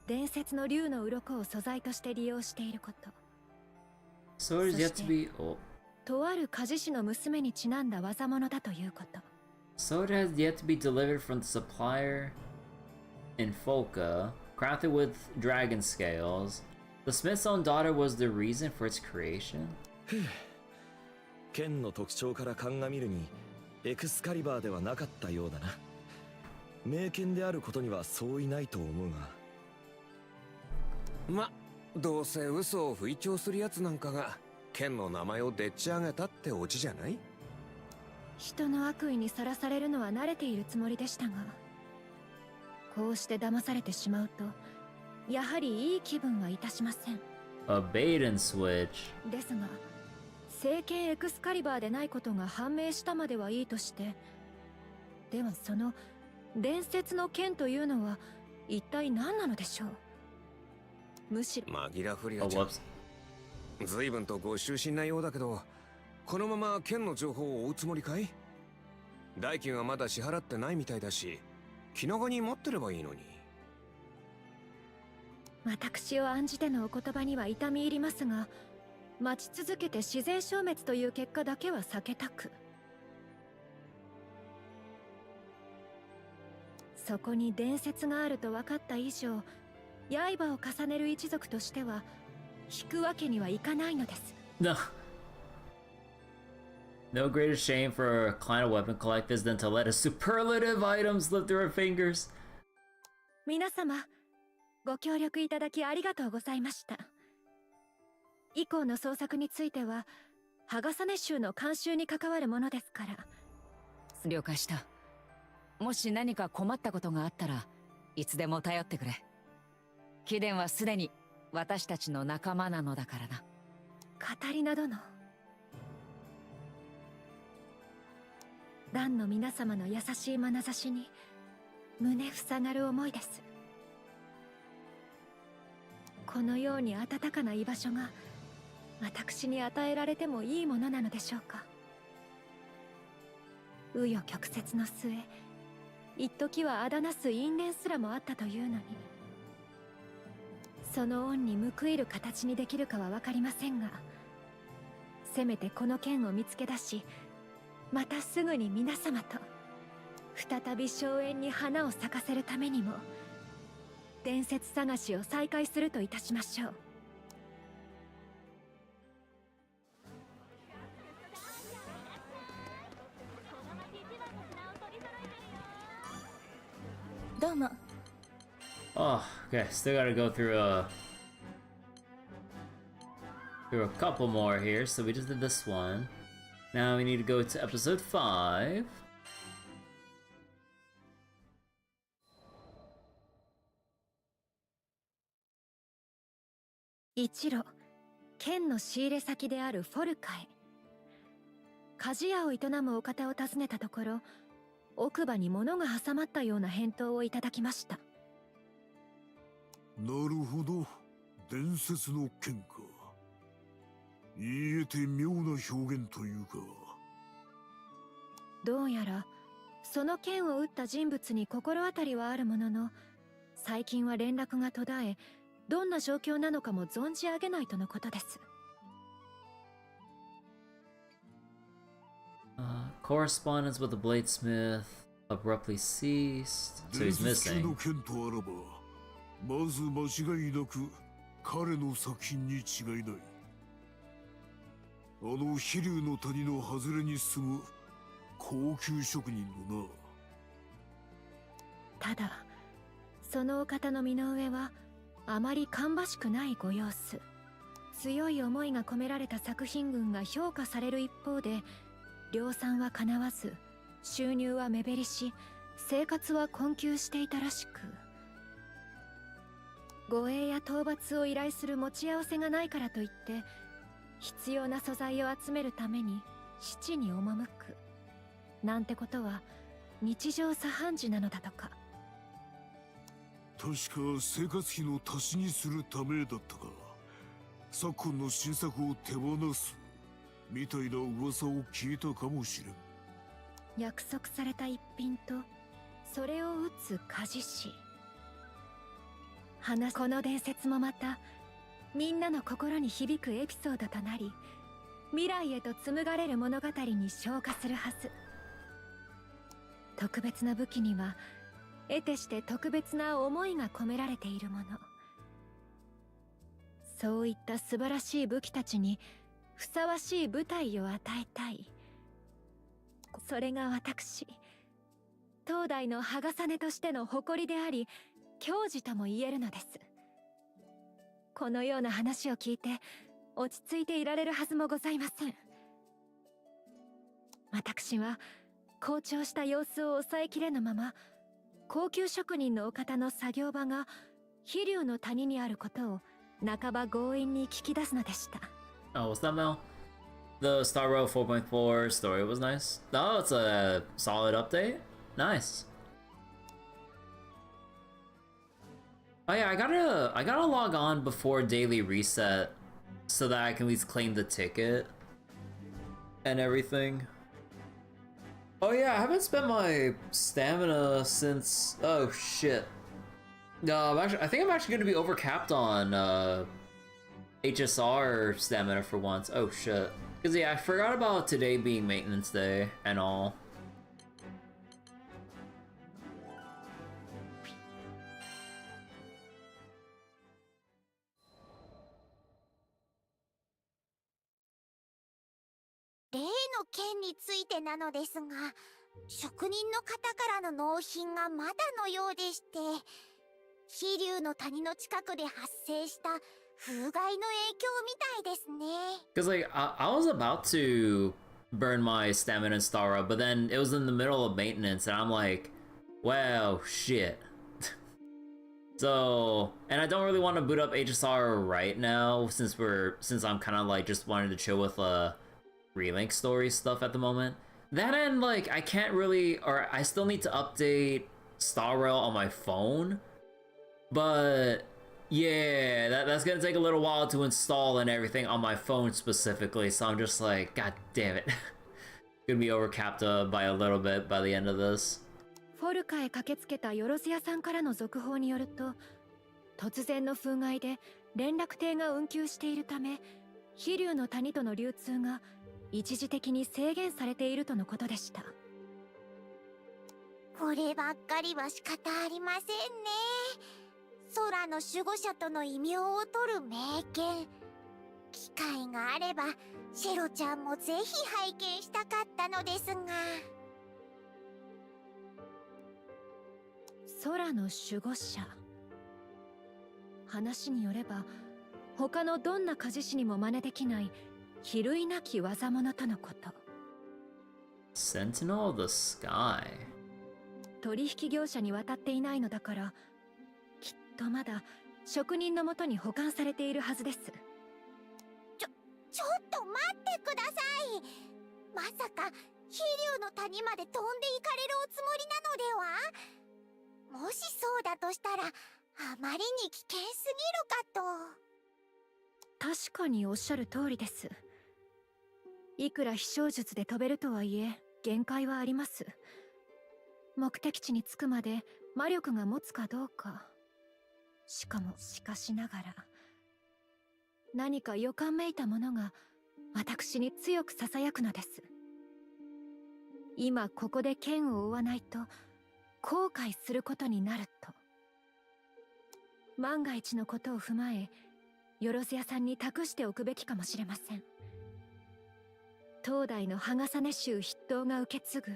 伝説の竜の鱗を素材として利用していること。So it is yet to be. Oh. とある鍛冶師の娘にちなんだ技物だということ。So it has yet to be delivered from the supplier in Folka, crafted with dragon scales. The smith's own daughter was the reason for its creation. 剣の特徴から鑑みるにエクスカリバーではなかったようだな。名剣であることには相違ないと思うが。どうせ嘘を吹聴するやつなんかが剣の名前をでっち上げたってオチじゃない？人の悪意にさらされるのは慣れているつもりでしたが、こうして騙されてしまうとやはりいい気分はいたしません。 A bait and switch. ですが聖剣エクスカリバーでないことが判明したまではいいとして、ではその伝説の剣というのは一体何なのでしょう。むしろマギラフリアちゃん、随分とご執心なようだけど、このまま剣の情報を追うつもりかい？代金はまだ支払ってないみたいだし、気長に待ってればいいのに。私を案じてのお言葉には痛み入りますが、待ち続けて自然消滅という結果だけは避けたく。そこに伝説があると分かった以上、刃を重ねる一族としては引くわけにはいかないのです。No greater shame for a clan of weapon collectors than to let a superlative item slip through our fingers. 皆様、ご協力いただきありがとうございました。以降の捜索についてはハガサネ州の監修に関わるものですから。了解した。もし何か困ったことがあったらいつでも頼ってくれ。貴殿はすでに私たちの仲間なのだからな。カタリナ殿、蘭の皆様の優しい眼差しに胸塞がる思いです。このように温かな居場所が私に与えられてもいいものなのでしょうか。紆余曲折の末、一時はあだなす因縁すらもあったというのに、その恩に報いる形にできるかは分かりませんが、せめてこの剣を見つけ出し、またすぐに皆様と再び荘園に花を咲かせるためにも伝説探しを再開するといたしましょう。どうも。Oh, okay. Still gotta go through a couple more here. So we just did this one. Now we need to go to episode 5. 一路、剣の仕入れ先であるフォルカへ。鍛冶屋を営むお方を訪ねたところ、奥歯に物が挟まったような返答をいただきました。なるほど、伝説の剣か。言えて妙な表現というか。どうやらその剣を撃った人物に心当たりはあるものの、最近は連絡が途絶え、どんな状況なのかも存じ上げないとのことです。Correspondence with the bladesmith abruptly ceased, so he's missing. の剣とあらば、まず間違いなく彼の作品に違いない。あの飛竜の谷の外れに住む高級職人のな。ただそのお方の身の上はあまり芳しくないご様子。強い思いが込められた作品群が評価される一方で、量産はかなわず、収入は目減りし、生活は困窮していたらしく、護衛や討伐を依頼する持ち合わせがないからといって必要な素材を集めるために七に赴くなんてことは日常茶飯事なのだとか。確か生活費の足しにするためだったか。昨今の新作を手放すみたいな噂を聞いたかもしれん。約束された一品とそれを打つ鍛冶師。この伝説もまたみんなの心に響くエピソードとなり、未来へと紡がれる物語に昇華するはず。特別な武器には得てして特別な思いが込められているもの。そういった素晴らしい武器たちにふさわしい舞台を与えたい。それが私、当代の羽重ねとしての誇りであり、矜持とも言えるのです。このような話を聞いて落ち着いていられるはずもございません。私は好調した様子を抑えきれぬまま、高級職人のお方の作業場が飛竜の谷にあることを半ば強引に聞き出すのでした。Oh, what's that, Mel? The Star Rail 4.4 story was nice. Oh, it's a solid update. Nice. Oh yeah, I gotta log on before daily reset so that I can at least claim the ticket and everything. Oh yeah, I haven't spent my stamina since. Oh shit. No, I think I'm actually gonna be overcapped on HSR stamina for once. Oh shit. Cause yeah, I forgot about today being maintenance day and all. 例の件についてなのですが、職人の方からの納品がまだのようでして、飛竜の谷の近くで発生した風害の影響みたいですね。Cause like I was about to burn my stamina and Star Up, but then it was in the middle of maintenance, and I'm like, well, shit. So, and I don't really want to boot up HSR right now since I'm kind of like just wanting to chill with Relink story stuff at the moment. That and like I can't really, or I still need to update Star Rail on my phone, but yeah, that's gonna take a little while to install and everything on my phone specifically. So I'm just like, god damn it, gonna be overcapped by a little bit by the end of this. フォルカへ駆けつけたよろず屋さんからの続報によると、突然の風害で連絡艇が運休しているため、飛竜の谷との流通が一時的に制限されているとのことでした。こればっかりは仕方ありませんね。空の守護者との異名を取る名犬。機会があればシェロちゃんもぜひ拝見したかったのですが。空の守護者。話によれば他のどんな鍛冶師にも真似できない比類なき技物とのこと。 Sentinel of the Sky。 取引業者に渡っていないのだから、きっとまだ職人のもとに保管されているはずです。ちょっと待ってください。まさか飛竜の谷まで飛んで行かれるおつもりなのでは。もしそうだとしたらあまりに危険すぎるかと。確かにおっしゃる通りです。いくら飛翔術で飛べるとはいえ限界はあります。目的地に着くまで魔力が持つかどうか。しかしながら何か予感めいたものが私に強くささやくのです。今ここで剣を追わないと後悔することになると。万が一のことを踏まえ、よろず屋さんに託しておくべきかもしれません。当代の羽重ね衆筆頭が受け継ぐ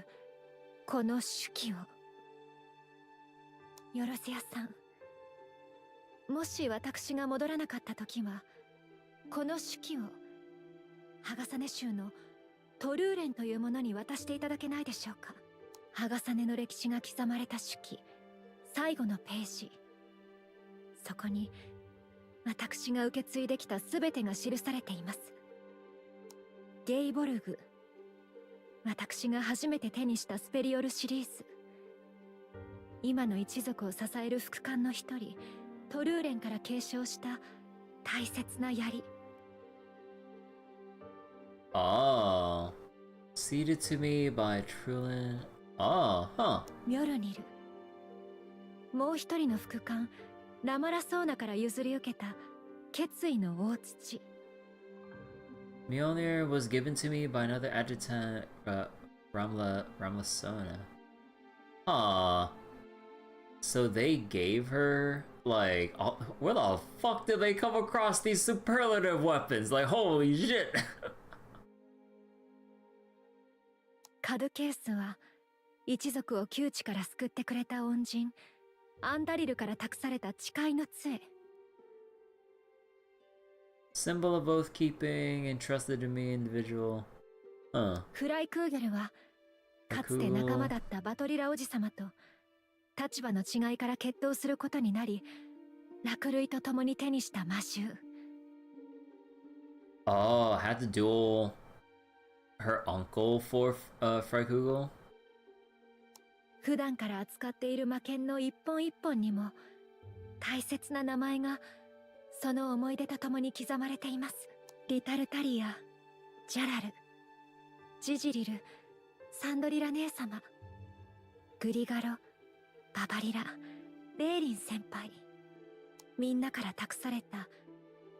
この手記を。よろず屋さん、もし私が戻らなかった時はこの手記を羽重ね衆のトルーレンというものに渡していただけないでしょうか。羽重ねの歴史が刻まれた手記最後のページ、そこに私が受け継いできた全てが記されています。ゲイボルグ、私が初めて手にしたスペリオルシリーズ、今の一族を支える副官の一人トルーレンから継承した大切な槍 Oh. Ceded to me by Trulin. Oh, huh. ミョルニル。もう一人の副官、ラマラソーナから譲り受けた決意の大土。Mjolnir was given to me by another adjutant, Ramlasona. Aw. So they gave her, like, where the fuck did they come across these superlative weapons? Like, holy shit! カドケースは一族を窮地から救ってくれた恩人アンダリルから託された誓いの杖。Symbol of oath keeping entrusted to me individual. Huh. フライクーゲルはかつて仲間だったバトリラ王子様と立場の違いから決闘することになり、落類と共に手にした魔銃。Oh, had to duel her uncle for Freikugel? 普段から扱っている魔剣の一本一本にも大切な名前がその思い出とともに刻まれています。リタルタリア、ジャラル、ジジリル、サンドリラ姉様、グリガロ、ババリラ、レーリン先輩、みんなから託された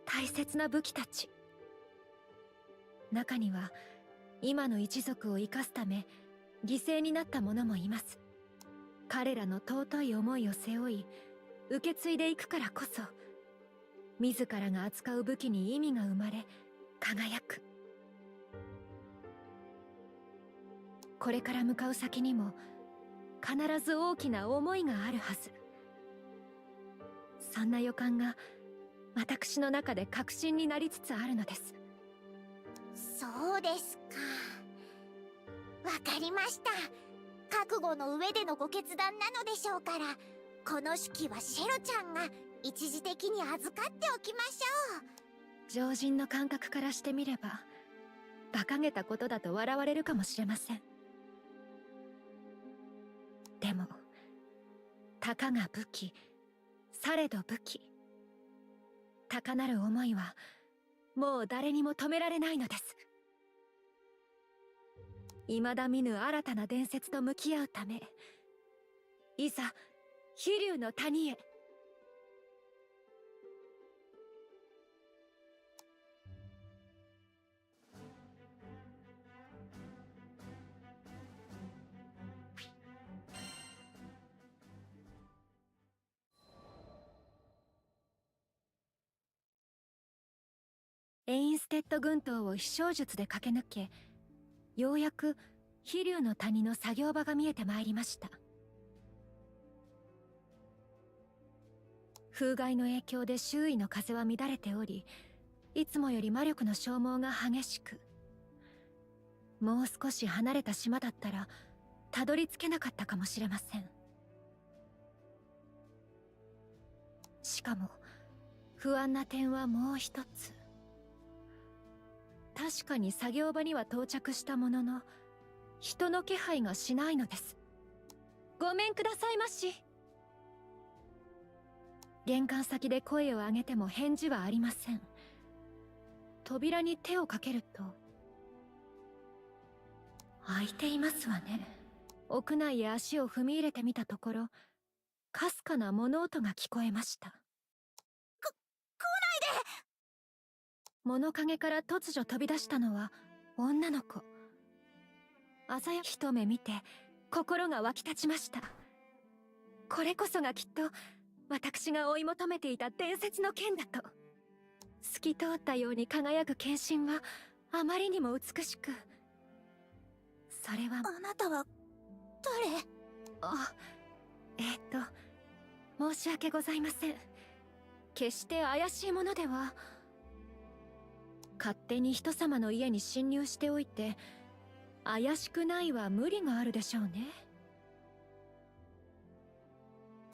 大切な武器たち。中には今の一族を生かすため犠牲になった者もいます。彼らの尊い思いを背負い受け継いでいくからこそ、自らが扱う武器に意味が生まれ輝く。これから向かう先にも必ず大きな思いがあるはず。そんな予感が私の中で確信になりつつあるのです。そうですか。わかりました。覚悟の上でのご決断なのでしょうから、この手記はシェロちゃんが一時的に預かっておきましょう。常人の感覚からしてみれば馬鹿げたことだと笑われるかもしれません。でもたかが武器、されど武器。高なる思いはもう誰にも止められないのです。未だ見ぬ新たな伝説と向き合うため、いざ飛竜の谷へ。エインステッド群島を飛翔術で駆け抜け、ようやく飛竜の谷の作業場が見えてまいりました。風害の影響で周囲の風は乱れており、いつもより魔力の消耗が激しく、もう少し離れた島だったらたどり着けなかったかもしれません。しかも不安な点はもう一つ。確かに作業場には到着したものの、人の気配がしないのです。ごめんくださいまし。玄関先で声を上げても返事はありません。扉に手をかけると、開いていますわね。屋内へ足を踏み入れてみたところ、かすかな物音が聞こえました。来ないで！物陰から突如飛び出したのは女の子。鮮や一目見て心が湧き立ちました。これこそがきっと私が追い求めていた伝説の剣だと。透き通ったように輝く剣身はあまりにも美しく、それは。あなたは誰？あ、申し訳ございません。決して怪しいものでは。勝手に人様の家に侵入しておいて怪しくないは無理があるでしょうね。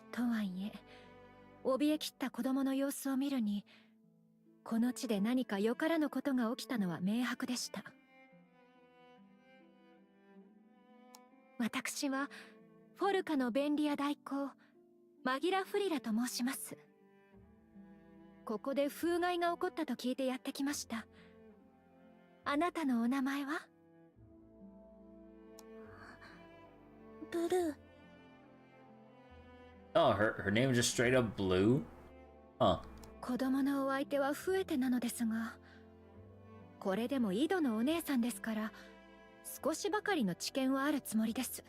とはいえ怯えきった子供の様子を見るに、この地で何かよからぬことが起きたのは明白でした。私はフォルカの便利屋代行マギラ・フリラと申します。ここで風害が起こったと聞いてやってきました。あなたのお名前は？ブルー。 Oh, her name is just straight up Blue? Huh. 子供のお相手は増えてなのですが、これでも井戸のお姉さんですから、少しばかりの知見はあるつもりです。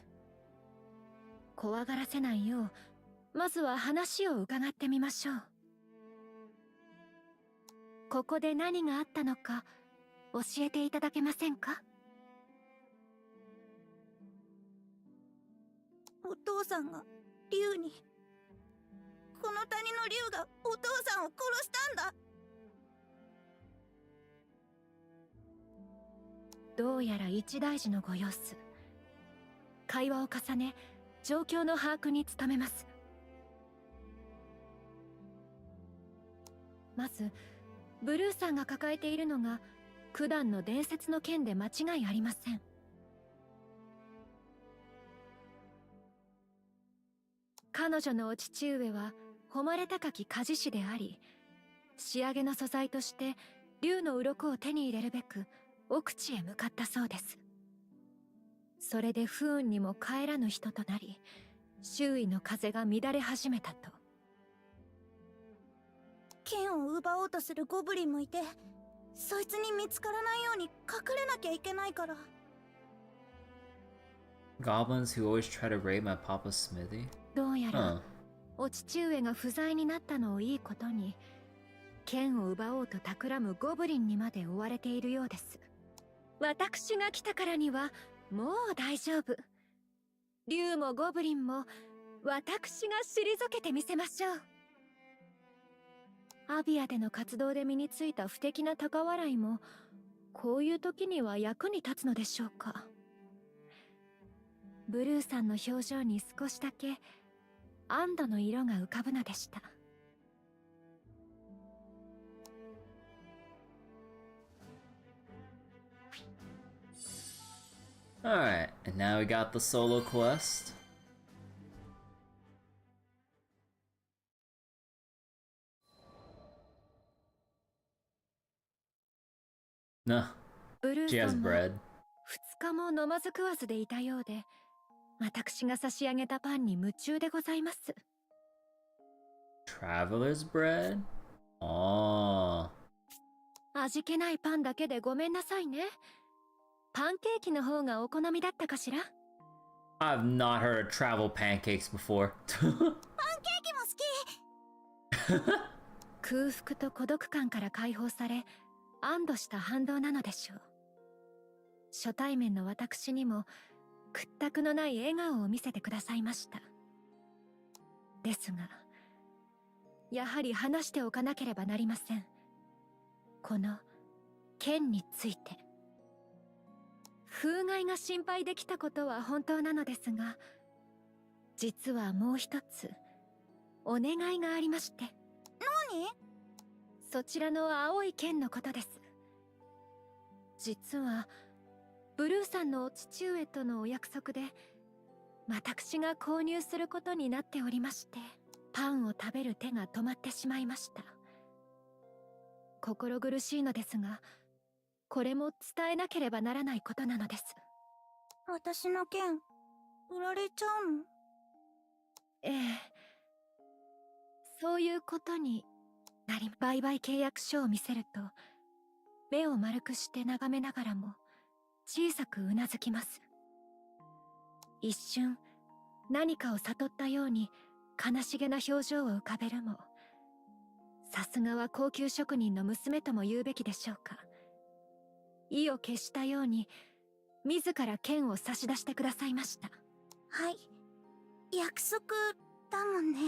怖がらせないよう、まずは話を伺ってみましょう。ここで何があったのか、教えていただけませんか？お父さんが竜に、この谷の竜がお父さんを殺したんだ。どうやら一大事のご様子。会話を重ね、状況の把握に努めます。まずブルーさんが抱えているのが九段の伝説の剣で間違いありません。彼女のお父上は誉れ高き鍛冶師であり、仕上げの素材として竜の鱗を手に入れるべく奥地へ向かったそうです。それで不運にも帰らぬ人となり、周囲の風が乱れ始めたと。剣を奪おうとするゴブリンもいて、そいつに見つからないように隠れなきゃいけないから。 Goblins who always try to raid my papa's smithy? どうやら、お父上が不在になったのをいいことに、剣を奪おうと企むゴブリンにまで追われているようです。私が来たからにはもう大丈夫。竜もゴブリンも私が退けてみせましょう。アビアでの活動で身についた不敵な高笑いも、こういう時には役に立つのでしょうか。ブルーさんの表情に少しだけ安堵の色が浮かぶのでした。Alright, and now we got the solo quest. No, ブル she ー has さんも bread. 2日も飲まず食わずでいたようで、私が差し上げたパンに夢中でございます。Traveler's bread? Oh. 味気ないパンだけでごめんなさいね。パンケーキの方がお好みだったかしら？ I've not heard of travel pancakes before. パンケーキも好き。空腹と孤独感から解放され、安堵した反動なのでしょう。初対面の私にも屈託のない笑顔を見せてくださいました。ですが、やはり話しておかなければなりません。この剣について。風害が心配できたことは本当なのですが、実はもう一つお願いがありまして。何？そちらの青い剣のことです。実はブルーさんのお父上とのお約束で、私が購入することになっておりまして、パンを食べる手が止まってしまいました。心苦しいのですが、これも伝えなければならないことなのです。私の剣売られちゃうの？ええ、そういうことになり、売買契約書を見せると目を丸くして眺めながらも小さくうなずきます。一瞬何かを悟ったように悲しげな表情を浮かべるも、さすがは高級職人の娘とも言うべきでしょうか。意を決したように自ら剣を差し出してくださいました。はい、約束だもんね。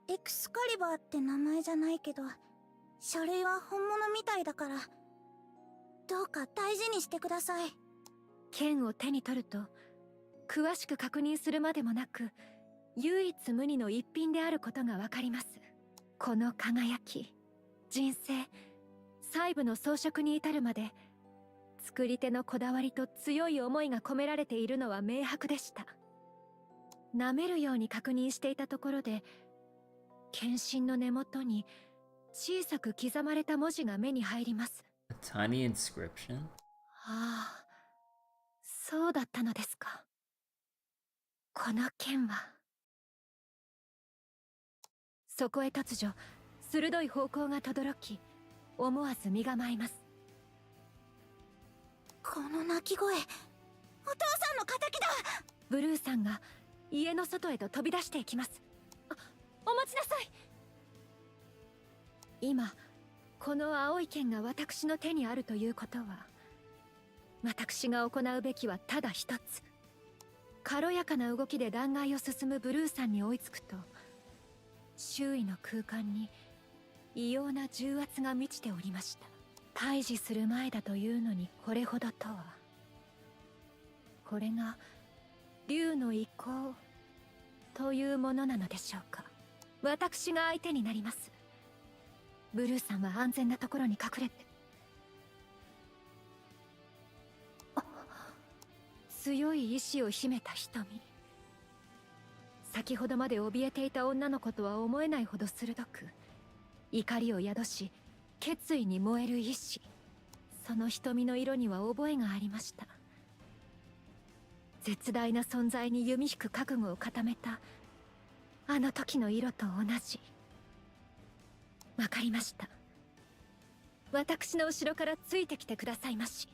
エクスカリバーって名前じゃないけど、書類は本物みたいだから、どうか大事にしてください。剣を手に取ると、詳しく確認するまでもなく、唯一無二の一品であることがわかります。この輝き、人生、細部の装飾に至るまで、作り手のこだわりと強い思いが込められているのは明白でした。舐めるように確認していたところで、剣身の根元に小さく刻まれた文字が目に入ります。A tiny inscription? ああ、そうだったのですか。この剣は。そこへ突如、鋭い方向が轟き、思わず身構えます。この鳴き声、お父さんの敵だ。ブルーさんが家の外へと飛び出していきます。お待ちなさい。今この青い剣が私の手にあるということは、私が行うべきはただ一つ。軽やかな動きで断崖を進むブルーさんに追いつくと、周囲の空間に異様な重圧が満ちておりました。対峙する前だというのにこれほどとは。これが竜の意向というものなのでしょうか。私が相手になります。ブルーさんは安全なところに隠れて。強い意志を秘めた瞳。先ほどまで怯えていた女の子とは思えないほど鋭く、怒りを宿し決意に燃える意志。その瞳の色には覚えがありました。絶大な存在に弓引く覚悟を固めたあの時の色と同じ。わかりました。私の後ろからついてきてくださいまし。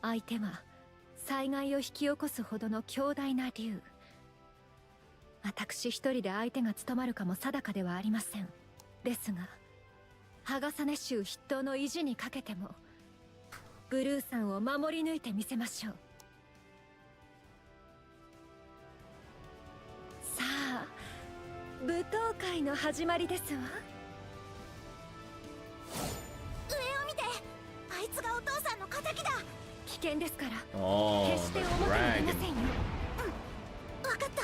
相手は災害を引き起こすほどの強大な竜。私一人で相手が務まるかも定かではありません。ですが鋼衆筆頭の意地にかけてもブルーさんを守り抜いてみせましょう。さあ、舞踏会の始まりですわ。上を見て、あいつがお父さんの敵だ。危険ですから、Oh, 決して the 表に出ま dragon. せんよ。わかった。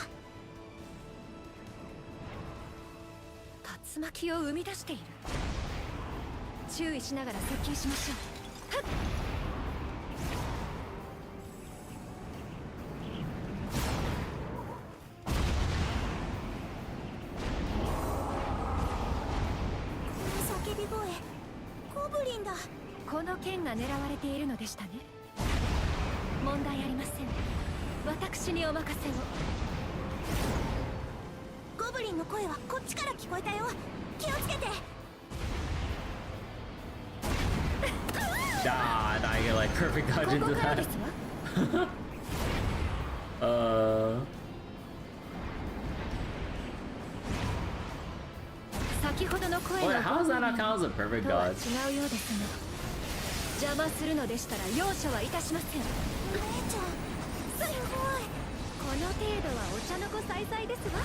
竜巻を生み出している。注意しながら接近しましょう。はっ。叫び声、ゴブリンだ。この剣が狙われているのでしたね。問題ありません。私にお任せを。ゴブリンの声はこっちから聞こえたよ。気をつけて。Ah, I thought I get like perfect dodge into that. 先ほどの声の Wait, how is that not count as a perfect とは dodge? 違うようですが、邪魔するのでしたら容赦はいたしません。お姉ちゃん、すごい。この程度はお茶の子さいさいですわ。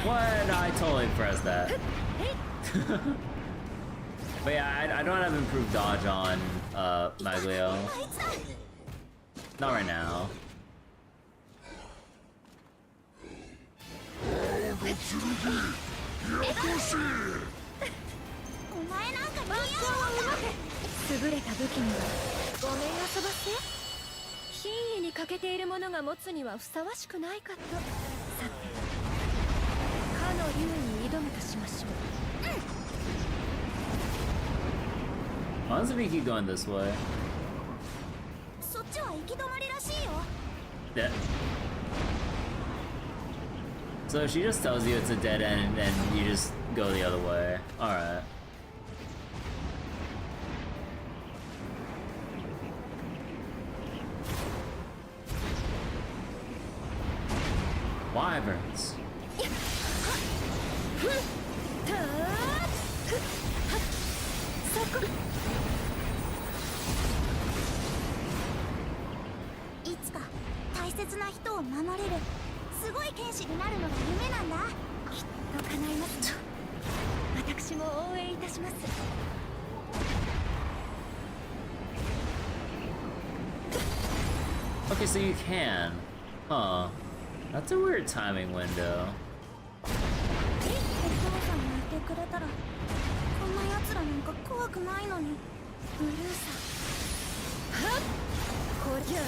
What? I totally pressed that. But yeah, I don't have improved dodge on Maglio. Not right now. お前なんか似合優れた武器にはごめんあそばせ。品位に欠けている者が持つにはふさわしくないかと。さて、かの竜に挑むとしましょう。Why does we keep going this way? そっちは行き止まりらしいよ。 Yeah. So she just tells you it's a dead end and you just go the other way. Alright. Wyverns. いつか大切な人を守れるすごい剣士になるのが夢なんだ。きっと叶いますよ。私も応援いたします。Okay, so you can. Huh. That's a weird timing window. お父さんがいてくれたらこんな奴らなんか怖くないのに。ブルーさん、はっ、こりゃあ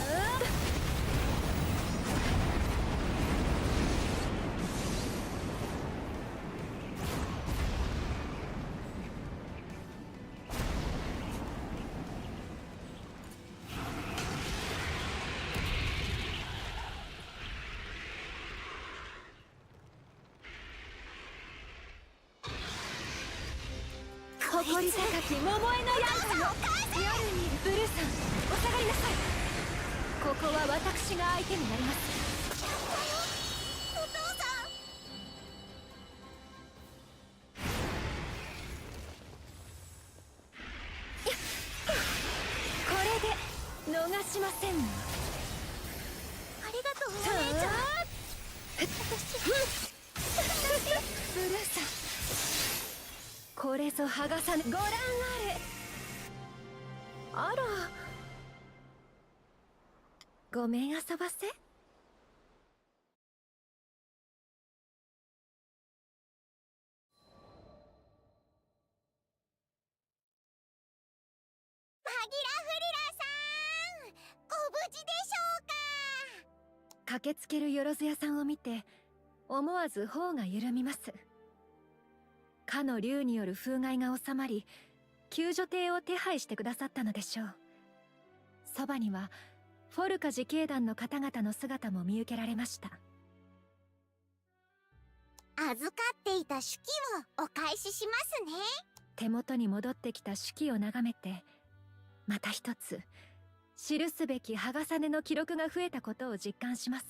誇り高き桃江の刃よ。夜にいるブルーさん、お下がりなさい。ここは私が相手になります。お父さん。これで逃しませんわ。ありがとうお姉ちゃん。ブルーさん、これぞ剥がさぬご覧あれ。あら、ごめん遊ばせ。マギラフリラさん、ご無事でしょうか。駆けつけるよろず屋さんを見て思わず頬が緩みます。かの竜による風害が収まり、救助艇を手配してくださったのでしょう。そばにはフォルカ自警団の方々の姿も見受けられました。預かっていた手記をお返ししますね。手元に戻ってきた手記を眺めて、また一つ記すべき鋼根の記録が増えたことを実感します。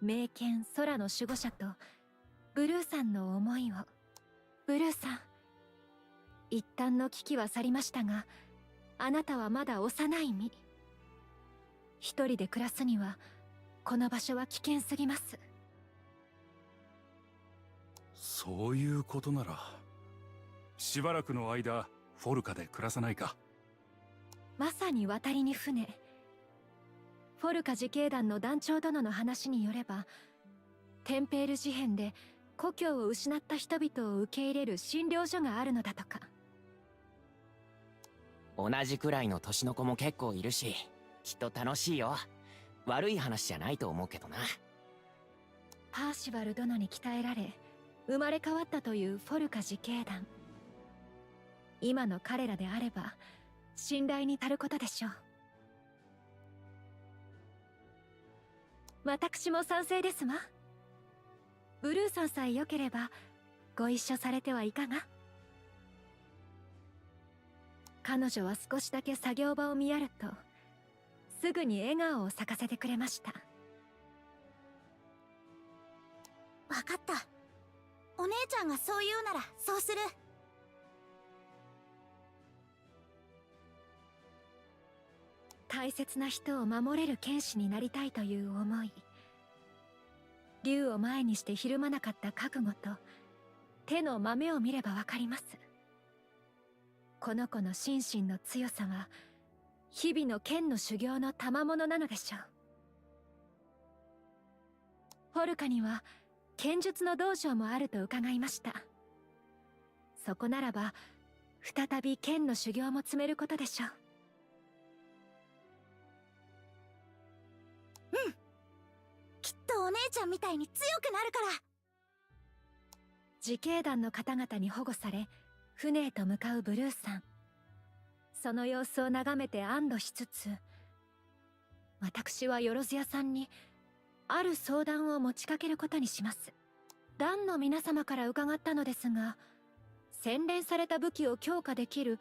名剣空の守護者とブルーさんの思いを。ブルーさん、一旦の危機は去りましたが、あなたはまだ幼い身。一人で暮らすにはこの場所は危険すぎます。そういうことならしばらくの間フォルカで暮らさないか。まさに渡りに船。フォルカ自警団の団長殿の話によれば、テンペール事変で故郷を失った人々を受け入れる診療所があるのだとか。同じくらいの年の子も結構いるし、きっと楽しいよ。悪い話じゃないと思うけどな。パーシバル殿に鍛えられ生まれ変わったというフォルカ自警団。今の彼らであれば信頼に足ることでしょう。私も賛成ですわ。ブルーさんさえ良ければご一緒されてはいかが。彼女は少しだけ作業場を見やるとすぐに笑顔を咲かせてくれました。わかった。お姉ちゃんがそう言うならそうする。大切な人を守れる剣士になりたいという思い。竜を前にしてひるまなかった覚悟と手の豆を見ればわかります。この子の心身の強さは日々の剣の修行の賜物なのでしょう。フォルカには剣術の道場もあると伺いました。そこならば再び剣の修行も積めることでしょう。うん、きっとお姉ちゃんみたいに強くなるから。自警団の方々に保護され船へと向かうブルーさん。その様子を眺めて安堵しつつ、私はよろず屋さんにある相談を持ちかけることにします。団の皆様から伺ったのですが、洗練された武器を強化できる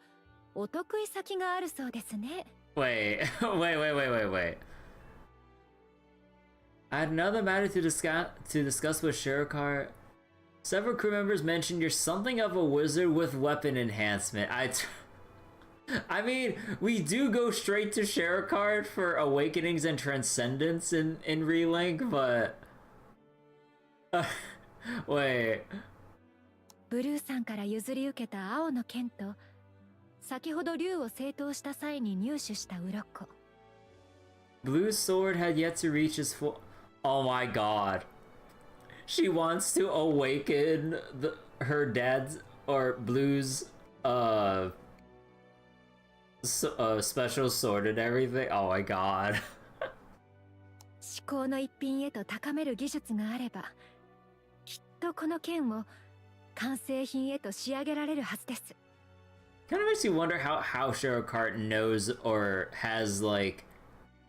お得意先があるそうですね。Wait, wait. I had another matter to discuss with Sherikar. Several crew members mentioned you're something of a wizard with weapon enhancement. I mean, we do go straight to Sherikar for awakenings and transcendence in Relink, but wait. ブルーさんから譲り受けた青の剣と、先ほど竜を征討した際に入手した鱗。Blue's sword had yet to reach its full. Oh my god. She wants to awaken her dad's or Blue's special sword and everything. Oh my god. 至高の一品へと高める技術があれば、きっとこの剣を完成品へと仕上げられるはずです。Kind of makes you wonder how Sherikar knows or has like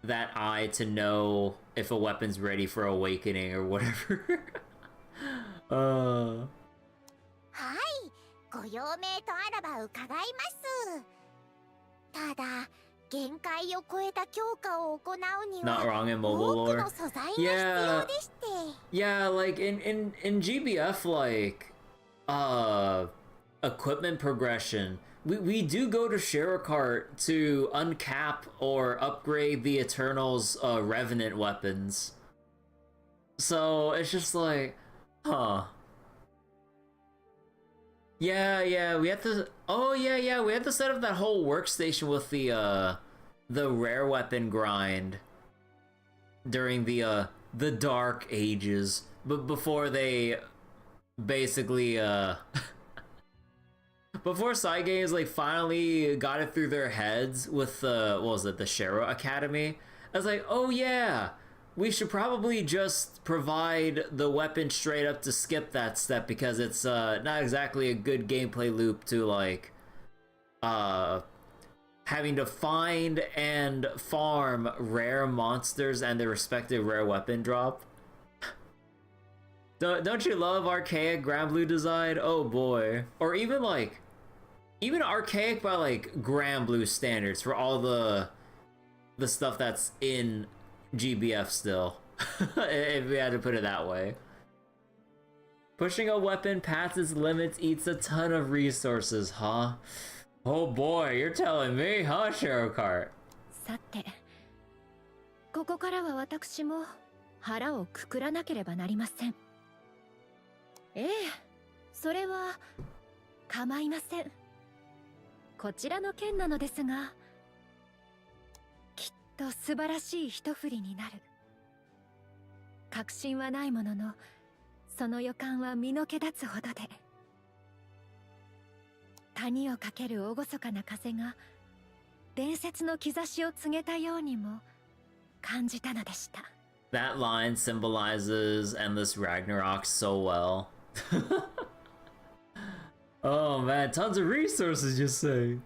that eye to know if a weapon's ready for awakening or whatever. はい、ご用命とあらば伺います。ただ限界を超えた強化を行うには Not wrong in mobile 多く lore. の素材が必要でして。Yeah, like in GBF, like equipment progression, we do go to Sherikart to uncap or upgrade the Eternals Revenant weapons. So it's just like, huh. Yeah, we have to. Oh yeah, we have to set up that whole workstation with the rare weapon grind during the Dark Ages, but before they basically before side games like finally got it through their heads with what was it, the Shero Academy. I was like, oh yeah, we should probably just provide the weapon straight up to skip that step, because it's not exactly a good gameplay loop to like having to find and farm rare monsters and their respective rare weapon drop. Don't you love archaic Granblue design? Oh boy. Or even like, even archaic by like Granblue standards for all the stuff that's in GBF still. If we had to put it that way. Pushing a weapon past its limits eats a ton of resources, huh? Oh boy, you're telling me, huh, Sherikart? さて、ここからは私も腹をくくらなければなりません。ええ、それは構いません。こちらの件なのですが、きっと素晴らしい一振りになる。確信はないものの、その予感は身の毛立つほどで。谷をかける厳かな風が伝説の兆しを告げたようにも感じたのでした。That line symbolizes endless Ragnarok so well. Oh man, tons of resources, you say.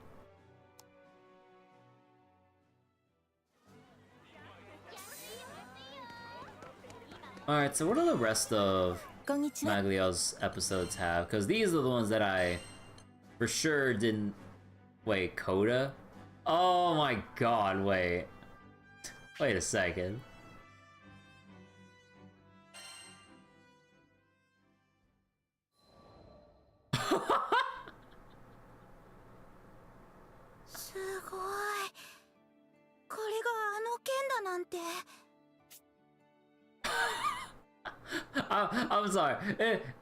Alright, so what do the rest of Maglio's episodes have? Because these are the ones that I for sure didn't... Wait, Coda? Oh my god, wait. Wait a second. I'm sorry.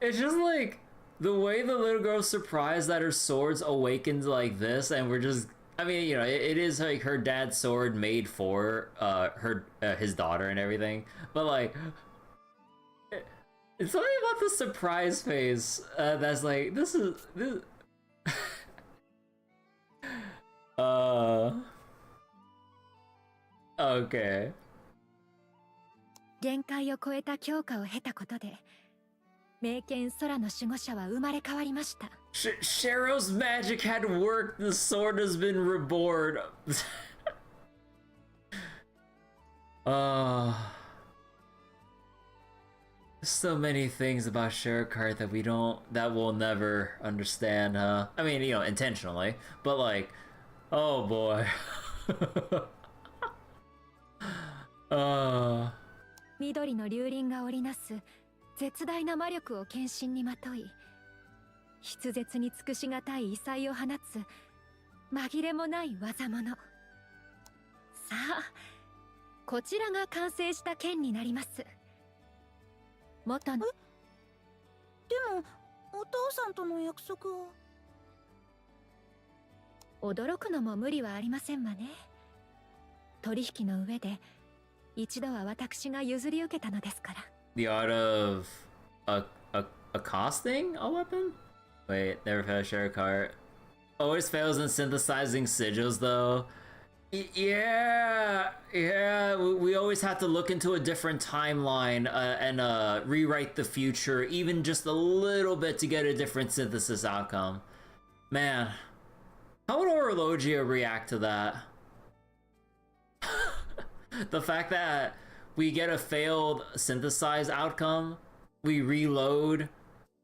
It's just like the way the little girl's surprised that her sword's awakened like this, and we're just... I mean, you know, it is like her dad's sword made for his daughter and everything, but like, it's something about the surprise face that's like, this is... Okay. 限界を超えた強化を経たことで、名剣空の守護者は生まれ変わりました。Shero's magic had worked. The sword has been reborn. So many things about Sherikart that we'll never understand, huh? I mean, you know, intentionally, but like, oh boy. 緑の竜輪が織りなす絶大な魔力を献身にまとい、筆舌に尽くしがたい異彩を放つ紛れもない技物。さあ、こちらが完成した剣になります。元の。でも、お父さんとの約束を。驚くのも無理はありませんわね。取引の上で。一度は私が譲り受けたのですから。The art of accosting a weapon? Wait, never had a Sherikart. Always fails in synthesizing sigils though. Yeah, we always have to look into a different timeline and rewrite the future even just a little bit to get a different synthesis outcome. Man, how would Orologia react to that? The fact that we get a failed synthesized outcome, we reload,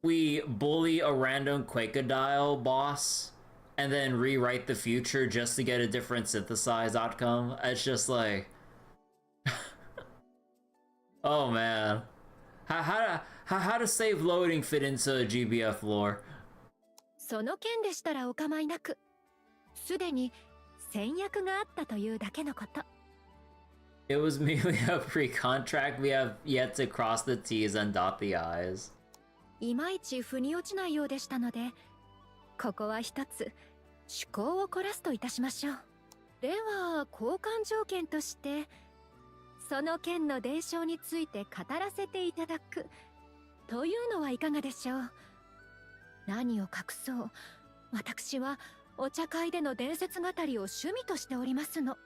we bully a random Quakedile boss and then rewrite the future just to get a different synthesized outcome. It's just like, oh man, how to save loading fit into GBF lore? その件でしたらお構いなく。すでに先約があったというだけのこと。It was merely a pre-contract. We have yet to cross the T's and dot the I's. いまいち腑に落ちないようでしたので、ここは一つ趣向を凝らすといたしましょう。では交換条件としてその件の伝承について語らせていただくというのはいかがでしょう。何を隠そう、私はお茶会での伝説語りを趣味としておりますの。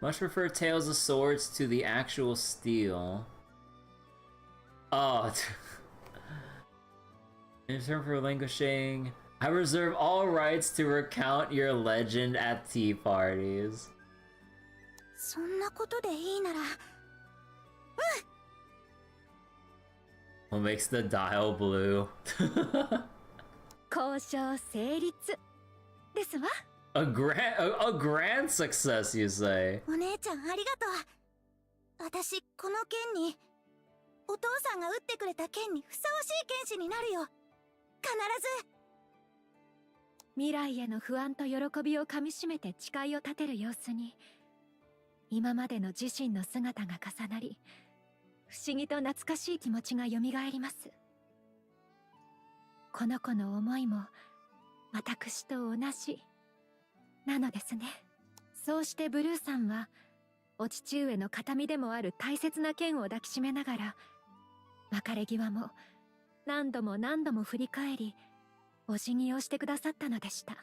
Much prefer Tales of Swords to the actual steel. Oh. In terms for relinquishing, I reserve all rights to recount your legend at tea parties. そんなことでいいなら、What makes the dial blue? 交渉成立ですわ。A grand success, you say? お姉ちゃんありがとう。私この剣に、お父さんが打ってくれた剣にふさわしい剣士になるよ。必ず。未来への不安と喜びをかみしめて誓いを立てる様子に、今までの自身の姿が重なり、不思議と懐かしい気持ちが蘇ります。この子の思いも私と同じなのですね。そうしてブルーさんはお父上の形見でもある大切な剣を抱きしめながら、別れ際も何度も何度も振り返りお辞儀をしてくださったのでした。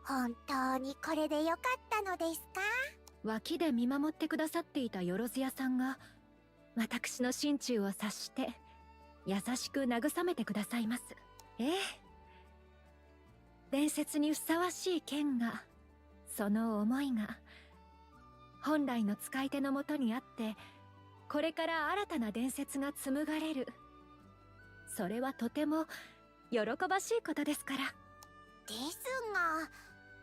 本当にこれでよかったのですか？脇で見守ってくださっていたよろずやさんが私の心中を察して優しく慰めてくださいます。ええ、伝説にふさわしい剣が、その思いが本来の使い手のもとにあって、これから新たな伝説が紡がれる。それはとても喜ばしいことですから。ですが、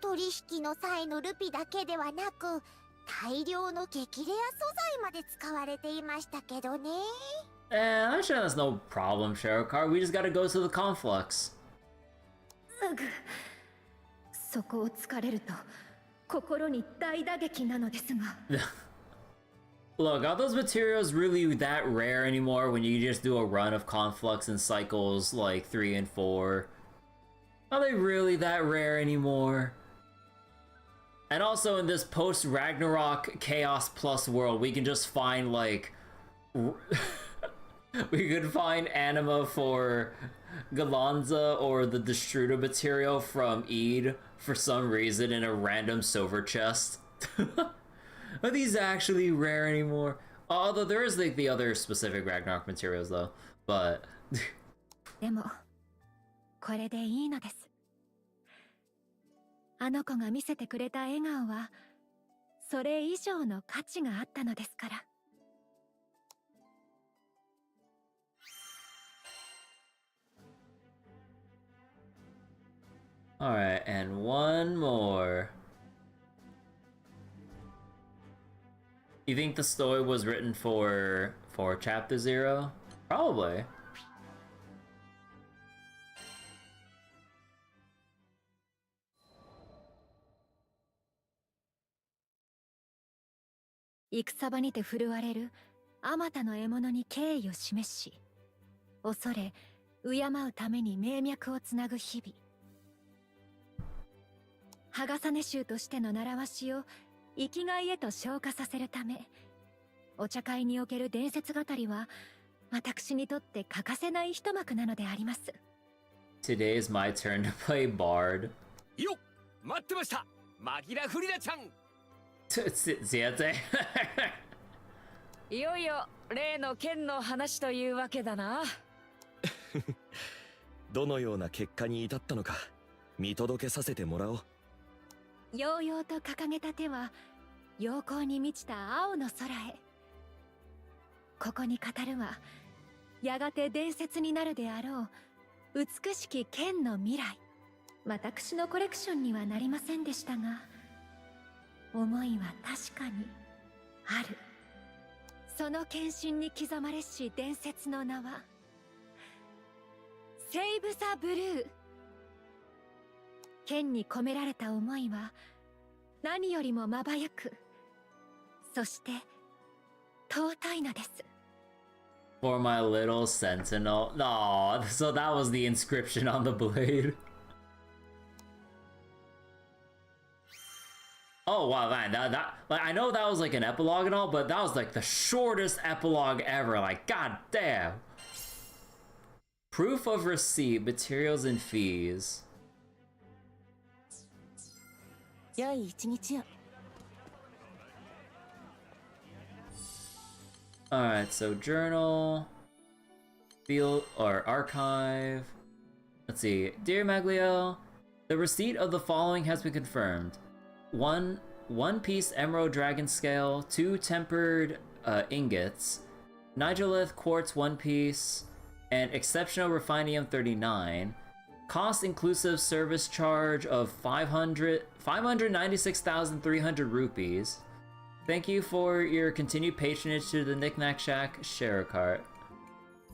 取引の際のルピだけではなく、大量の激レア素材まで使われていましたけどね。I'm sure that's no problem, Sherokar. We just gotta go to the conflux. そこを突かれると心に大打撃なのですが。Look, are those materials really that rare anymore when you just do a run of conflux and cycles like 3 and 4? Are they really that rare anymore? And also in this post-Ragnarok Chaos Plus world, we can just find like... we could find anima for Galanza or the Destruder material from Eid for some reason in a random silver chest. Are these actually rare anymore? Although there is like the other specific Ragnarok materials though, but... でも、これでいいのです。あの子が見せてくれた笑顔は、それ以上の価値があったのですから。Alright, and one more. You think the story was written for Chapter 0? Probably.「戦場にて振るわれるあまたの獲物に敬意を示し、恐れ敬うために名脈をつなぐ日々。羽重ね衆としての習わしを生きがいへと昇華させるため、お茶会における伝説語りは私にとって欠かせない一幕なのであります。Today is my turn to play Bard. よっ、待ってました、マギラフリダちゃん。いよいよ例の剣の話というわけだな。どのような結果に至ったのか見届けさせてもらおう。ようようと掲げた手は陽光に満ちた青の空へ。ここに語るはやがて伝説になるであろう美しき剣の未来。私のコレクションにはなりませんでしたが、思いは確かにある。その献身に刻まれし伝説の名はセイブ・ザ・ブルー。剣に込められた思いは何よりもまばゆく、そして尊いのです。 For my little sentinel. No, so that was the inscription on the blade. Oh wow, man, that like I know that was like an epilogue and all, but that was like the shortest epilogue ever. Like, god damn. Proof of receipt, materials and fees. 良い一日を。 Alright, so journal, field, or archive. Let's see. Dear Maglio, the receipt of the following has been confirmed. One piece emerald dragon scale, 2 tempered ingots, Nigelith quartz 1 piece, and exceptional refinium 39. Cost inclusive service charge of 596,300 rupees. Thank you for your continued patronage to the Knickknack Shack share cart.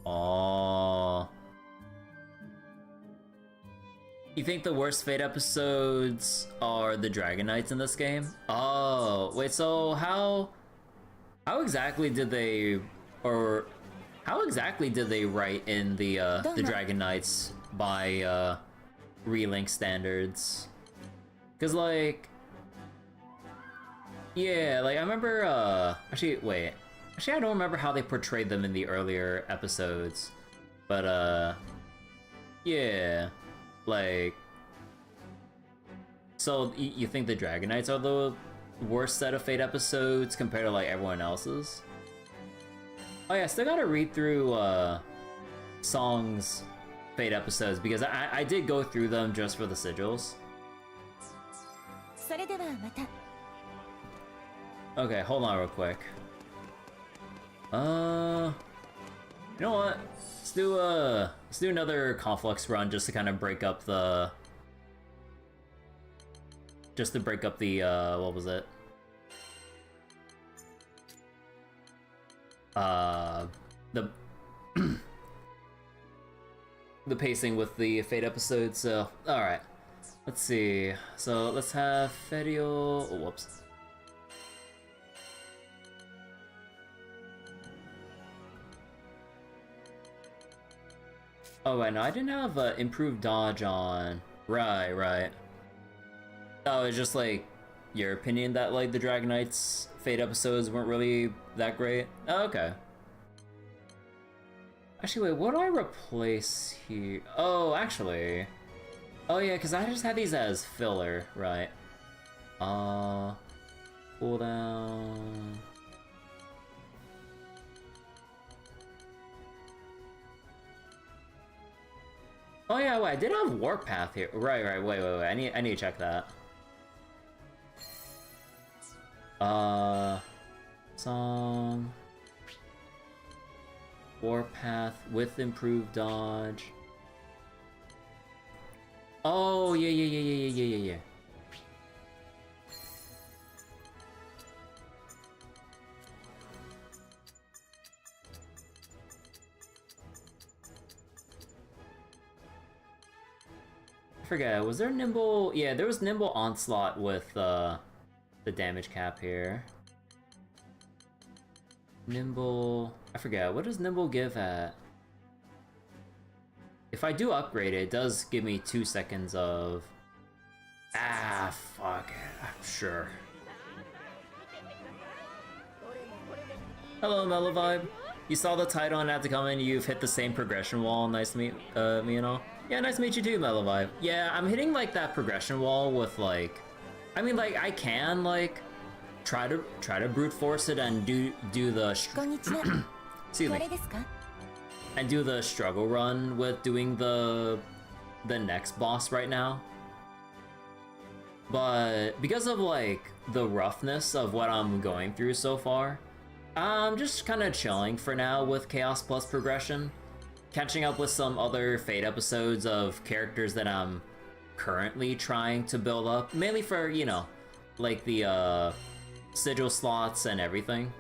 Aww. You think the worst Fate episodes are the Dragon Knights in this game? Oh, wait, so how exactly did they, or how exactly did they write in the Dragon Knights by Relink standards? Cause like, yeah, like I remember, actually I don't remember how they portrayed them in the earlier episodes, but yeah, like, so you think the Dragon Knights are the worst set of Fate episodes compared to like everyone else's? Oh yeah, still gotta read through Song's Fate episodes because I did go through them just for the sigils. Okay, hold on real quick. You know what? Let's do another Conflux run just to kind of break up the what was it? The the pacing with the Fate episodes. So, all right. Let's see. So let's have Fedial. Oh, whoops. Oh, wait, no, I didn't have improved dodge on. Right. Oh, it's just like your opinion that like the Dragon Knights Fate episodes weren't really that great. Oh, okay. Actually, wait, what do I replace here? Oh, actually. Oh yeah, because I just had these as filler, right? Cooldown. Oh yeah, wait, I did have Warpath here. Right, wait, I need to check that. Song. Warpath with improved dodge. Oh, yeah. I forget, was there Nimble? Yeah, there was Nimble Onslaught with the damage cap here. Nimble... I forget, what does Nimble give at? If I do upgrade it, it does give me 2 seconds of... Ah, fuck it, I'm sure. Hello, Mellow Vibe. You saw the title and had to come in, you've hit the same progression wall. Nice to meet me and all. Yeah, nice to meet you too, Mellow Vibe. Yeah, I'm hitting like that progression wall with like... I mean, like, I can like try to brute force it and do the excuse me. And do the struggle run with doing the next boss right now. But because of like the roughness of what I'm going through so far, I'm just kind of chilling for now with Chaos Plus progression. Catching up with some other Fate episodes of characters that I'm currently trying to build up. Mainly for, you know, like the sigil slots and everything.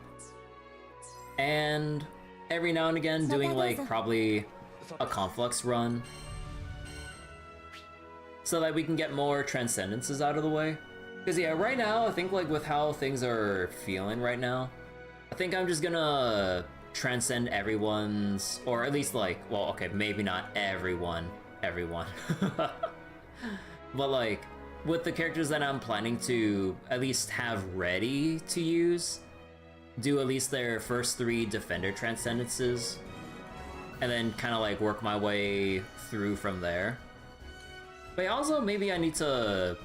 And every now and again doing like probably a Conflux run. So that we can get more transcendences out of the way. Because yeah, right now, I think like with how things are feeling right now, I think I'm just gonna transcend everyone's, or at least like, well, okay, maybe not everyone. But like, with the characters that I'm planning to at least have ready to use, do at least their first 3 Defender transcendences, and then kind of like work my way through from there. But also, maybe I need to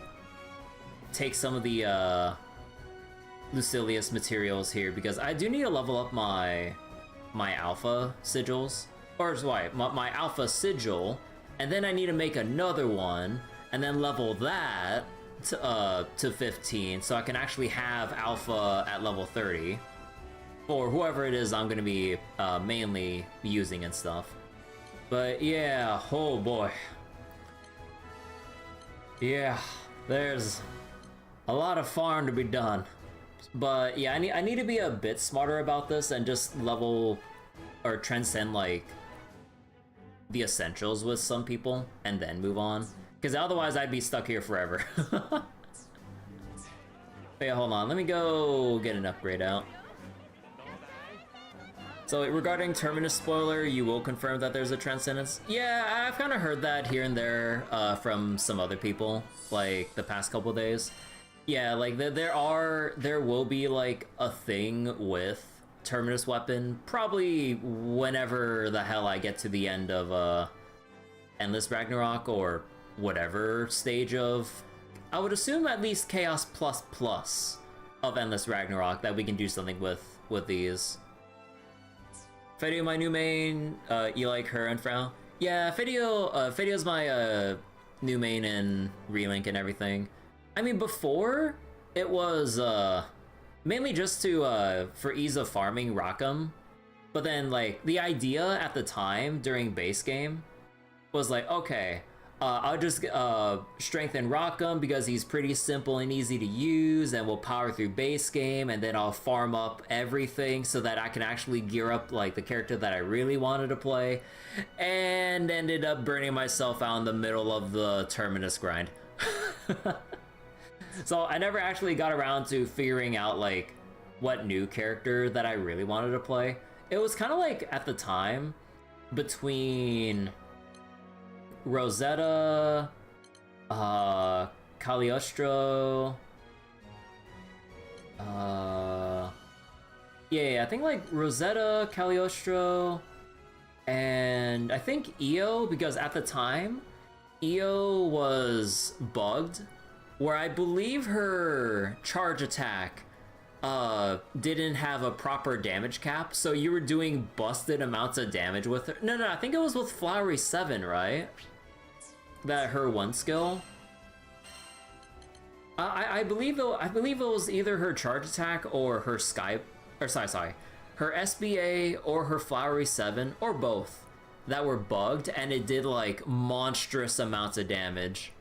take some of the Lucilius materials here, because I do need to level up my alpha sigils, or sorry, my alpha sigil, and then I need to make another one, and then level that to 15, so I can actually have alpha at level 30 for whoever it is I'm gonna be mainly using and stuff. But yeah, oh boy. Yeah, there's a lot of farm to be done. But yeah, I need to be a bit smarter about this and just level or transcend like the essentials with some people and then move on. Because otherwise I'd be stuck here forever. Wait, hold on, let me go get an upgrade out. So regarding Terminus spoiler, you will confirm that there's a Transcendence? Yeah, I've kind of heard that here and there from some other people, like the past couple days. Yeah, like there will be like a thing with Terminus weapon, probably whenever the hell I get to the end of Endless Ragnarok or whatever stage of, I would assume at least Chaos Plus Plus of Endless Ragnarok, that we can do something with these. Fedio, my new main, you like her and Frau? Yeah, Fedio's my new main in Relink and everything. I mean, before, it was mainly just to for ease of farming Rackham, but then like the idea at the time during base game was like, okay, I'll just strengthen Rackham because he's pretty simple and easy to use, and we'll power through base game, and then I'll farm up everything so that I can actually gear up like the character that I really wanted to play, and ended up burning myself out in the middle of the Terminus grind. So I never actually got around to figuring out like what new character that I really wanted to play. It was kind of like at the time between Rosetta, Cagliostro, yeah, I think like Rosetta, Cagliostro, and I think Io, because at the time, Io was bugged, where I believe her charge attack didn't have a proper damage cap, so you were doing busted amounts of damage with her. No, I think it was with Flowery 7, right? That her one skill. I believe it was either her charge attack or her her SBA or her Flowery 7 or both that were bugged, and it did like monstrous amounts of damage.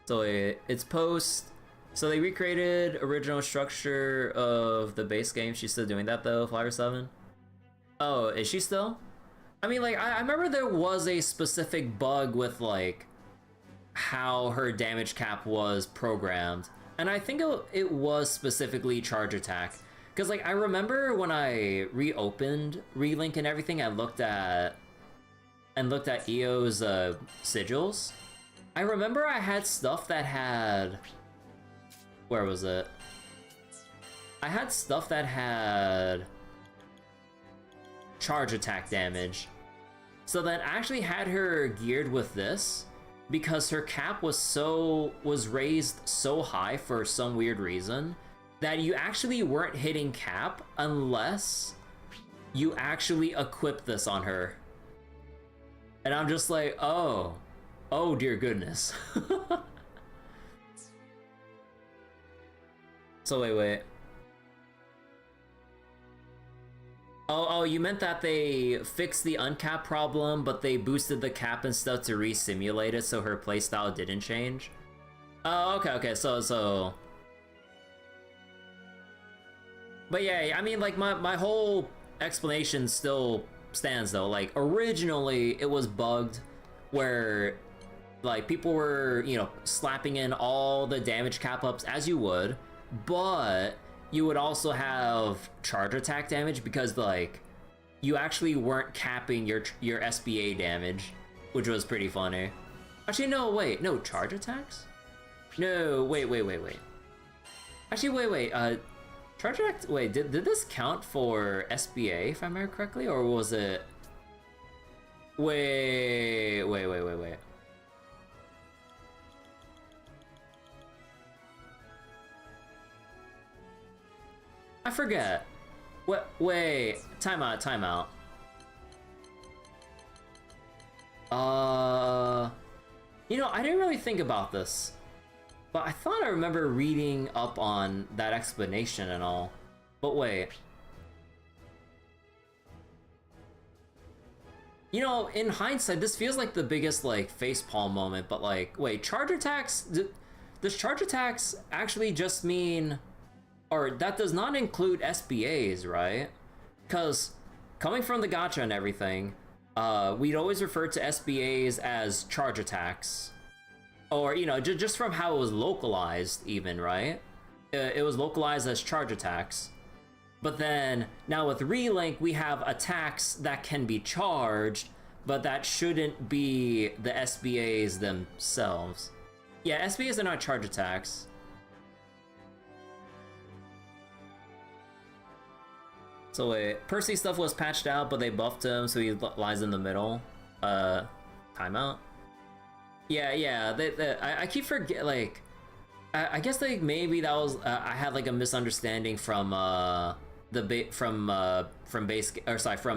So it's post. So they recreated original structure of the base game. She's still doing that though, Flowery 7. Oh, is she still? I mean, like, I remember there was a specific bug with, like, how her damage cap was programmed. And I think it was specifically charge attack. Because, like, I remember when I reopened Relink and everything, I looked at Io's sigils. I remember I had stuff that had... Where was it? I had stuff that had charge attack damage. So that actually had her geared with this because her cap was raised so high for some weird reason that you actually weren't hitting cap unless you actually equip this on her. And I'm just like, oh dear goodness. So wait. Oh, you meant that they fixed the uncap problem, but they boosted the cap and stuff to re-simulate it so her playstyle didn't change? Oh, okay, so... But yeah, I mean, like, my whole explanation still stands, though. Like, originally, it was bugged, where, like, people were, you know, slapping in all the damage cap-ups, as you would, but you would also have charge attack damage, because, like, you actually weren't capping your SBA damage, which was pretty funny. Actually, no, wait, no, charge attacks? No, wait. Actually, wait, charge attack, wait, did this count for SBA, if I remember correctly, or was it... Wait. I forget. Wait, time out. You know, I didn't really think about this, but I thought I remember reading up on that explanation and all. But wait. You know, in hindsight, this feels like the biggest, like, facepalm moment, but, like, wait, charge attacks? Does charge attacks actually just mean... Or that does not include SBAs, right? Because coming from the gacha and everything, we'd always refer to SBAs as charge attacks. Or, you know, just from how it was localized even, right? It was localized as charge attacks. But then, now with Relink, we have attacks that can be charged, but that shouldn't be the SBAs themselves. Yeah, SBAs are not charge attacks. So wait, Percy stuff was patched out, but they buffed him, so he lies in the middle. Timeout? Yeah, I keep forgetting, like, I guess, like, maybe that was, I had, like, a misunderstanding from, from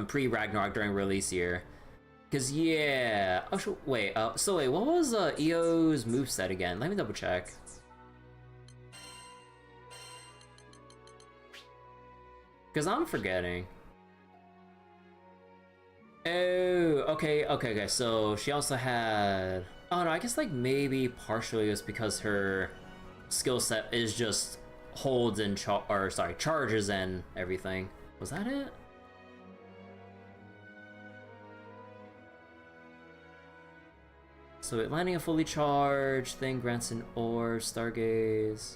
pre-Ragnarok during release year. Cause, yeah, oh, wait, so wait, what was, EO's moveset again? Let me double check. Because I'm forgetting. Oh, okay, so she also had... Oh no, I guess like maybe partially it's because her skill set is just holds and charges and everything. Was that it? So landing a fully charged thing grants an ore, stargaze.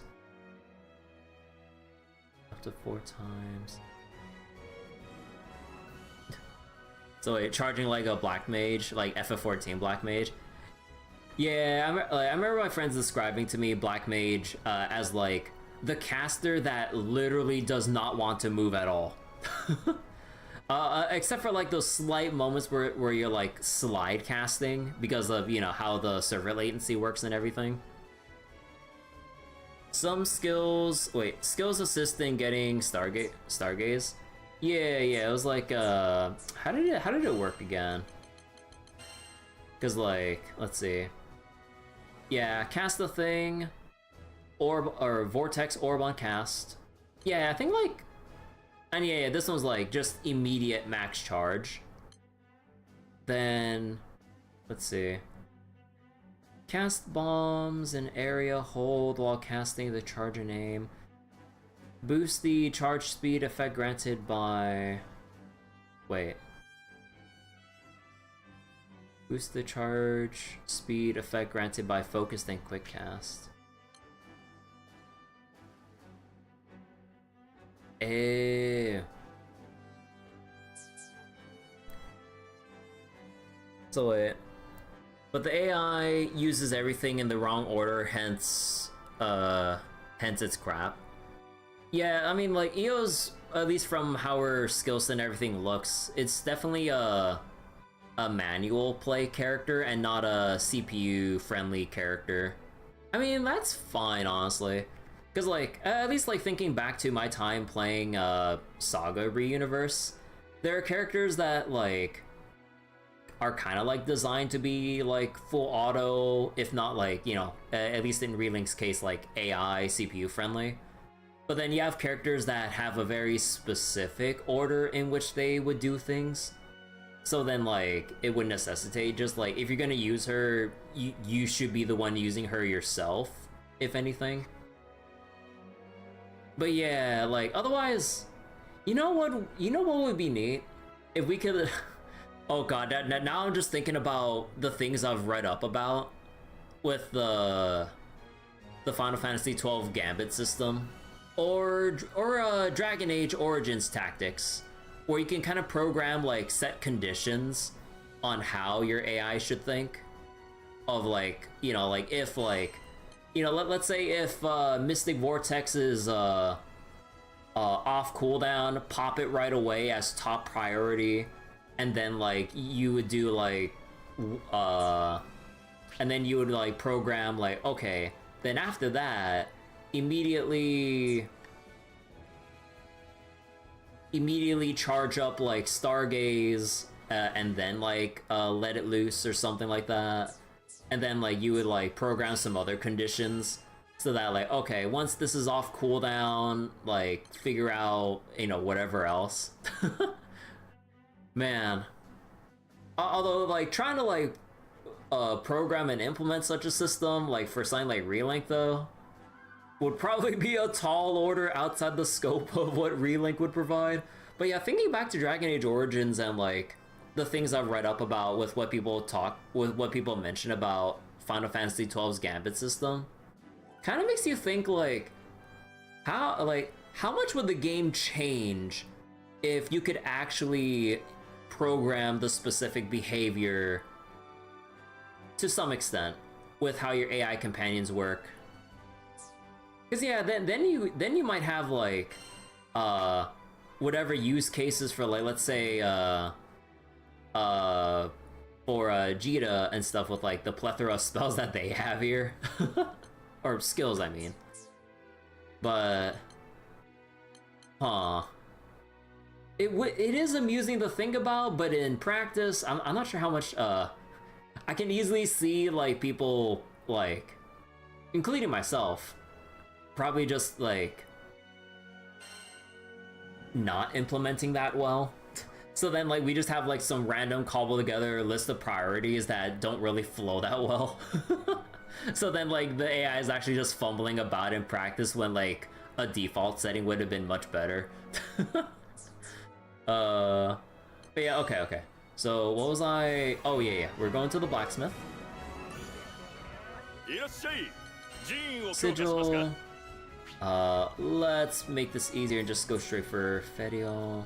Up to 4 times. So wait, charging like a black mage, like FF14 black mage. Yeah, I remember my friends describing to me black mage as like the caster that literally does not want to move at all. Except for like those slight moments where you're like slide casting because of, you know, how the server latency works and everything. Some skills, skills assist in getting stargaze. Yeah, it was like, how did it work again? Cause like, let's see. Yeah, cast the thing, orb, or vortex orb on cast. Yeah, I think like, and yeah, this one's like just immediate max charge. Then, let's see. Cast bombs in area, hold while casting the charger name. Boost the charge speed effect granted by... Wait. Boost the charge speed effect granted by focused and quick cast. Ew. So wait. But the AI uses everything in the wrong order, hence it's crap. Yeah, I mean, like, EO's, at least from how her skill set and everything looks, it's definitely a manual play character and not a CPU-friendly character. I mean, that's fine, honestly. Because, like, at least, like, thinking back to my time playing Saga Re-Universe, there are characters that, like, are kind of, like, designed to be, like, full auto, if not, like, you know, at least in Relink's case, like, AI, CPU-friendly. But then you have characters that have a very specific order in which they would do things. So then, like, it would necessitate just, like, if you're gonna use her, you should be the one using her yourself, if anything. But yeah, like, otherwise, you know what would be neat? If we could... Oh god, now I'm just thinking about the things I've read up about with the Final Fantasy XII Gambit system. Or Dragon Age Origins tactics, where you can kind of program like set conditions on how your AI should think. Of like, you know, like if like, you know, let's say if Mystic Vortex is off cooldown, pop it right away as top priority, and then like you would do like, and then you would like program like, okay, then after that, immediately charge up like Stargaze and then like let it loose or something like that, and then like you would like program some other conditions so that like, okay, once this is off cooldown, like figure out, you know, whatever else. Man, although like trying to like program and implement such a system like for something like Relink though would probably be a tall order outside the scope of what Relink would provide. But yeah, thinking back to Dragon Age Origins and like the things I've read up about with what people mention about Final Fantasy XII's Gambit system, kind of makes you think like how much would the game change if you could actually program the specific behavior to some extent with how your AI companions work. Because yeah, then you might have like whatever use cases for like, let's say for Jita and stuff with like the plethora of spells that they have here. Or skills, I mean. But it is amusing to think about, but in practice I'm not sure how much I can easily see like people like, including myself, probably just like not implementing that well. So then like we just have like some random cobbled together list of priorities that don't really flow that well. So then like the AI is actually just fumbling about in practice when like a default setting would have been much better. But yeah, okay. So what was I? Oh yeah, we're going to the blacksmith. Sigil. Let's make this easier and just go straight for Fedial.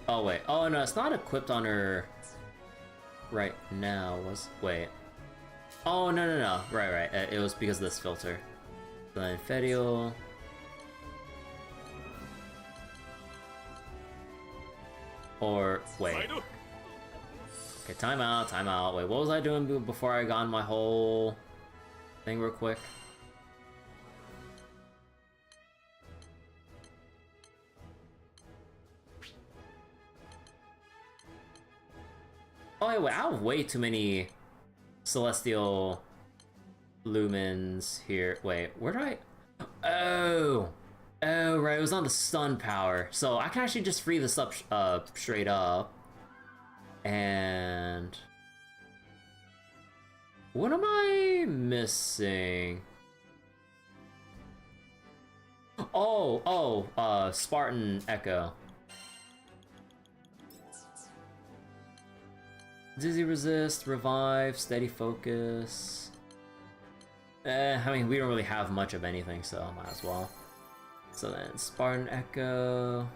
Oh wait. Oh no, it's not equipped on her right now. Wait. Oh no. Right. It was because of this filter. Then Fedial. Or wait. Okay, time out. Wait, what was I doing before I got on my whole thing real quick? Oh wait, I have way too many celestial lumens here. Wait, where do I? Oh, right, it was on the stun power. So I can actually just free this up straight up. And what am I missing? Oh, Spartan Echo. Dizzy resist, revive, steady focus. I mean, we don't really have much of anything, so might as well. So then, Spartan Echo.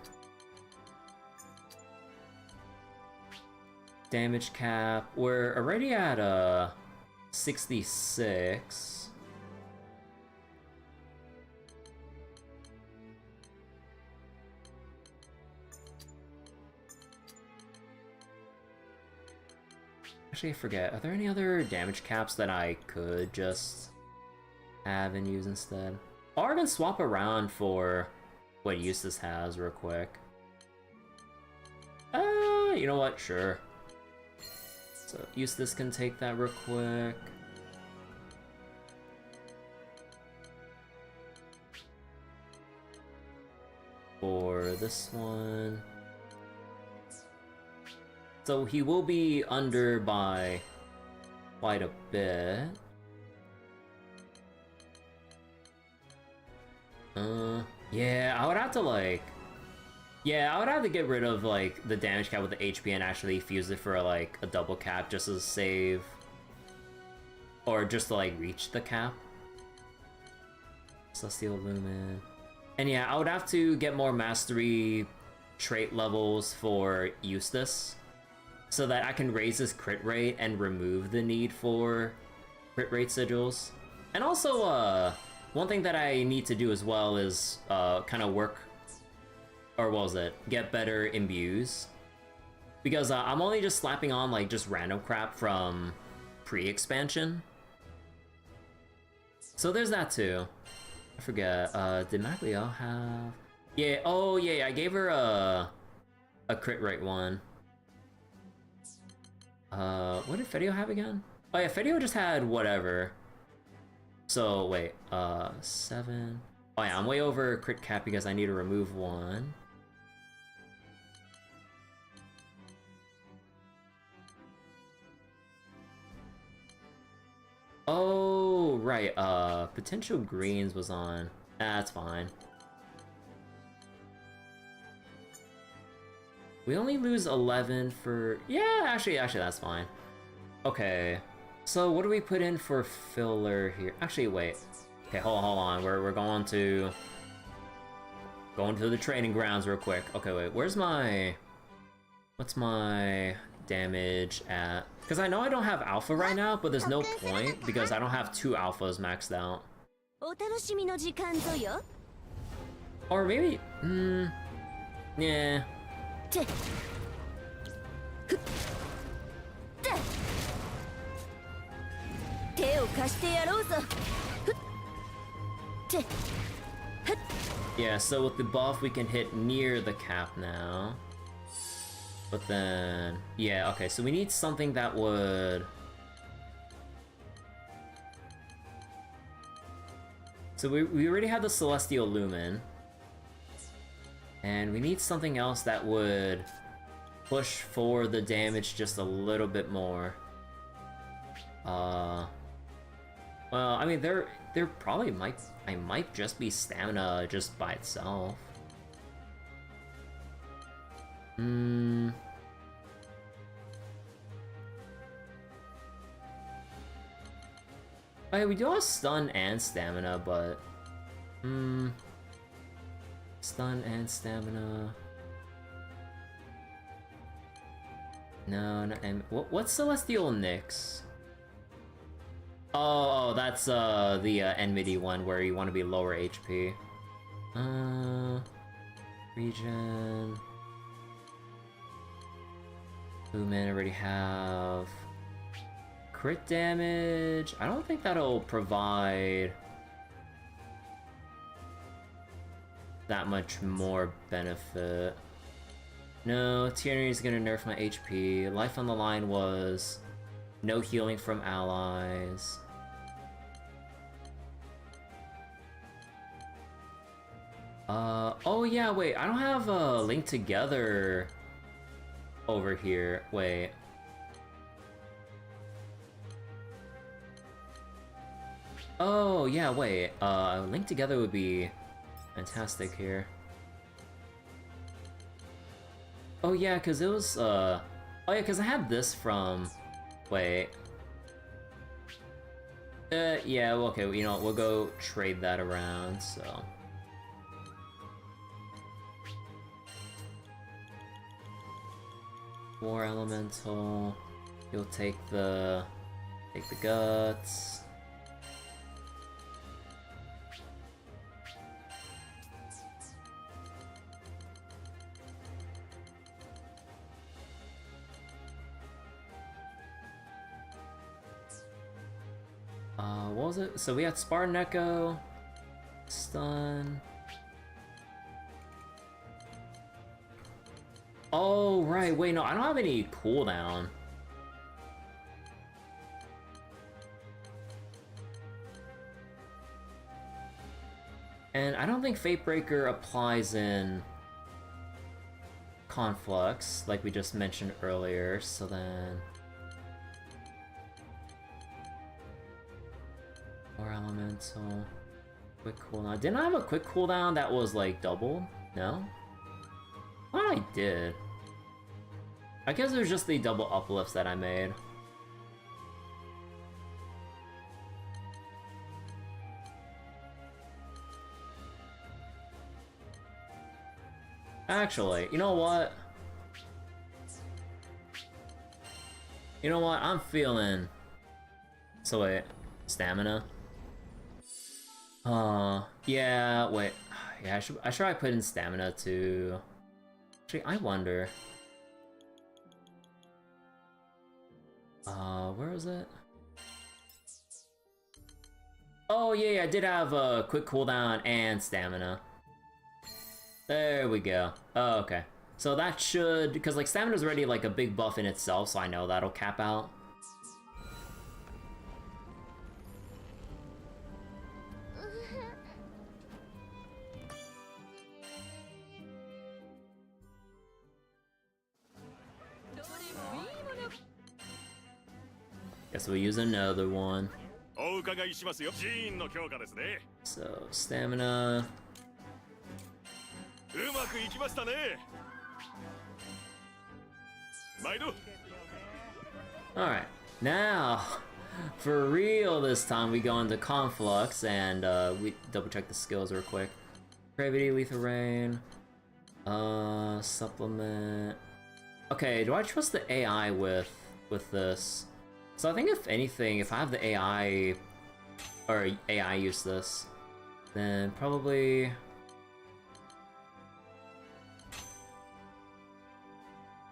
Damage cap. We're already at 66. Actually, I forget. Are there any other damage caps that I could just have and use instead? Or I can swap around for what use this has real quick. You know what? Sure. So Eustace can take that real quick. this one. So he will be under by quite a bit. Yeah, I would have to like... Yeah, I would have to get rid of like the damage cap with the HP and actually fuse it for like a double cap just as a save. Or just to like reach the cap. Celestial Lumen. And yeah, I would have to get more mastery trait levels for Eustace so that I can raise his crit rate and remove the need for crit rate sigils. And also, one thing that I need to do as well is kind of work, or what was it, get better imbues. Because I'm only just slapping on like just random crap from pre-expansion. So there's that too. I forget, did Maglio have... Yeah, oh yeah, I gave her a crit rate one. What did Fedio have again? Oh yeah, Fedio just had whatever. So wait, 7. Oh yeah, I'm way over crit cap because I need to remove one. Oh, right, potential greens was on. That's fine. We only lose 11 for... Yeah, actually, that's fine. Okay, so what do we put in for filler here? Actually, wait. Okay, hold on. We're going to the training grounds real quick. Okay, wait, where's my... What's my damage at? Because I know I don't have alpha right now, but there's no point because I don't have 2 alphas maxed out. Or maybe... yeah. Yeah, so with the buff we can hit near the cap now. But then... Yeah, okay, so we need something that would... So we already have the Celestial Lumen. And we need something else that would push for the damage just a little bit more. Well, I mean, there probably might just be stamina just by itself. Oh yeah, we do have stun and stamina, but... Stun and stamina... No, what's Celestial Nyx? Oh, that's the enmity one where you want to be lower HP. Regen... Lumen already have... Crit damage? I don't think that'll provide... that much more benefit. No, Tyranny is gonna nerf my HP. Life on the line was... no healing from allies. Oh yeah, wait, I don't have a Link Together over here. Wait. Oh yeah, wait, Link Together would be fantastic here. Oh yeah, because it was, oh yeah, because I had this from... Wait. Yeah, okay, you know what, we'll go trade that around, so... War Elemental... You'll take the guts... What was it? So we had Spartan Echo, Stun. Oh, right, wait, no, I don't have any cooldown. And I don't think Fatebreaker applies in Conflux, like we just mentioned earlier, so then... Or Elemental... Quick cooldown. Didn't I have a quick cooldown that was like double? No? Oh, I did. I guess it was just the double uplifts that I made. Actually, you know what? You know what? I'm feeling... So wait, stamina? Yeah, wait. Yeah, I should probably put in stamina too. Actually, I wonder. Where was it? Oh yeah, I did have a quick cooldown and stamina. There we go. Oh, okay. So that should, because like stamina's already like a big buff in itself, so I know that'll cap out. Guess we'll use another one. So, stamina. Alright, now, for real this time, we go into Conflux, and we double check the skills real quick. Gravity, Lethal Rain, Supplement. Okay, do I trust the AI with this? So I think if anything, if I have the AI, or AI use this, then probably...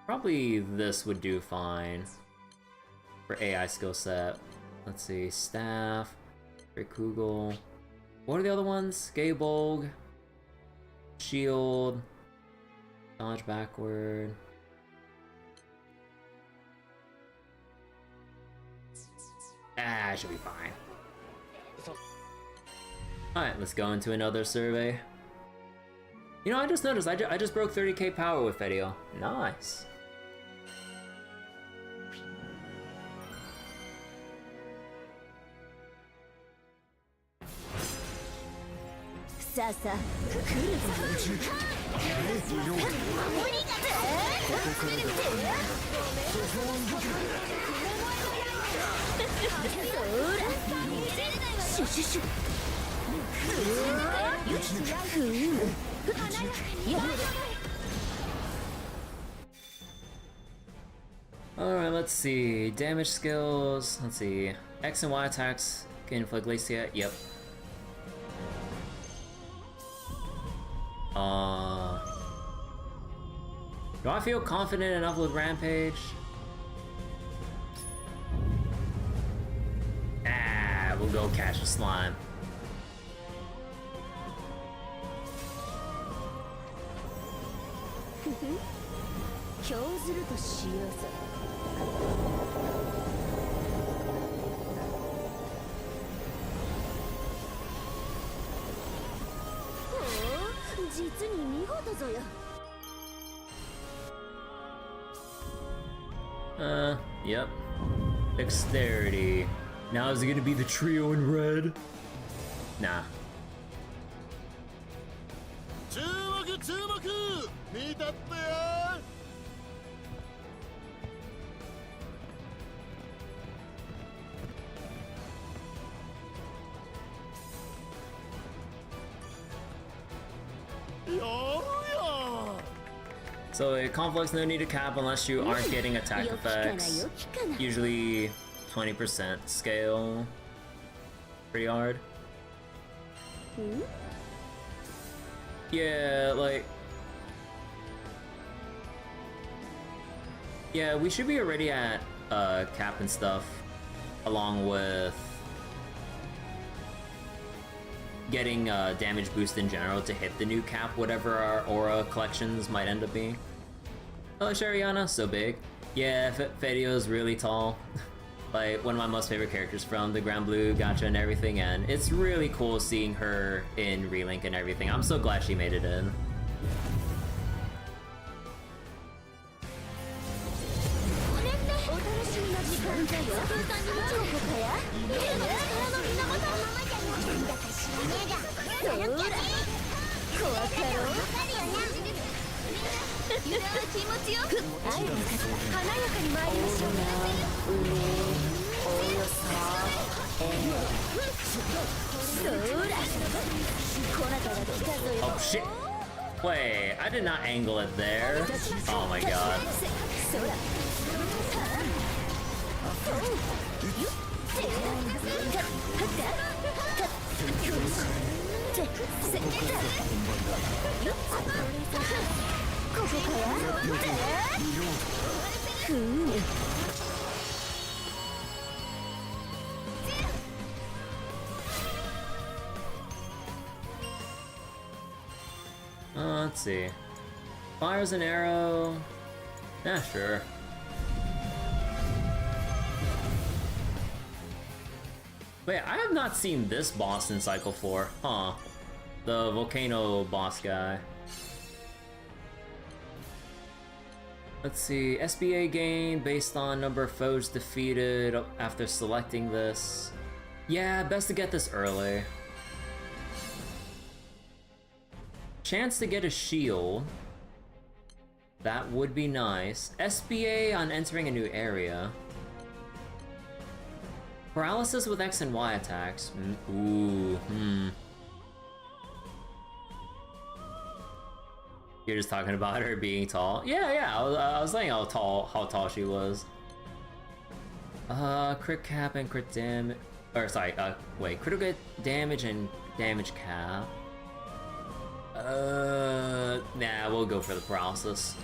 Probably this would do fine for AI skill set. Let's see, Staff, Kugel. What are the other ones? Gabolg, Shield, Dodge backward. Ah, I should be fine. Alright, let's go into another survey. You know, I just noticed, I just broke 30k power with video. Nice. Alright, let's see. Damage skills. Let's see. X and Y attacks can inflict Glacia. Yep. Do I feel confident enough with Rampage? Ah, we'll go catch a slime. Yep. Dexterity. Now is it gonna be the trio in red? Nah. So a Conflux no need to cap unless you aren't getting attack effects. Usually 20% scale. Pretty hard. Yeah, like... Yeah, we should be already at cap and stuff, along with getting damage boost in general to hit the new cap, whatever our aura collections might end up being. Oh, Shariana, so big. Yeah, Fedio's really tall. Like, one of my most favorite characters from the Granblue gacha and everything, and it's really cool seeing her in Relink and everything. I'm so glad she made it in. Oh shit! Wait, I did not angle it there. Oh my god. Let's see. Fires an arrow. Yeah, sure. Wait, I have not seen this boss in Cycle 4. Huh. The volcano boss guy. Let's see. SBA gain based on number of foes defeated after selecting this. Yeah, best to get this early. Chance to get a shield. That would be nice. SBA on entering a new area. Paralysis with X and Y attacks. Ooh, You're just talking about her being tall? Yeah, I was saying how tall she was. Crit cap and crit damage. Or sorry, wait, critical damage and damage cap. Nah, we'll go for the paralysis.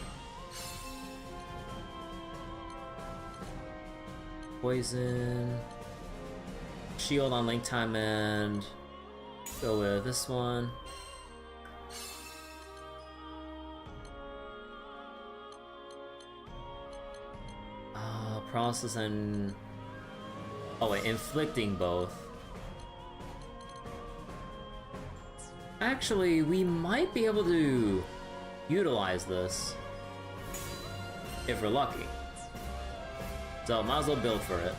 Poison. Shield on link time and go with this one. Paralysis and oh wait, inflicting both. Actually, we might be able to utilize this if we're lucky. So might as well build for it.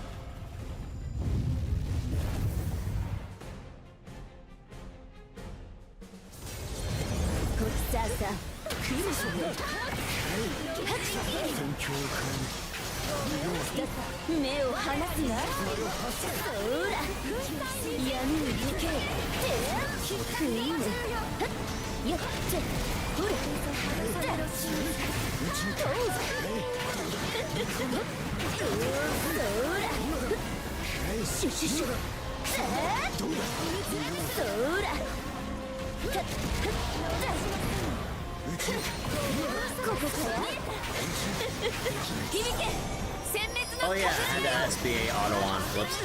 Oh yeah, I had the SBA auto on. Whoops.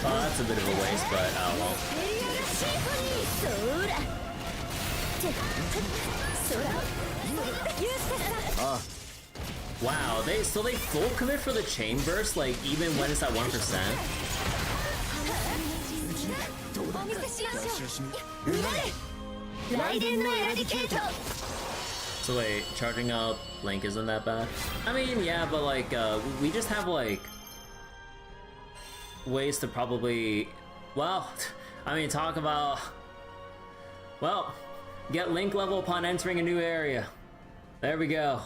Oh, that's a bit of a waste, but oh well. Wow, they full commit for the chain burst, like even when it's at 1%. So wait, charging up Link isn't that bad? I mean, yeah, but like, we just have like ways to probably, well, I mean, talk about, well, get Link level upon entering a new area. There we go.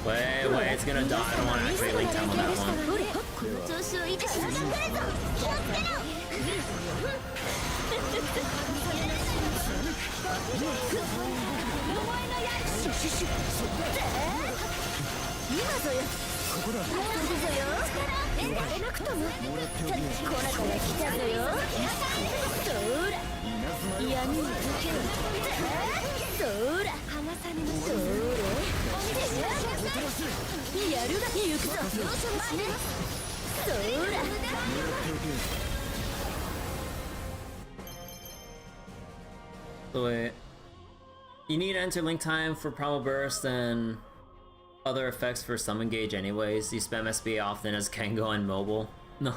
Wait, it's gonna die. I don't want to activate link time on that one. この調子を維持しなさい。気をつけろ。今ぞよ。ここだ。ここぞよ。やれなくとも。こらから来たぞよ。そら。闇に溶けろ。そら。剥がさねのそれ。やるが行くぞ。そら。So wait, you need to enter link time for primal burst and other effects for summon gauge anyways. You spam SBA often as Kengo and mobile. No.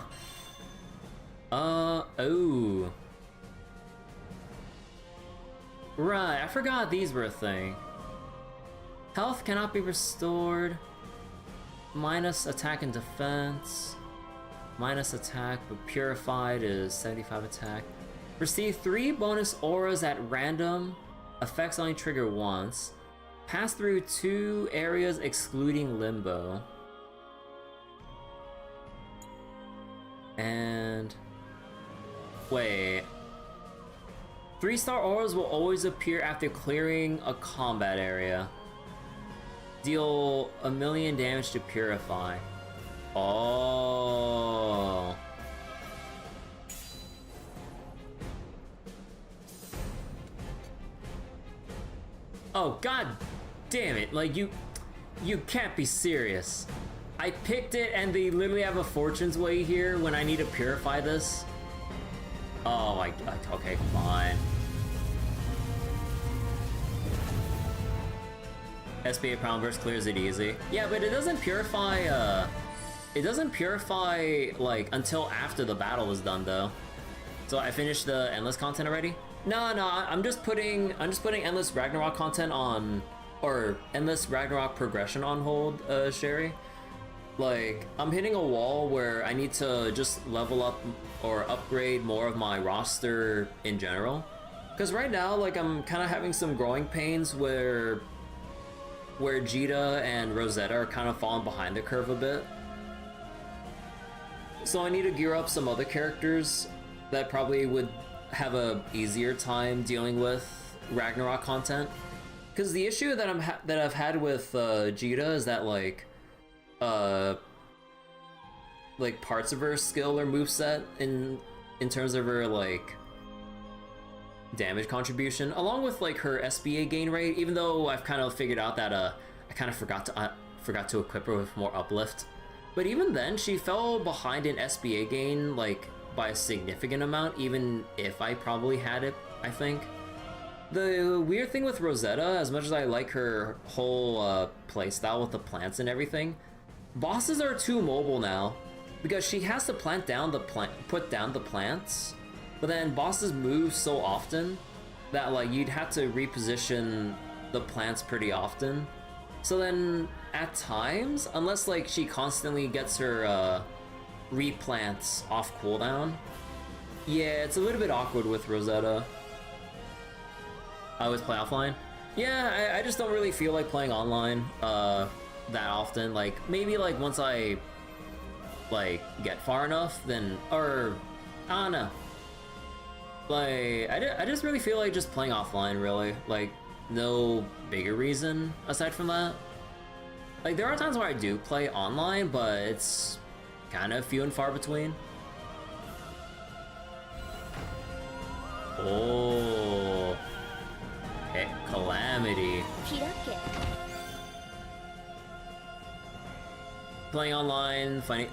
Oh. Right, I forgot these were a thing. Health cannot be restored. Minus attack and defense. Minus attack, but purified is 75 attack. Receive 3 bonus auras at random. Effects only trigger once. Pass through 2 areas excluding limbo. And... wait. 3-star auras will always appear after clearing a combat area. Deal 1,000,000 damage to purify. Oh. Oh, god damn it. Like, you can't be serious. I picked it and they literally have a Fortune's Way here when I need to purify this. Oh my god. Okay, fine. SBA Primal Burst clears it easy. Yeah, but it doesn't purify, like, until after the battle is done, though. So I finished the Endless content already? No, I'm just putting Endless Ragnarok content on, or Endless Ragnarok progression on hold, Sherry. Like, I'm hitting a wall where I need to just level up or upgrade more of my roster in general. Because right now, like, I'm kind of having some growing pains where Jita and Rosetta are kind of falling behind the curve a bit. So I need to gear up some other characters that probably would have a easier time dealing with Ragnarok content. Because the issue that I've had with Jita is that like parts of her skill or moveset in terms of her like damage contribution, along with like her SBA gain rate, even though I've kind of figured out that I kind of forgot to equip her with more uplift. But even then, she fell behind in SBA gain like by a significant amount, even if I probably had it, I think. The weird thing with Rosetta, as much as I like her whole playstyle with the plants and everything, bosses are too mobile now, because she has to put down the plants, but then bosses move so often that like you'd have to reposition the plants pretty often. So then at times, unless like she constantly gets her replants off cooldown, yeah, it's a little bit awkward with Rosetta. I always play offline. Yeah, I just don't really feel like playing online that often. Like maybe like once I like get far enough, then, or I don't know. Like I just really feel like just playing offline, really. Like no bigger reason aside from that. Like there are times where I do play online, but it's kind of few and far between. Oh, okay, Calamity. Playing online, funny.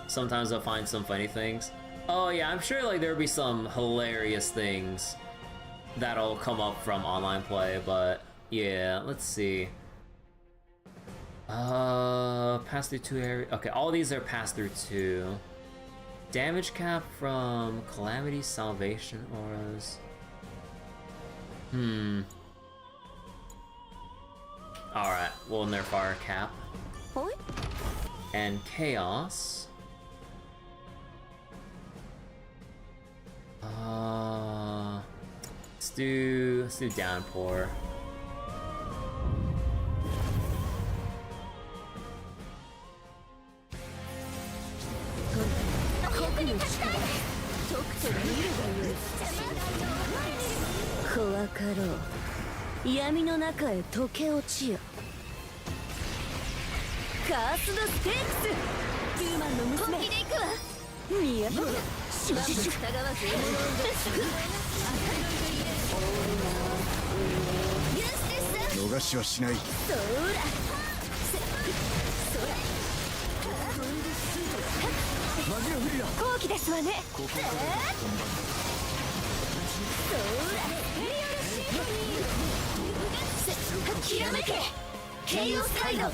Sometimes I'll find some funny things. Oh yeah, I'm sure like there'll be some hilarious things that'll come up from online play, but yeah, let's see. Pass through 2 areas. Okay, all these are pass through 2. Damage cap from Calamity Salvation auras. Alright, we'll nerf our cap. And Chaos. Let's do Downpour. の力とくと見るがよい。怖かろう。闇の中へ溶け落ちよ。カースドステークス。ヒューマンの娘。本気で行くわ。見やがれ。シュシュシュ。従わず獲物を奪つ。逃しはしない。そら。マジのフリだ。好機ですわね。ここからそら。ひらめけ。ケイオスカイド。お願い。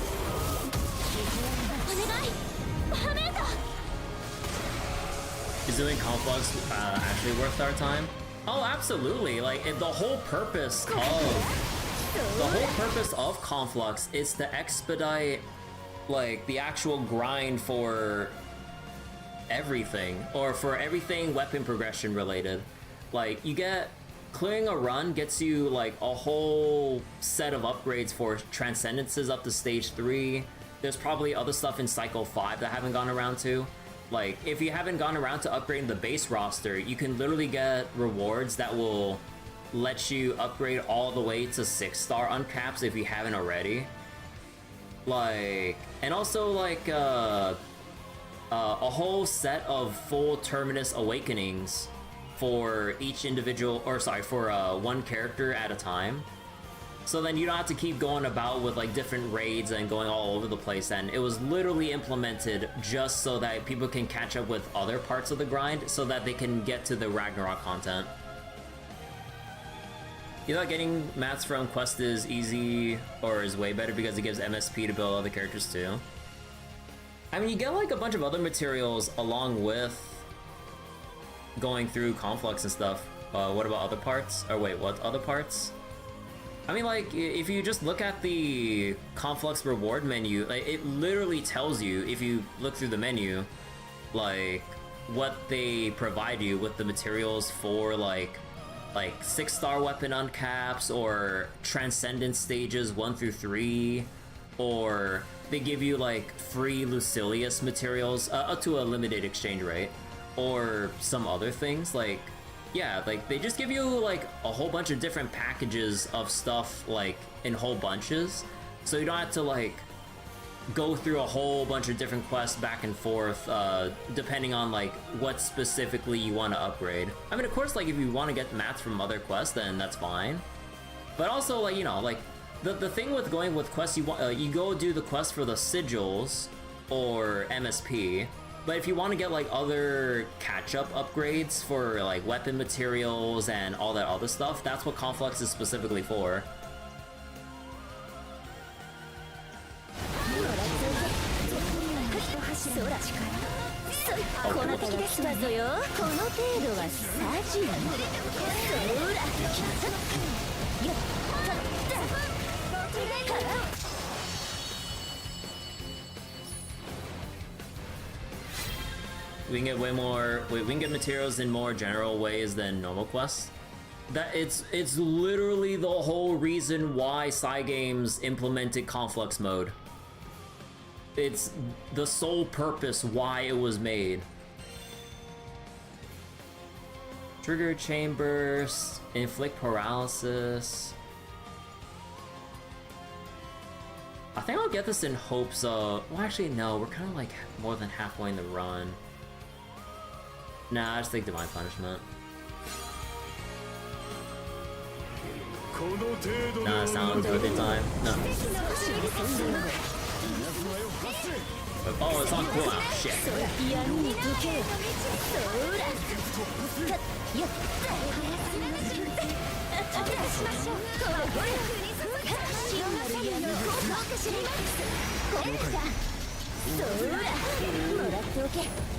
ハメント。 Is doing Conflux actually worth our time? Oh, absolutely. Like the whole purpose of Conflux is to expedite like the actual grind for everything, or for everything weapon progression related. Like you get clearing a run gets you like a whole set of upgrades for transcendences up to stage 3. There's probably other stuff in cycle 5 that I haven't gone around to. Like, if you haven't gone around to upgrading the base roster, you can literally get rewards that will let you upgrade all the way to 6-star uncaps if you haven't already. Like, and also like a whole set of full Terminus awakenings for each individual, or sorry, for one character at a time. So then you don't have to keep going about with like different raids and going all over the place, and it was literally implemented just so that people can catch up with other parts of the grind so that they can get to the Ragnarok content. You thought getting mats from Quest is easy or is way better because it gives MSP to build other characters too? I mean, you get like a bunch of other materials along with going through Conflux and stuff. What about other parts? Or wait, what other parts? I mean, like, if you just look at the Conflux reward menu, like, it literally tells you, if you look through the menu, like, what they provide you with the materials for, like 6-star weapon uncaps, or Transcendence stages 1 through 3, or they give you, like, free Lucilius materials, up to a limited exchange rate, or some other things, like, yeah, like, they just give you, like, a whole bunch of different packages of stuff, like, in whole bunches, so you don't have to, like, go through a whole bunch of different quests back and forth, depending on, like, what specifically you want to upgrade. I mean, of course, like, if you want to get mats from other quests, then that's fine. But also, like, you know, like, the thing with going with quests, you go do the quest for the sigils, or MSP, but if you want to get, like, other catch-up upgrades for, like, weapon materials and all that other stuff, that's what Conflux is specifically for. We can get way more. We can get materials in more general ways than normal quests. It's literally the whole reason why Cygames implemented Conflux mode. It's the sole purpose why it was made. Trigger chambers, inflict paralysis. I think I'll get this in hopes of. Well, actually, no. We're kind of like more than halfway in the run. Nah, I just think Divine Punishment. Nah, sounds worth your time. No. Oh, it's on cooldown. Shit.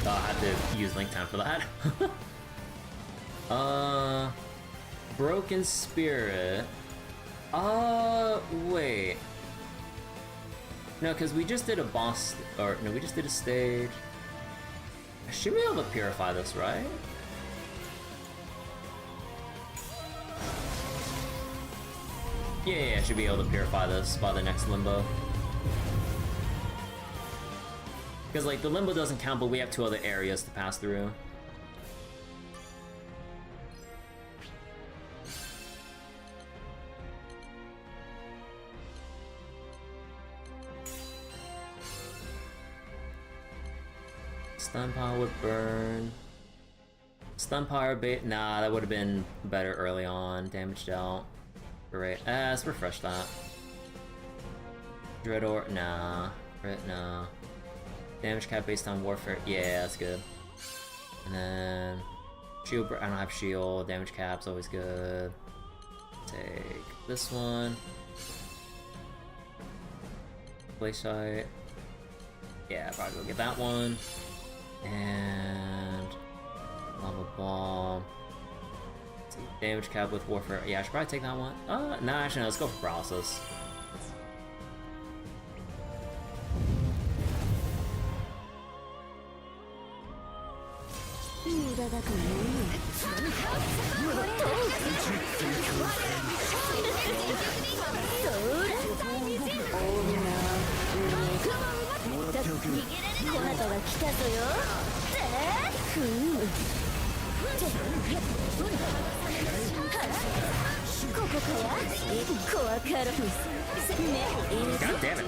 Oh, I had to use link time for that. Broken Spirit. Wait. No, because we just did a boss, or no, we just did a stage. I should be able to purify this, right? Yeah, I should be able to purify this by the next limbo. Because like the limbo doesn't count, but we have 2 other areas to pass through. Stun power would burn. Stun power bait. Nah, that would have been better early on. Damage dealt. Great. Let's refresh that. Dreador. Nah. Right, nah. Damage cap based on warfare. Yeah, that's good. And then shield. I don't have shield. Damage cap's always good. Take this one. Play site. Yeah, probably go get that one. And lava bomb. Let's see, damage cap with warfare. Yeah, I should probably take that one. No, actually, no, let's go for paralysis. God damn it.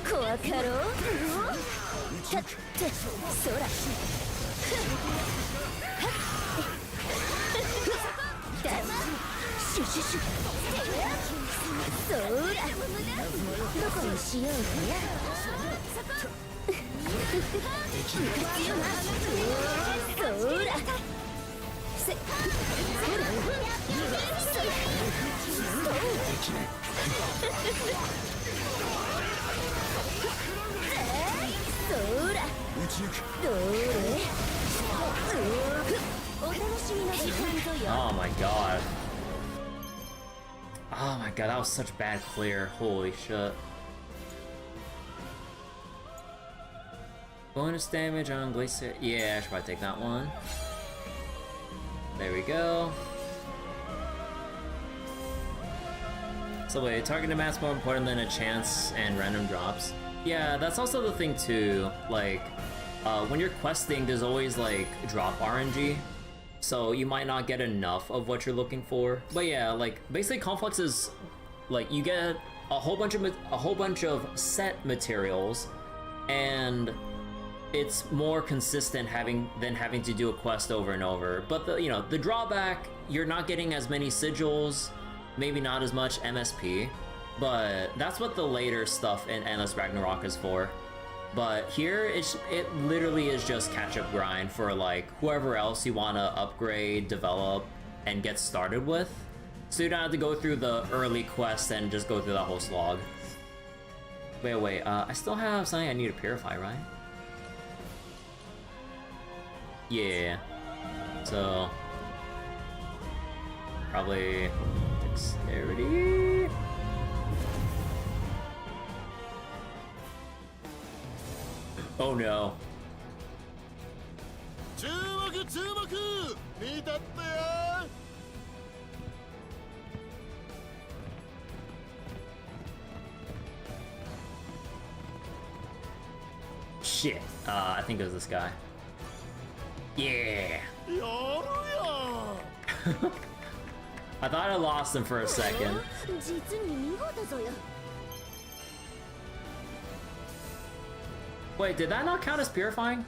Oh my god. Oh my god, that was such bad clear. Holy shit. Bonus damage on Glacier. Yeah, I should probably take that one. There we go. So wait, targeted mass more important than a chance and random drops. Yeah, that's also the thing too. Like, when you're questing, there's always like drop RNG. So you might not get enough of what you're looking for. But yeah, like basically Complex is like you get a whole bunch of set materials, and it's more consistent than having to do a quest over and over. But the drawback, you're not getting as many sigils, maybe not as much MSP, but that's what the later stuff in Endless Ragnarok is for. But here, it literally is just catch-up grind for like whoever else you want to upgrade, develop, and get started with. So you don't have to go through the early quest and just go through that whole slog. Wait, I still have something I need to purify, right? Yeah. So probably dexterity. Oh no. Shit. I think it was this guy. Yeah. I thought I lost him for a second. Wait, did that not count as purifying?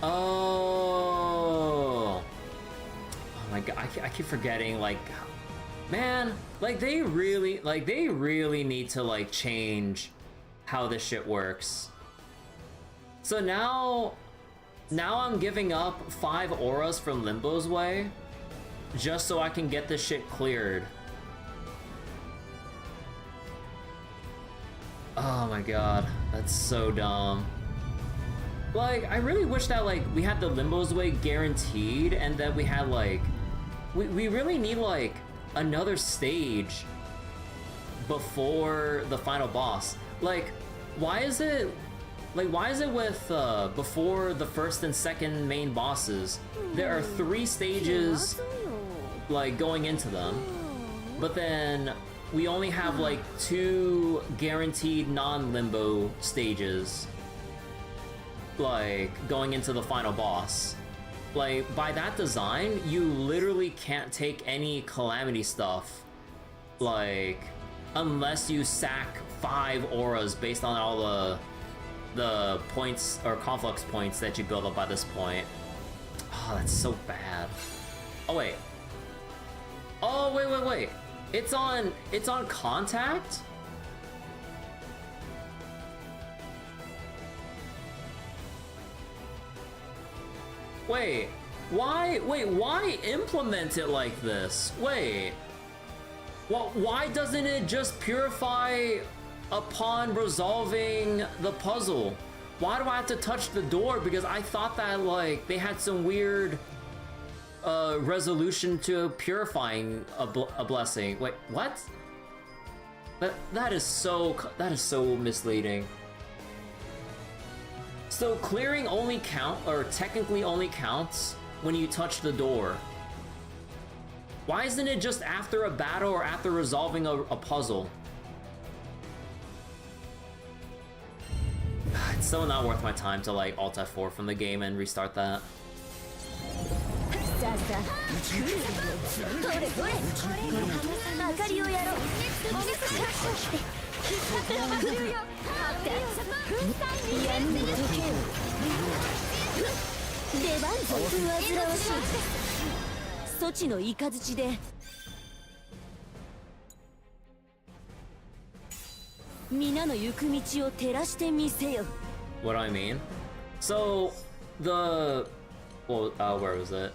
Oh my god, I keep forgetting, like, man, like they really need to like change how this shit works. So now I'm giving up 5 auras from Limbo's way just so I can get this shit cleared. Oh my god, that's so dumb. Like, I really wish that like we had the Limbo's way guaranteed, and that we had like we really need like another stage before the final boss. Like, why is it Like, why is it with, before the first and second main bosses, there are 3 stages, like, going into them, but then we only have, like, 2 guaranteed non-limbo stages, like, going into the final boss. Like, by that design, you literally can't take any Calamity stuff, like, unless you sack 5 auras based on all the points or conflux points that you build up by this point. Oh, that's so bad. Oh wait. Oh wait. It's on contact? Wait, why implement it like this? Wait. Well, why doesn't it just purify upon resolving the puzzle? Why do I have to touch the door? Because I thought that, like, they had some weird resolution to purifying a blessing. Wait, what? That is so misleading. So clearing only technically only counts when you touch the door. Why isn't it just after a battle or after resolving a puzzle? It's so not worth my time to, like, Alt F4 from the game and restart that. What do I mean? So, where was it?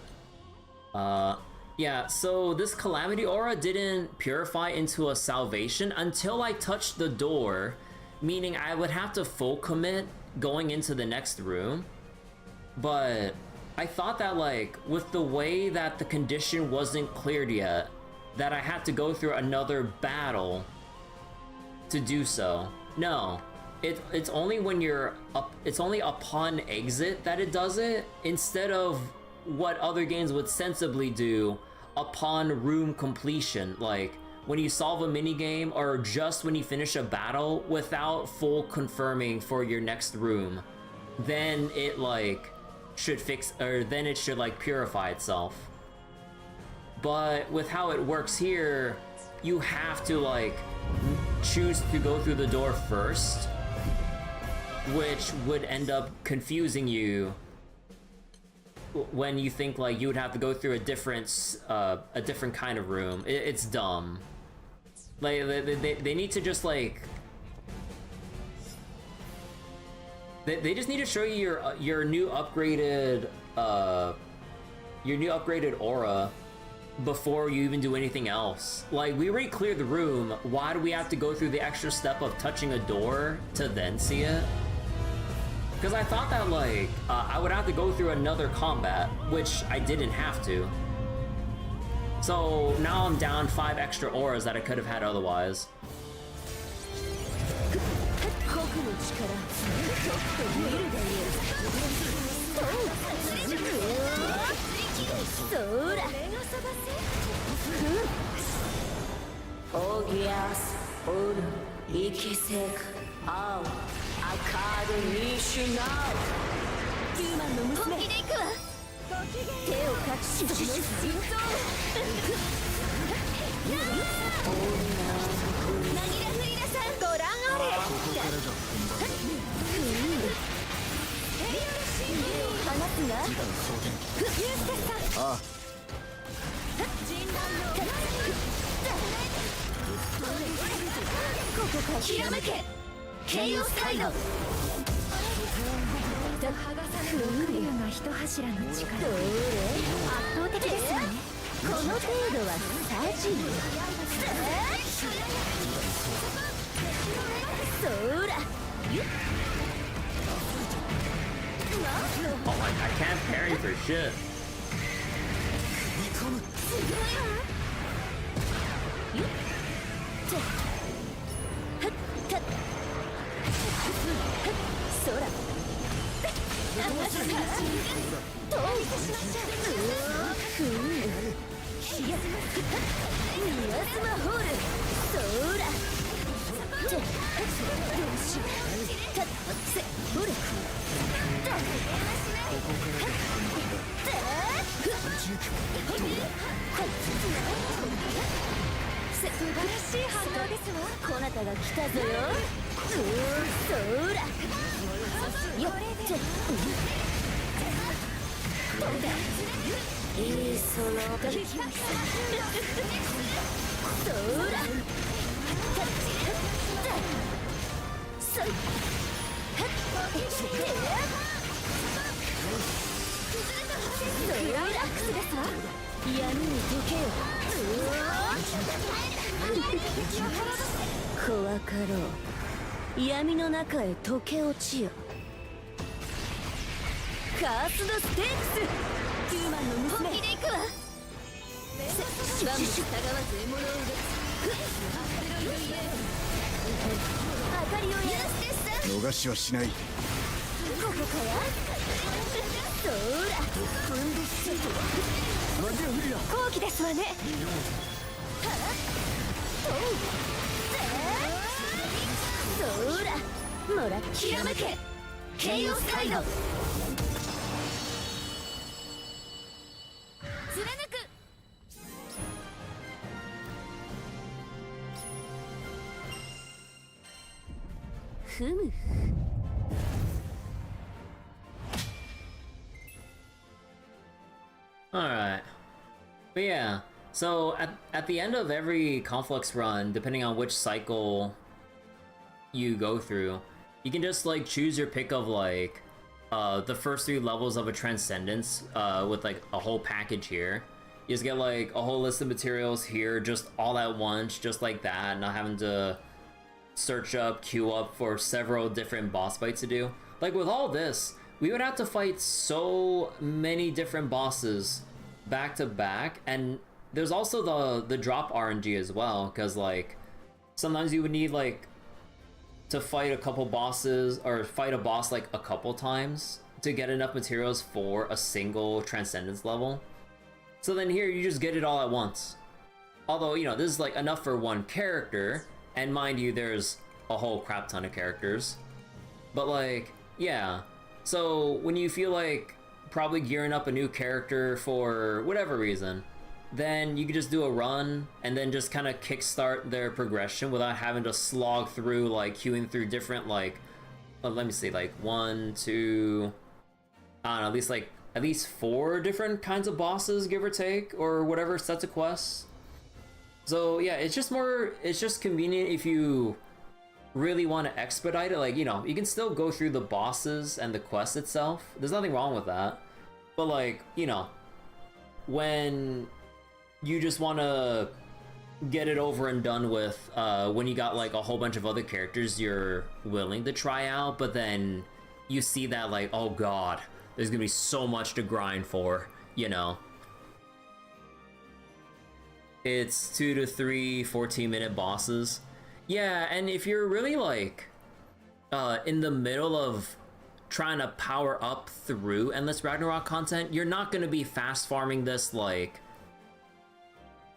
Yeah, so this Calamity Aura didn't purify into a salvation until I touched the door, meaning I would have to full commit going into the next room. But I thought that, like, with the way that the condition wasn't cleared yet, that I had to go through another battle to do so. No. It's only when you're up, it's only upon exit that it does it, instead of what other games would sensibly do upon room completion, like when you solve a minigame or just when you finish a battle without full confirming for your next room. Then it, like, should fix, or then it should, like, purify itself. But with how it works here, you have to, like, choose to go through the door first, which would end up confusing you when you think, like, you would have to go through a different kind of room. It's dumb. Like, they need to just, like, they just need to show you your new upgraded aura before you even do anything else. Like, we already cleared the room. Why do we have to go through the extra step of touching a door to then see it? Because I thought that, like, I would have to go through another combat, which I didn't have to. So now I'm down 5 extra auras that I could have had otherwise. Oh, I can't parry for shit. 素晴らしい反応ですわ。こなたが来たぞよ。そらよっちゃいいそのそらそいリラックスですわ。闇に溶けよ。怖かろう。闇の中へ溶け落ちよ。カースドステークス。ヒューマンの娘。本気で行くわ。シバムに従わず獲物を奪つ。明かりをやらせてさ。逃しはしない。ここからそら後期ですわね。そらもらひらめけケイオスカイド。貫く。ふむ。Alright. But yeah, so at the end of every Conflux run, depending on which cycle you go through, you can just like choose your pick of like the first 3 levels of a Transcendence with like a whole package here. You just get like a whole list of materials here just all at once, just like that, not having to search up, queue up for several different boss fights to do. Like with all this, we would have to fight so many different bosses back to back, and there's also the drop RNG as well, because like sometimes you would need like to fight a couple bosses or fight a boss like a couple times to get enough materials for a single Transcendence level. So then here you just get it all at once. Although, you know, this is like enough for one character, and mind you, there's a whole crap ton of characters. But like, yeah. So when you feel like probably gearing up a new character for whatever reason, then you can just do a run and then just kind of kickstart their progression without having to slog through like queuing through different like, well, let me see, like 1, 2, I don't know, at least 4 different kinds of bosses, give or take, or whatever sets of quests. So yeah, it's just convenient if you really want to expedite it. Like, you know, you can still go through the bosses and the quest itself. There's nothing wrong with that. But like, you know, when you just want to get it over and done with, when you got like a whole bunch of other characters you're willing to try out, but then you see that like, oh god, there's gonna be so much to grind for, you know. It's 2 to 3 14-minute bosses. Yeah, and if you're really like in the middle of trying to power up through endless Ragnarok content, you're not going to be fast farming this like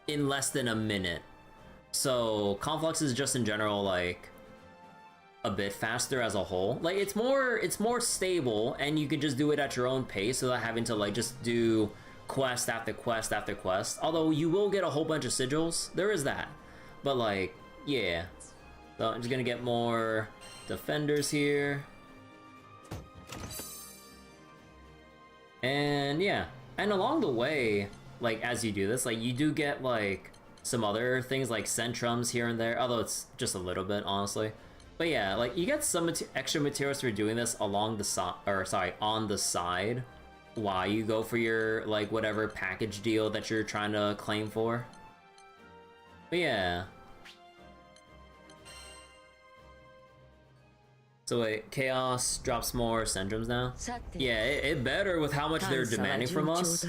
in less than a minute. So Conflux is just in general like a bit faster as a whole. Like it's more stable, and you can just do it at your own pace without having to like just do quest after quest after quest. Although you will get a whole bunch of sigils, there is that. But like, yeah. So I'm just gonna get more defenders here. And yeah, and along the way, like as you do this, like you do get like some other things like centrums here and there, although it's just a little bit, honestly. But yeah, like you get some extra materials for doing this along the side, or sorry, on the side, while you go for your like whatever package deal that you're trying to claim for. But yeah. So wait, Chaos drops more centrums now? Yeah, it better with how much they're demanding from us.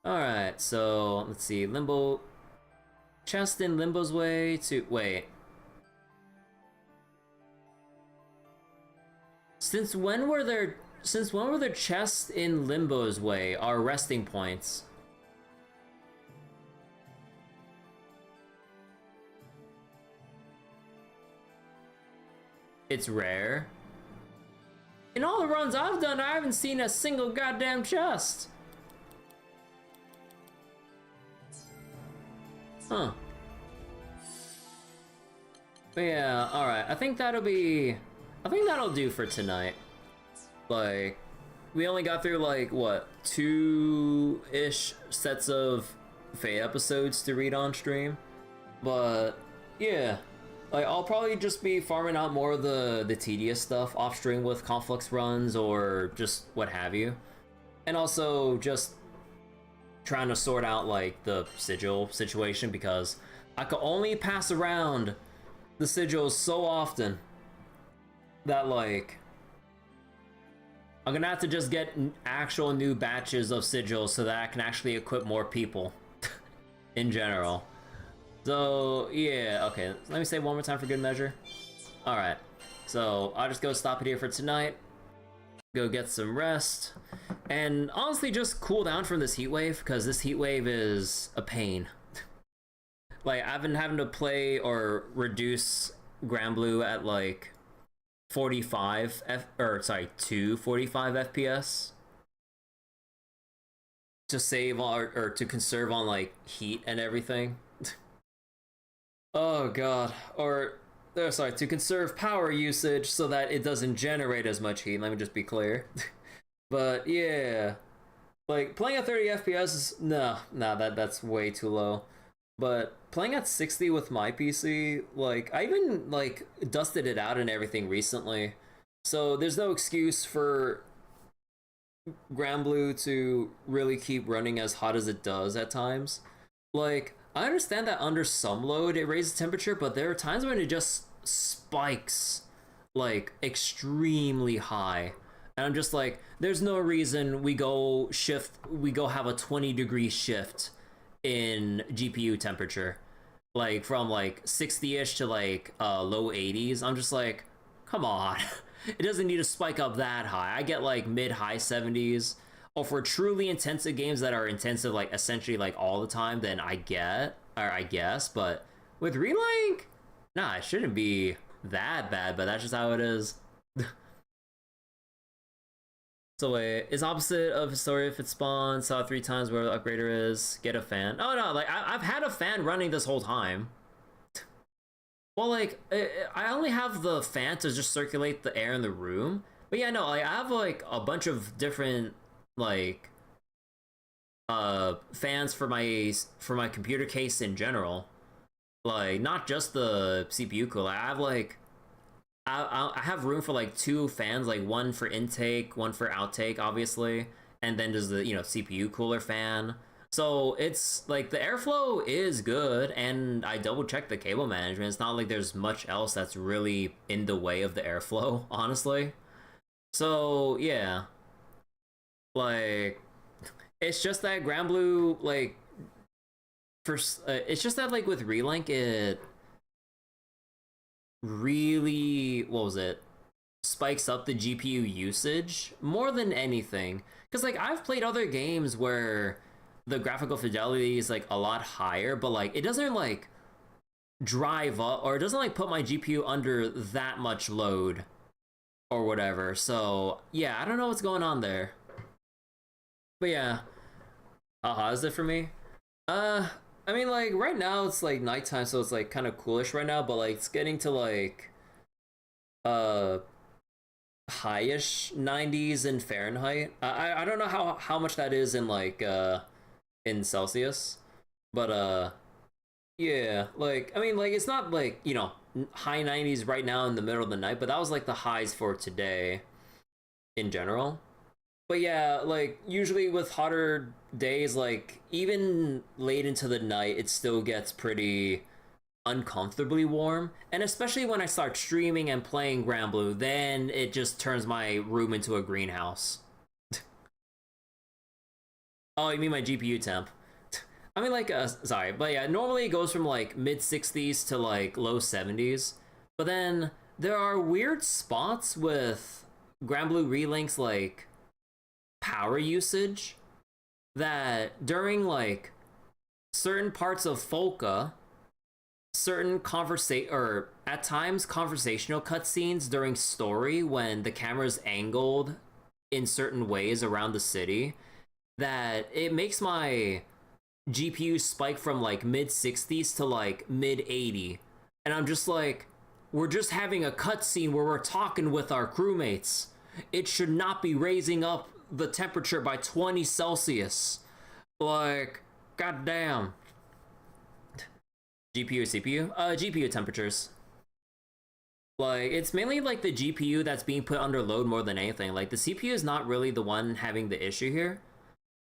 Alright, so let's see, Limbo... Chest in Limbo's way to... Wait. Since when were the chests in Limbo's way our resting points? It's rare. In all the runs I've done, I haven't seen a single goddamn chest. Huh. But yeah, alright. I think that'll do for tonight. Like, we only got through like, what, 2-ish sets of Fate episodes to read on stream. But, yeah. Like, I'll probably just be farming out more of the tedious stuff off stream with Conflux runs or just what have you. And also just trying to sort out like the sigil situation, because I could only pass around the sigils so often that like I'm gonna have to just get actual new batches of sigils so that I can actually equip more people in general. So yeah, okay, let me say one more time for good measure. Alright, so I'll just go stop it here for tonight, go get some rest, and honestly just cool down from this heat wave, because this heat wave is a pain. Like, I've been having to play or reduce Granblue at like 45 to 45 FPS to save or to conserve on like heat and everything. Oh god. Or sorry, to conserve power usage so that it doesn't generate as much heat. Let me just be clear. But yeah, like playing at 30 FPS is that's way too low. But playing at 60 with my PC, like, I even like dusted it out and everything recently, so there's no excuse for Granblue to really keep running as hot as it does at times. Like, I understand that under some load it raises temperature, but there are times when it just spikes like extremely high, and I'm just like, there's no reason we go have a 20-degree shift in GPU temperature, like from like 60-ish to like low 80s. I'm just like, come on. It doesn't need to spike up that high. I get like mid-high 70s. Or for truly intensive games that are intensive like essentially like all the time, then I guess. But with Relink, nah, it shouldn't be that bad, but that's just how it is. So wait, it's opposite of Historia if it spawns, saw 3 times where the upgrader is, get a fan. Oh no, like I've had a fan running this whole time. Well, like, I only have the fan to just circulate the air in the room. But yeah, no, like, I have like a bunch of different like fans for my computer case in general. Like, not just the CPU cooler. I have like I have room for like 2 fans, like one for intake, one for outtake, obviously, and then there's the, you know, CPU cooler fan. So it's like the airflow is good, and I double checked the cable management. It's not like there's much else that's really in the way of the airflow, honestly. So yeah, like, it's just that Granblue, like, it's just that like with Relink, it really, what was it, spikes up the GPU usage more than anything. Because like I've played other games where the graphical fidelity is like a lot higher, but like it doesn't like drive up, or it doesn't like put my GPU under that much load or whatever. So yeah, I don't know what's going on there. But yeah, how is it for me? I mean, like, right now it's like nighttime, so it's like kind of coolish right now, but like it's getting to like highish 90s in Fahrenheit. I don't know how much that is in like in Celsius, but yeah, like, I mean, like, it's not like, you know, high 90s right now in the middle of the night, but that was like the highs for today in general. But yeah, like, usually with hotter days, like, even late into the night, it still gets pretty uncomfortably warm. And especially when I start streaming and playing Granblue, then it just turns my room into a greenhouse. Oh, you mean my GPU temp? I mean, like, sorry, but yeah, normally it goes from like mid 60s to like low 70s. But then there are weird spots with Granblue Relink's like power usage, that during like certain parts of Folka, certain or at times conversational cutscenes during story when the camera's angled in certain ways around the city, that it makes my GPU spike from like mid 60s to like mid 80. And I'm just like, we're just having a cutscene where we're talking with our crewmates. It should not be raising up the temperature by 20 Celsius. Like, goddamn. GPU, CPU? GPU temperatures. Like, it's mainly like the GPU that's being put under load more than anything. Like, the CPU is not really the one having the issue here.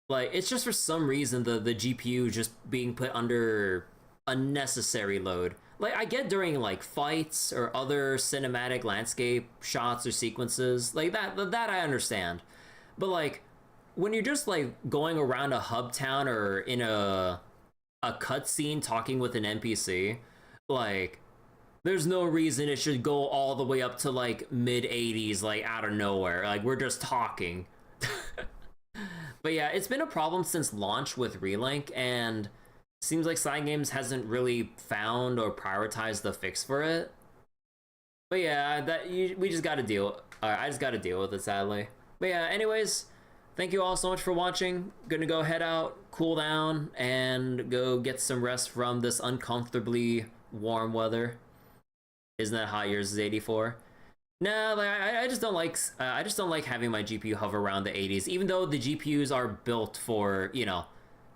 Like, it's just for some reason the GPU just being put under unnecessary load. Like, I get during like fights or other cinematic landscape shots or sequences, like that I understand. But like, when you're just like going around a hub town or in a cutscene talking with an NPC, like, there's no reason it should go all the way up to like mid 80s, like out of nowhere. Like, we're just talking. But yeah, it's been a problem since launch with Relink, and seems like Side Games hasn't really found or prioritized the fix for it. But yeah, we just gotta deal. I just gotta deal with it, sadly. But yeah, anyways, thank you all so much for watching. Gonna go head out, cool down, and go get some rest from this uncomfortably warm weather. Isn't that hot? Yours is 84. Nah, like I just don't like having my GPU hover around the 80s, even though the GPUs are built for, you know,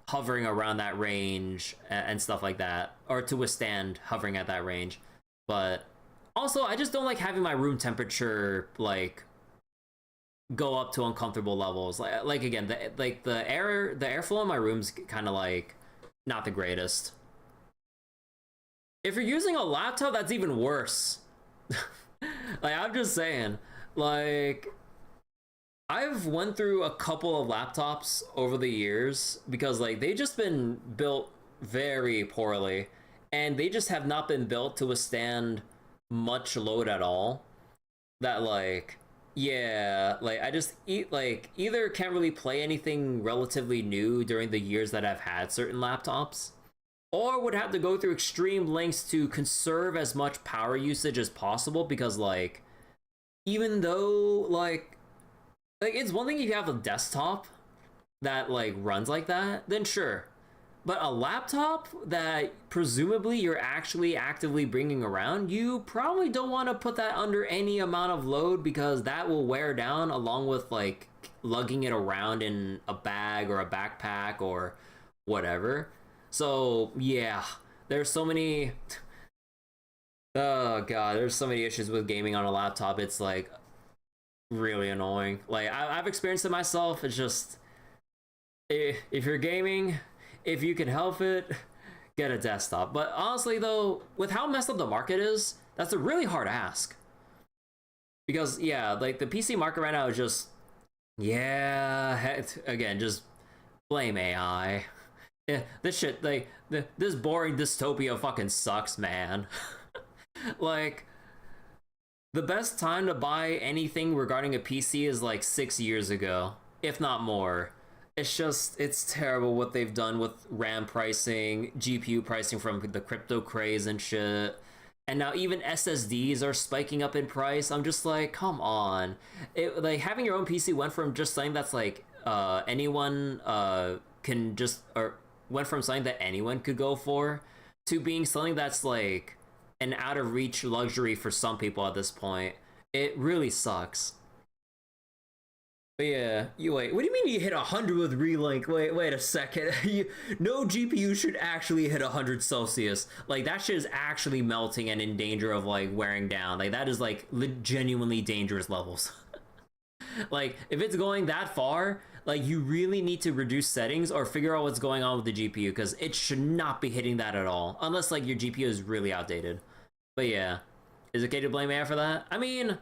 hovering around that range and stuff like that, or to withstand hovering at that range. But also, I just don't like having my room temperature like go up to uncomfortable levels. Like again, the airflow in my room's kind of like not the greatest. If you're using a laptop, that's even worse. Like, I'm just saying, like, I've went through a couple of laptops over the years because like they've just been built very poorly, and they just have not been built to withstand much load at all. That like, yeah, like I just either can't really play anything relatively new during the years that I've had certain laptops, or would have to go through extreme lengths to conserve as much power usage as possible, because like, even though like it's one thing if you have a desktop that like runs like that, then sure. But a laptop that presumably you're actually actively bringing around, you probably don't want to put that under any amount of load, because that will wear down along with like lugging it around in a bag or a backpack or whatever. So yeah, there's so many, oh god, there's so many issues with gaming on a laptop. It's like really annoying. Like I've experienced it myself. It's just, if you're gaming, if you can help it, get a desktop. But honestly though, with how messed up the market is, that's a really hard ask. Because yeah, like the PC market right now is just, yeah, again, just blame AI. Yeah, this shit, like, this boring dystopia fucking sucks, man. Like, the best time to buy anything regarding a PC is like 6 years ago, if not more. It's just, it's terrible what they've done with RAM pricing, GPU pricing from the crypto craze and shit. And now even SSDs are spiking up in price. I'm just like, come on. Like, having your own PC went from just something that's like, anyone can just, or went from something that anyone could go for to being something that's like an out of reach luxury for some people at this point. It really sucks. But yeah, wait, what do you mean you hit 100 with Relink? Wait a second. No GPU should actually hit 100 Celsius. Like, that shit is actually melting and in danger of like wearing down. Like, that is like genuinely dangerous levels. Like, if it's going that far, like, you really need to reduce settings or figure out what's going on with the GPU, because it should not be hitting that at all, unless like your GPU is really outdated. But yeah, is it okay to blame AI for that? I mean,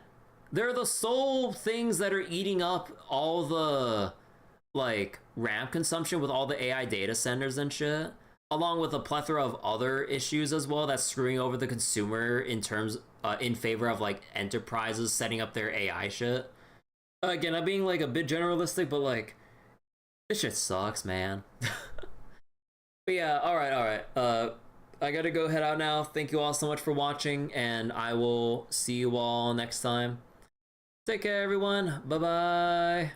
they're the sole things that are eating up all the like RAM consumption with all the AI data centers and shit, along with a plethora of other issues as well that's screwing over the consumer in terms in favor of like enterprises setting up their AI shit. Again, I'm being like a bit generalistic, but like, this shit sucks, man. But yeah, alright. I gotta go head out now. Thank you all so much for watching, and I will see you all next time. Take care, everyone. Bye-bye.